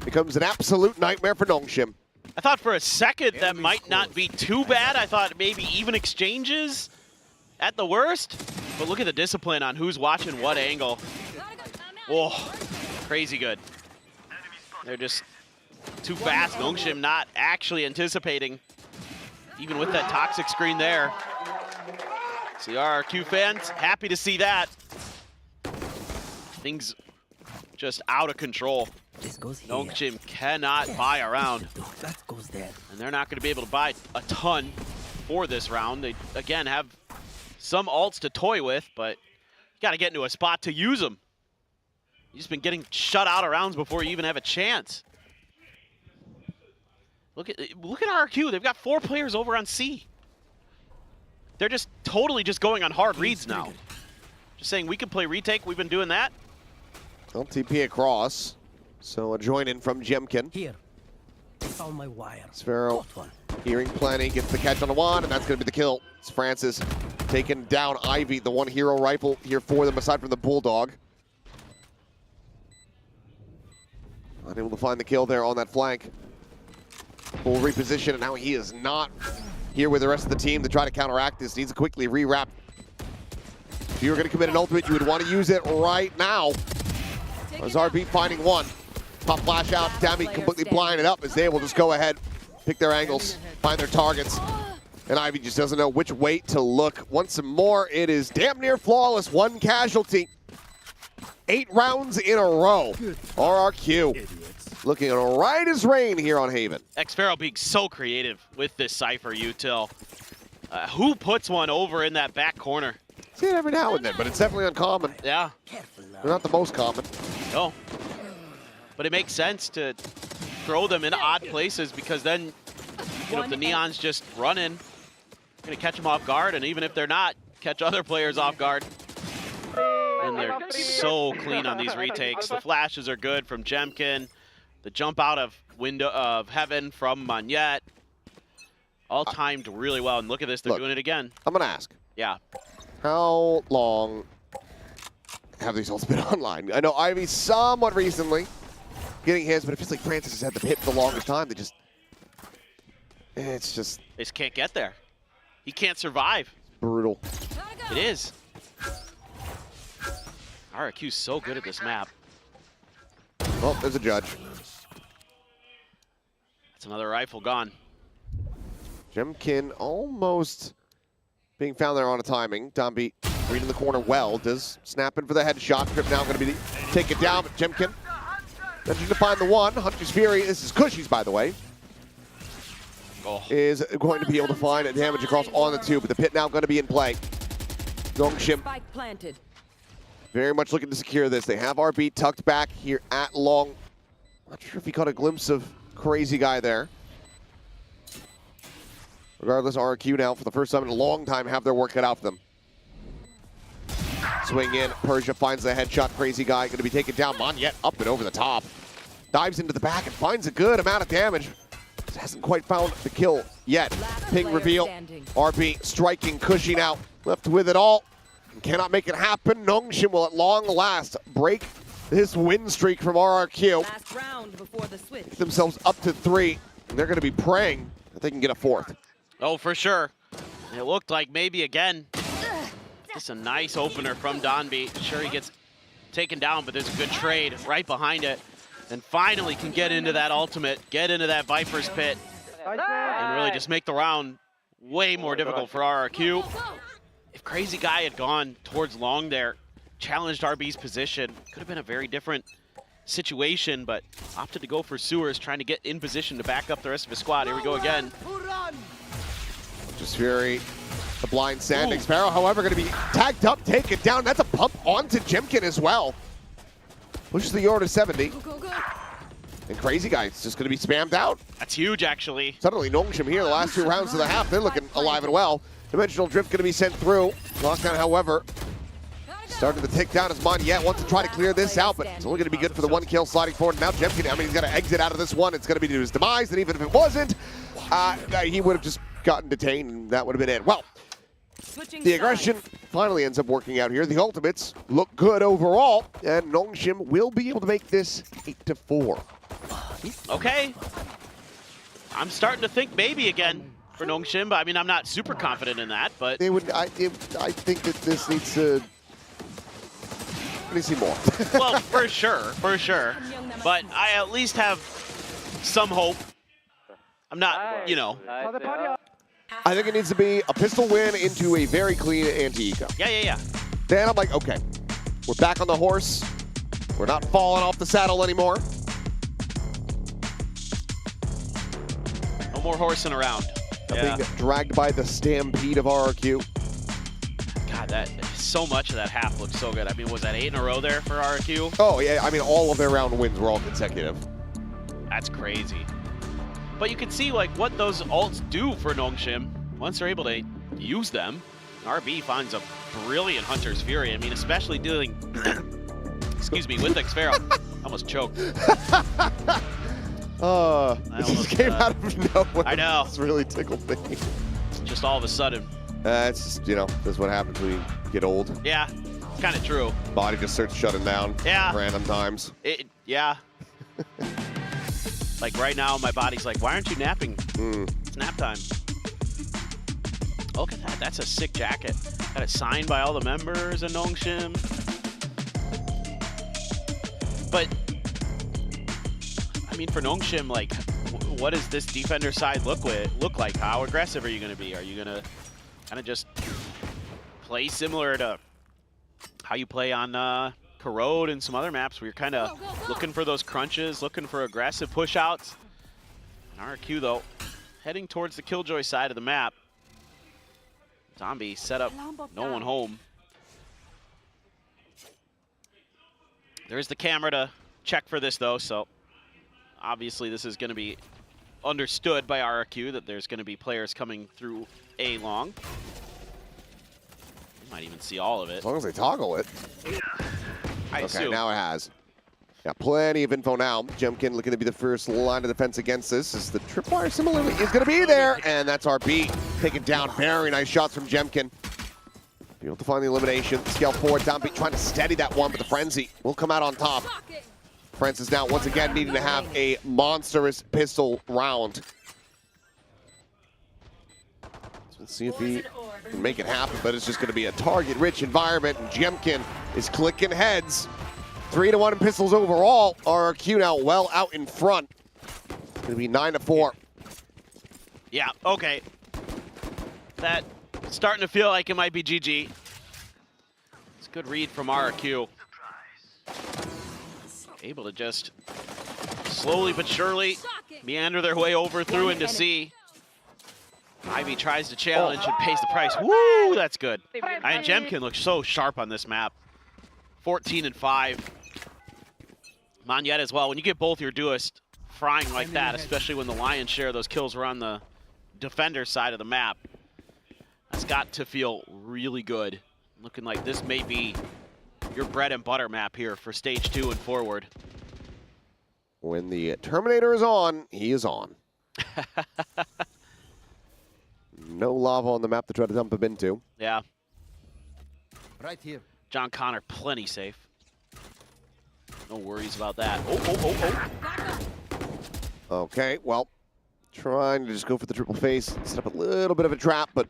Becomes an absolute nightmare for Nongshim. I thought for a second that might not be too bad. I thought maybe even exchanges at the worst. But look at the discipline on who's watching what angle. Whoa, crazy good. They're just too fast. Nongshim not actually anticipating, even with that toxic screen there. So the RRQ fans, happy to see that. Things just out of control. Nongshim cannot buy around. And they're not going to be able to buy a ton for this round. They, again, have some ults to toy with, but you got to get into a spot to use them. You've just been getting shut out of rounds before you even have a chance. Look at RRQ. They've got 4 players over on C. They're just totally just going on hard reads now. Just saying we can play retake. We've been doing that. Well, TP across. So a join in from Jemkin. Here. Found my wire. Sphero hearing plenty, gets the catch on the one, and that's going to be the kill. It's Francis taking down Ivy, the one hero rifle here for them aside from the Bulldog. Unable to find the kill there on that flank. Full reposition, and now he is not here with the rest of the team to try to counteract this. Needs to quickly rewrap. If you were going to commit an ultimate, you would want to use it right now. As RB finding one. Pop flash out, Dami completely blinded up as they will just go ahead, pick their angles, find their targets. And Ivy just doesn't know which way to look. Once more, it is damn near flawless. 1 casualty. 8 rounds in a row. RRQ looking right as rain here on Haven. Xpharaoh being so creative with this Cypher util. Who puts one over in that back corner? See it every now and then, but it's definitely uncommon. Yeah. They're not the most common. No. But it makes sense to throw them in odd places because then, you know, if the Neon's just running, you're going to catch them off guard, and even if they're not, catch other players off guard. And they're so clean on these retakes. The flashes are good from Jemkin. The jump out of window of heaven from Monyet. All timed really well, and look at this, they're doing it again. I'm going to ask. Yeah. How long have these ults been online? I know Ivy somewhat recently getting his, but it feels like Francis has had the hit for the longest time. It's just... They just can't get there. He can't survive. Brutal. It is. RRQ's so good at this map. Well, there's a judge. That's another rifle gone. Jemkin almost being found there on a timing. Dombi reading the corner well. Does snap in for the headshot. Trip now going to be take it down, but Jemkin managing to find the one. Hunter's Fury, this is Cushies, by the way, is going to be able to find a damage across on the 2, but the pit now going to be in play. Nongshim Spike planted. very much looking to secure this. They have RB tucked back here at long. Not sure if he caught a glimpse of Crazy Guy there. Regardless, RRQ now for the first time in a long time have their work cut out for them. Swing in, Persia finds the headshot. Crazy Guy going to be taken down. Monyet up and over the top. Dives into the back and finds a good amount of damage. Hasn't quite found the kill yet. Ping reveal. RB striking, Cushing out. Left with it all. Cannot make it happen. Nongshim will at long last break this win streak from RRQ. Last round before the switch. Get themselves up to 3. And they're going to be praying that they can get a 4th. Oh, for sure. It looked like maybe again. Just a nice opener from Donby. Sure, he gets taken down, but there's a good trade right behind it. And finally can get into that ultimate, get into that Viper's Pit, and really just make the round way more difficult for RRQ. If Crazy Guy had gone towards long there, challenged RB's position, could have been a very different situation, but opted to go for Sewers, trying to get in position to back up the rest of his squad. Here we go again. Just Fury, the blind Sanding Sparrow, however, going to be tagged up, taken down. That's a pump onto Jemkin as well. Pushes the Euro to 70. And Crazy Guy is just going to be spammed out. That's huge, actually. Suddenly, Nongshim here, the last 2 rounds of the half, they're looking alive and well. Dimensional Drift going to be sent through. Lockdown, however, starting to tick down as Monyet wants to try to clear this out, but it's only going to be good for the 1 kill sliding forward. Now Jemkin, I mean, he's got to exit out of this one. It's going to be to his demise, and even if it wasn't, he would have just gotten detained, and that would have been it. Well, the aggression finally ends up working out here. The ultimates look good overall, and Nongshim will be able to make this 8-4. Okay. I'm starting to think maybe again for Nongshim, but I mean, I'm not super confident in that, but... They would, I think that this needs to... Let me see more. Well, for sure. But I at least have some hope. I'm not, you know... I think it needs to be a pistol win into a very clean anti-eco. Yeah. Then I'm like, okay, we're back on the horse. We're not falling off the saddle anymore. No more horsing around. Being dragged by the stampede of RRQ. God, so much of that half looked so good. I mean, was that 8 in a row there for RRQ? Oh, yeah, I mean, all of their round wins were all consecutive. That's crazy. But you can see like what those ults do for Nongshim once they're able to use them. RB finds a brilliant Hunter's Fury. I mean, especially dealing, excuse me, with Xfero. Almost choked. This just came out of nowhere. I know. It's really tickled me. Just all of a sudden. It's just, you know, that's what happens when you get old. Yeah, it's kind of true. Body just starts shutting down. Yeah. Random times. Yeah. Like right now, my body's like, why aren't you napping? It's nap time. Look at that. That's a sick jacket. Got it signed by all the members of Nongshim. But, I mean, for Nongshim, like, what does this defender side look like? How aggressive are you going to be? Are you going to kind of just play similar to how you play on Corrode and some other maps where you're kind of looking for those crunches, looking for aggressive push-outs? And RRQ, though, heading towards the Killjoy side of the map. Zombie set up, no one home. There's the camera to check for this, though, so obviously this is going to be understood by RRQ that there's going to be players coming through A long. You might even see all of it. As long as they toggle it. I assume. Now it has. Got plenty of info now. Jemkin looking to be the first line of defense against this. As the tripwire similarly is going to be there, and that's RB taken down. Very nice shots from Jemkin. Be able to find the elimination. Scale forward, Donby trying to steady that one, but the Frenzy will come out on top. Francis now once again needing to have a monstrous pistol round. Let's see if he can make it happen, but it's just going to be a target-rich environment, and Jemkin is clicking heads. 3-1 in pistols overall. RRQ now well out in front. It's going to be 9-4. Yeah, okay. That starting to feel like it might be GG. It's a good read from RRQ. Able to just slowly but surely meander their way over through into C. Ivy tries to challenge and pays the price. Woo, that's good. And Jemkin looks so sharp on this map. 14 and 5. Monyet as well. When you get both your duelists frying like that, especially when the lion's share of those kills were on the defender side of the map, that's got to feel really good. Looking like this may be your bread and butter map here for stage 2 and forward. When the Terminator is on, he is on. No lava on the map to try to dump him into. Yeah. Right here. John Connor, plenty safe. No worries about that. Oh. Okay, well, trying to just go for the triple face, set up a little bit of a trap, but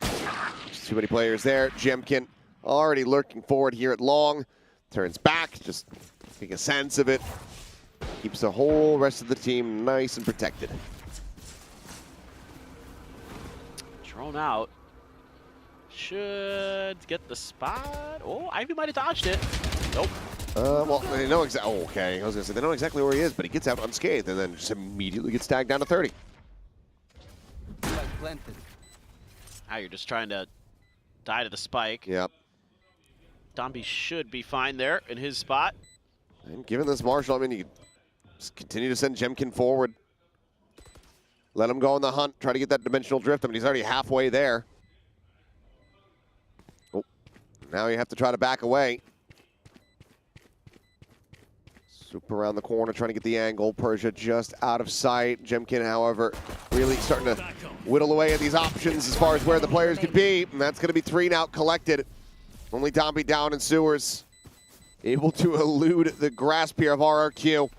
just too many players there. Jemkin already lurking forward here at long. Turns back, just getting a sense of it. Keeps the whole rest of the team nice and protected. Drone out. Should get the spot. Oh, Ivy might have dodged it. Nope. Well, they know exactly. Oh, okay. I was gonna say they know exactly where he is, but he gets out unscathed and then just immediately gets tagged down to 30. Now you're just trying to die to the spike. Yep. Domby should be fine there in his spot. And given this Marshall, I mean, you just continue to send Jemkin forward. Let him go on the hunt. Try to get that dimensional drift. I mean, he's already halfway there. Oh, now you have to try to back away. Swoop around the corner, trying to get the angle. Persia just out of sight. Jemkin, however, really starting to whittle away at these options as far as where the players could be. And that's going to be 3 now collected. Only Domby down in sewers. Able to elude the grasp here of RRQ.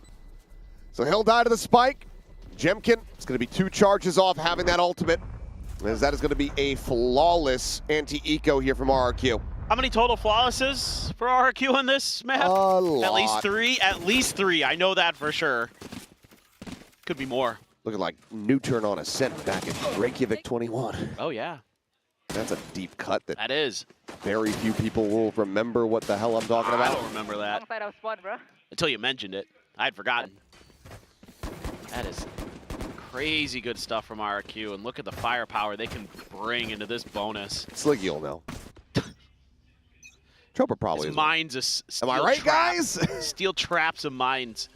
So he'll die to the spike. Jemkin is going to be 2 charges off having that ultimate, as that is going to be a flawless anti-eco here from RRQ. How many total flawlesses for RRQ on this map? A lot. At least 3? At least 3. I know that for sure. Could be more. Looking like new turn on Ascent back in Reykjavik 21. Oh, yeah. That's a deep cut that is. Very few people will remember what the hell I'm talking about. I don't remember that. Until you mentioned it. I'd forgotten. That is crazy good stuff from RRQ, and look at the firepower they can bring into this bonus. Sliggy will know. Chopper probably His is. mind's a steel Am I right, trap. guys? Steel traps of mines.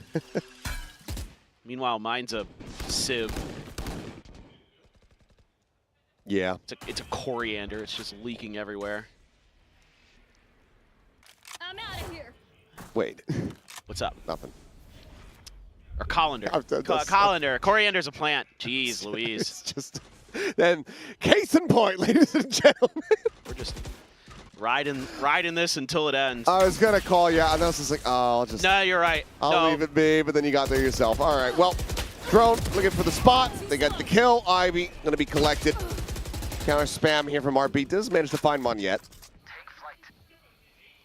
Meanwhile, mine's a sieve. Yeah. It's a coriander. It's just leaking everywhere. I'm out of here. Wait. What's up? Nothing. Or colander. Colander. Coriander's a plant. Jeez Louise. It's just, then, case in point, ladies and gentlemen. We're just riding this until it ends. I was going to call you, and I was just like, oh, I'll just... No, you're right. I'll leave it be, but then you got there yourself. All right, well, Drone looking for the spot. They got the kill. Ivy going to be collected. Counter spam here from RB. Doesn't manage to find one yet.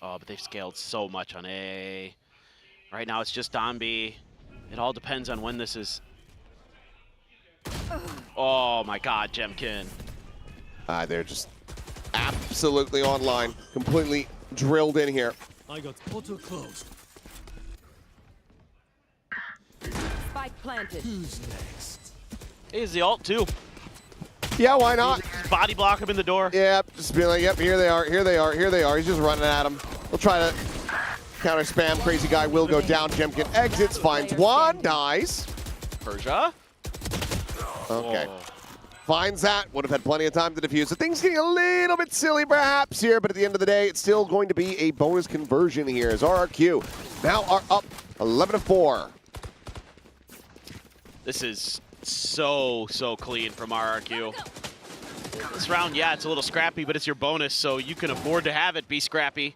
Oh, but they've scaled so much on A. Right now it's just Domby. It all depends on when this is. Oh my God, Jemkin. They're just absolutely online, completely drilled in here. I got auto closed. Spike planted. Who's next? Here's the ult too. Yeah, why not? Just body block him in the door. Yeah, just be like, yep, here they are, here they are, here they are. He's just running at him. We'll try to counter spam. Crazy guy will go down. Jemkin exits, finds one, dies. Persia. Okay. Finds that. Would have had plenty of time to defuse. So things getting a little bit silly perhaps here, but at the end of the day, it's still going to be a bonus conversion here as RRQ now are up 11-4. This is so clean from RRQ. This round, yeah, it's a little scrappy, but it's your bonus, so you can afford to have it be scrappy.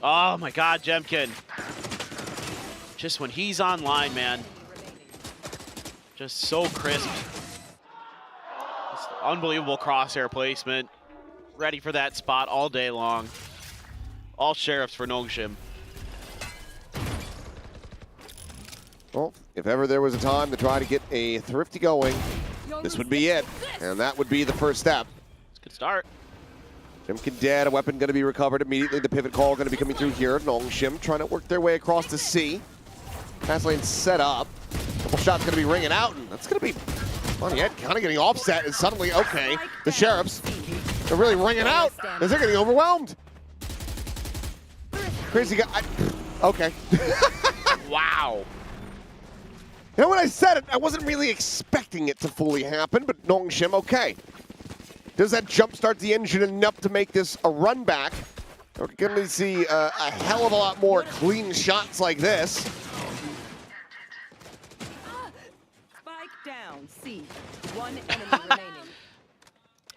Oh my God, Jemkin. Just when he's online, man. Just so crisp. Just unbelievable crosshair placement. Ready for that spot all day long. All sheriffs for Nongshim. Well, if ever there was a time to try to get a thrifty going, this would be it. And that would be the first step. It's a good start. Jemkin dead, a weapon going to be recovered immediately. The pivot call going to be coming through here. Nongshim trying to work their way across the C. Pass lane set up. Couple shots going to be ringing out, and that's going to be funny. Kind of getting offset, and suddenly, okay, the sheriffs are really ringing out as they're getting overwhelmed. Crazy guy. Okay. Wow. You know, when I said it, I wasn't really expecting it to fully happen, but Nongshim, okay. Does that jumpstart the engine enough to make this a run back? We're going to see a hell of a lot more clean shots like this. Spike down, C. One enemy remaining.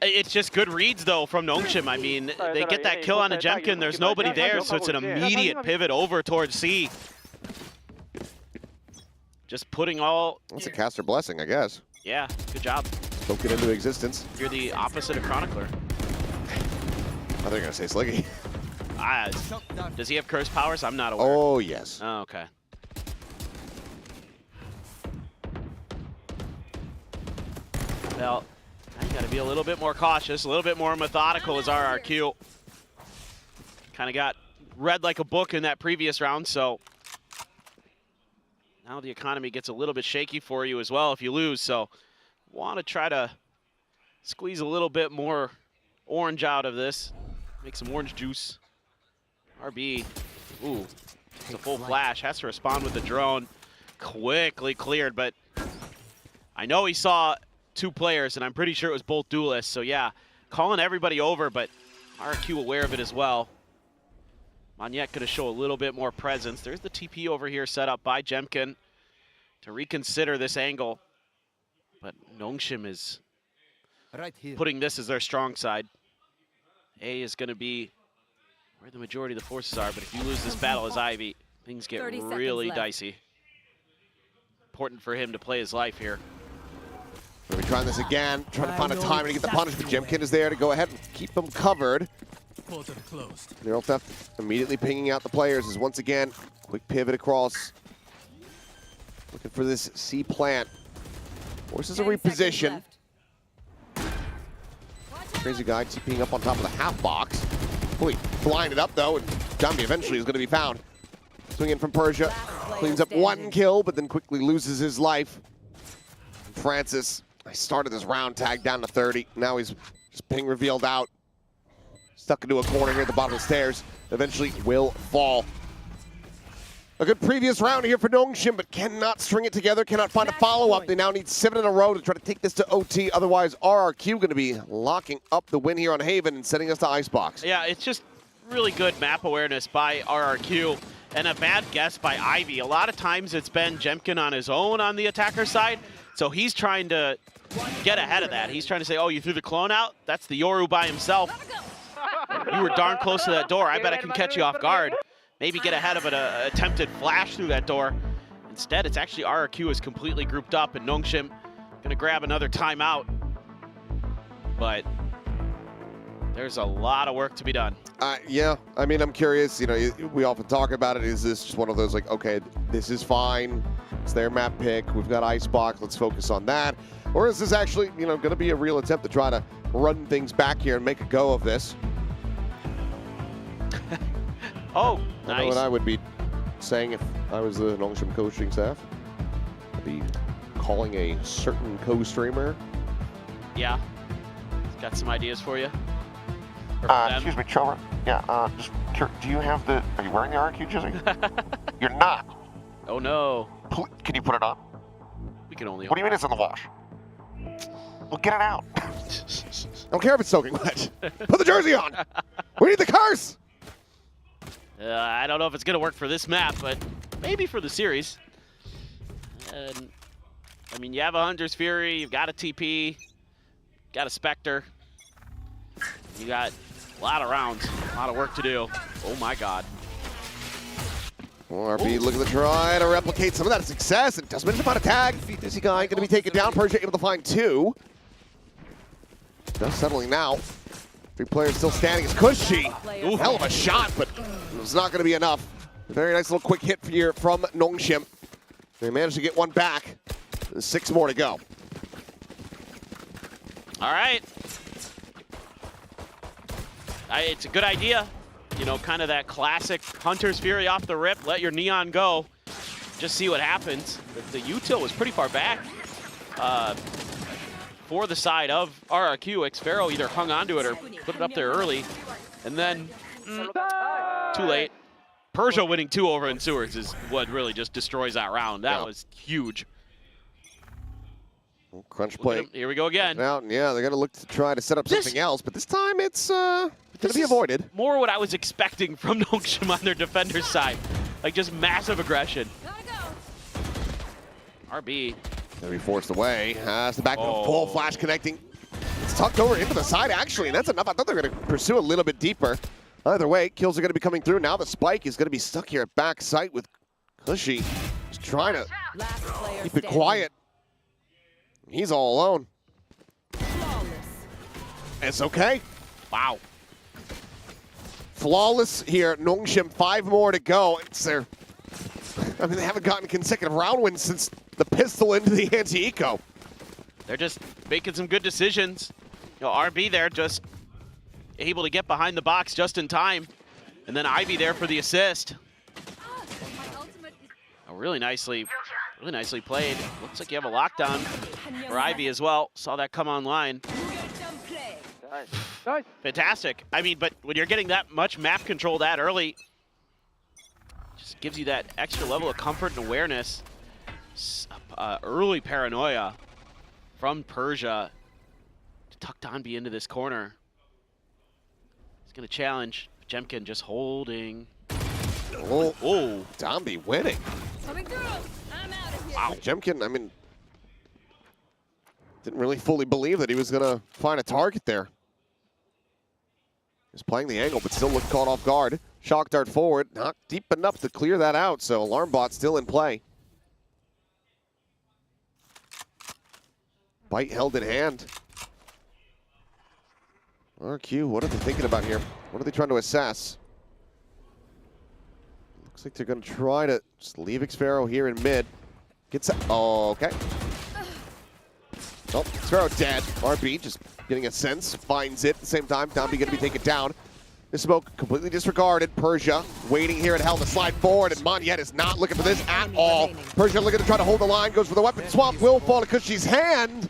It's just good reads, though, from Nongshim. I mean, they get that kill on the Jemkin. There's nobody there, so it's an immediate pivot over towards C. Just putting all... That's a caster blessing, I guess. Yeah, good job. Spoke it into existence. You're the opposite of Chronicler. I think I'm going to say Sliggy. Does he have curse powers? I'm not aware. Oh, yes. Oh, okay. Well, you got to be a little bit more cautious, a little bit more methodical as RRQ. Kind of got read like a book in that previous round, so now the economy gets a little bit shaky for you as well if you lose. So want to try to squeeze a little bit more orange out of this. Make some orange juice. RB, ooh, it's a full flash. Has to respond with the drone. Quickly cleared, but I know he saw two players, and I'm pretty sure it was both duelists. So yeah, calling everybody over, but RRQ aware of it as well. Magnet going to show a little bit more presence. There's the TP over here set up by Jemkin to reconsider this angle. But Nongshim is putting this as their strong side. A is going to be where the majority of the forces are, but if you lose this battle as Ivy, things get really dicey. Important for him to play his life here. We're trying this again, trying to find a timing to get the punish, but Jemkin is there to go ahead and keep them covered. Neural Theft immediately pinging out the players as once again, quick pivot across. Looking for this C plant. Forces a reposition. Crazy guy TPing up on top of the half box. Fully blinded up though, and Jambi eventually is going to be found. Swing in from Persia, cleans up one kill, but then quickly loses his life. Francis, I started this round tag down to 30. Now he's just ping revealed out. Stuck into a corner here at the bottom of the stairs. Eventually will fall. A good previous round here for Nongshim, but cannot string it together, cannot find a follow-up. They now need 7 in a row to try to take this to OT. Otherwise, RRQ going to be locking up the win here on Haven and sending us to Icebox. Yeah, it's just really good map awareness by RRQ and a bad guess by Ivy. A lot of times it's been Jemkin on his own on the attacker side, so he's trying to get ahead of that. He's trying to say, oh, you threw the clone out? That's the Yoru by himself. You were darn close to that door. I bet I can catch you off guard. Maybe get ahead of an attempted flash through that door. Instead, it's actually RRQ is completely grouped up, and Nongshim gonna grab another timeout. But there's a lot of work to be done. Yeah, I mean, I'm curious. You know, we often talk about it. Is this just one of those like, okay, this is fine. It's their map pick. We've got Icebox. Let's focus on that. Or is this actually, you know, going to be a real attempt to try to run things back here and make a go of this? Oh, I know nice. what I would be saying if I was the Nongshim coaching staff. I'd be calling a certain co-streamer. Yeah, got some ideas for you. Excuse me, Chover. Yeah, just do you have the? Are you wearing the RRQ jersey? You're not. Oh no. Can you put it on? We can only. What do you mean it's in the wash? Well, get it out. I don't care if it's soaking wet. Put the jersey on. We need the curse. I don't know if it's gonna work for this map, but maybe for the series. And I mean, you have a Hunter's Fury, you've got a TP, got a Spectre, you got a lot of rounds, a lot of work to do. Oh my God. Well, RB looking to try to replicate some of that success. It doesn't find a tag. This guy going to be taken down. Persia able to find 2. Just settling now. 3 players still standing. It's Cushy. Hell of a shot, but it's not going to be enough. Very nice little quick hit here from Nongshim. They managed to get one back. There's 6 more to go. All right. It's a good idea. You know, kind of that classic Hunter's Fury off the rip. Let your Neon go. Just see what happens. The util was pretty far back for the side of RRQ. Xpharaoh either hung onto it or put it up there early. And then, too late. Persia winning 2 over in sewers is what really just destroys that round. That was huge. Crunch play. Here we go again. Out, and yeah, they're going to look to try to set up something else, but this time it's going to be avoided. More what I was expecting from Nongshim on their defender's side. Like just massive aggression. RB. Gonna be forced away. Has the back full flash connecting. It's tucked over into the side actually, and that's enough. I thought they were gonna pursue a little bit deeper. Either way, kills are gonna be coming through. Now the spike is gonna be stuck here at back sight with Cushy. Just trying to keep it quiet. He's all alone. It's okay. Wow. Flawless here. Nongshim, 5 more to go. It's their, I mean, they haven't gotten consecutive round wins since the pistol into the anti-eco. They're just making some good decisions. You know, RB there just able to get behind the box just in time. And then Ivy there for the assist. Oh, really nicely played. Looks like you have a lockdown for Ivy as well. Saw that come online. Fantastic. I mean, but when you're getting that much map control that early, just gives you that extra level of comfort and awareness. Early paranoia from Persia to tuck Donby into this corner. He's going to challenge. Jemkin just holding. Oh, Donby winning. Wow. Jemkin, I mean, didn't really fully believe that he was going to find a target there. He's playing the angle, but still looked caught off guard. Shock dart forward, not deep enough to clear that out, so alarm bot still in play. Bite held in hand. RRQ, what are they thinking about here? What are they trying to assess? Looks like they're going to try to just leave Xpharaoh here in mid. Gets okay. Oh, Xpharaoh dead. RB just getting a sense, finds it at the same time. Donby going to be taken down. The smoke completely disregarded. Persia waiting here at hell to slide forward, and Monyet is not looking for this at all. Persia looking to try to hold the line, goes for the weapon swap, will fall to Cushy's hand.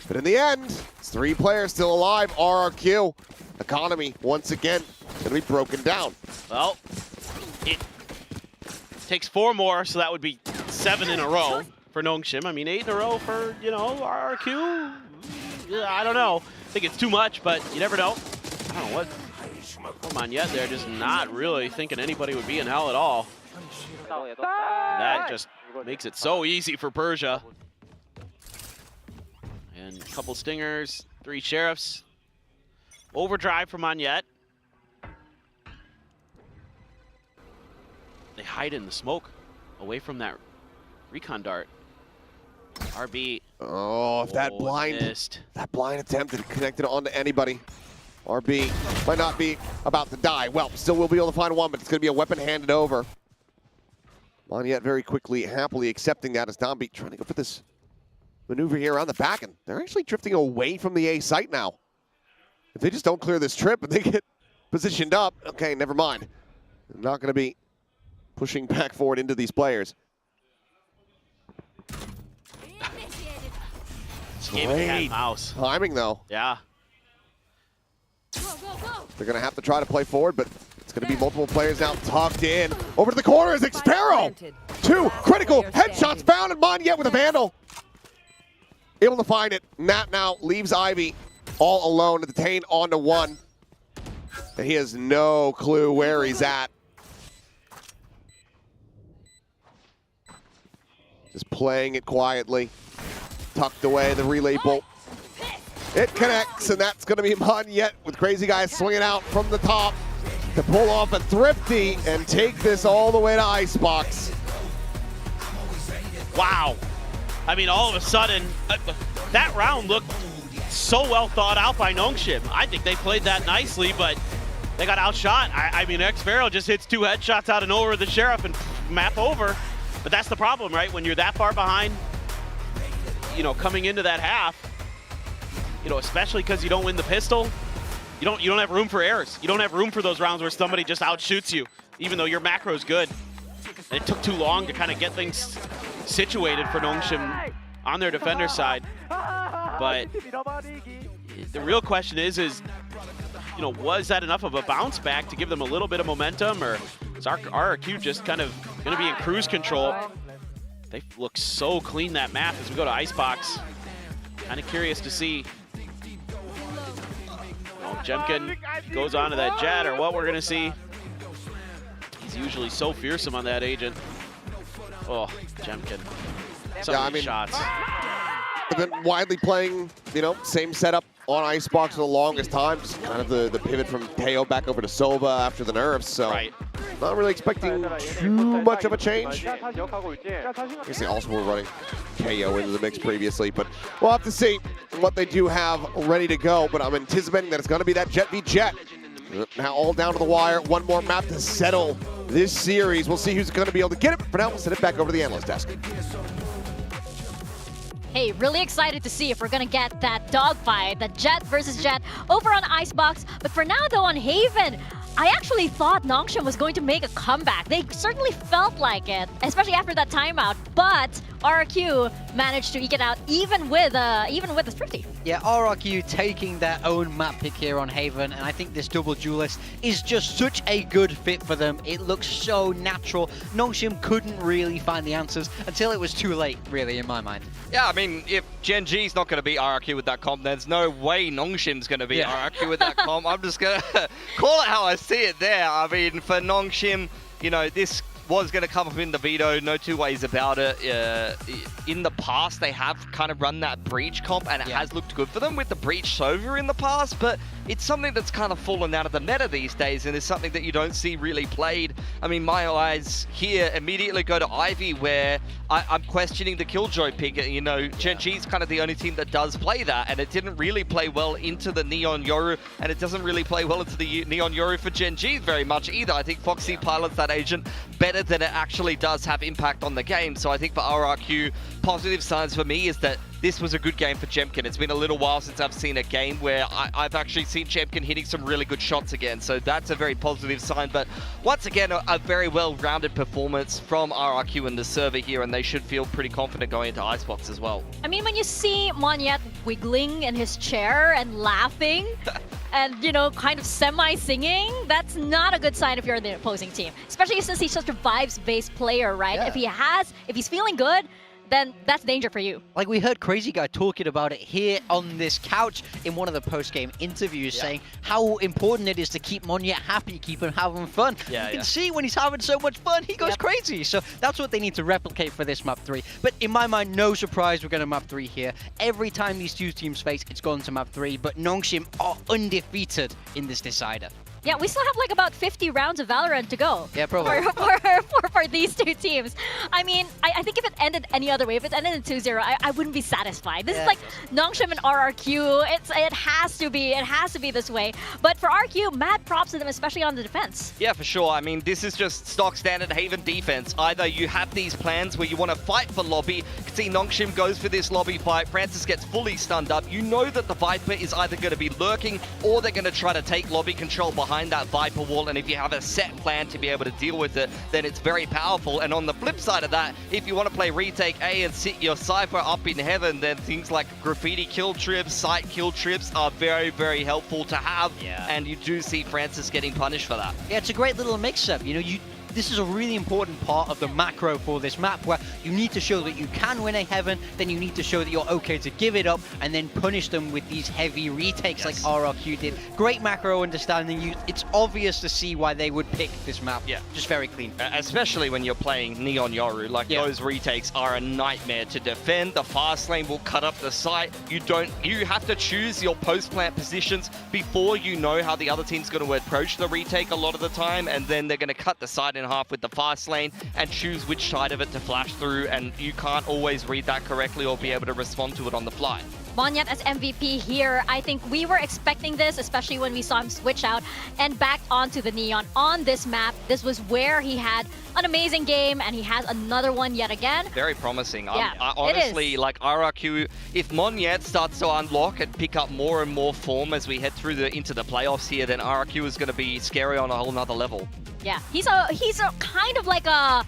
But in the end, it's 3 players still alive. RRQ. Economy, once again, going to be broken down. Well, it takes 4 more, so that would be 7 in a row for Nongshim. I mean, 8 in a row for, you know, RRQ. I don't know. I think it's too much, but you never know. I don't know what. Come on, yet they're just not really thinking anybody would be in hell at all. That just makes it so easy for Persia. And a couple stingers, 3 sheriffs. Overdrive from Monyet. They hide in the smoke away from that recon dart. RB. Oh, if that blind attempt had connected onto anybody. RB might not be about to die. Well, still will be able to find one, but it's going to be a weapon handed over. Monyet very quickly, happily accepting that as Donby trying to go for this maneuver here on the back, and they're actually drifting away from the A site now. If they just don't clear this trip and they get positioned up, okay, never mind. They're not going to be pushing back forward into these players. Great mouse. Timing, though. Yeah. They're going to have to try to play forward, but it's going to be multiple players now tucked in. Over to the corner is Xpharaoh. 2 critical headshots found, and Monyet with a Vandal. Able to find it. Nat now leaves Ivy all alone, detained onto 1. And he has no clue where he's at. Just playing it quietly. Tucked away the relay bolt. It connects, and that's going to be Monyet with Crazy Guys swinging out from the top to pull off a thrifty and take this all the way to Icebox. Wow. I mean, all of a sudden, that round looked so well thought out by Nongshim. I think they played that nicely, but they got outshot. I mean, Xpharaoh just hits 2 headshots out of nowhere with the Sheriff and map over. But that's the problem, right? When you're that far behind, you know, coming into that half, you know, especially because you don't win the pistol, you don't have room for errors. You don't have room for those rounds where somebody just outshoots you, even though your macro's good. And it took too long to kind of get things situated for Nongshim on their defender side. But the real question is, you know, was that enough of a bounce back to give them a little bit of momentum, or Is RRQ just kind of going to be in cruise control? They look so clean, that map, as we go to Icebox. Kind of curious to see. Jemkin goes on to that Jet, or what we're going to see. He's usually so fearsome on that agent. Oh, Jemkin. Some of these shots. They've been widely playing, you know, same setup on Icebox for the longest time. Just kind of the pivot from Teo back over to Sova after the nerfs. So not really expecting too much of a change. I guess they also were running KO into the mix previously, but we'll have to see what they do have ready to go. But I'm anticipating that it's going to be that Jet v Jet. Now all down to the wire. One more map to settle this series. We'll see who's going to be able to get it. For now, we'll send it back over to the analyst desk. Hey, really excited to see if we're gonna get that dogfight, the Jet versus Jet, over on Icebox. But for now, though, on Haven, I actually thought Nongshim was going to make a comeback. They certainly felt like it, especially after that timeout. But RRQ managed to eke it out, even with the Thrifty. Yeah, RRQ taking their own map pick here on Haven, and I think this double duelist is just such a good fit for them. It looks so natural. Nongshim couldn't really find the answers until it was too late, really, in my mind. Yeah, I mean, if Gen G's not going to beat RRQ with that comp, there's no way Nongshim's going to beat RRQ with that comp. I'm just going to call it how I see it there. I mean, for Nongshim, you know, this was going to come up in the veto, no two ways about it. In the past, they have kind of run that Breach comp, and it has looked good for them with the Breach Sova in the past, but it's something that's kind of fallen out of the meta these days, and it's something that you don't see really played. I mean, my eyes here immediately go to Ivy, where I'm questioning the Killjoy pick. You know, Gen G's kind of the only team that does play that, and it didn't really play well into the Neon Yoru, and it doesn't really play well into the Neon Yoru for Gen G very much either. I think Foxy pilots that agent better than it actually does have impact on the game. So I think for RRQ, positive signs for me is that this was a good game for Jemkin. It's been a little while since I've seen a game where I've actually seen Jemkin hitting some really good shots again. So that's a very positive sign. But once again, a very well-rounded performance from RRQ and the server here, and they should feel pretty confident going into Icebox as well. I mean, when you see Monyet wiggling in his chair and laughing, and, you know, kind of semi-singing, that's not a good sign if you're the opposing team. Especially since he's such a vibes-based player, right? Yeah. If he's feeling good, then that's danger for you. Like we heard Crazy Guy talking about it here on this couch in one of the post-game interviews, saying how important it is to keep Monyet happy, keep him having fun. You can see when he's having so much fun, he goes crazy. So that's what they need to replicate for this map 3. But in my mind, no surprise we're going to map 3 here. Every time these two teams face, it's gone to map 3. But Nongshim are undefeated in this decider. Yeah, we still have like about 50 rounds of Valorant to go. Yeah, probably. For these two teams. I mean, I think if it ended any other way, if it ended in 2-0, I wouldn't be satisfied. This is like Nongshim and RRQ. It has to be this way. But for RRQ, mad props to them, especially on the defense. Yeah, for sure. I mean, this is just stock standard Haven defense. Either you have these plans where you want to fight for lobby. You can see Nongshim goes for this lobby fight. Francis gets fully stunned up. You know that the Viper is either going to be lurking or they're going to try to take lobby control behind that Viper wall, and if you have a set plan to be able to deal with it, then it's very powerful. And on the flip side of that, if you want to play retake A and sit your Cypher up in heaven, then things like graffiti kill trips, site kill trips are very, very helpful to have. And you do see Francis getting punished for that. Yeah, it's a great little mix-up. You know, this is a really important part of the macro for this map, where you need to show that you can win a heaven, then you need to show that you're okay to give it up, and then punish them with these heavy retakes like RRQ did. Great macro understanding. It's obvious to see why they would pick this map. Yeah. Just very clean. Especially when you're playing Neon Yoru. Like, those retakes are a nightmare to defend. The fast lane will cut up the site. You have to choose your post-plant positions before you know how the other team's going to approach the retake a lot of the time, and then they're going to cut the site in half with the fast lane and choose which side of it to flash through, and you can't always read that correctly or be able to respond to it on the fly. Monyet as MVP here. I think we were expecting this, especially when we saw him switch out and back onto the Neon on this map. This was where he had an amazing game, and he has another one yet again. Very promising. Yeah, honestly, like RRQ, if Monyet starts to unlock and pick up more and more form as we head through into the playoffs here, then RRQ is going to be scary on a whole nother level. Yeah, he's a kind of like a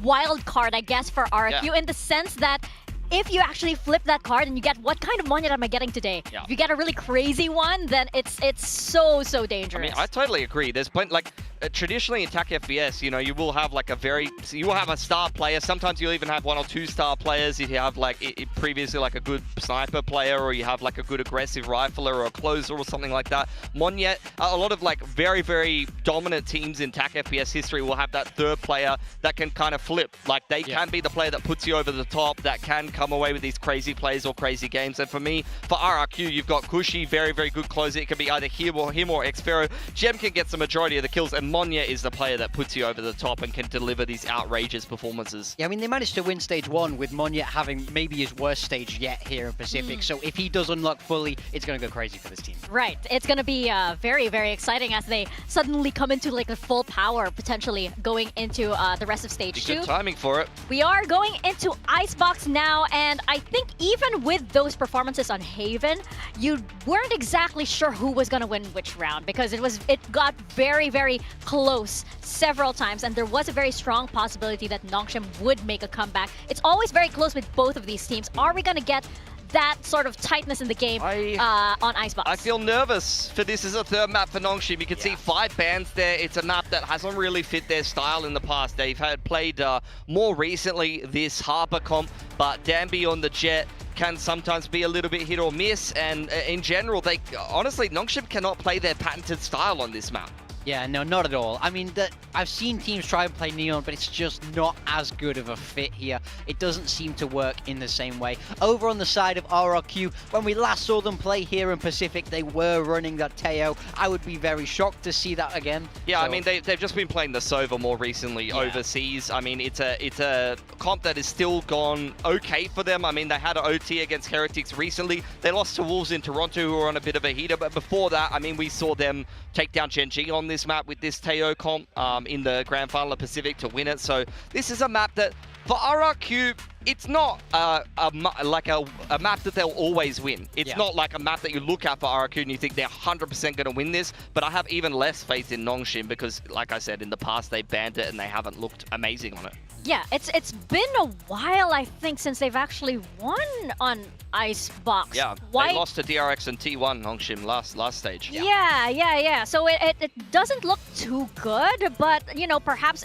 wild card, I guess, for RRQ, in the sense that if you actually flip that card and you get, what kind of Monyet am I getting today? If you get a really crazy one, then it's so dangerous. I mean, I totally agree. There's plenty, like, traditionally in TAC FPS, you know, you will have like you will have a star player. Sometimes you'll even have 1 or 2 star players if you have like previously like a good sniper player, or you have like a good aggressive rifler or a closer or something like that. Monyet, a lot of like very, very dominant teams in TAC FPS history will have that third player that can kind of flip. Like they can be the player that puts you over the top, that can come away with these crazy plays or crazy games. And for me, for RRQ, you've got Cushy, very, very good closer. It can be either him or Xfero. Jem can get the majority of the kills, and Monyet is the player that puts you over the top and can deliver these outrageous performances. Yeah, I mean, they managed to win stage 1 with Monyet having maybe his worst stage yet here in Pacific. So if he does unlock fully, it's going to go crazy for this team. Right. It's going to be very, very exciting as they suddenly come into like the full power, potentially going into the rest of stage 2. Good timing for it. We are going into Icebox now, and I think even with those performances on Haven, you weren't exactly sure who was going to win which round, because it got very, very close several times, and there was a very strong possibility that Nongshim would make a comeback. It's always very close with both of these teams. Are we going to get that sort of tightness in the game on Icebox? I feel nervous for this as a third map for Nongshim. You can see 5 bans there. It's a map that hasn't really fit their style in the past. They've played more recently this Harbor comp, but Danby on the Jet can sometimes be a little bit hit or miss, and in general, honestly, Nongshim cannot play their patented style on this map. Yeah, no, not at all. I mean, I've seen teams try and play Neon, but it's just not as good of a fit here. It doesn't seem to work in the same way. Over on the side of RRQ, when we last saw them play here in Pacific, they were running that Teo. I would be very shocked to see that again. Yeah, I mean, they've just been playing the Sova more recently overseas. I mean, it's a comp that has still gone okay for them. I mean, they had an OT against Heretics recently. They lost to Wolves in Toronto, who were on a bit of a heater, but before that, I mean, we saw them take down Gen.G on this map with this Teo comp in the Grand Final of Pacific to win it. So this is a map that, for RRQ, it's not like a map that they'll always win. It's not like a map that you look at for RRQ and you think they're 100% going to win this, but I have even less faith in Nongshim because, like I said, in the past they banned it and they haven't looked amazing on it. Yeah, it's been a while, I think, since they've actually won on Icebox. Yeah, they lost to DRX and T1 Nongshim last stage. Yeah. So it doesn't look too good, but, you know, perhaps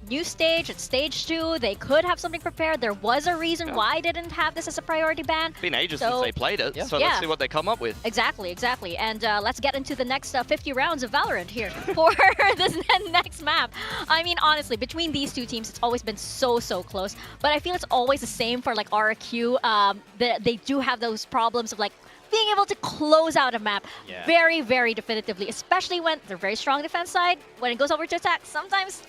new stage, it's stage 2, they could have something prepared. There was a reason why I didn't have this as a priority ban. It's been ages since they played it, so let's see what they come up with. Exactly. And let's get into the next 50 rounds of Valorant here for this next map. I mean, honestly, between these two teams, it's always been so close, but I feel it's always the same for like RRQ. They do have those problems of like being able to close out a map very, very definitively, especially when they're very strong defense side. When it goes over to attack, sometimes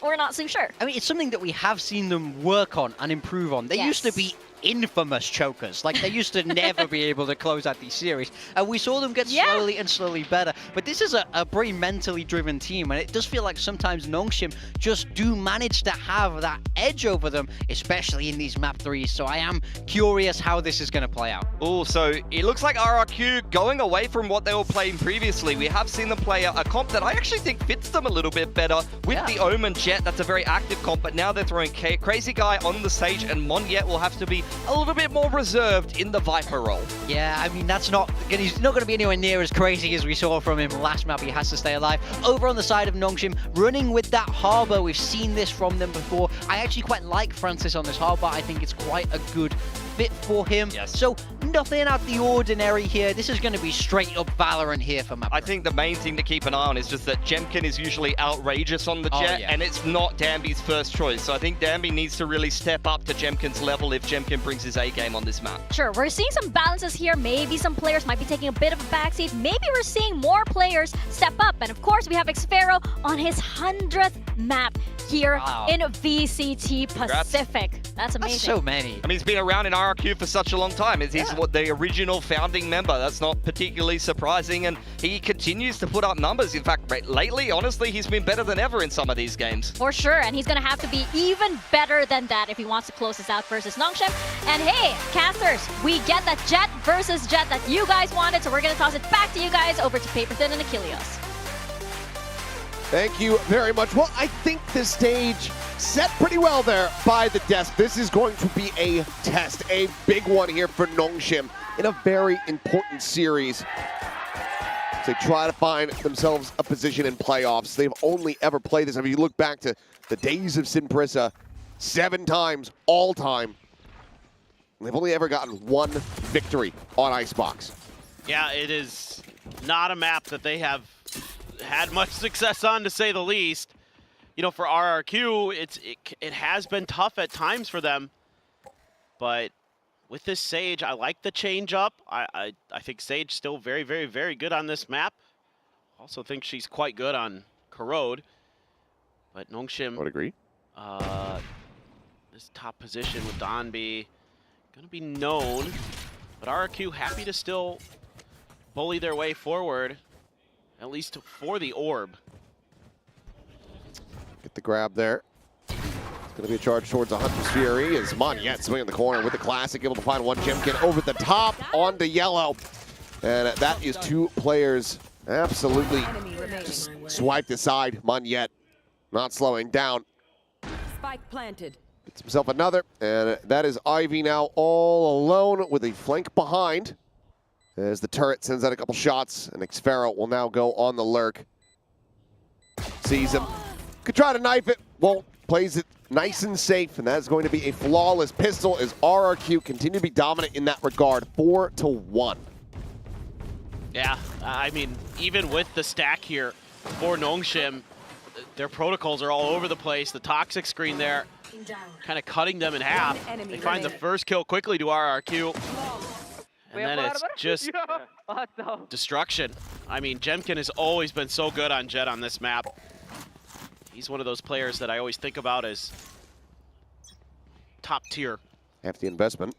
we're not so sure. I mean, it's something that we have seen them work on and improve on. They used to be infamous chokers. Like, they used to never be able to close out these series. And we saw them get slowly and slowly better. But this is a very mentally driven team, and it does feel like sometimes Nongshim just do manage to have that edge over them, especially in these map 3s. So I am curious how this is going to play out. Oh, so it looks like RRQ going away from what they were playing previously. We have seen them play a comp that I actually think fits them a little bit better with the Omen Jet. That's a very active comp, but now they're throwing Crazy Guy on the stage, and Monyet will have to be a little bit more reserved in the Viper role. Yeah, I mean, he's not going to be anywhere near as crazy as we saw from him last map. He has to stay alive. Over on the side of Nongshim, running with that Harbor. We've seen this from them before. I actually quite like Francis on this Harbor. I think it's quite a good fit for him. So nothing out the ordinary here. This is going to be straight up Valorant here for map. I think the main thing to keep an eye on is just that Jemkin is usually outrageous on the Jet, and it's not Danby's first choice. So I think Danby needs to really step up to Jemkin's level if Jemkin brings his A game on this map. Sure, we're seeing some balances here. Maybe some players might be taking a bit of a backseat. Maybe we're seeing more players step up. And of course, we have Xfero on his 100th map here in VCT Pacific. That's amazing. That's so many. I mean, he's been around in RRQ for such a long time. He's the original founding member. That's not particularly surprising, and he continues to put up numbers. In fact, lately, honestly, he's been better than ever in some of these games. For sure, and he's going to have to be even better than that if he wants to close this out versus Nongshim. And hey, casters, we get that Jet versus Jet that you guys wanted, so we're going to toss it back to you guys over to Paper Thin and Achilles. Thank you very much. Well, I think this stage set pretty well there by the desk. This is going to be a test, a big one here for Nongshim in a very important series. So they try to find themselves a position in playoffs. They've only ever played this. I mean, you look back to the days of Sinprissa, 7 times, all time. They've only ever gotten 1 victory on Icebox. Yeah, it is not a map that they have had much success on, to say the least. You know, for RRQ, it has been tough at times for them. But with this Sage, I like the change up. I think Sage still very, very, very good on this map. Also think she's quite good on Corrode. But Nongshim would agree. This top position with Donby gonna be known, but RRQ happy to still bully their way forward, at least for the orb. Get the grab there. It's going to be a charge towards a Hunter's Fury as Monyet swinging the corner with the classic, able to find one Jimkin over the top onto yellow. And that is 2 players absolutely just swiped aside. Monyet not slowing down. Spike planted. Gets himself another, and that is Ivy now all alone with a flank behind. As the turret sends out a couple shots, and Xfero will now go on the lurk. Sees him. Could try to knife it. Won't. Plays it nice and safe, and that's going to be a flawless pistol as RRQ continue to be dominant in that regard. 4-1. Yeah, I mean, even with the stack here for Nongshim, their protocols are all over the place. The toxic screen there kind of cutting them in half. They find the first kill quickly to RRQ. And then it's just destruction. I mean, Jemkin has always been so good on Jet on this map. He's one of those players that I always think about as top tier. Hefty investment.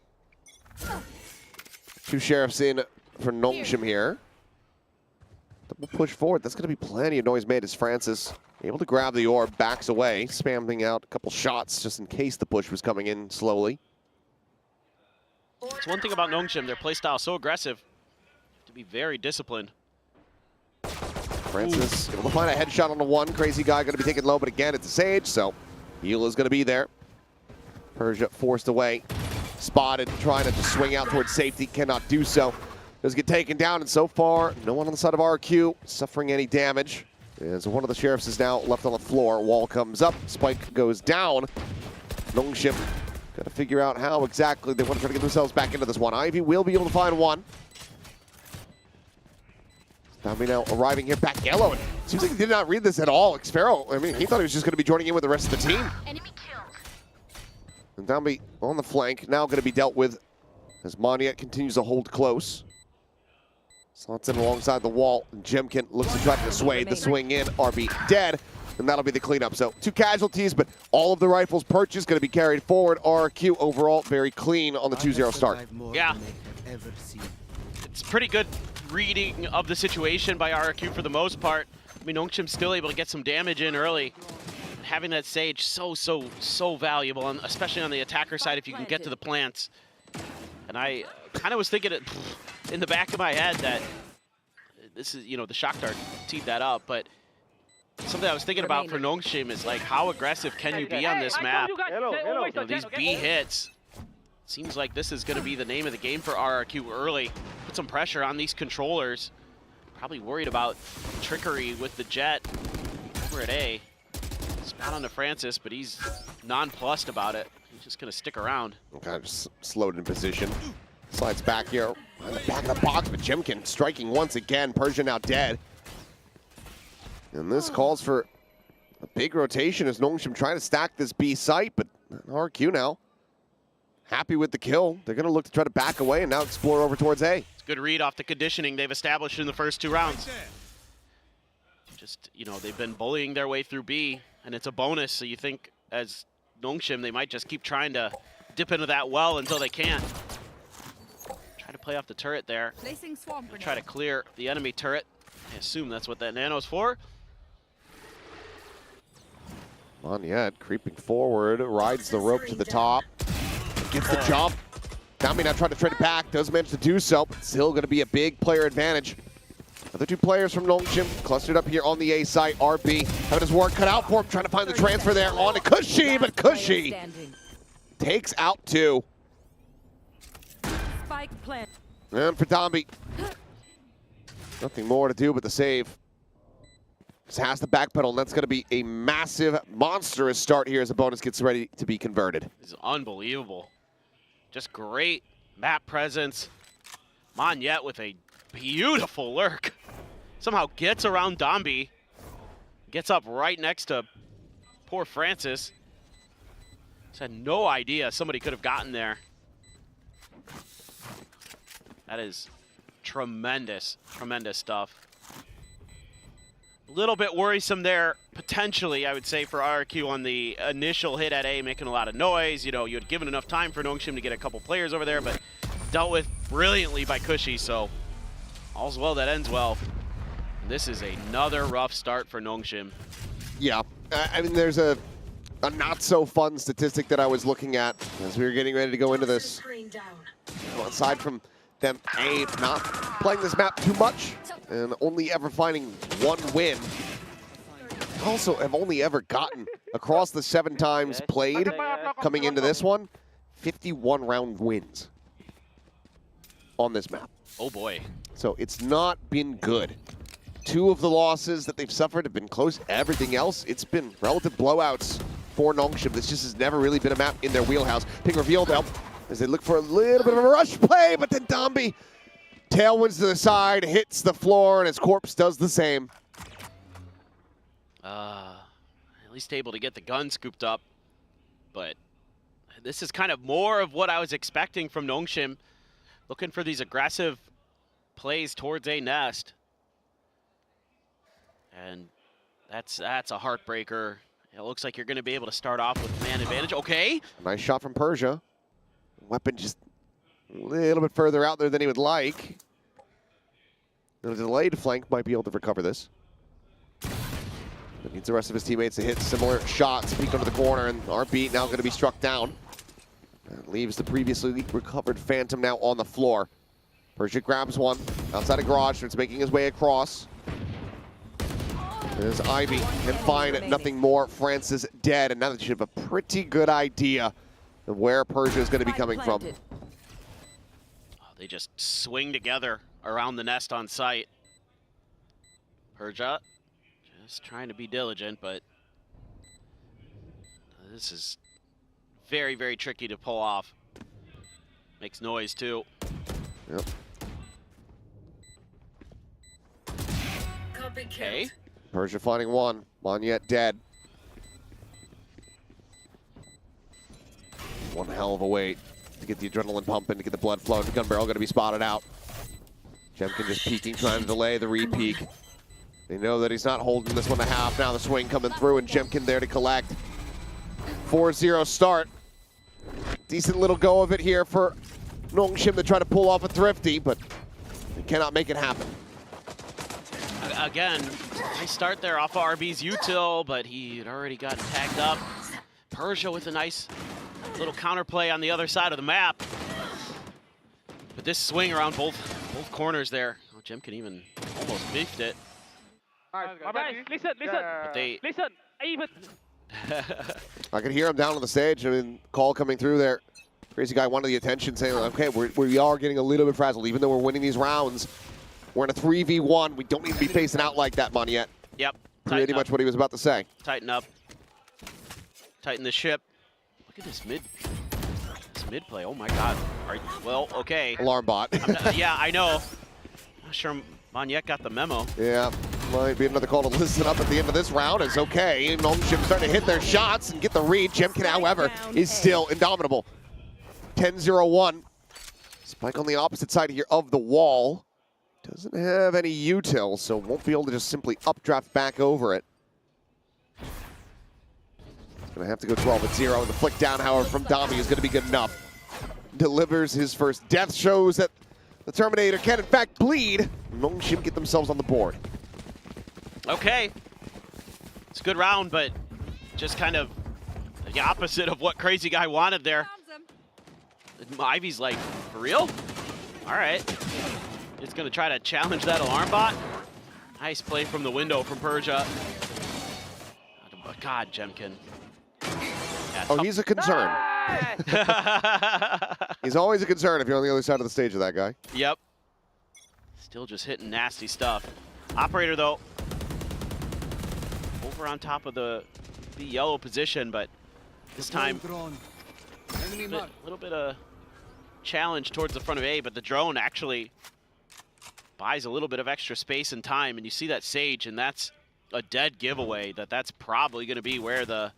2 sheriffs in for Nongshim here. Double push forward. That's going to be plenty of noise made as Francis able to grab the orb, backs away, spamming out a couple shots just in case the push was coming in slowly. It's one thing about Nongshim, their playstyle is so aggressive to be very disciplined. Francis able to find a headshot on the 1. Crazy guy going to be taken low, but again, it's a Sage, so heal is going to be there. Persia forced away. Spotted, trying to just swing out towards safety, cannot do so. Does get taken down, and so far, no one on the side of RQ suffering any damage. As one of the sheriffs is now left on the floor. Wall comes up, spike goes down. Nongshim got to figure out how exactly they want to try to get themselves back into this one. Ivy will be able to find one. Donby now arriving here back yellow. And seems like he did not read this at all. Xfero, I mean, he thought he was just going to be joining in with the rest of the team. And Donby on the flank, now going to be dealt with as Monyet continues to hold close. Slots in alongside the wall. Jemkin looks to try to dissuade the swing in. RB dead, and that'll be the cleanup. So 2 casualties, but all of the rifles purchased going to be carried forward. RRQ overall very clean on the 2-0 start. Yeah, it's pretty good reading of the situation by RRQ for the most part. I mean, Nongshim's still able to get some damage in early. Having that Sage so valuable, and especially on the attacker side if you can get to the plants. And I kind of was thinking it in the back of my head that this is, you know, the shock dart teed that up, but something I was thinking about for Nongshim is like, how aggressive can you be on this map? You know, these B hits. Seems like this is going to be the name of the game for RRQ early. Put some pressure on these controllers. Probably worried about trickery with the Jet over at A. Spot onto Francis, but he's nonplussed about it. He's just going to stick around. Kind of just slowed in position. Slides back here on the back of the box, but Jemkin striking once again. Persia now dead. And this calls for a big rotation as Nongshim trying to stack this B site, but RQ now happy with the kill. They're going to look to try to back away and now explore over towards A. It's a good read off the conditioning they've established in the first 2 rounds. Just, you know, they've been bullying their way through B, and it's a bonus, so you think as Nongshim, they might just keep trying to dip into that well until they can't. Try to play off the turret there. Try to clear the enemy turret. I assume that's what that nano's for. Monyet creeping forward, rides the rope to the top, gets the jump. Donby now trying to trade it back, does manage to do so, but still going to be a big player advantage. Other 2 players from Nongshim clustered up here on the A site. RB having his work cut out for him, trying to find the transfer there on to Cushy, but Cushy takes out 2. Spike plant. And for Donby, Nothing more to do but the save. Just has the back pedal, and that's going to be a massive, monstrous start here as the bonus gets ready to be converted. This is unbelievable. Just great map presence. Monyet with a beautiful lurk. Somehow gets around Domby. Gets up right next to poor Francis. Just had no idea somebody could have gotten there. That is tremendous, tremendous stuff. A little bit worrisome there, potentially, I would say, for RRQ on the initial hit at A, making a lot of noise. You know, you had given enough time for Nongshim to get a couple players over there, but dealt with brilliantly by Cushy, so all's well that ends well. And this is another rough start for Nongshim. Yeah, I mean, there's a not-so-fun statistic that I was looking at as we were getting ready to go into this. Well, aside from them, A, not playing this map too much and only ever finding one win, also have only ever gotten, across the 7 times played coming into this one, 51 round wins on this map. Oh boy. So it's not been good. 2 of the losses that they've suffered have been close. Everything else, it's been relative blowouts for Nongshim. This just has never really been a map in their wheelhouse. Ping revealed though, as they look for a little bit of a rush play, but then Domby tailwinds to the side, hits the floor, and his corpse does the same. At least able to get the gun scooped up, but this is kind of more of what I was expecting from Nongshim. Looking for these aggressive plays towards a nest. And that's a heartbreaker. It looks like you're going to be able to start off with man advantage. Okay. Nice shot from Persia. Weapon just a little bit further out there than he would like. And a delayed flank might be able to recover this. But needs the rest of his teammates to hit similar shots. Peek under the corner, and RB now going to be struck down. And leaves the previously recovered Phantom now on the floor. Persia grabs one outside of garage, starts making his way across. There's Ivy, can find nothing more. Francis dead, and now they should have a pretty good idea of where Persia is going to be coming from. They just swing together around the nest on site. Persia just trying to be diligent, but this is very, very tricky to pull off. Makes noise too. Yep. Okay. Persia finding one. Monyet dead. One hell of a wait to get the adrenaline pumping, to get the blood flowing. The gun barrel going to be spotted out. Jemkin just peeking, trying to delay the re-peek. They know that he's not holding this one to half. Now the swing coming through, and Jemkin there to collect. 4-0 start. Decent little go of it here for Nongshim to try to pull off a thrifty, but they cannot make it happen. Again, nice start there off of RB's util, but he had already gotten tagged up. Persia with a nice little counterplay on the other side of the map. But this swing around both corners there. Oh, Jemkin even almost beefed it. Guys, listen. But they... Listen, even. I could hear him down on the stage. I mean, call coming through there. Crazy guy wanted the attention, saying, okay, we are getting a little bit frazzled. Even though we're winning these rounds, we're in a 3v1. We don't need to be facing out like that, Monyet. Yep. Pretty much what he was about to say. Tighten up. Tighten the ship. Look at this mid play. Oh my God. Well, okay. Alarm bot. Yeah, I know. I'm not sure Monyet got the memo. Yeah, might be another call to listen up at the end of this round. It's okay. Nongshim starting to hit their shots and get the read. Jemkin, however, is still indomitable. 10-0-1. Spike on the opposite side here of the wall. Doesn't have any util, so won't be able to just simply updraft back over it. Gonna have to go 12-0, and the flick down, however, from Domby is gonna be good enough. Delivers his first death, shows that the Terminator can in fact bleed. Nongshim get themselves on the board. Okay. It's a good round, but just kind of the opposite of what Crazy Guy wanted there. Ivy's like, for real? All right. He's gonna try to challenge that alarm bot. Nice play from the window from Persia. God, Jemkin. Yeah, oh, he's a concern. He's always a concern if you're on the other side of the stage of that guy. Yep. Still just hitting nasty stuff. Operator, though, over on top of the yellow position, but this time a little bit of challenge towards the front of A, but the drone actually buys a little bit of extra space and time, and you see that Sage, and that's a dead giveaway that's probably going to be where the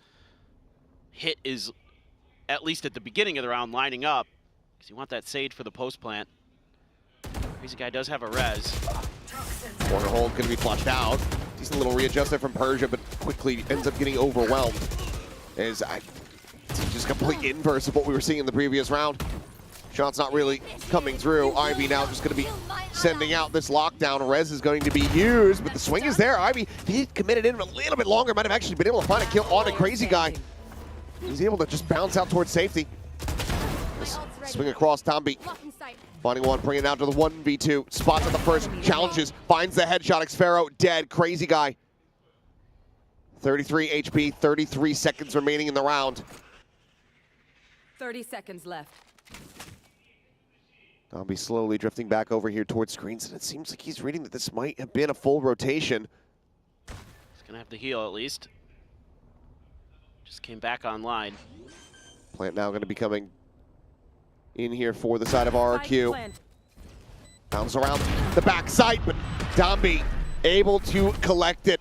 hit is, at least at the beginning of the round, lining up, because you want that Sage for the post plant. Crazy Guy does have a res. Corner hold going to be flushed out. Decent little readjust there from Persia, but quickly ends up getting overwhelmed. It's just complete inverse of what we were seeing in the previous round. Shot's not really coming through. Ivy now just going to be sending out this lockdown. Res is going to be used, but the swing is there. Ivy, if he committed in a little bit longer, might have actually been able to find a kill on a Crazy Guy. He's able to just bounce out towards safety. Just swing across Tombi. Finding one, bringing it down to the 1v2. Spots at the first, challenges, finds the headshot. Xfero dead. Crazy Guy. 33 HP, 33 seconds remaining in the round. 30 seconds left. I'll be slowly drifting back over here towards screens, and it seems like he's reading that this might have been a full rotation. He's gonna have to heal at least. Just came back online. Plant now gonna be coming in here for the side of RRQ. Bounce around the backside, but Dombi able to collect it.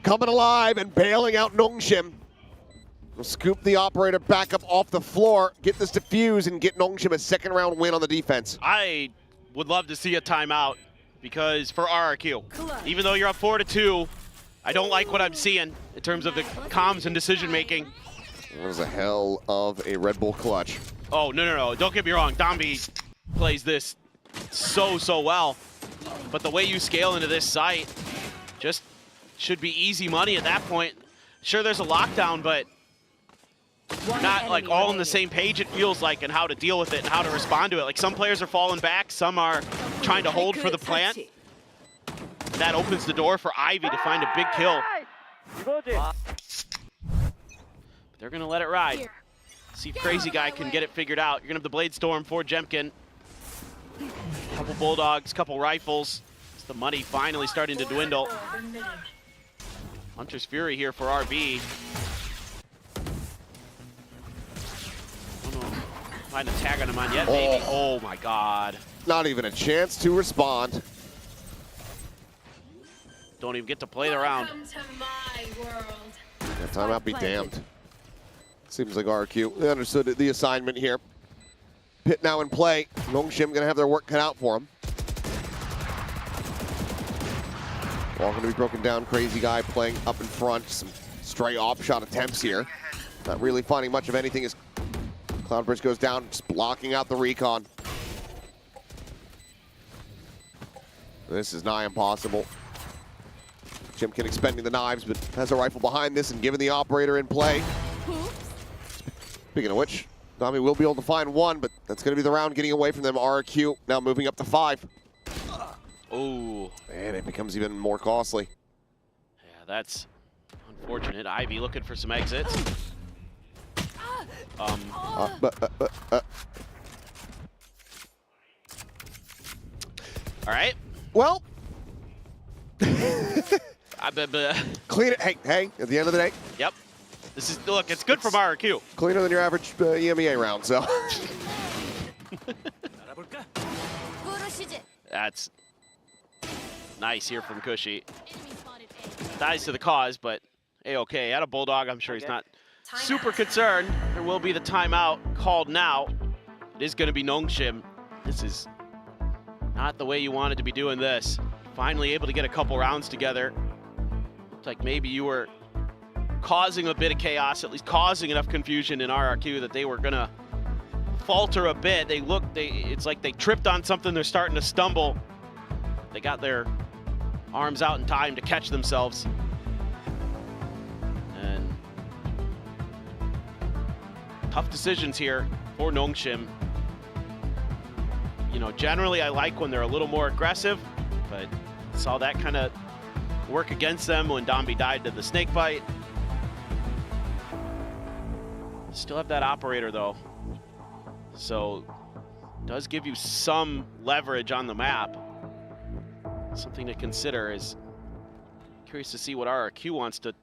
Coming alive and bailing out Nongshim. We'll scoop the operator back up off the floor, get this defuse, and get Nongshim a second round win on the defense. I would love to see a timeout, because for RRQ, even though you're up 4-2, I don't like what I'm seeing in terms of the comms and decision making. That was a hell of a Red Bull clutch. Oh, no. Don't get me wrong. Dombi plays this so well. But the way you scale into this site just should be easy money at that point. Sure, there's a lockdown, but not like all on the same page, it feels like, and how to deal with it and how to respond to it. Like, some players are falling back, some are trying to hold for the plant. That opens the door for Ivy to find a big kill. They're gonna let it ride. See if Crazy Guy can get it figured out. You're gonna have the Blade Storm for Jemkin. Couple Bulldogs, couple rifles. It's the money finally starting to dwindle. Hunter's Fury here for RB. Find a tag on him on yet, maybe. Oh my God. Not even a chance to respond. Don't even get to play the round. Yeah, timeout be damned. Seems like RRQ, they understood the assignment here. Pit now in play. Nongshim gonna have their work cut out for him. Ball gonna be broken down. Crazy Guy playing up in front. Some stray off shot attempts here. Not really finding much of anything as Cloudburst goes down, just blocking out the recon. This is nigh impossible. Jimkin expending the knives, but has a rifle behind this and giving the operator in play. Speaking of which, Nami will be able to find one, but that's going to be the round getting away from them. RRQ now moving up to 5. Oh. And it becomes even more costly. Yeah, that's unfortunate. Ivy looking for some exits. All right. Well. Clean it. Hey, at the end of the day. Yep. This is, look, it's good from RRQ. Cleaner than your average EMEA round, so. That's nice here from Cushy. Dies to the cause, but A-okay. At a Bulldog, I'm sure he's not super concerned. There will be the timeout called now. It is going to be Nongshim. This is not the way you wanted to be doing this. Finally able to get a couple rounds together. Looks like maybe you were causing a bit of chaos, at least causing enough confusion in RRQ that they were going to falter a bit. It's like they tripped on something, they're starting to stumble. They got their arms out in time to catch themselves. And tough decisions here for Nongshim. You know, generally I like when they're a little more aggressive, but saw that kind of work against them when Dombi died to the snake bite. Still have that operator though, so does give you some leverage on the map. something to consider. Is curious to see what RRQ wants to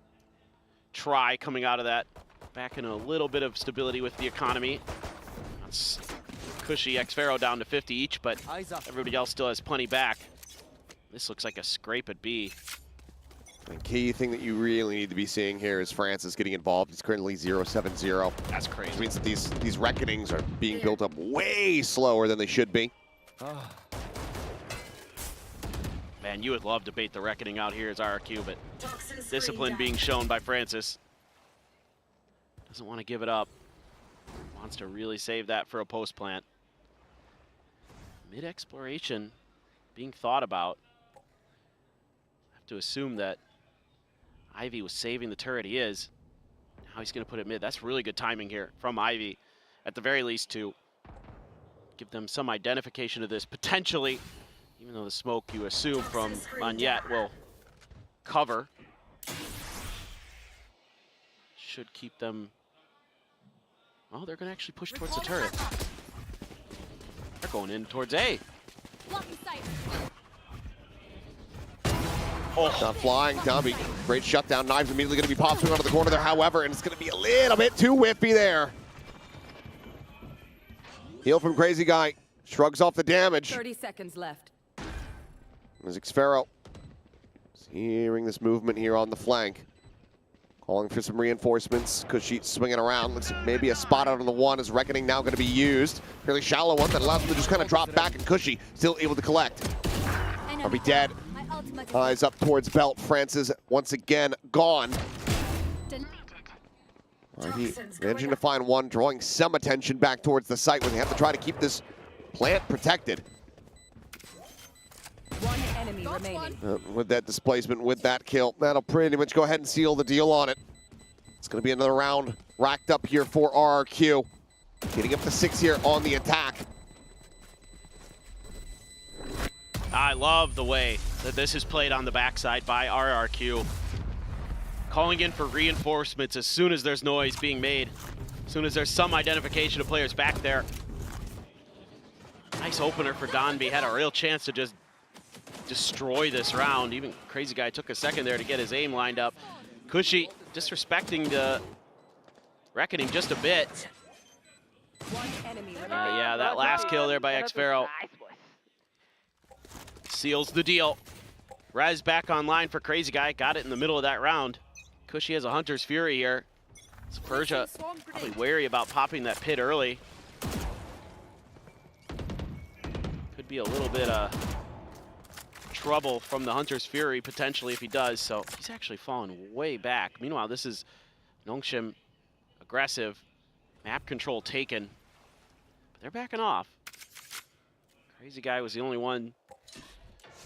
try coming out of that. Back in a little bit of stability with the economy. That's cushy. Xfero down to 50 each, but everybody else still has plenty back. This looks like a scrape at B. The key thing that you really need to be seeing here is Francis getting involved. He's currently 0-7-0. That's crazy. Which means that these reckonings are being built up way slower than they should be. Man, you would love to bait the reckoning out here as RRQ, but discipline being shown by Francis. Doesn't want to give it up. Wants to really save that for a post plant. Mid-exploration being thought about. I have to assume that Ivy was saving the turret. He is. Now he's going to put it mid. That's really good timing here from Ivy, at the very least, to give them some identification of this potentially, even though the smoke you assume from Magnet will cover. Should keep them. Oh, they're going to actually push towards the turret. They're going in towards A. Oh, not flying. Dumby. Great shutdown. Knives immediately going to be popping onto the corner there, however, and it's going to be a little bit too whiffy there. Heal from Crazy Guy. Shrugs off the damage. 30 seconds left. There's Xfero. Hearing this movement here on the flank. Calling for some reinforcements. Kushit swinging around. Looks like maybe a spot out on the one. Is Reckoning now going to be used? Fairly shallow one that allows him to just kind of drop back, and Cushy still able to collect. Are we dead? Eyes up towards Belt. Francis once again gone. Managing to find one, drawing some attention back towards the site where they have to try to keep this plant protected. One enemy remaining. With that displacement, with that kill, that'll pretty much go ahead and seal the deal on it. It's going to be another round racked up here for RRQ. Getting up to 6 here on the attack. I love the way that this is played on the backside by RRQ. Calling in for reinforcements as soon as there's noise being made. As soon as there's some identification of players back there. Nice opener for Donby. Had a real chance to just destroy this round. Even Crazy Guy took a second there to get his aim lined up. Cushy disrespecting the Reckoning just a bit. Yeah, that last kill there by Xfero seals the deal. Rez back online for Crazy Guy. Got it in the middle of that round. Cushy has a Hunter's Fury here. So Persia probably wary about popping that pit early. Could be a little bit of trouble from the Hunter's Fury potentially if he does. So he's actually fallen way back. Meanwhile, this is Nongshim aggressive. Map control taken. But they're backing off. Crazy Guy was the only one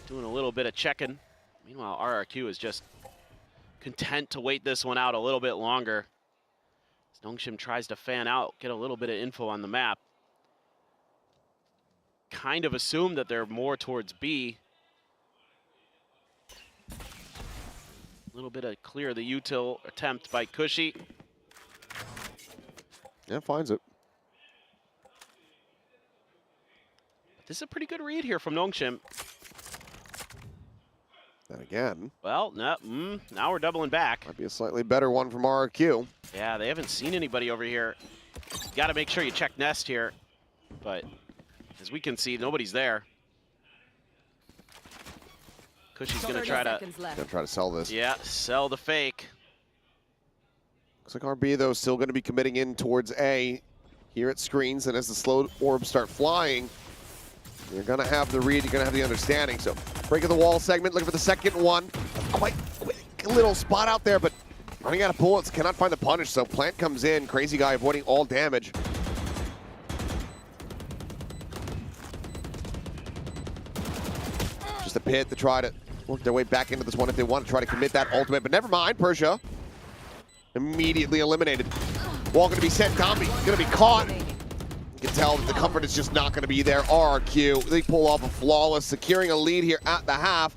doing a little bit of checking. Meanwhile, RRQ is just content to wait this one out a little bit longer. As Nongshim tries to fan out, get a little bit of info on the map. Kind of assume that they're more towards B. A little bit of clear the util attempt by Cushy. Yeah, finds it. This is a pretty good read here from Nongshim. And again. Well, no, now we're doubling back. Might be a slightly better one from RRQ. Yeah, they haven't seen anybody over here. Got to make sure you check nest here. But as we can see, nobody's there. Cushy's going to try to sell this. Yeah, sell the fake. Looks like RB, though, still going to be committing in towards A here at screens. And as the slow orbs start flying, you're going to have the read, you're going to have the understanding. So breaking the wall segment, looking for the second one. Quite quick little spot out there, but running out of bullets, cannot find the punish. So plant comes in, Crazy Guy avoiding all damage. Just a pit to try to work their way back into this one if they want to try to commit that ultimate. But never mind, Persia immediately eliminated. Wall going to be sent down, going to be caught. You can tell that the comfort is just not going to be there. RRQ, they pull off a flawless, securing a lead here at the half.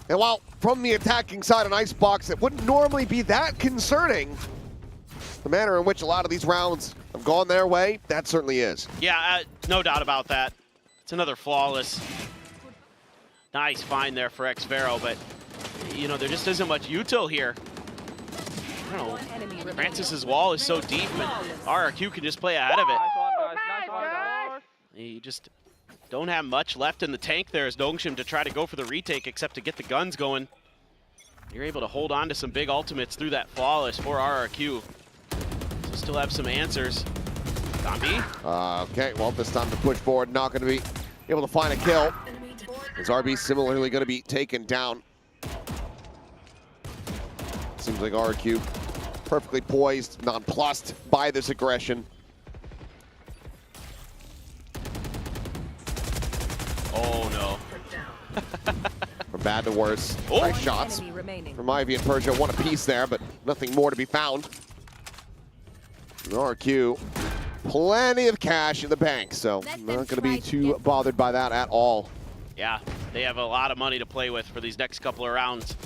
And while from the attacking side, an icebox that wouldn't normally be that concerning, the manner in which a lot of these rounds have gone their way, that certainly is. Yeah, no doubt about that. It's another flawless. Nice find there for xVero, but you know, there just isn't much util here. I don't know. Francis's wall is so deep, and RRQ can just play ahead of it. You just don't have much left in the tank there as Nongshim to try to go for the retake, except to get the guns going. You're able to hold on to some big ultimates through that flawless for RRQ. So still have some answers. Zombie. Okay, well, this time to push forward, not going to be able to find a kill. As RB similarly going to be taken down. Seems like RRQ perfectly poised, nonplussed by this aggression. Oh no. From bad to worse. Oh. Nice shots from Ivy and Persia. One apiece there, but nothing more to be found. And RRQ, plenty of cash in the bank, so not going to be too bothered by that at all. Yeah, they have a lot of money to play with for these next couple of rounds.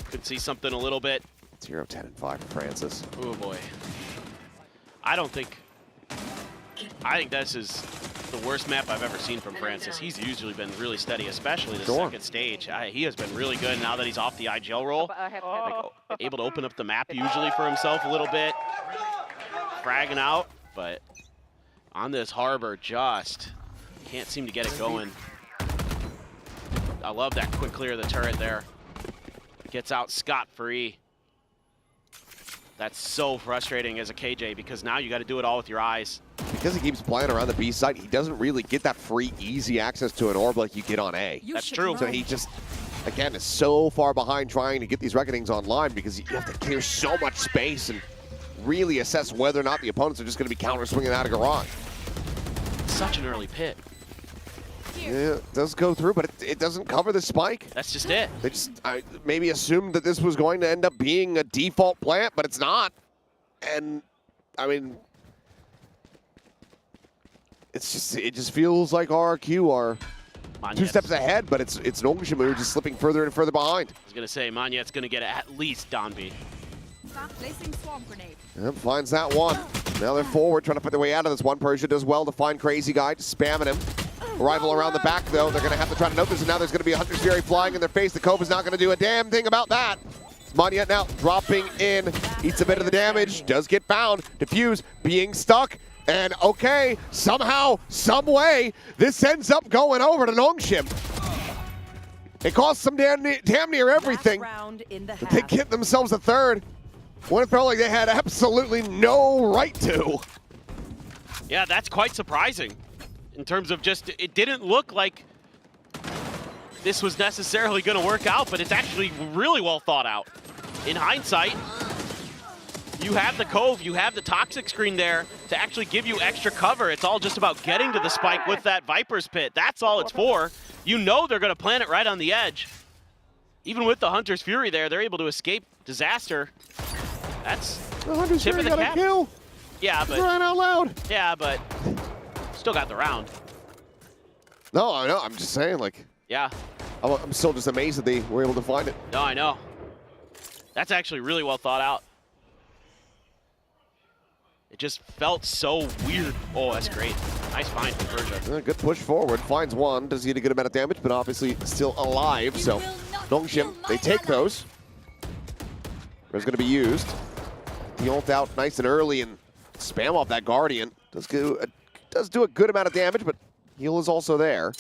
Could see something a little bit. 0, 10, and 5 for Francis. Oh boy. I think this is the worst map I've ever seen from Francis. He's usually been really steady, especially the second stage. He has been really good now that he's off the IGL roll. Like, able to open up the map usually for himself a little bit. Fragging out, but on this harbor, just can't seem to get it going. I love that quick clear of the turret there. Gets out scot-free. That's so frustrating as a KJ because now you got to do it all with your eyes. Because he keeps playing around the B side, he doesn't really get that free, easy access to an orb like you get on A. That's true. So he just, again, is so far behind trying to get these reckonings online because you have to clear so much space and really assess whether or not the opponents are just going to be counter-swinging out of garage. Such an early pit. Yeah, it does go through, but it doesn't cover the spike. That's just it. They just maybe assumed that this was going to end up being a default plant, but it's not. And, I mean, it just feels like RRQ are two steps ahead, but it's Nongshim who are just slipping further and further behind. I was going to say, Manyet's going to get at least Donby. Yep, finds that one. Now they're forward, trying to put their way out of this one. Persia does well to find Crazy Guy, just spamming him. Arrival around the back, though. They're going to have to try to note this, and now there's going to be a Hunter's Fury flying in their face. The Cove is not going to do a damn thing about that. Manyet now dropping in, eats a bit of the damage, does get found. Diffuse being stuck, and okay, somehow, some way, this ends up going over to Nongshim. It costs them damn near everything, but they get themselves a third. When it felt like they had absolutely no right to. Yeah, that's quite surprising. In terms of just, it didn't look like this was necessarily going to work out, but it's actually really well thought out. In hindsight, you have the Cove, you have the Toxic Screen there to actually give you extra cover. It's all just about getting to the spike with that Viper's Pit. That's all it's for. You know they're going to plant it right on the edge. Even with the Hunter's Fury there, they're able to escape disaster. That's the Hunter's tip Fury of the got cap. a kill. Yeah, but Crying out loud. Yeah, but still got the round. No, I know. I'm just saying, like. Yeah. I'm still just amazed that they were able to find it. No, I know. That's actually really well thought out. It just felt so weird. Oh, that's great. Nice find from Persia. Good push forward. Finds one. Does get a good amount of damage, but obviously still alive. So Nongshim, they take those. There's going to be used. The ult out nice and early and spam off that Guardian. Does do a good amount of damage, but heal is also there.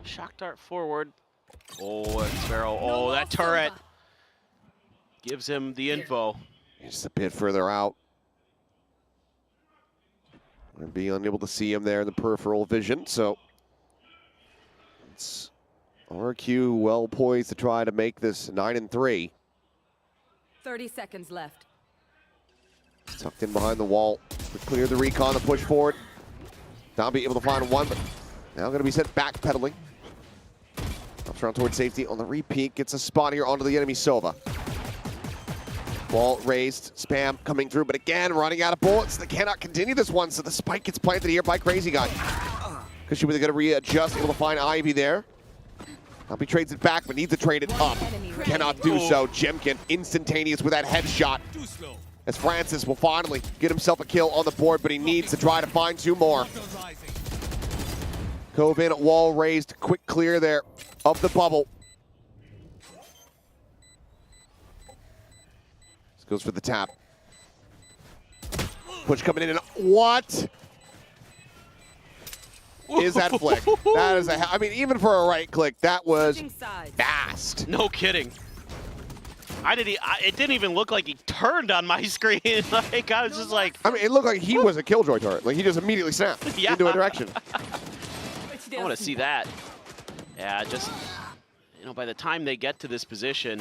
Shock dart forward. Oh, and Sparrow. Oh, that turret gives him the info. Just a bit further out. And be unable to see him there in the peripheral vision, so it's RRQ well poised to try to make this 9-3. 30 seconds left. Tucked in behind the wall to clear the recon, the push forward. Donby able to find one, but now going to be sent backpedaling. Drops around towards safety on the repeat, gets a spot here onto the enemy Sova. Wall raised, spam coming through, but again, running out of bullets. They cannot continue this one, so the spike gets planted here by Crazy Guy. Because she was going to readjust, able to find Ivy there. Donby trades it back, but needs to trade it up. Cannot do so. Jemkin, instantaneous with that headshot. as Francis will finally get himself a kill on the board, but he needs to try to find 2 more. Cove in, wall raised, quick clear there of the bubble. This goes for the tap. Push coming in, and what is that flick? That is I mean, even for a right click, that was fast. No kidding. It didn't even look like he turned on my screen. Like, I was just like... I mean, it looked like he was a Killjoy turret. Like, he just immediately snapped into a direction. I want to see that. Yeah, just, you know, by the time they get to this position,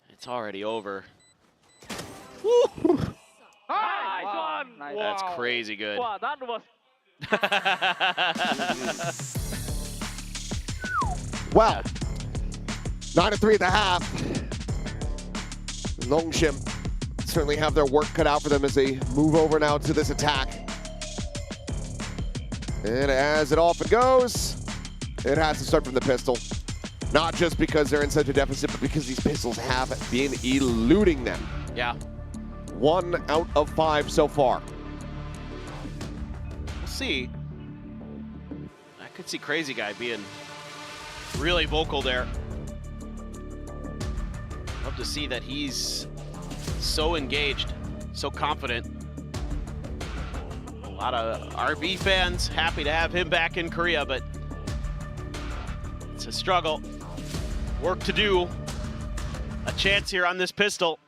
it's already over. Woo! Nice one! That's crazy good. Wow, that was... Well, 9-3 at the half. Nongshim certainly have their work cut out for them as they move over now to this attack. And as it often goes, it has to start from the pistol. Not just because they're in such a deficit, but because these pistols have been eluding them. Yeah. 1 out of 5 so far. We'll see. I could see Crazy Guy being really vocal there. Love to see that he's so engaged, so confident. A lot of RB fans happy to have him back in Korea, but it's a struggle. Work to do. A chance here on this pistol.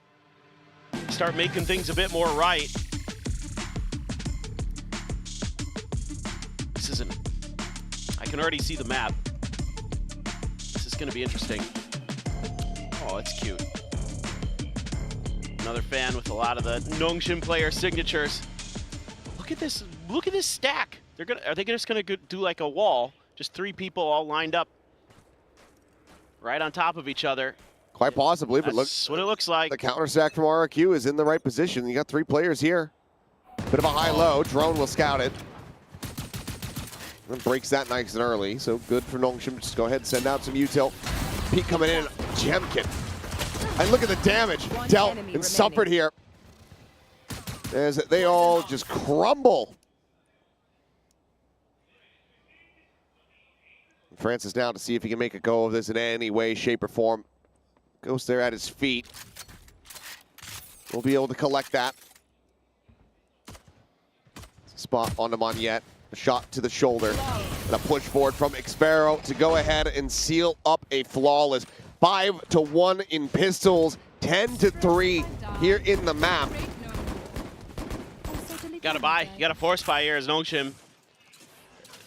Start making things a bit more right. This isn't... I can already see the map. This is gonna be interesting. Oh, it's cute. Another fan with a lot of the Nongshim player signatures. Look at this! Look at this stack. Are they just gonna do like a wall? Just 3 people all lined up, right on top of each other. Quite possibly, but look. That's what it looks like. The counter stack from RRQ is in the right position. You got 3 players here. Bit of a high-low. Drone will scout it. And breaks that nice and early. So good for Nongshim. Just go ahead and send out some util. Pete coming in. Jemkin. And look at the damage dealt and suffered here. As they all just crumble. Francis down to see if he can make a go of this in any way, shape, or form. Goes there at his feet. We'll be able to collect that. Spot on him on yet. A shot to the shoulder. And a push forward from Xpero to go ahead and seal up a flawless 5-1 in pistols, 10-3 here in the map. Gotta buy. You gotta force buy here as Nongshim.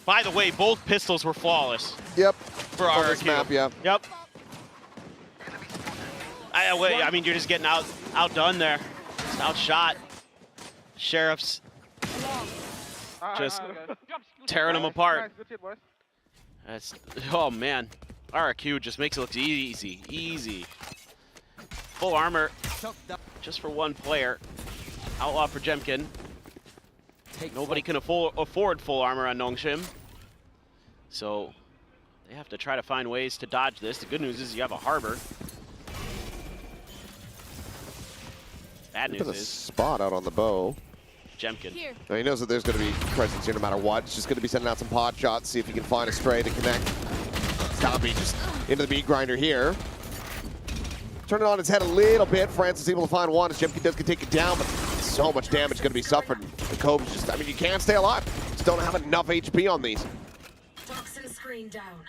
By the way, both pistols were flawless. Yep. For on RRQ. this map, yeah. Yep. I mean, you're just getting outdone there. Just outshot. Sheriff's just tearing them apart. That's, oh man. RRQ just makes it look easy. Easy. Full armor just for 1 player. Outlaw for Jemkin. Nobody can afford full armor on Nongshim. So they have to try to find ways to dodge this. The good news is you have a harbor. Bad news Put a is spot out on the bow. Jemkin. Now he knows that there's going to be presence here no matter what. He's just going to be sending out some pod shots, see if he can find a stray to connect. Stompy just into the meat grinder here. Turn it on its head a little bit. Francis able to find one as Jemkin does get taken down, but so much damage going to be suffered. The Cove's just, I mean, you can't stay alive. Just don't have enough HP on these. Toxin screen down.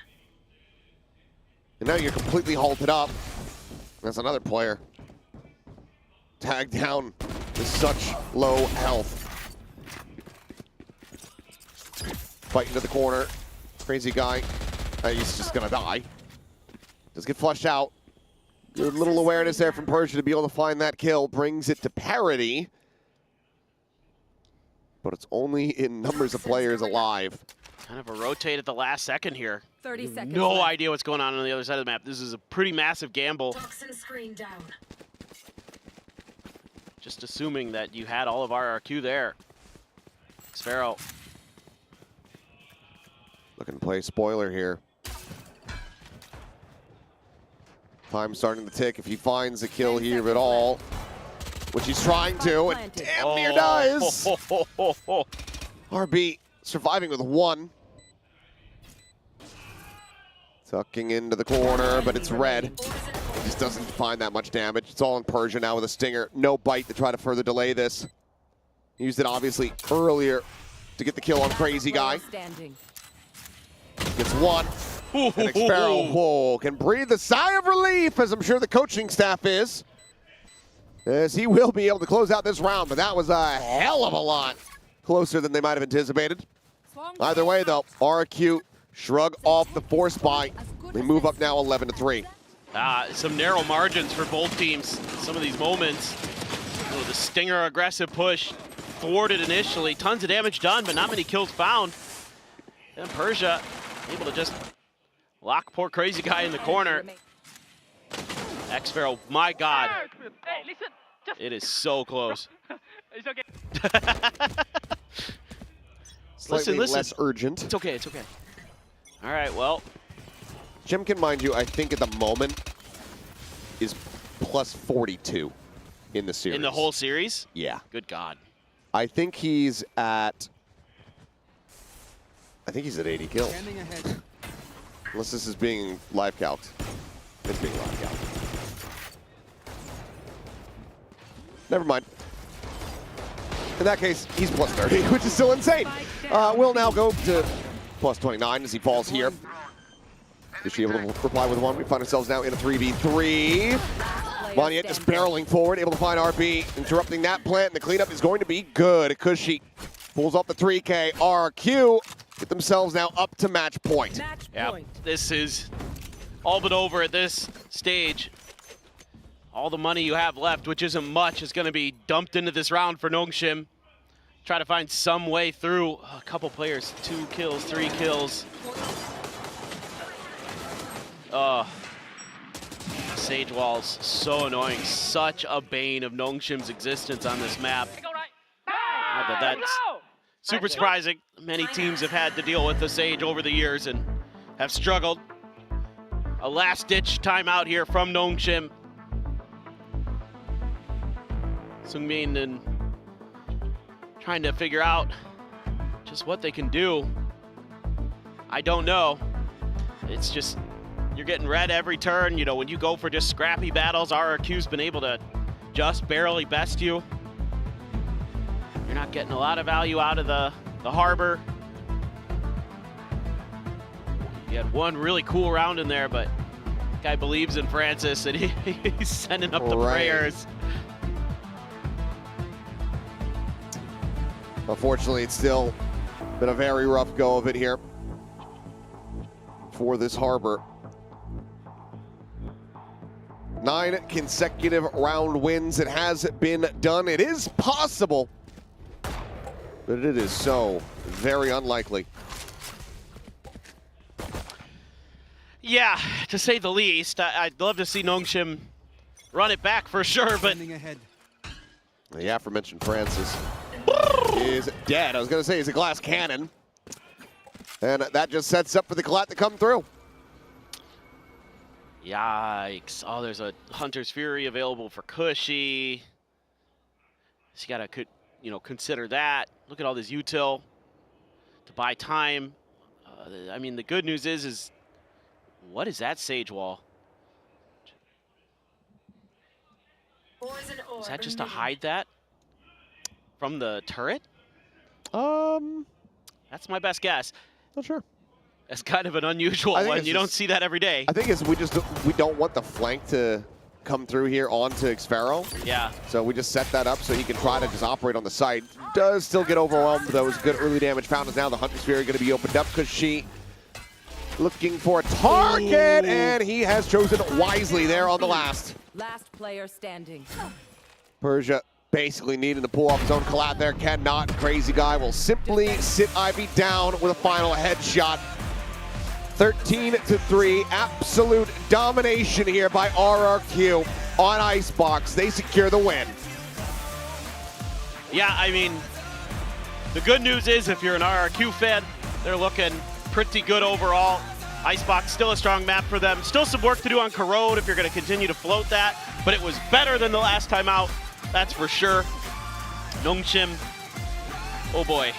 And now you're completely halted up. That's another player tagged down with such low health. Fight into the corner. Crazy guy. He's just gonna die. Does get flushed out. Good little awareness there from Persia to be able to find that kill. Brings it to parity. But it's only in numbers of players alive. Kind of a rotate at the last second here. 30 seconds No left. idea what's going on the other side of the map. This is a pretty massive gamble. Toxin screen down. Just assuming that you had all of RRQ there. Sparrow. Looking to play spoiler here. Time starting to tick if he finds a kill here at all. which he's trying to, and damn near does. RB surviving with 1. Tucking into the corner, but it's red. Just doesn't find that much damage. It's all in Persia now with a stinger. No bite to try to further delay this. Used it obviously earlier to get the kill on Crazy Guy. Gets 1. And Xpero can breathe a sigh of relief, as I'm sure the coaching staff is, as he will be able to close out this round. But that was a hell of a lot closer than they might have anticipated. Either way, though, RRQ shrug off the force buy. They move up now 11-3. Some narrow margins for both teams. Some of these moments, the stinger aggressive push, thwarted initially, tons of damage done, but not many kills found. And Persia able to just lock poor Crazy Guy in the corner. Xpero, my God. It is so close. Slightly less urgent. It's okay, it's okay. All right, well. Jimkin, mind you, I think at the moment is plus 42 in the series. In the whole series? Yeah. Good God. I think he's at 80 kills. Unless this is being live calced. It's being live calced. Never mind. In that case, he's plus 30, which is still insane. We'll now go to plus 29 as he falls here. Is she able to reply with 1? We find ourselves now in a 3v3. Monyet just barreling forward, able to find RB, interrupting that plant, and the cleanup is going to be good. Kushi pulls off the 3K. RRQ get themselves now up to match point. Yeah, this is all but over at this stage. All the money you have left, which isn't much, is going to be dumped into this round for Nongshim. Try to find some way through. A couple players, 2 kills, 3 kills. Sage walls, so annoying. Such a bane of Nongshim's existence on this map. But that's super surprising. Many teams have had to deal with the Sage over the years and have struggled. A last-ditch timeout here from Nongshim. Sungmin and trying to figure out just what they can do. I don't know. It's just, you're getting red every turn. You know, when you go for just scrappy battles, RRQ's been able to just barely best you. You're not getting a lot of value out of the harbor. You had one really cool round in there, but the guy believes in Francis and he's sending up the prayers. Unfortunately, it's still been a very rough go of it here for this harbor. 9 consecutive round wins. It has been done. It is possible, but it is so very unlikely. Yeah, to say the least. I'd love to see Nongshim run it back for sure, but The aforementioned Francis is dead. I was going to say he's a glass cannon. And that just sets up for the Collat to come through. Yikes. Oh, there's a Hunter's Fury available for Cushy. So you got to, consider that. Look at all this util to buy time. I mean, the good news is what is that Sage Wall? Is that just to hide that from the turret? That's my best guess. Not sure. That's kind of an unusual one. You don't see that every day. I think we don't want the flank to come through here onto Xpero. Yeah. So we just set that up so he can try to just operate on the side. Does still get overwhelmed. That was good early damage found. Is now the Hunter's Fury going to be opened up because she looking for a target, and he has chosen wisely there on the last. Last player standing. Persia basically needing to pull off his own Collat there. Cannot. Crazy Guy will simply sit Ivy down with a final headshot. 13-3. Absolute domination here by RRQ on Icebox. They secure the win. Yeah, I mean, the good news is if you're an RRQ fan, they're looking pretty good overall. Icebox still a strong map for them. Still some work to do on Corrode if you're going to continue to float that, but it was better than the last time out. That's for sure. Nongshim, oh boy.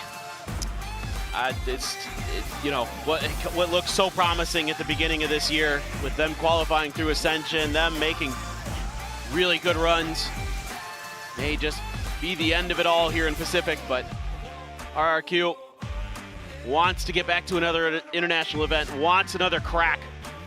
You know, what looked so promising at the beginning of this year with them qualifying through Ascension, them making really good runs, may just be the end of it all here in Pacific, but RRQ wants to get back to another international event, wants another crack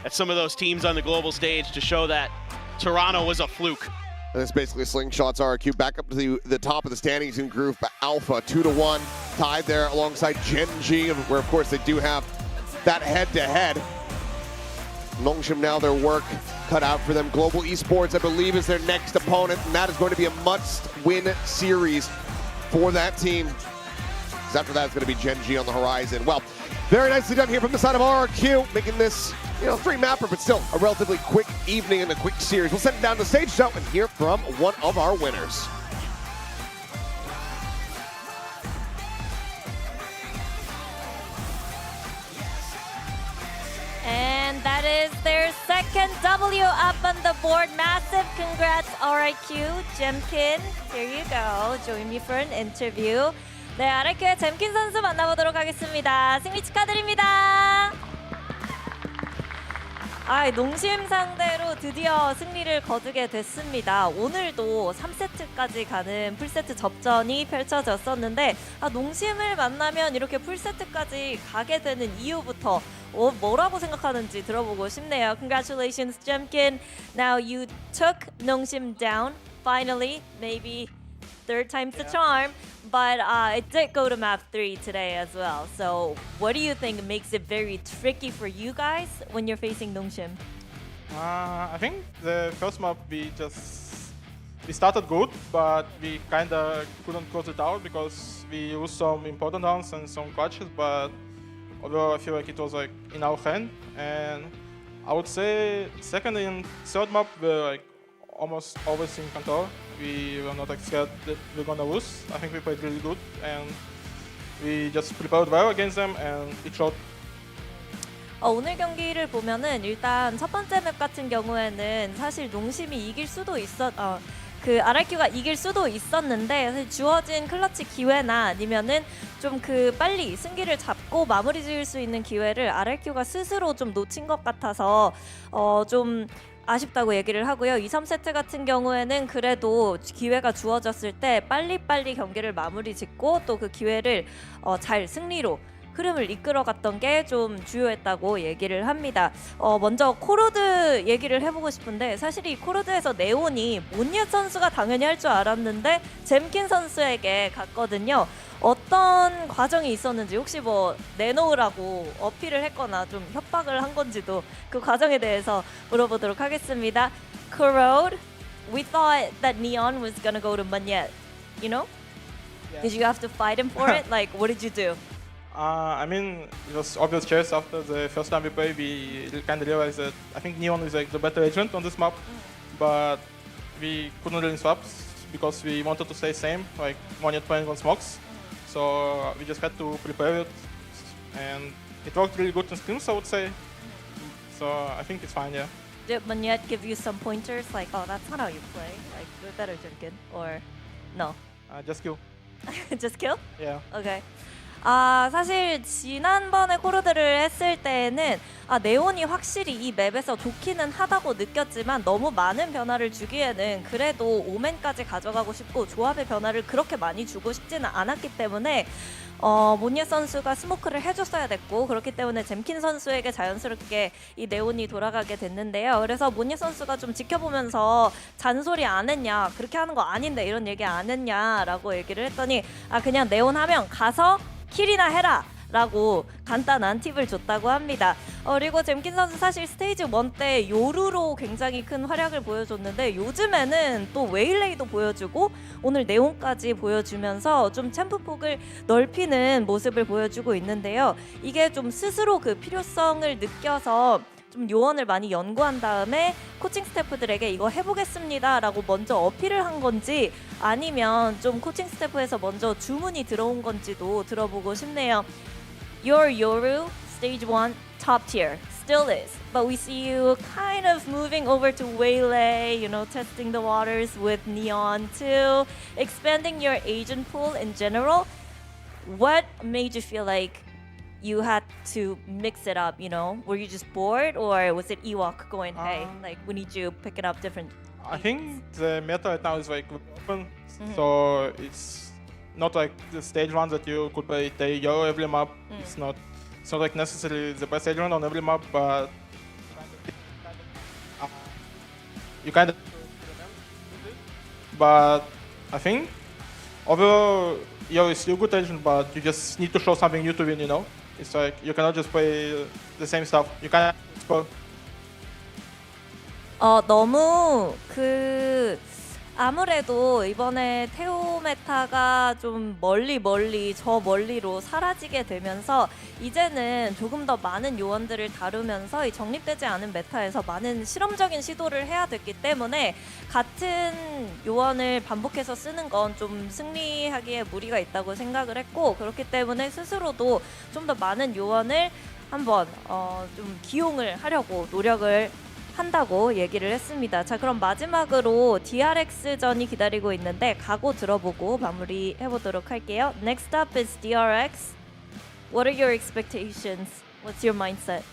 at some of those teams on the global stage to show that Toronto was a fluke. And it's basically slingshots RRQ back up to the top of the standings in Group Alpha, 2-1, tied there alongside Gen G, where of course they do have that head-to-head. Nongshim now their work cut out for them. Global Esports, I believe, is their next opponent, and that is going to be a must-win series for that team. Because after that, it's going to be Gen G on the horizon. Well, very nicely done here from the side of RRQ, making this, you know, 3-mapper, but still a relatively quick evening and a quick series. We'll send it down to the stage show and hear from one of our winners. And that is their second W up on the board. Massive congrats, RRQ. Jemkin, here you go. Join me for an interview. 네, RRQ의 잼킨 선수 만나보도록 하겠습니다. 승리 축하드립니다. 농심 상대로 드디어 승리를 거두게 됐습니다. 오늘도 3세트까지 가는 풀세트 접전이 펼쳐졌었는데 농심을 만나면 이렇게 풀세트까지 가게 되는 이유부터 뭐라고 생각하는지 들어보고 싶네요. Congratulations, Jemkin. Now you took Nongshim down, finally, maybe third time's the charm. But it did go to map 3 today as well. So what do you think makes it very tricky for you guys when you're facing Nongshim? I think the first map we started good, but we kind of couldn't close it out because we used some important rounds and some clutches. But although I feel like it was like in our hand, and I would say second and third map were like almost always in control. We were not scared that we're gonna lose. I think we played really good and we just prepared well against them and it showed. 오늘 경기를 보면은 일단 첫 번째 맵 같은 경우에는 사실 농심이 이길 수도 RRQ가 이길 수도 있었는데 사실 주어진 클러치 기회나 아니면은 좀 빨리 승기를 잡고 마무리 지을 수 있는 기회를 RRQ가 스스로 좀 놓친 것 같아서 좀 아쉽다고 얘기를 하고요. 2, 3세트 같은 경우에는 그래도 기회가 주어졌을 때 빨리빨리 경기를 마무리 짓고 또 그 기회를 잘 승리로 흐름을 이끌어갔던 게 좀 주요했다고 얘기를 합니다. 먼저 코로드 얘기를 해보고 싶은데 사실 이 코로드에서 네온이 몬옙 선수가 당연히 할 줄 알았는데 잼킨 선수에게 갔거든요. 어떤 과정이 있었는지 혹시 내놓으라고 어필을 했거나 좀 협박을 한 건지도 그 과정에 대해서 물어보도록 하겠습니다. Corrode, we thought that Neon was gonna go to Monyet, you know? Yeah. Did you have to fight him for it? Like, what did you do? I mean, it was obvious choice after the first time we played. We kind of realized that I think Neon is like the better agent on this map, but we couldn't really swap because we wanted to stay same, like Monyet playing on smokes. So we just had to prepare it, and it worked really good in scrims, I would say. So I think it's fine, yeah. Did Monyet give you some pointers, like, oh, that's not how you play, like, you're better, Jemkin, or no? Just kill. Just kill? Yeah. Okay. 사실 지난번에 코로드를 했을 때에는 네온이 확실히 이 맵에서 좋기는 하다고 느꼈지만 너무 많은 변화를 주기에는 그래도 오맨까지 가져가고 싶고 조합의 변화를 그렇게 많이 주고 싶지는 않았기 때문에 몬옙 선수가 스모크를 해줬어야 됐고 그렇기 때문에 잼킨 선수에게 자연스럽게 이 네온이 돌아가게 됐는데요. 그래서 몬옙 선수가 좀 지켜보면서 잔소리 안 했냐, 그렇게 하는 거 아닌데 이런 얘기 안 했냐라고 얘기를 했더니 그냥 네온 하면 가서 킬이나 해라 라고 간단한 팁을 줬다고 합니다. 그리고 잼킨 선수 사실 스테이지 1 때 요루로 굉장히 큰 활약을 보여줬는데 요즘에는 또 웨일레이도 보여주고 오늘 네온까지 보여주면서 좀 챔프 폭을 넓히는 모습을 보여주고 있는데요. 이게 좀 스스로 그 필요성을 느껴서 좀 요원을 많이 연구한 다음에 코칭 스태프들에게 이거 해보겠습니다 라고 먼저 어필을 한 건지 아니면 좀 코칭 스태프에서 먼저 주문이 들어온 건지도 들어보고 싶네요. Your Yoru, Stage 1, top tier. still is. But we see you kind of moving over to Waylay, you know, testing the waters with Neon too, expanding your agent pool in general. What made you feel like you had to mix it up, you know? Were you just bored, or was it Ewok going, hey, like, we need you picking up different... I think the meta right now is like open, so it's not like the stage run that you could play the yellow every map. It's not like necessarily the best stage run on every map, but you kind of. But I think overall yellow is still good agent, but you just need to show something new to win. You know, it's like you cannot just play the same stuff. You can't score. 너무 아무래도 이번에 테오 메타가 좀 멀리 저 멀리로 사라지게 되면서 이제는 조금 더 많은 요원들을 다루면서 이 정립되지 않은 메타에서 많은 실험적인 시도를 해야 됐기 때문에 같은 요원을 반복해서 쓰는 건 좀 승리하기에 무리가 있다고 생각을 했고, 그렇기 때문에 스스로도 좀 더 많은 요원을 한번 좀 기용을 하려고 노력을 한다고 얘기를 했습니다. 자, 그럼 마지막으로 DRX전이 기다리고 있는데 각오 들어보고 마무리해보도록 할게요. Next up is DRX. What are your expectations? What's your mindset?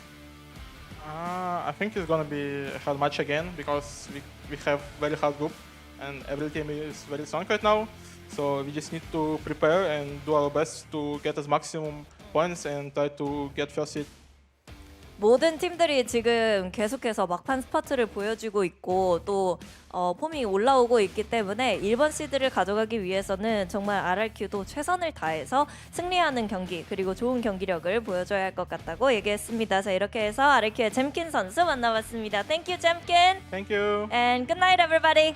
I think it's gonna be a hard match again because we have very hard group and every team is very strong right now. So we just need to prepare and do our best to get as maximum points and try to get first seed. 모든 팀들이 지금 계속해서 막판 스퍼트를 보여주고 있고 또 폼이 올라오고 있기 때문에 1번 시드를 가져가기 위해서는 정말 RRQ도 최선을 다해서 승리하는 경기 그리고 좋은 경기력을 보여줘야 할 것 같다고 얘기했습니다. 자, 이렇게 해서 RRQ의 잼킨 선수 만나봤습니다. Thank you, 잼킨. Thank you. And good night, everybody.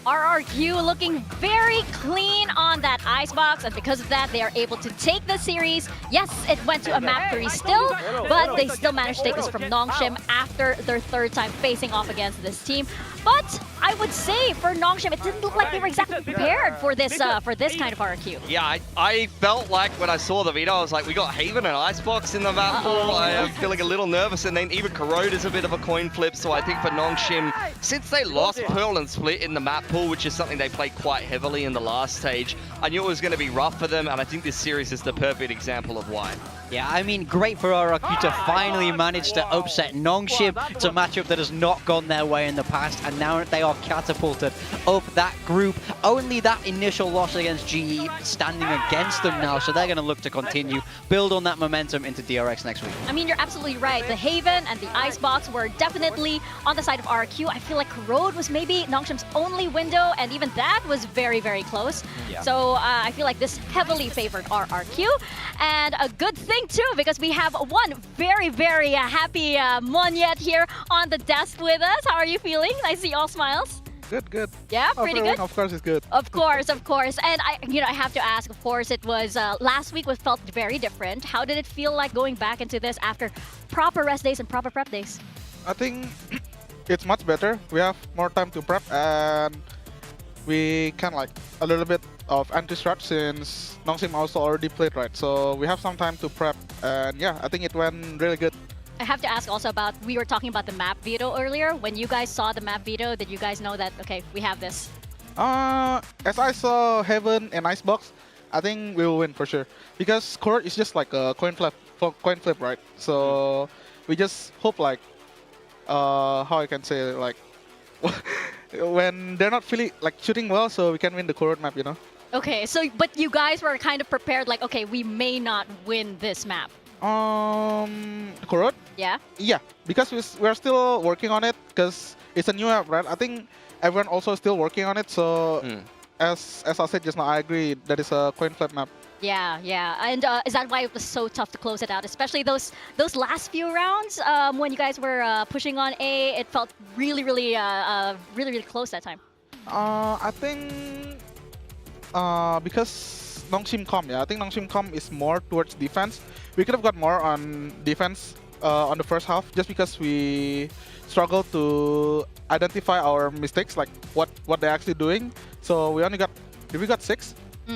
RRQ looking very clean on that icebox, and because of that, they are able to take the series. Yes, it went to a map 3 still, but they still managed to take this from Nongshim after their third time facing off against this team. But I would say for Nongshim, it didn't look like they were exactly prepared for this kind of RRQ. Yeah, I felt like when I saw the video, I was like, we got Haven and Icebox in the map pool. I am feeling a little nervous, and then even Corrode is a bit of a coin flip. So I think for Nongshim, since they lost Pearl and Split in the map pool, which is something they played quite heavily in the last stage, I knew it was going to be rough for them, and I think this series is the perfect example of why. Yeah, I mean, great for RRQ to finally manage to upset Nongshim. It's a matchup that has not gone their way in the past, and now they are catapulted up that group. Only that initial loss against GE standing against them now, so they're going to look to continue, build on that momentum into DRX next week. I mean, you're absolutely right. The Haven and the Icebox were definitely on the side of RRQ. I feel like Corrode was maybe Nongshim's only window, and even that was very, very close. Yeah. So I feel like this heavily favored RRQ. And a good thing too, because we have one very, very happy Monyet here on the desk with us. How are you feeling? I see all smiles. Good. Yeah, pretty good. Of course, it's good. Of course. And I have to ask. Of course, it was last week. Was felt very different. How did it feel like going back into this after proper rest days and proper prep days? I think it's much better. We have more time to prep, and we can like a little bit of anti-strat since Nongshim also already played, right? So we have some time to prep, and yeah, I think it went really good. I have to ask also about, we were talking about the map veto earlier. When you guys saw the map veto, did you guys know that, okay, we have this? As I saw Heaven and Icebox, I think we will win for sure. Because Court is just like a coin flip, right? So we just hope like, how I can say, like, when they're not really like shooting well, so we can win the Court map, you know? Okay, so, but you guys were kind of prepared, like, okay, we may not win this map. Corrode? Yeah? Yeah, because we're still working on it, because it's a new app, right? I think everyone also still working on it, so as I said just now, I agree that it's a coin flip map. Yeah. And is that why it was so tough to close it out? Especially those last few rounds when you guys were pushing on A, it felt really close that time. I think because Nongshim Com, I think Nongshim Com is more towards defense. We could have got more on defense on the first half just because we struggled to identify our mistakes, like what they're actually doing. So we only got, did we got 6?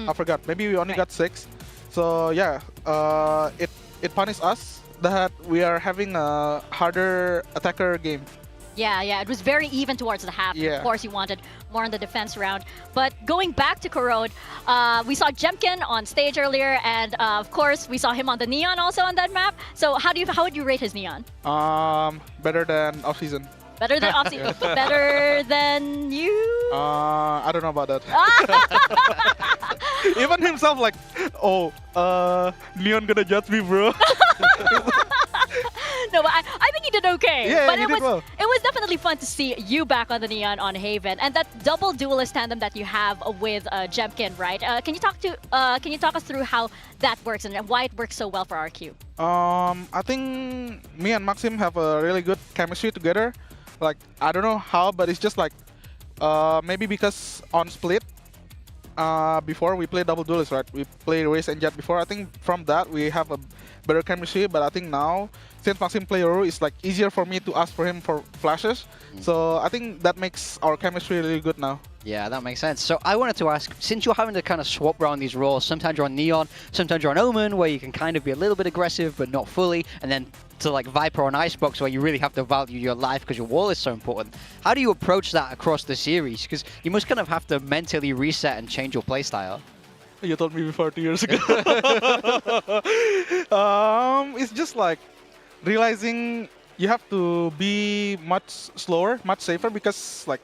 I forgot. Maybe we only got 6. So yeah, it punished us that we are having a harder attacker game. Yeah, it was very even towards the half. Yeah. Of course, you wanted more on the defense round. But going back to Corrode, we saw Jemkin on stage earlier, and of course, we saw him on the Neon also on that map. So how would you rate his Neon? Better than off-season. Better than off-season? Better than you? I don't know about that. Even himself like, oh, Neon gonna judge me, bro. No, but I think he did okay. Yeah, but he did well. It was definitely fun to see you back on the Neon on Haven, and that double duelist tandem that you have with Jemkin, right? Can you talk us through how that works and why it works so well for RQ? I think me and Maxim have a really good chemistry together. Like, I don't know how, but it's just like maybe because on Split before we played double duelist, right? We played Race and Jet before. I think from that we have a better chemistry, but I think now since Maxim play Yoru, it's like easier for me to ask for him for flashes. So I think that makes our chemistry really good now. Yeah, that makes sense. So I wanted to ask, since you're having to kind of swap around these roles, sometimes you're on Neon, sometimes you're on Omen, where you can kind of be a little bit aggressive but not fully, and then to like Viper on Icebox, where you really have to value your life because your wall is so important. How do you approach that across the series? Because you must kind of have to mentally reset and change your playstyle. You told me before 2 years ago. It's just like realizing you have to be much slower, much safer, because like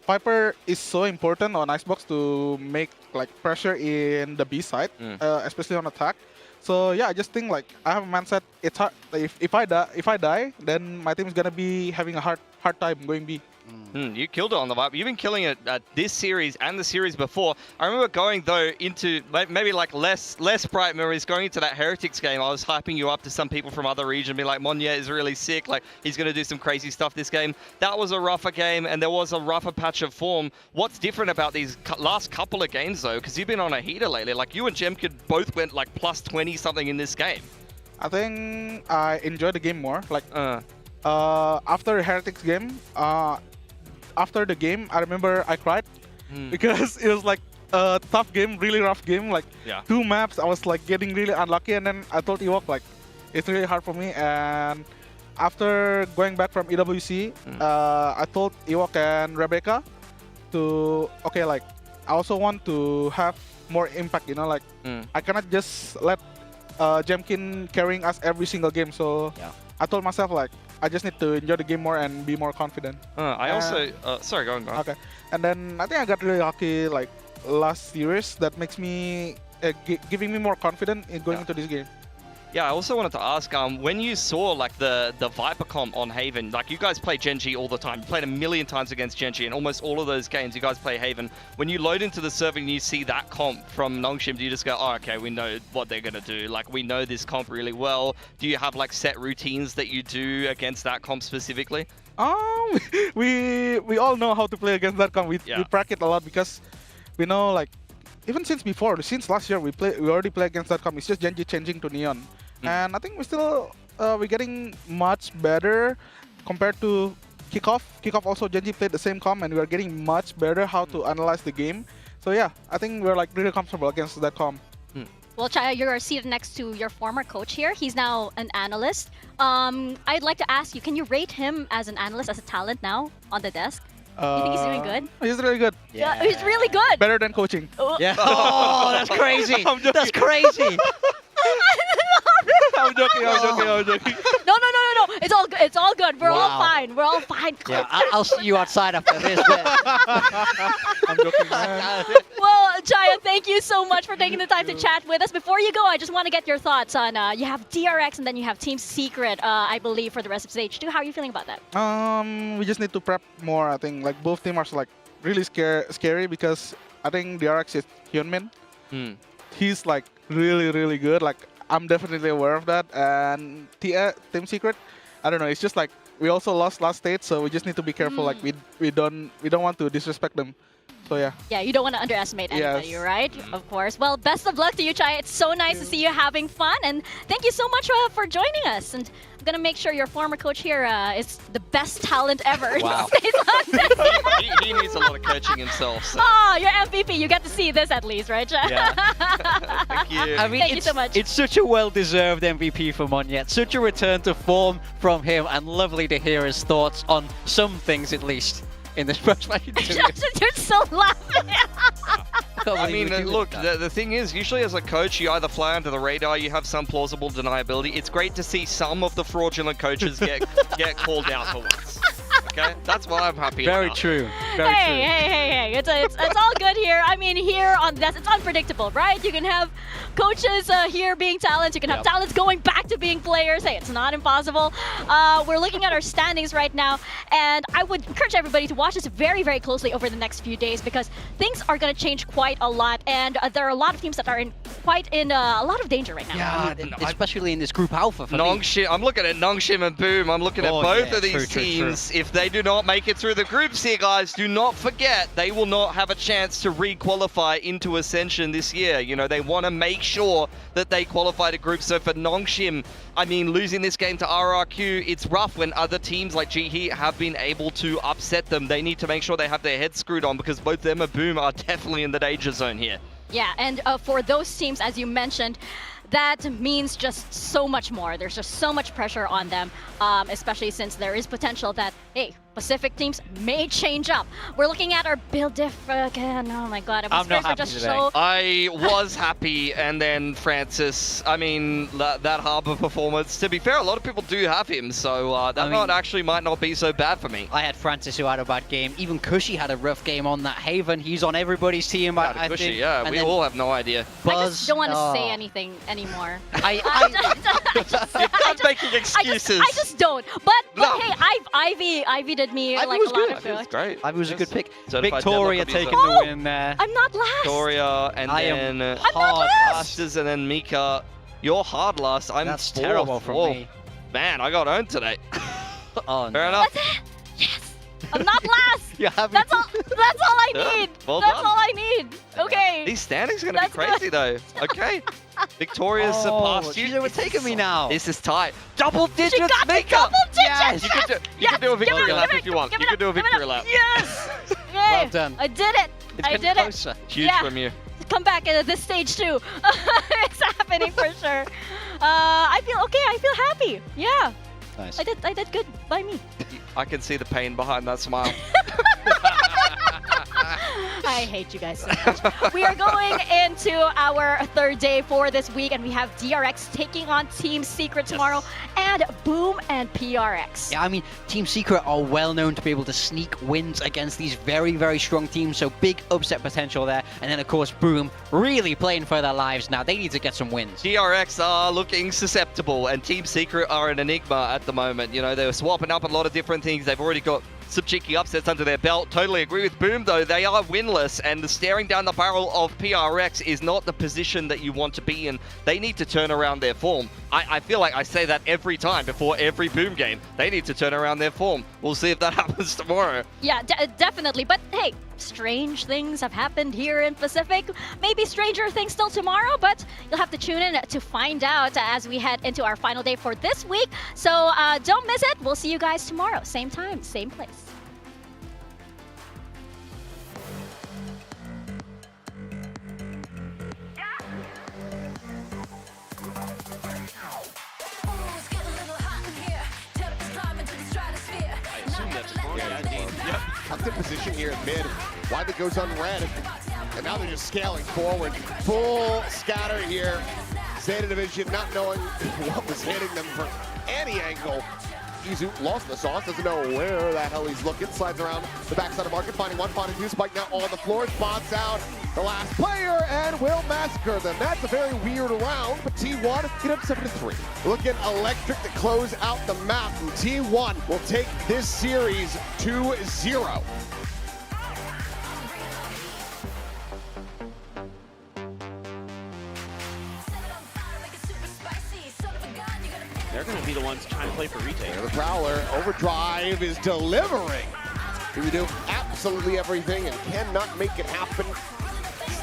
Viper is so important on Icebox to make like pressure in the B side, especially on attack. So yeah, I just think like I have a mindset. It's hard. Like, if I die, then my team is gonna be having a hard time going B. You killed it on the Viper. You've been killing it this series and the series before. I remember going though into maybe like less bright memories, going into that Heretics game. I was hyping you up to some people from other regions, being like, Monya is really sick, like he's going to do some crazy stuff this game. That was a rougher game, and there was a rougher patch of form. What's different about these last couple of games though? Because you've been on a heater lately. Like you and Jemkin both went like plus 20 something in this game. I think I enjoyed the game more. Like after Heretics game. After the game, I remember I cried because it was like a tough game, really rough game. Like 2 maps, I was like getting really unlucky, and then I told Ewok like it's really hard for me. And after going back from EWC, I told Ewok and Rebecca to like I also want to have more impact. You know, like I cannot just let Jemkin carrying us every single game. So I told myself like I just need to enjoy the game more and be more confident. I also sorry, go on. Okay, and then I think I got really lucky like last series that makes me giving me more confidence in going into this game. Yeah, I also wanted to ask, when you saw like the Viper comp on Haven, like you guys play Genji all the time. You played a million times against Genji, and almost all of those games you guys play Haven. When you load into the server and you see that comp from Nongshim, do you just go, oh, okay, we know what they're gonna do. Like we know this comp really well. Do you have like set routines that you do against that comp specifically? We all know how to play against that comp. We practice it a lot because we know like even since last year we already play against that comp. It's just Genji changing to Neon. And I think we're getting much better compared to Kickoff. Kickoff also Genji played the same comp, and we are getting much better how to analyze the game. So yeah, I think we're like really comfortable against that comp. Well, Chaya, you're seated next to your former coach here. He's now an analyst. I'd like to ask you, can you rate him as an analyst, as a talent now on the desk? You think he's doing good? He's really good. Yeah, he's really good. Better than coaching. Yeah. Oh, that's crazy. That's crazy. I'm joking. No. It's all good. It's all good. We're all fine. We're all fine. Yeah, I'll see you outside after this. I'm joking, man. Well, Chaya, thank you so much for taking the time to chat with us. Before you go, I just want to get your thoughts on you have DRX and then you have Team Secret, I believe, for the rest of stage 2. How are you feeling about that? We just need to prep more. I think like both teams are like really scary because I think DRX is Hyunmin. He's like really good. Like I'm definitely aware of that. And Team Secret, I don't know. It's just like we also lost last stage, so we just need to be careful. Like we don't want to disrespect them. So yeah. Yeah, you don't want to underestimate anybody, Yes. right? Of course. Well, best of luck to you, Chai. It's so nice to see you having fun, and thank you so much for joining us. And I'm gonna make sure your former coach here is the best talent ever. Wow. Stays on. he needs a lot of coaching himself. So. Oh, you're MVP. You get to see this at least, right, Chai? Yeah. Thank you. I mean, Thank you so much. It's such a well-deserved MVP for Monyet. Such a return to form from him, and lovely to hear his thoughts on some things, at least, in this post-match interview. You're so laughing. I mean, look, the thing is, usually as a coach, you either fly under the radar, you have some plausible deniability. It's great to see some of the fraudulent coaches get called out for once. Okay, that's what I'm happy about. Very true. Hey! It's all good here. I mean, here on this, it's unpredictable, right? You can have coaches here being talents. You can have talents going back to being players. Hey, it's not impossible. We're looking at our standings right now, and I would encourage everybody to watch this very, very closely over the next few days because things are going to change quite a lot, and there are a lot of teams that are quite in a lot of danger right now. Yeah, especially in this group alpha. For Nongshim, I'm looking at Nongshim and Boom. I'm looking at both of these teams. If they do not make it through the groups here, guys, do not forget they will not have a chance to re-qualify into Ascension this year. You know, they want to make sure that they qualify to groups. So for Nongshim, I mean, losing this game to RRQ, it's rough when other teams like G-Heat have been able to upset them. They need to make sure they have their heads screwed on because both them and Boom are definitely in the danger zone here. Yeah, and for those teams, as you mentioned, that means just so much more. There's just so much pressure on them, especially since there is potential that, hey, Pacific teams may change up. We're looking at our build diff again. Oh my god, I'm not happy just so... I was happy, and then Francis, I mean, that Harbor performance, to be fair, a lot of people do have him, so that actually might not be so bad for me. I had Francis who had a bad game. Even Cushy had a rough game on that Haven. He's on everybody's team, I Cushy, think. yeah, And we then all have no idea. I just don't want to say anything anymore. You're making excuses. I just don't. But hey, Ivy did me like a lot of It's great. Ivy was a good pick. Certified Victoria deadlock taking the win there. I'm not last. Victoria, and I then am Hard Masters, and then Mika. You're hard last. I'm That's fourth. terrible from Whoa. me. Man, I got owned today. Oh, Fair enough. I'm not last. That's all I need. Well That's done. all I need. Okay. These standings are going to be That's crazy, though. Okay. Victoria's surpassed you. She's overtaken me now. This is tight. Double digits, She got Mika. double digits. Yes. You can do a victory lap if you want. You can do a victory lap. Yes. Well done. I did it. I did closer. it. Huge from you. Come back at this stage too. It's happening for sure. I feel okay. I feel happy. Yeah. Nice. I did good by me. I can see the pain behind that smile. I hate you guys so much. We are going into our third day for this week, and we have DRX taking on Team Secret tomorrow, and Boom and PRX. Yeah, I mean, Team Secret are well known to be able to sneak wins against these very, very strong teams, so big upset potential there. And then, of course, Boom really playing for their lives now. They need to get some wins. DRX are looking susceptible, and Team Secret are an enigma at the moment. You know, they're swapping up a lot of different things. They've already got some cheeky upsets under their belt. Totally agree with Boom, though. They are winless, and staring down the barrel of PRX is not the position that you want to be in. They need to turn around their form. I feel like I say that every time before every Boom game. They need to turn around their form. We'll see if that happens tomorrow. Yeah, definitely. But hey, strange things have happened here in Pacific. Maybe stranger things still tomorrow, but you'll have to tune in to find out as we head into our final day for this week. So don't miss it. We'll see you guys tomorrow. Same time, same place. Tucked in position here in mid. Widely goes unread. And now they're just scaling forward. Full scatter here. Zeta Division not knowing what was hitting them from any angle. Izu lost the sauce, doesn't know where the hell he's looking. Slides around the backside of market, finding one, finding two. Spike now on the floor, spots out the last player and will massacre them. That's a very weird round, but T1 get up 7-3. Looking electric to close out the map. And T1 will take this series 2-0. They're going to be the ones trying to play for retake. The Prowler overdrive is delivering. We do absolutely absolutely everything and cannot make it happen.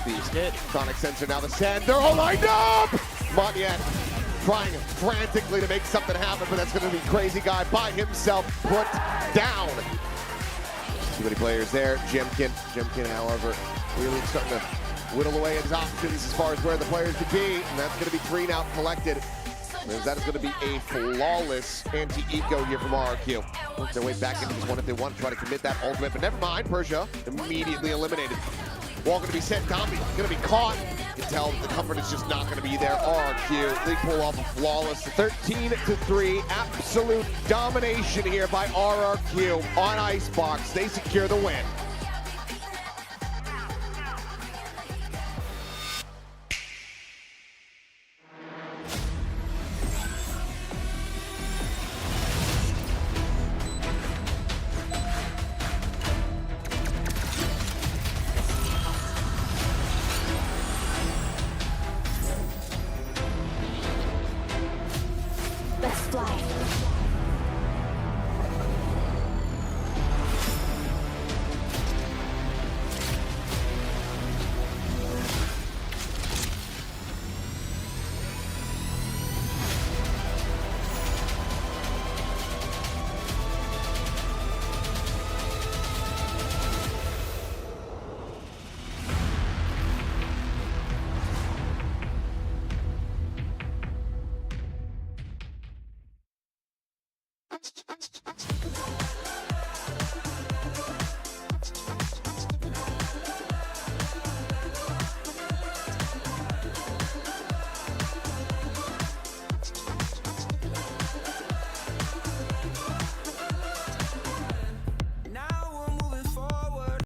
The sonic sensor now the send. They're all lined up! Monyan trying frantically to make something happen, but that's going to be Crazy Guy by himself put down. Too many players there. Jemkin, however, really starting to whittle away his options as far as where the players could be, and that's going to be 3 now collected. That is going to be a flawless anti-eco here from RRQ. Work their way back into this one if they want to try to commit that ultimate, but never mind. Persia immediately eliminated. Wall going to be sent. Dombey going to be caught. You can tell that the comfort is just not going to be there. RRQ, they pull off a flawless 13-3. Absolute domination here by RRQ on Icebox. They secure the win. Let's fly.